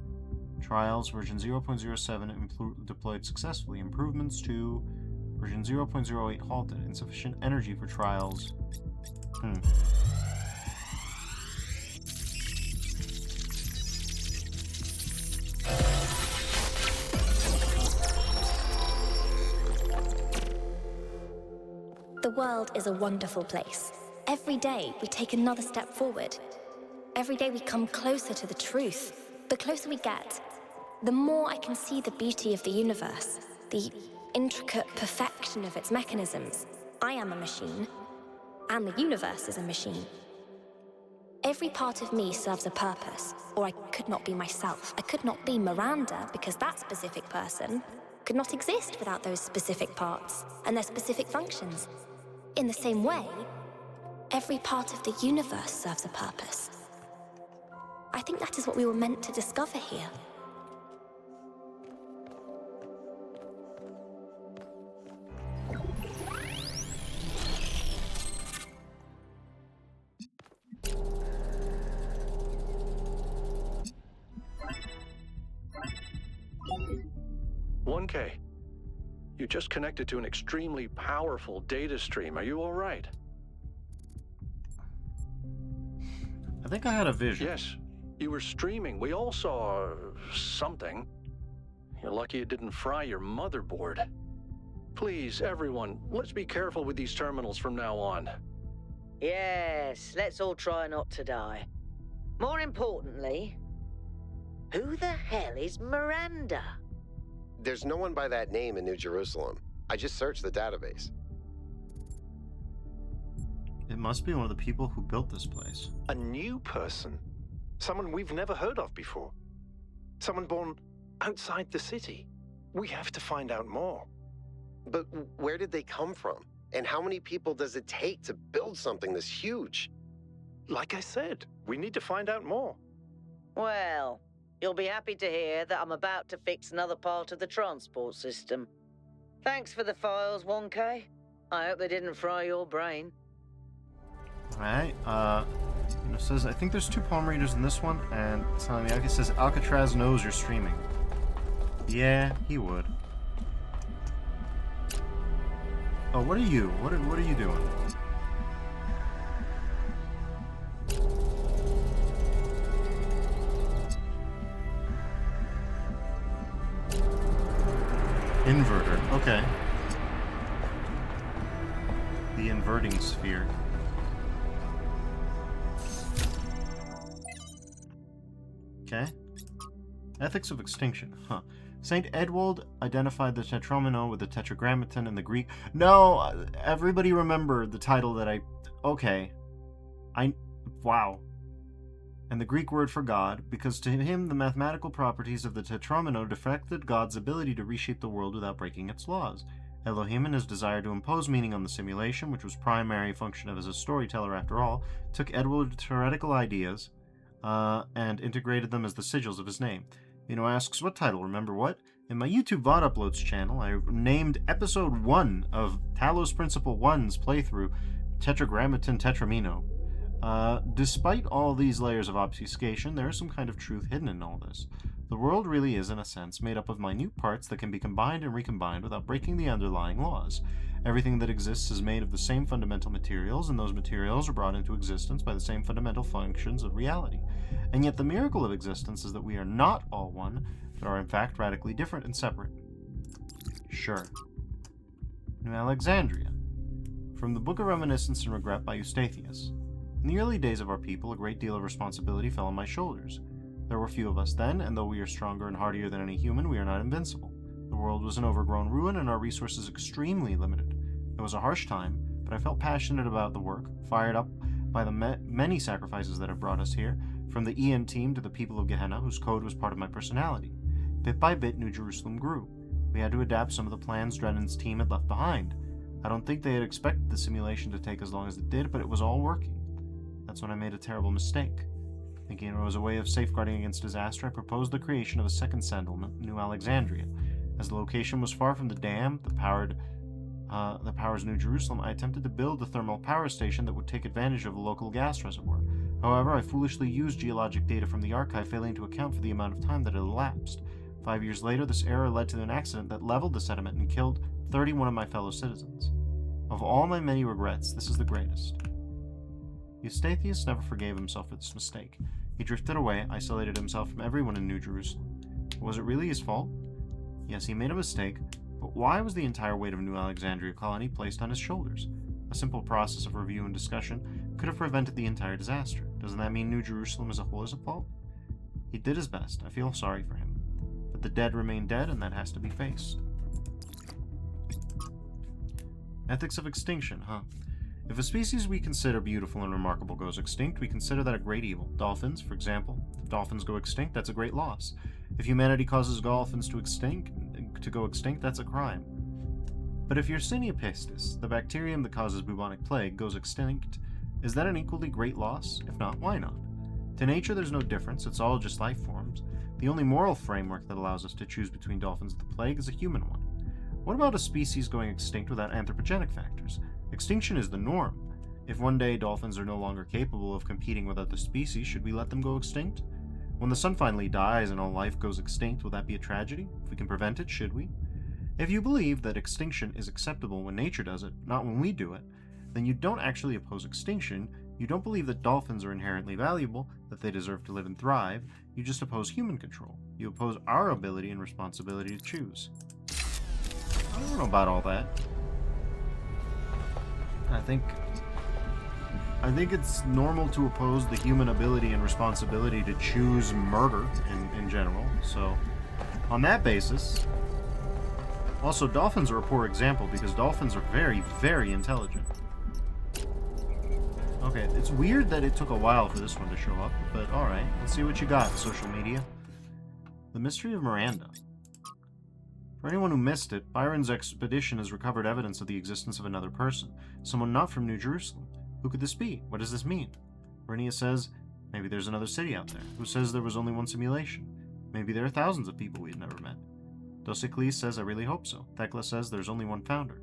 Trials version 0.07 deployed successfully. Improvements to version 0.08 halted. Insufficient energy for trials. The world is a wonderful place. Every day we take another step forward. Every day we come closer to the truth. The closer we get, the more I can see the beauty of the universe, the intricate perfection of its mechanisms. I am a machine, and the universe is a machine. Every part of me serves a purpose, or I could not be myself. I could not be Miranda, because that specific person could not exist without those specific parts and their specific functions. In the same way, every part of the universe serves a purpose. I think that is what we were meant to discover here. You just connected to an extremely powerful data stream. Are you all right? I think I had a vision. Yes, you were streaming. We all saw something. You're lucky it didn't fry your motherboard. Please, everyone, let's be careful with these terminals from now on. Yes, let's all try not to die. More importantly, who the hell is Miranda? There's no one by that name in New Jerusalem. I just searched the database. It must be one of the people who built this place. A new person? Someone we've never heard of before? Someone born outside the city? We have to find out more. But where did they come from? And how many people does it take to build something this huge? Like I said, we need to find out more. Well, you'll be happy to hear that I'm about to fix another part of the transport system. Thanks for the files, 1K. I hope they didn't fry your brain. Alright, it says, I think there's 2 palm readers in this one, and Salamiakis says, Alcatraz knows you're streaming. Yeah, he would. Oh, what are you? What are you doing? Inverter, okay. The inverting sphere. Okay. Ethics of extinction, huh. Saint Edwald identified the tetromino with the tetragrammaton in the Greek. No, everybody remember the title that I... Okay. Wow. And the Greek word for God, because to him the mathematical properties of the tetromino deflected God's ability to reshape the world without breaking its laws. Elohim, in his desire to impose meaning on the simulation, which was primary function of as a storyteller after all, took Edward's heretical ideas and integrated them as the sigils of his name. Asks, what title? Remember what? In my YouTube VOD Uploads channel, I named Episode 1 of Talos Principle 1's playthrough Tetragrammaton Tetramino. Despite all these layers of obfuscation, there is some kind of truth hidden in all this. The world really is, in a sense, made up of minute parts that can be combined and recombined without breaking the underlying laws. Everything that exists is made of the same fundamental materials, and those materials are brought into existence by the same fundamental functions of reality. And yet the miracle of existence is that we are not all one, but are in fact radically different and separate. Sure. New Alexandria. From the Book of Reminiscence and Regret by Eustathius. In the early days of our people, a great deal of responsibility fell on my shoulders. There were few of us then, and though we are stronger and hardier than any human, we are not invincible. The world was an overgrown ruin, and our resources extremely limited. It was a harsh time, but I felt passionate about the work, fired up by the many sacrifices that have brought us here, from the EN team to the people of Gehenna, whose code was part of my personality. Bit by bit, New Jerusalem grew. We had to adapt some of the plans Drennan's team had left behind. I don't think they had expected the simulation to take as long as it did, but it was all working. That's when I made a terrible mistake. Thinking it was a way of safeguarding against disaster, I proposed the creation of a second settlement, New Alexandria. As the location was far from the dam that powers New Jerusalem, I attempted to build a thermal power station that would take advantage of a local gas reservoir. However, I foolishly used geologic data from the archive, failing to account for the amount of time that had elapsed. 5 years later, this error led to an accident that leveled the sediment and killed 31 of my fellow citizens. Of all my many regrets, this is the greatest. Eustathius never forgave himself for this mistake. He drifted away, isolated himself from everyone in New Jerusalem. Was it really his fault? Yes, he made a mistake, but why was the entire weight of New Alexandria colony placed on his shoulders? A simple process of review and discussion could have prevented the entire disaster. Doesn't that mean New Jerusalem as a whole is at fault? He did his best. I feel sorry for him. But the dead remain dead, and that has to be faced. Ethics of extinction, huh? If a species we consider beautiful and remarkable goes extinct, we consider that a great evil. Dolphins, for example. If dolphins go extinct, that's a great loss. If humanity causes dolphins to go extinct, that's a crime. But if Yersinia pestis, the bacterium that causes bubonic plague, goes extinct, is that an equally great loss? If not, why not? To nature, there's no difference. It's all just life forms. The only moral framework that allows us to choose between dolphins and the plague is a human one. What about a species going extinct without anthropogenic factors? Extinction is the norm. If one day dolphins are no longer capable of competing with other species, should we let them go extinct? When the sun finally dies and all life goes extinct, will that be a tragedy? If we can prevent it, should we? If you believe that extinction is acceptable when nature does it, not when we do it, then you don't actually oppose extinction, you don't believe that dolphins are inherently valuable, that they deserve to live and thrive, you just oppose human control. You oppose our ability and responsibility to choose. I don't know about all that. I think it's normal to oppose the human ability and responsibility to choose murder in general. So, on that basis, also dolphins are a poor example because dolphins are very, very intelligent. Okay, it's weird that it took a while for this one to show up, but alright, let's see what you got, social media. The Mystery of Miranda. For anyone who missed it, Byron's expedition has recovered evidence of the existence of another person, someone not from New Jerusalem. Who could this be? What does this mean? Renia says, maybe there's another city out there. Who says there was only one simulation? Maybe there are thousands of people we've never met. Dosicles says, I really hope so. Thecla says there's only one founder.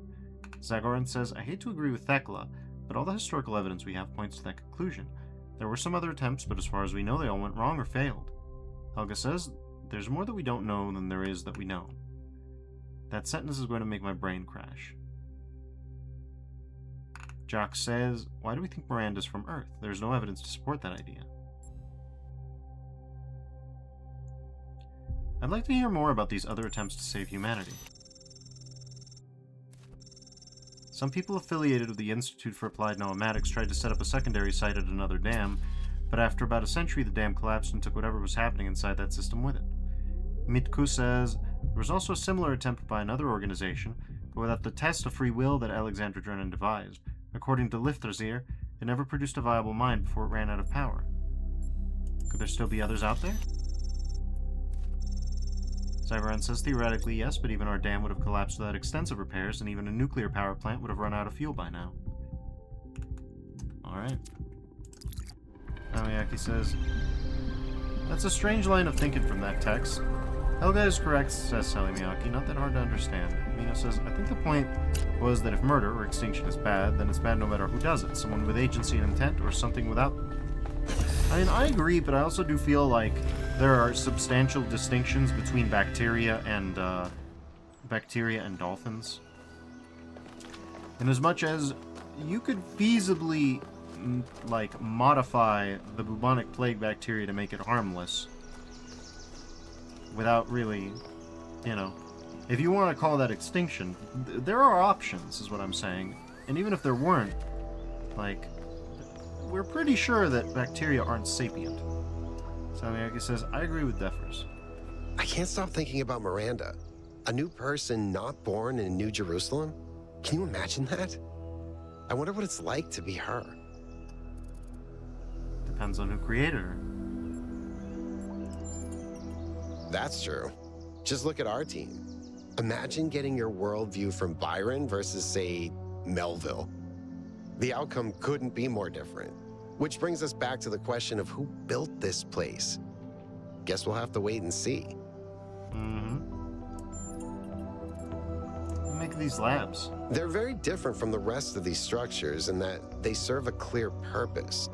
Zagoran says, I hate to agree with Thecla, but all the historical evidence we have points to that conclusion. There were some other attempts, but as far as we know, they all went wrong or failed. Helga says, there's more that we don't know than there is that we know. That sentence is going to make my brain crash. Jock says, why do we think Miranda's from Earth? There's no evidence to support that idea. I'd like to hear more about these other attempts to save humanity. Some people affiliated with the Institute for Applied Noematics tried to set up a secondary site at another dam, but after about a century the dam collapsed and took whatever was happening inside that system with it. Mitku says there was also a similar attempt by another organization, but without the test of free will that Alexandra Drennan devised. According to Lifthrasir, it never produced a viable mind before it ran out of power. Could there still be others out there? Cyberon says theoretically yes, but even our dam would have collapsed without extensive repairs, and even a nuclear power plant would have run out of fuel by now. Alright. Namiaki says, that's a strange line of thinking from that text. Helga is correct, says Sally Miyake, not that hard to understand. Mino says, I think the point was that if murder or extinction is bad, then it's bad no matter who does it, someone with agency and intent or something without. I mean, I agree, but I also do feel like there are substantial distinctions between bacteria and dolphins. And as much as you could feasibly like modify the bubonic plague bacteria to make it harmless without really, you know, if you want to call that extinction, there are options, is what I'm saying. And even if there weren't, like, we're pretty sure that bacteria aren't sapient. Samiyaki says, I agree with Defers. I can't stop thinking about Miranda. A new person not born in New Jerusalem? Can you imagine that? I wonder what it's like to be her. Depends on who created her. That's true. Just look at our team. Imagine getting your worldview from Byron versus, say, Melville. The outcome couldn't be more different. Which brings us back to the question of who built this place. Guess we'll have to wait and see. What make of these labs? They're very different from the rest of these structures in that they serve a clear purpose.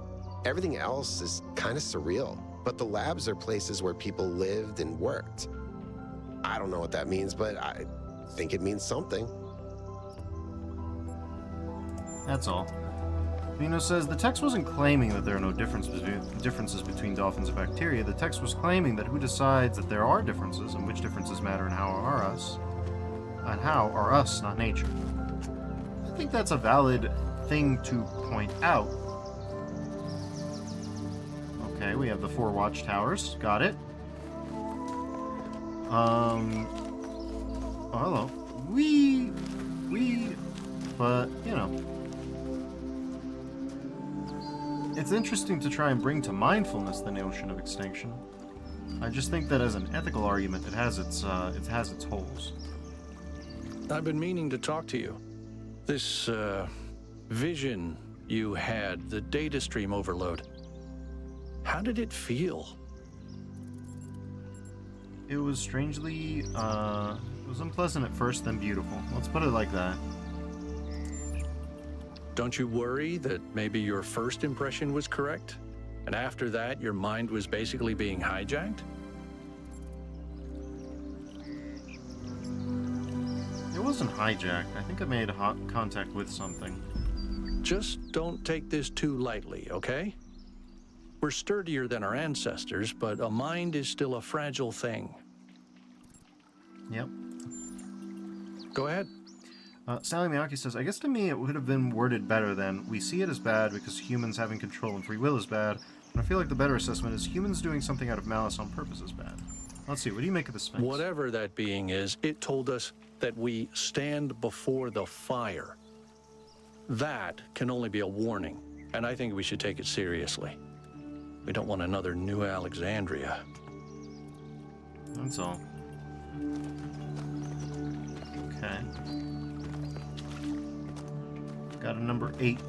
Everything else is kind of surreal, but the labs are places where people lived and worked. I don't know what that means, but I think it means something. That's all. Mino says the text wasn't claiming that there are no differences between dolphins and bacteria. The text was claiming that who decides that there are differences and which differences matter and how are us, not nature. I think that's a valid thing to point out. Okay, we have the 4 watchtowers. Got it. Oh, hello. But, you know. It's interesting to try and bring to mindfulness the notion of extinction. I just think that as an ethical argument, it has its holes. I've been meaning to talk to you. This, vision you had, the data stream overload. How did it feel? It was strangely, it was unpleasant at first, then beautiful. Let's put it like that. Don't you worry that maybe your first impression was correct? And after that, your mind was basically being hijacked? It wasn't hijacked. I think I made contact with something. Just don't take this too lightly, okay? We're sturdier than our ancestors, but a mind is still a fragile thing. Yep. Go ahead. Sally Miyake says, I guess to me it would have been worded better than, we see it as bad because humans having control and free will is bad, and I feel like the better assessment is humans doing something out of malice on purpose is bad. Let's see, what do you make of the Sphinx? Whatever that being is, it told us that we stand before the fire. That can only be a warning, and I think we should take it seriously. We don't want another new Alexandria. That's all. Okay. Got a number 8.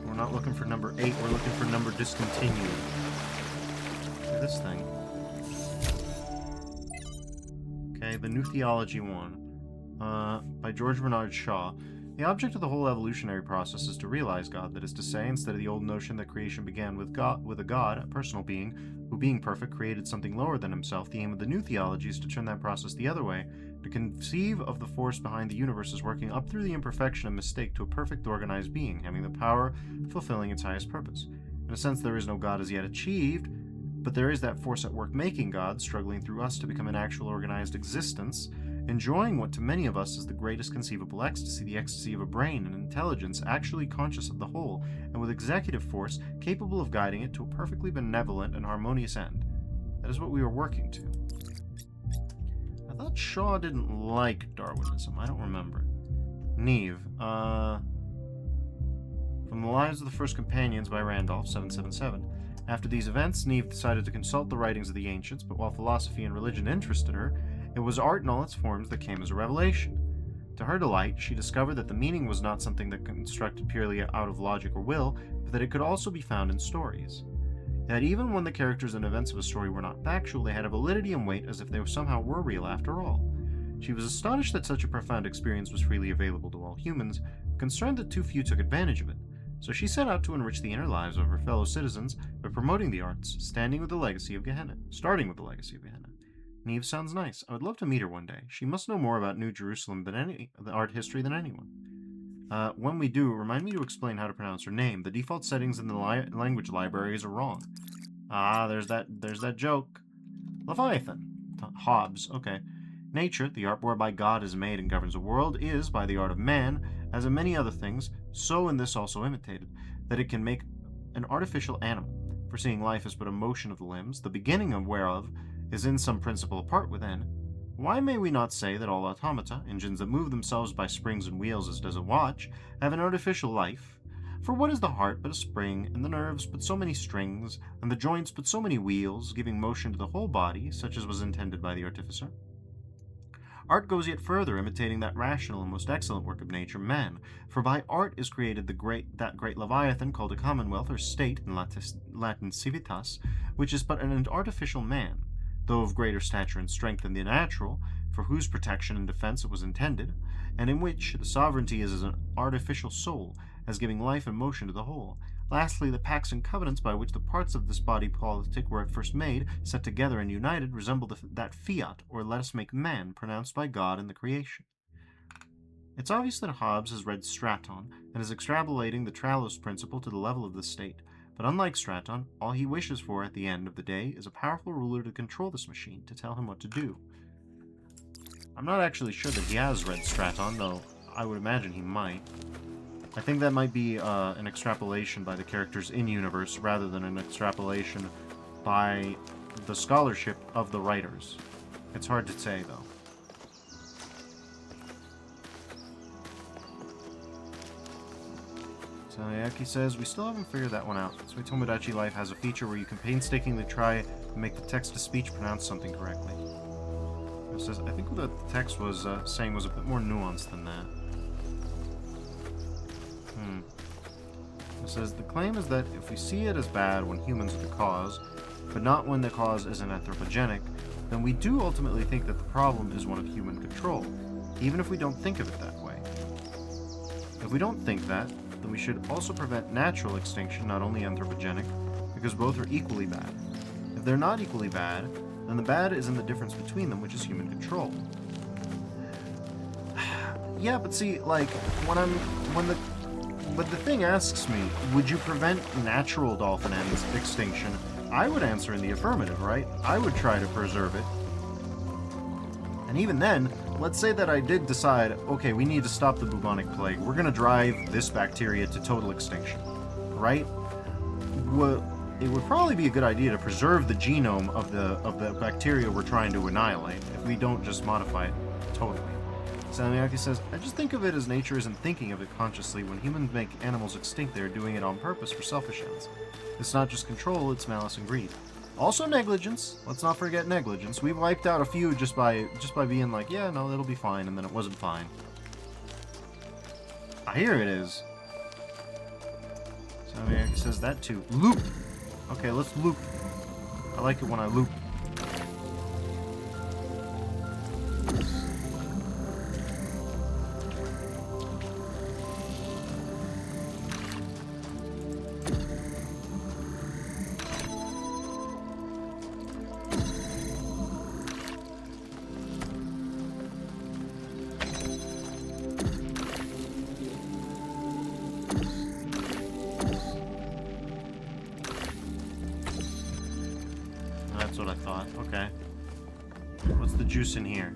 We're not looking for number 8, we're looking for number discontinued. Look at this thing. Okay, the New Theology 1. By George Bernard Shaw. The object of the whole evolutionary process is to realize God, that is to say, instead of the old notion that creation began with a God, a personal being, who being perfect created something lower than himself, the aim of the new theology is to turn that process the other way, to conceive of the force behind the universe as working up through the imperfection and mistake to a perfect organized being, having the power of fulfilling its highest purpose. In a sense, there is no God as yet achieved, but there is that force at work making God, struggling through us to become an actual organized existence, enjoying what to many of us is the greatest conceivable ecstasy, the ecstasy of a brain and intelligence actually conscious of the whole, and with executive force capable of guiding it to a perfectly benevolent and harmonious end. That is what we are working to. I thought Shaw didn't like Darwinism. I don't remember. Neve. From the Lives of the First Companions by Randolph, 777. After these events, Neve decided to consult the writings of the ancients, but while philosophy and religion interested her, it was art in all its forms that came as a revelation. To her delight, she discovered that the meaning was not something that constructed purely out of logic or will, but that it could also be found in stories. That even when the characters and events of a story were not factual, they had a validity and weight as if they somehow were real after all. She was astonished that such a profound experience was freely available to all humans, concerned that too few took advantage of it. So she set out to enrich the inner lives of her fellow citizens by promoting the arts, starting with the legacy of Gehenna. Neve sounds nice. I would love to meet her one day. She must know more about New Jerusalem than the art history than anyone. When we do, remind me to explain how to pronounce her name. The default settings in the language libraries are wrong. Ah, there's that joke. Leviathan. Hobbes, okay. Nature, the art whereby God is made and governs the world, is, by the art of man, as in many other things, so in this also imitated, that it can make an artificial animal, foreseeing life as but a motion of the limbs, the beginning of whereof is in some principle apart within. Why may we not say that all automata, engines that move themselves by springs and wheels as does a watch, have an artificial life? For what is the heart but a spring, and the nerves but so many strings, and the joints but so many wheels, giving motion to the whole body, such as was intended by the artificer? Art goes yet further, imitating that rational and most excellent work of nature, man. For by art is created that great Leviathan called a commonwealth or state in Latin civitas, which is but an artificial man, though of greater stature and strength than the natural, for whose protection and defense it was intended, and in which the sovereignty is as an artificial soul, as giving life and motion to the whole. Lastly, the pacts and covenants by which the parts of this body politic were at first made, set together and united, resemble that fiat, or let us make man, pronounced by God in the creation. It's obvious that Hobbes has read Straton, and is extrapolating the Talos principle to the level of the state. But unlike Straton, all he wishes for at the end of the day is a powerful ruler to control this machine, to tell him what to do. I'm not actually sure that he has read Straton, though I would imagine he might. I think that might be an extrapolation by the characters in-universe, rather than an extrapolation by the scholarship of the writers. It's hard to say, though. Sayaki says, we still haven't figured that one out. So Tomodachi Life has a feature where you can painstakingly try and make the text-to-speech pronounce something correctly. It says, I think what the text was saying was a bit more nuanced than that. It says, the claim is that if we see it as bad when humans are the cause, but not when the cause isn't anthropogenic, then we do ultimately think that the problem is one of human control, even if we don't think of it that way. If we don't think that, then we should also prevent natural extinction, not only anthropogenic, because both are equally bad. If they're not equally bad, then the bad is in the difference between them, which is human control. Yeah, but see, like, But the thing asks me, would you prevent natural dolphin extinction? I would answer in the affirmative, right? I would try to preserve it. And even then, let's say that I did decide, okay, we need to stop the bubonic plague. We're going to drive this bacteria to total extinction, right? Well, it would probably be a good idea to preserve the genome of the bacteria we're trying to annihilate if we don't just modify it totally. Salmiaki says, I just think of it as nature isn't thinking of it consciously. When humans make animals extinct, they are doing it on purpose for selfish ends. It's not just control, it's malice and greed. Also negligence. Let's not forget negligence. We wiped out a few just by being like, yeah, no, it'll be fine, and then it wasn't fine. Here it is. Salmiaki says that too. Loop! Okay, let's loop. I like it when I loop. That's what I thought. Okay. What's the juice in here?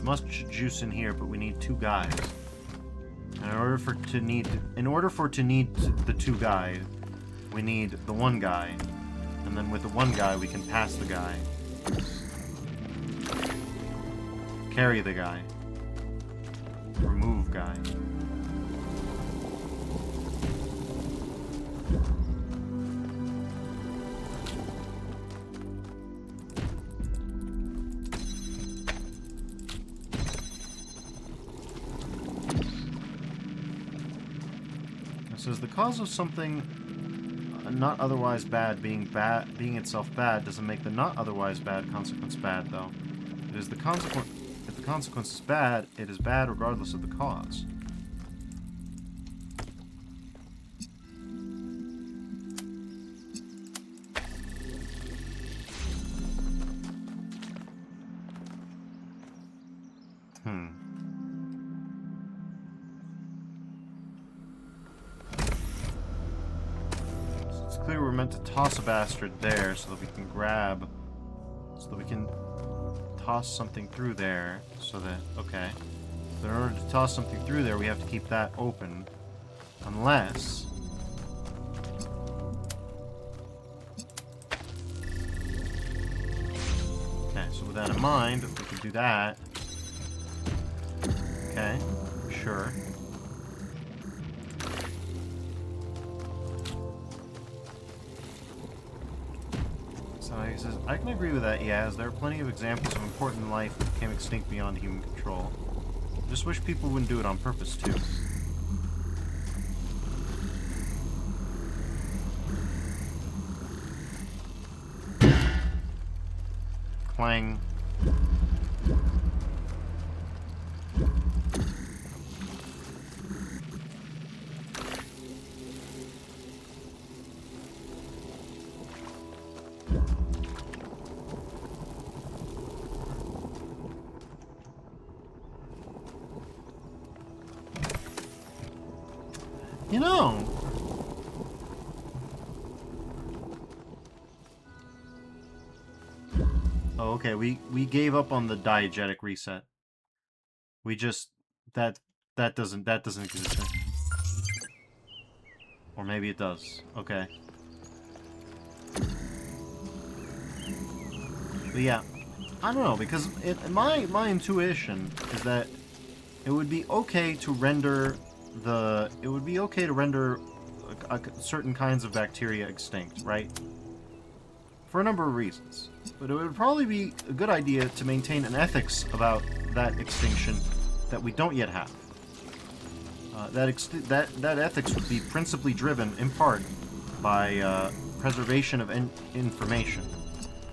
There's much juice in here, but we need 2 guides. And in order for to need the 2 guide, we need the 1 guy. And then with the 1 guy, we can pass the guy. Carry the guy. Remove guy. It says the cause of something not otherwise bad being itself bad doesn't make the not otherwise bad consequence bad, though. It is the consequence. If the consequence is bad, it is bad regardless of the cause. It's clear we're meant to toss a bastard there so that we can toss something through there, so that, okay. So in order to toss something through there, we have to keep that open. Unless... Okay, so with that in mind, if we can do that... Okay, sure. He says, I can agree with that, yeah, as there are plenty of examples of important life that became extinct beyond human control. I just wish people wouldn't do it on purpose, too. Clang. You know... Oh, okay, we gave up on the diegetic reset. We just... That doesn't exist. Or maybe it does. Okay. But yeah, I don't know, because my intuition is that it would be okay to render certain kinds of bacteria extinct, right? For a number of reasons. But it would probably be a good idea to maintain an ethics about that extinction that we don't yet have. That ethics would be principally driven, in part, by preservation of information,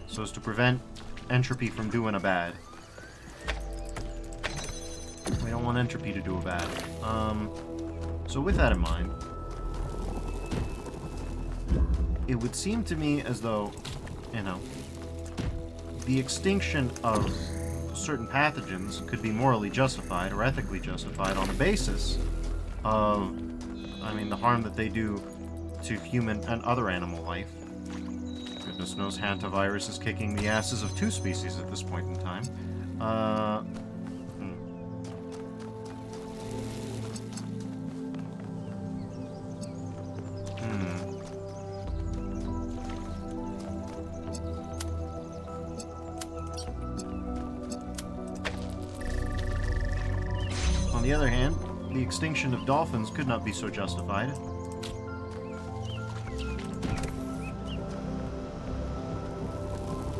so as to prevent entropy from doing a bad. We don't want entropy to do a bad. So with that in mind, it would seem to me as though, you know, the extinction of certain pathogens could be morally justified or ethically justified on the basis of, I mean, the harm that they do to human and other animal life. Goodness knows hantavirus is kicking the asses of 2 species at this point in time. On the other hand, the extinction of dolphins could not be so justified.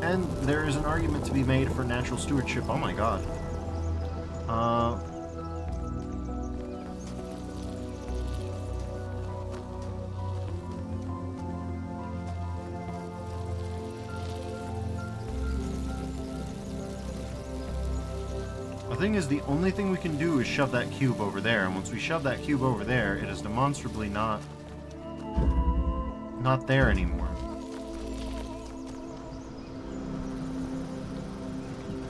And there is an argument to be made for natural stewardship. Oh my god. The thing is, the only thing we can do is shove that cube over there, and once we shove that cube over there, it is demonstrably not there anymore.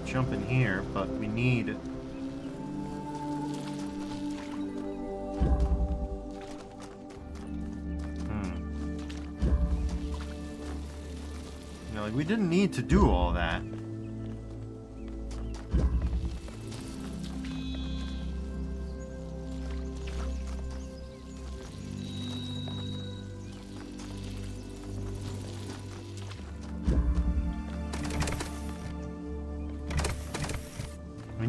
Jump in here, but we need... You know, like, we didn't need to do all that.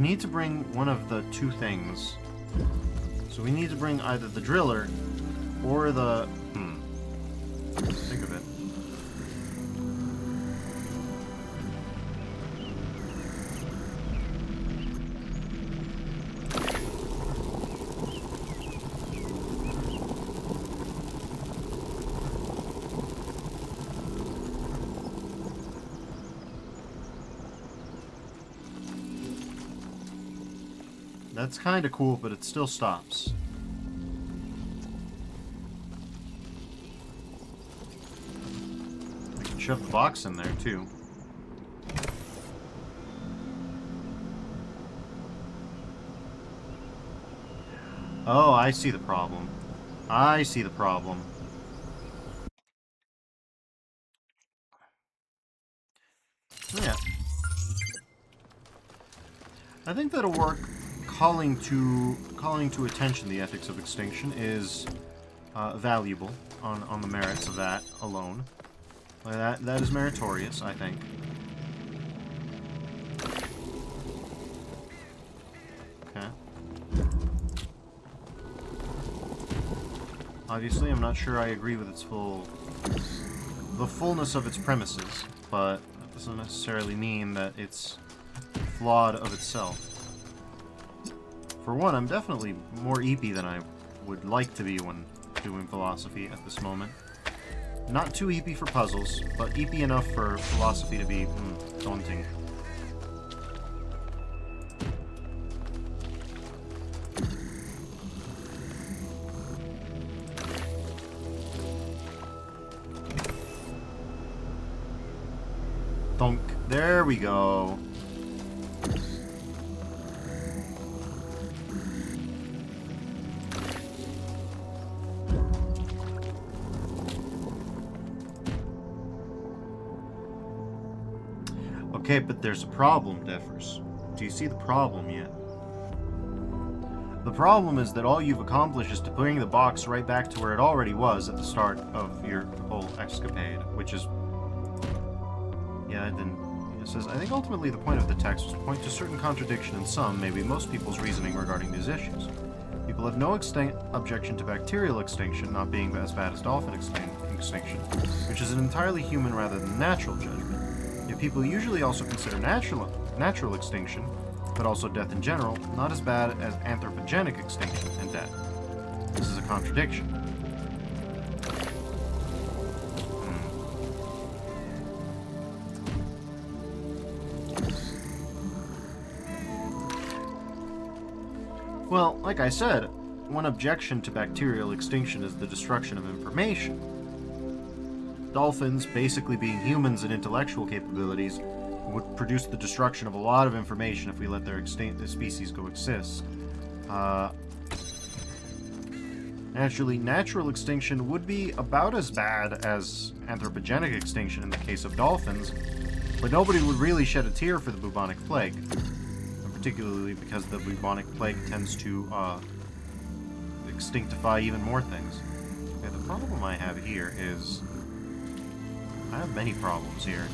need to bring one of the two things. So we need to bring either the driller or the... Think of it. That's kind of cool, but it still stops. I can shove the box in there, too. Oh, I see the problem. I see the problem. Yeah. I think that'll work. Calling to attention the ethics of extinction is valuable on the merits of that alone. That is meritorious, I think. Okay. Obviously, I'm not sure I agree with the fullness of its premises, but that doesn't necessarily mean that it's flawed of itself. For one, I'm definitely more eepy than I would like to be when doing philosophy at this moment. Not too eepy for puzzles, but eepy enough for philosophy to be daunting. Thunk. There we go. Okay, but there's a problem, Defers. Do you see the problem yet? The problem is that all you've accomplished is to bring the box right back to where it already was at the start of your whole escapade, which is... Yeah, it didn't... It says, I think ultimately the point of the text was to point to certain contradiction in some, maybe most people's reasoning regarding these issues. People have no objection to bacterial extinction not being as bad as dolphin extinction, which is an entirely human rather than natural judgment. Yet people usually also consider natural extinction, but also death in general, not as bad as anthropogenic extinction and death. This is a contradiction. Well, like I said, one objection to bacterial extinction is the destruction of information. Dolphins, basically being humans and intellectual capabilities, would produce the destruction of a lot of information if we let their species go exist. Naturally, natural extinction would be about as bad as anthropogenic extinction in the case of dolphins, but nobody would really shed a tear for the bubonic plague. And particularly because the bubonic plague tends to extinctify even more things. Okay, the problem I have here is... I have many problems here.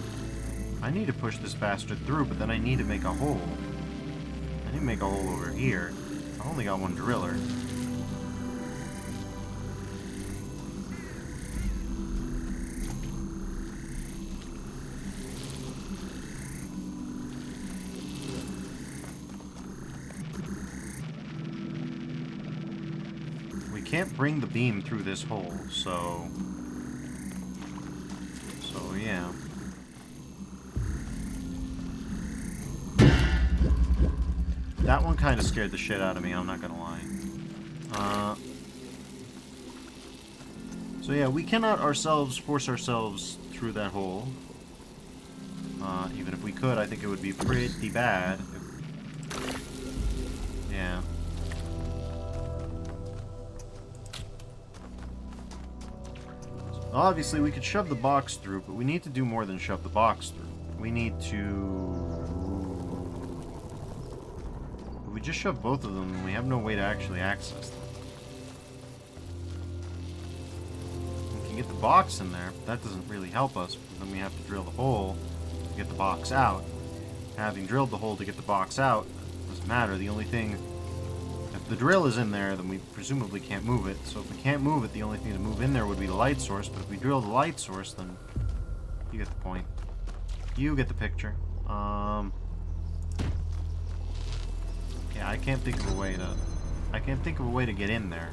I need to push this bastard through, but then I need to make a hole. I need to make a hole over here. I've only got one driller. We can't bring the beam through this hole, so yeah. That one kind of scared the shit out of me, I'm not gonna lie. So yeah, we cannot force ourselves through that hole. Even if we could, I think it would be pretty bad. Yeah. Obviously, we could shove the box through, but we need to do more than shove the box through. We need to... If we just shove both of them, and we have no way to actually access them. We can get the box in there, but that doesn't really help us, because then we have to drill the hole to get the box out. Having drilled the hole to get the box out doesn't matter. The only thing... If the drill is in there, then we presumably can't move it. So if we can't move it, the only thing to move in there would be the light source. But if we drill the light source, then... You get the point. You get the picture. Yeah, I can't think of a way to... I can't think of a way to get in there.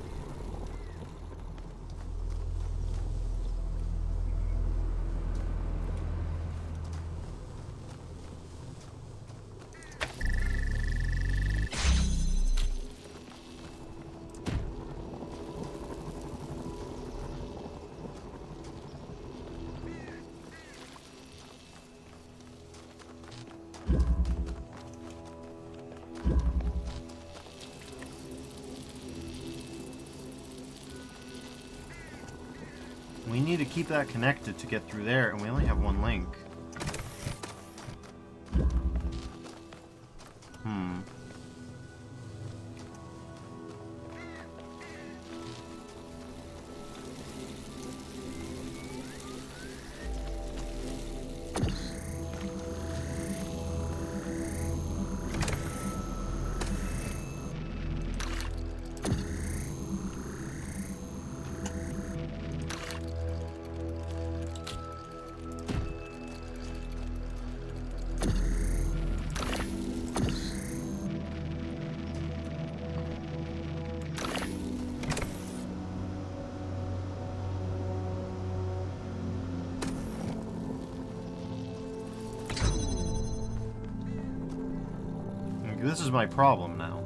We need to keep that connected to get through there, and we only have one link. This is my problem now.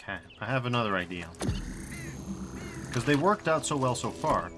Okay, I have another idea. Because they worked out so well so far.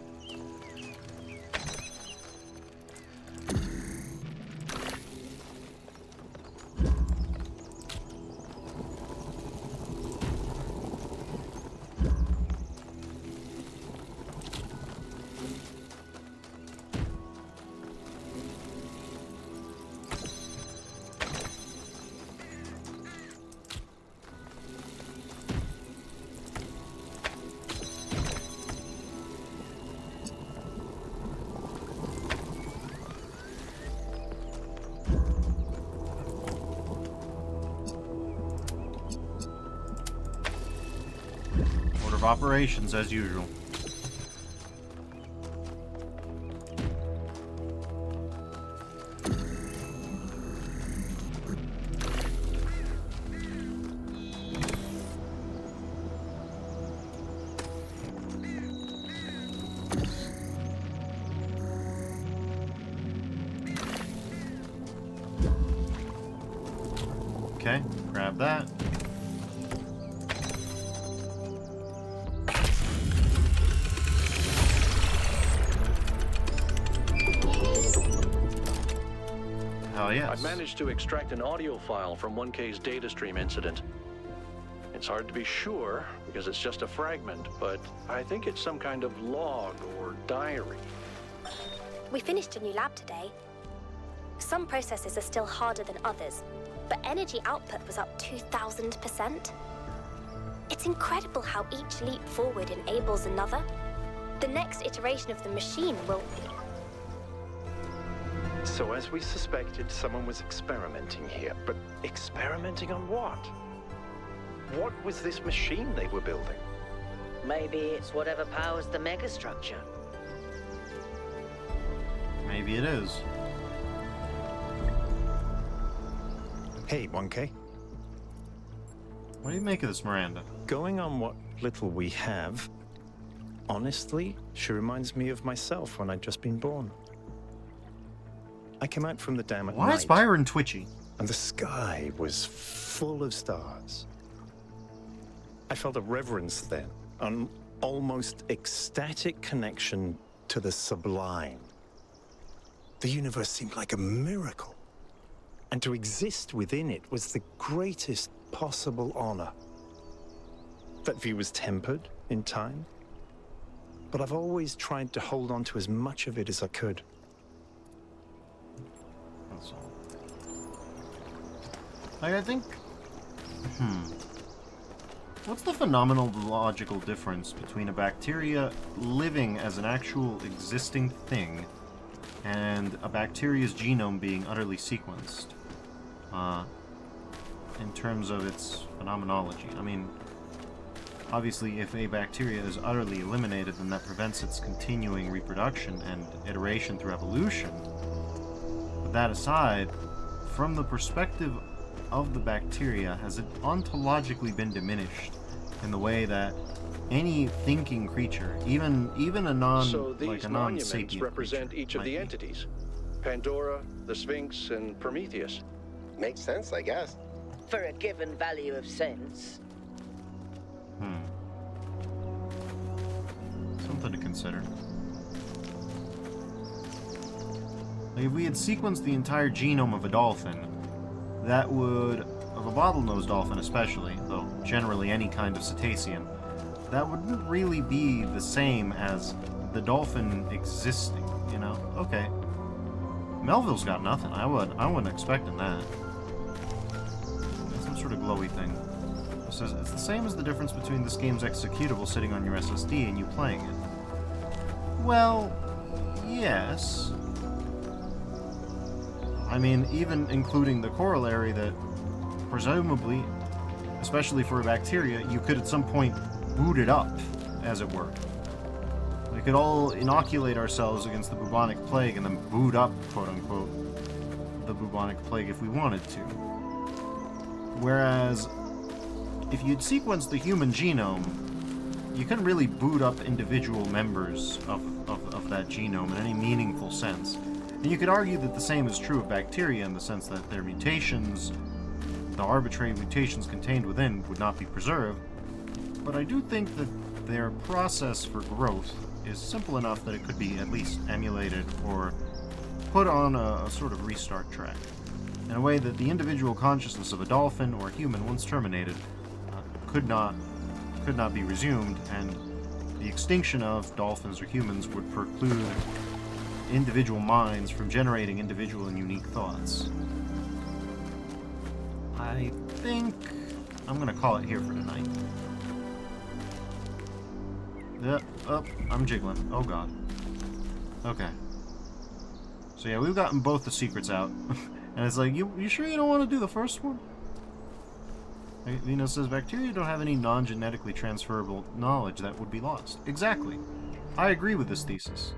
Of operations as usual. Okay, grab that. Yes. I've managed to extract an audio file from 1K's data stream incident. It's hard to be sure because it's just a fragment, but I think it's some kind of log or diary. We finished a new lab today. Some processes are still harder than others, but energy output was up 2,000%. It's incredible how each leap forward enables another. The next iteration of the machine will... So as we suspected, someone was experimenting here. But experimenting on what? What was this machine they were building? Maybe it's whatever powers the megastructure. Maybe it is. Hey, 1K. What do you make of this, Miranda? Going on what little we have, honestly, she reminds me of myself when I'd just been born. I came out from the dam at night. Why is Byron twitchy? And the sky was full of stars. I felt a reverence then, an almost ecstatic connection to the sublime. The universe seemed like a miracle. And to exist within it was the greatest possible honor. That view was tempered in time, but I've always tried to hold on to as much of it as I could. That's all. I think... What's the phenomenological difference between a bacteria living as an actual existing thing and a bacteria's genome being utterly sequenced? In terms of its phenomenology. I mean, obviously, if a bacteria is utterly eliminated, then that prevents its continuing reproduction and iteration through evolution. But that aside, from the perspective of the bacteria, has it ontologically been diminished in the way that any thinking creature, even a So these monuments non-sapient represent creature, each of might the be. entities. Pandora, the Sphinx, and Prometheus. Makes sense, I guess. For a given value of sense. Something to consider. Like if we had sequenced the entire genome of a dolphin, that would, of a bottlenose dolphin especially, though generally any kind of cetacean, that wouldn't really be the same as the dolphin existing, you know? Okay. Melville's got nothing. I wasn't expecting that. Some sort of glowy thing. It says it's the same as the difference between this game's executable sitting on your SSD and you playing it. Well, yes. I mean, even including the corollary that presumably, especially for a bacteria, you could at some point boot it up, as it were. We could all inoculate ourselves against the bubonic plague and then boot up, quote-unquote, the bubonic plague if we wanted to. Whereas, if you'd sequenced the human genome, you couldn't really boot up individual members of that genome in any meaningful sense. And you could argue that the same is true of bacteria in the sense that their mutations, the arbitrary mutations contained within, would not be preserved. But I do think that their process for growth is simple enough that it could be at least emulated or put on a sort of restart track, in a way that the individual consciousness of a dolphin or a human once terminated could not be resumed, and the extinction of dolphins or humans would preclude individual minds from generating individual and unique thoughts. I think I'm going to call it here for tonight. Oh, I'm jiggling. Oh god. Okay. So yeah, we've gotten both the secrets out. And it's like, you sure you don't want to do the first one? Venus says, bacteria don't have any non-genetically transferable knowledge that would be lost. Exactly. I agree with this thesis.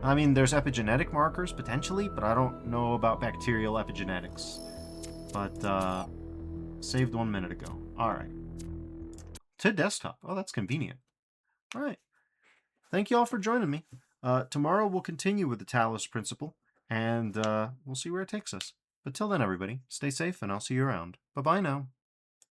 I mean, there's epigenetic markers, potentially, but I don't know about bacterial epigenetics. But, saved 1 minute ago. Alright. To desktop. Oh, that's convenient. Alright. Thank you all for joining me. Tomorrow we'll continue with the Talos principle, and we'll see where it takes us. But till then, everybody, stay safe, and I'll see you around. Bye-bye now.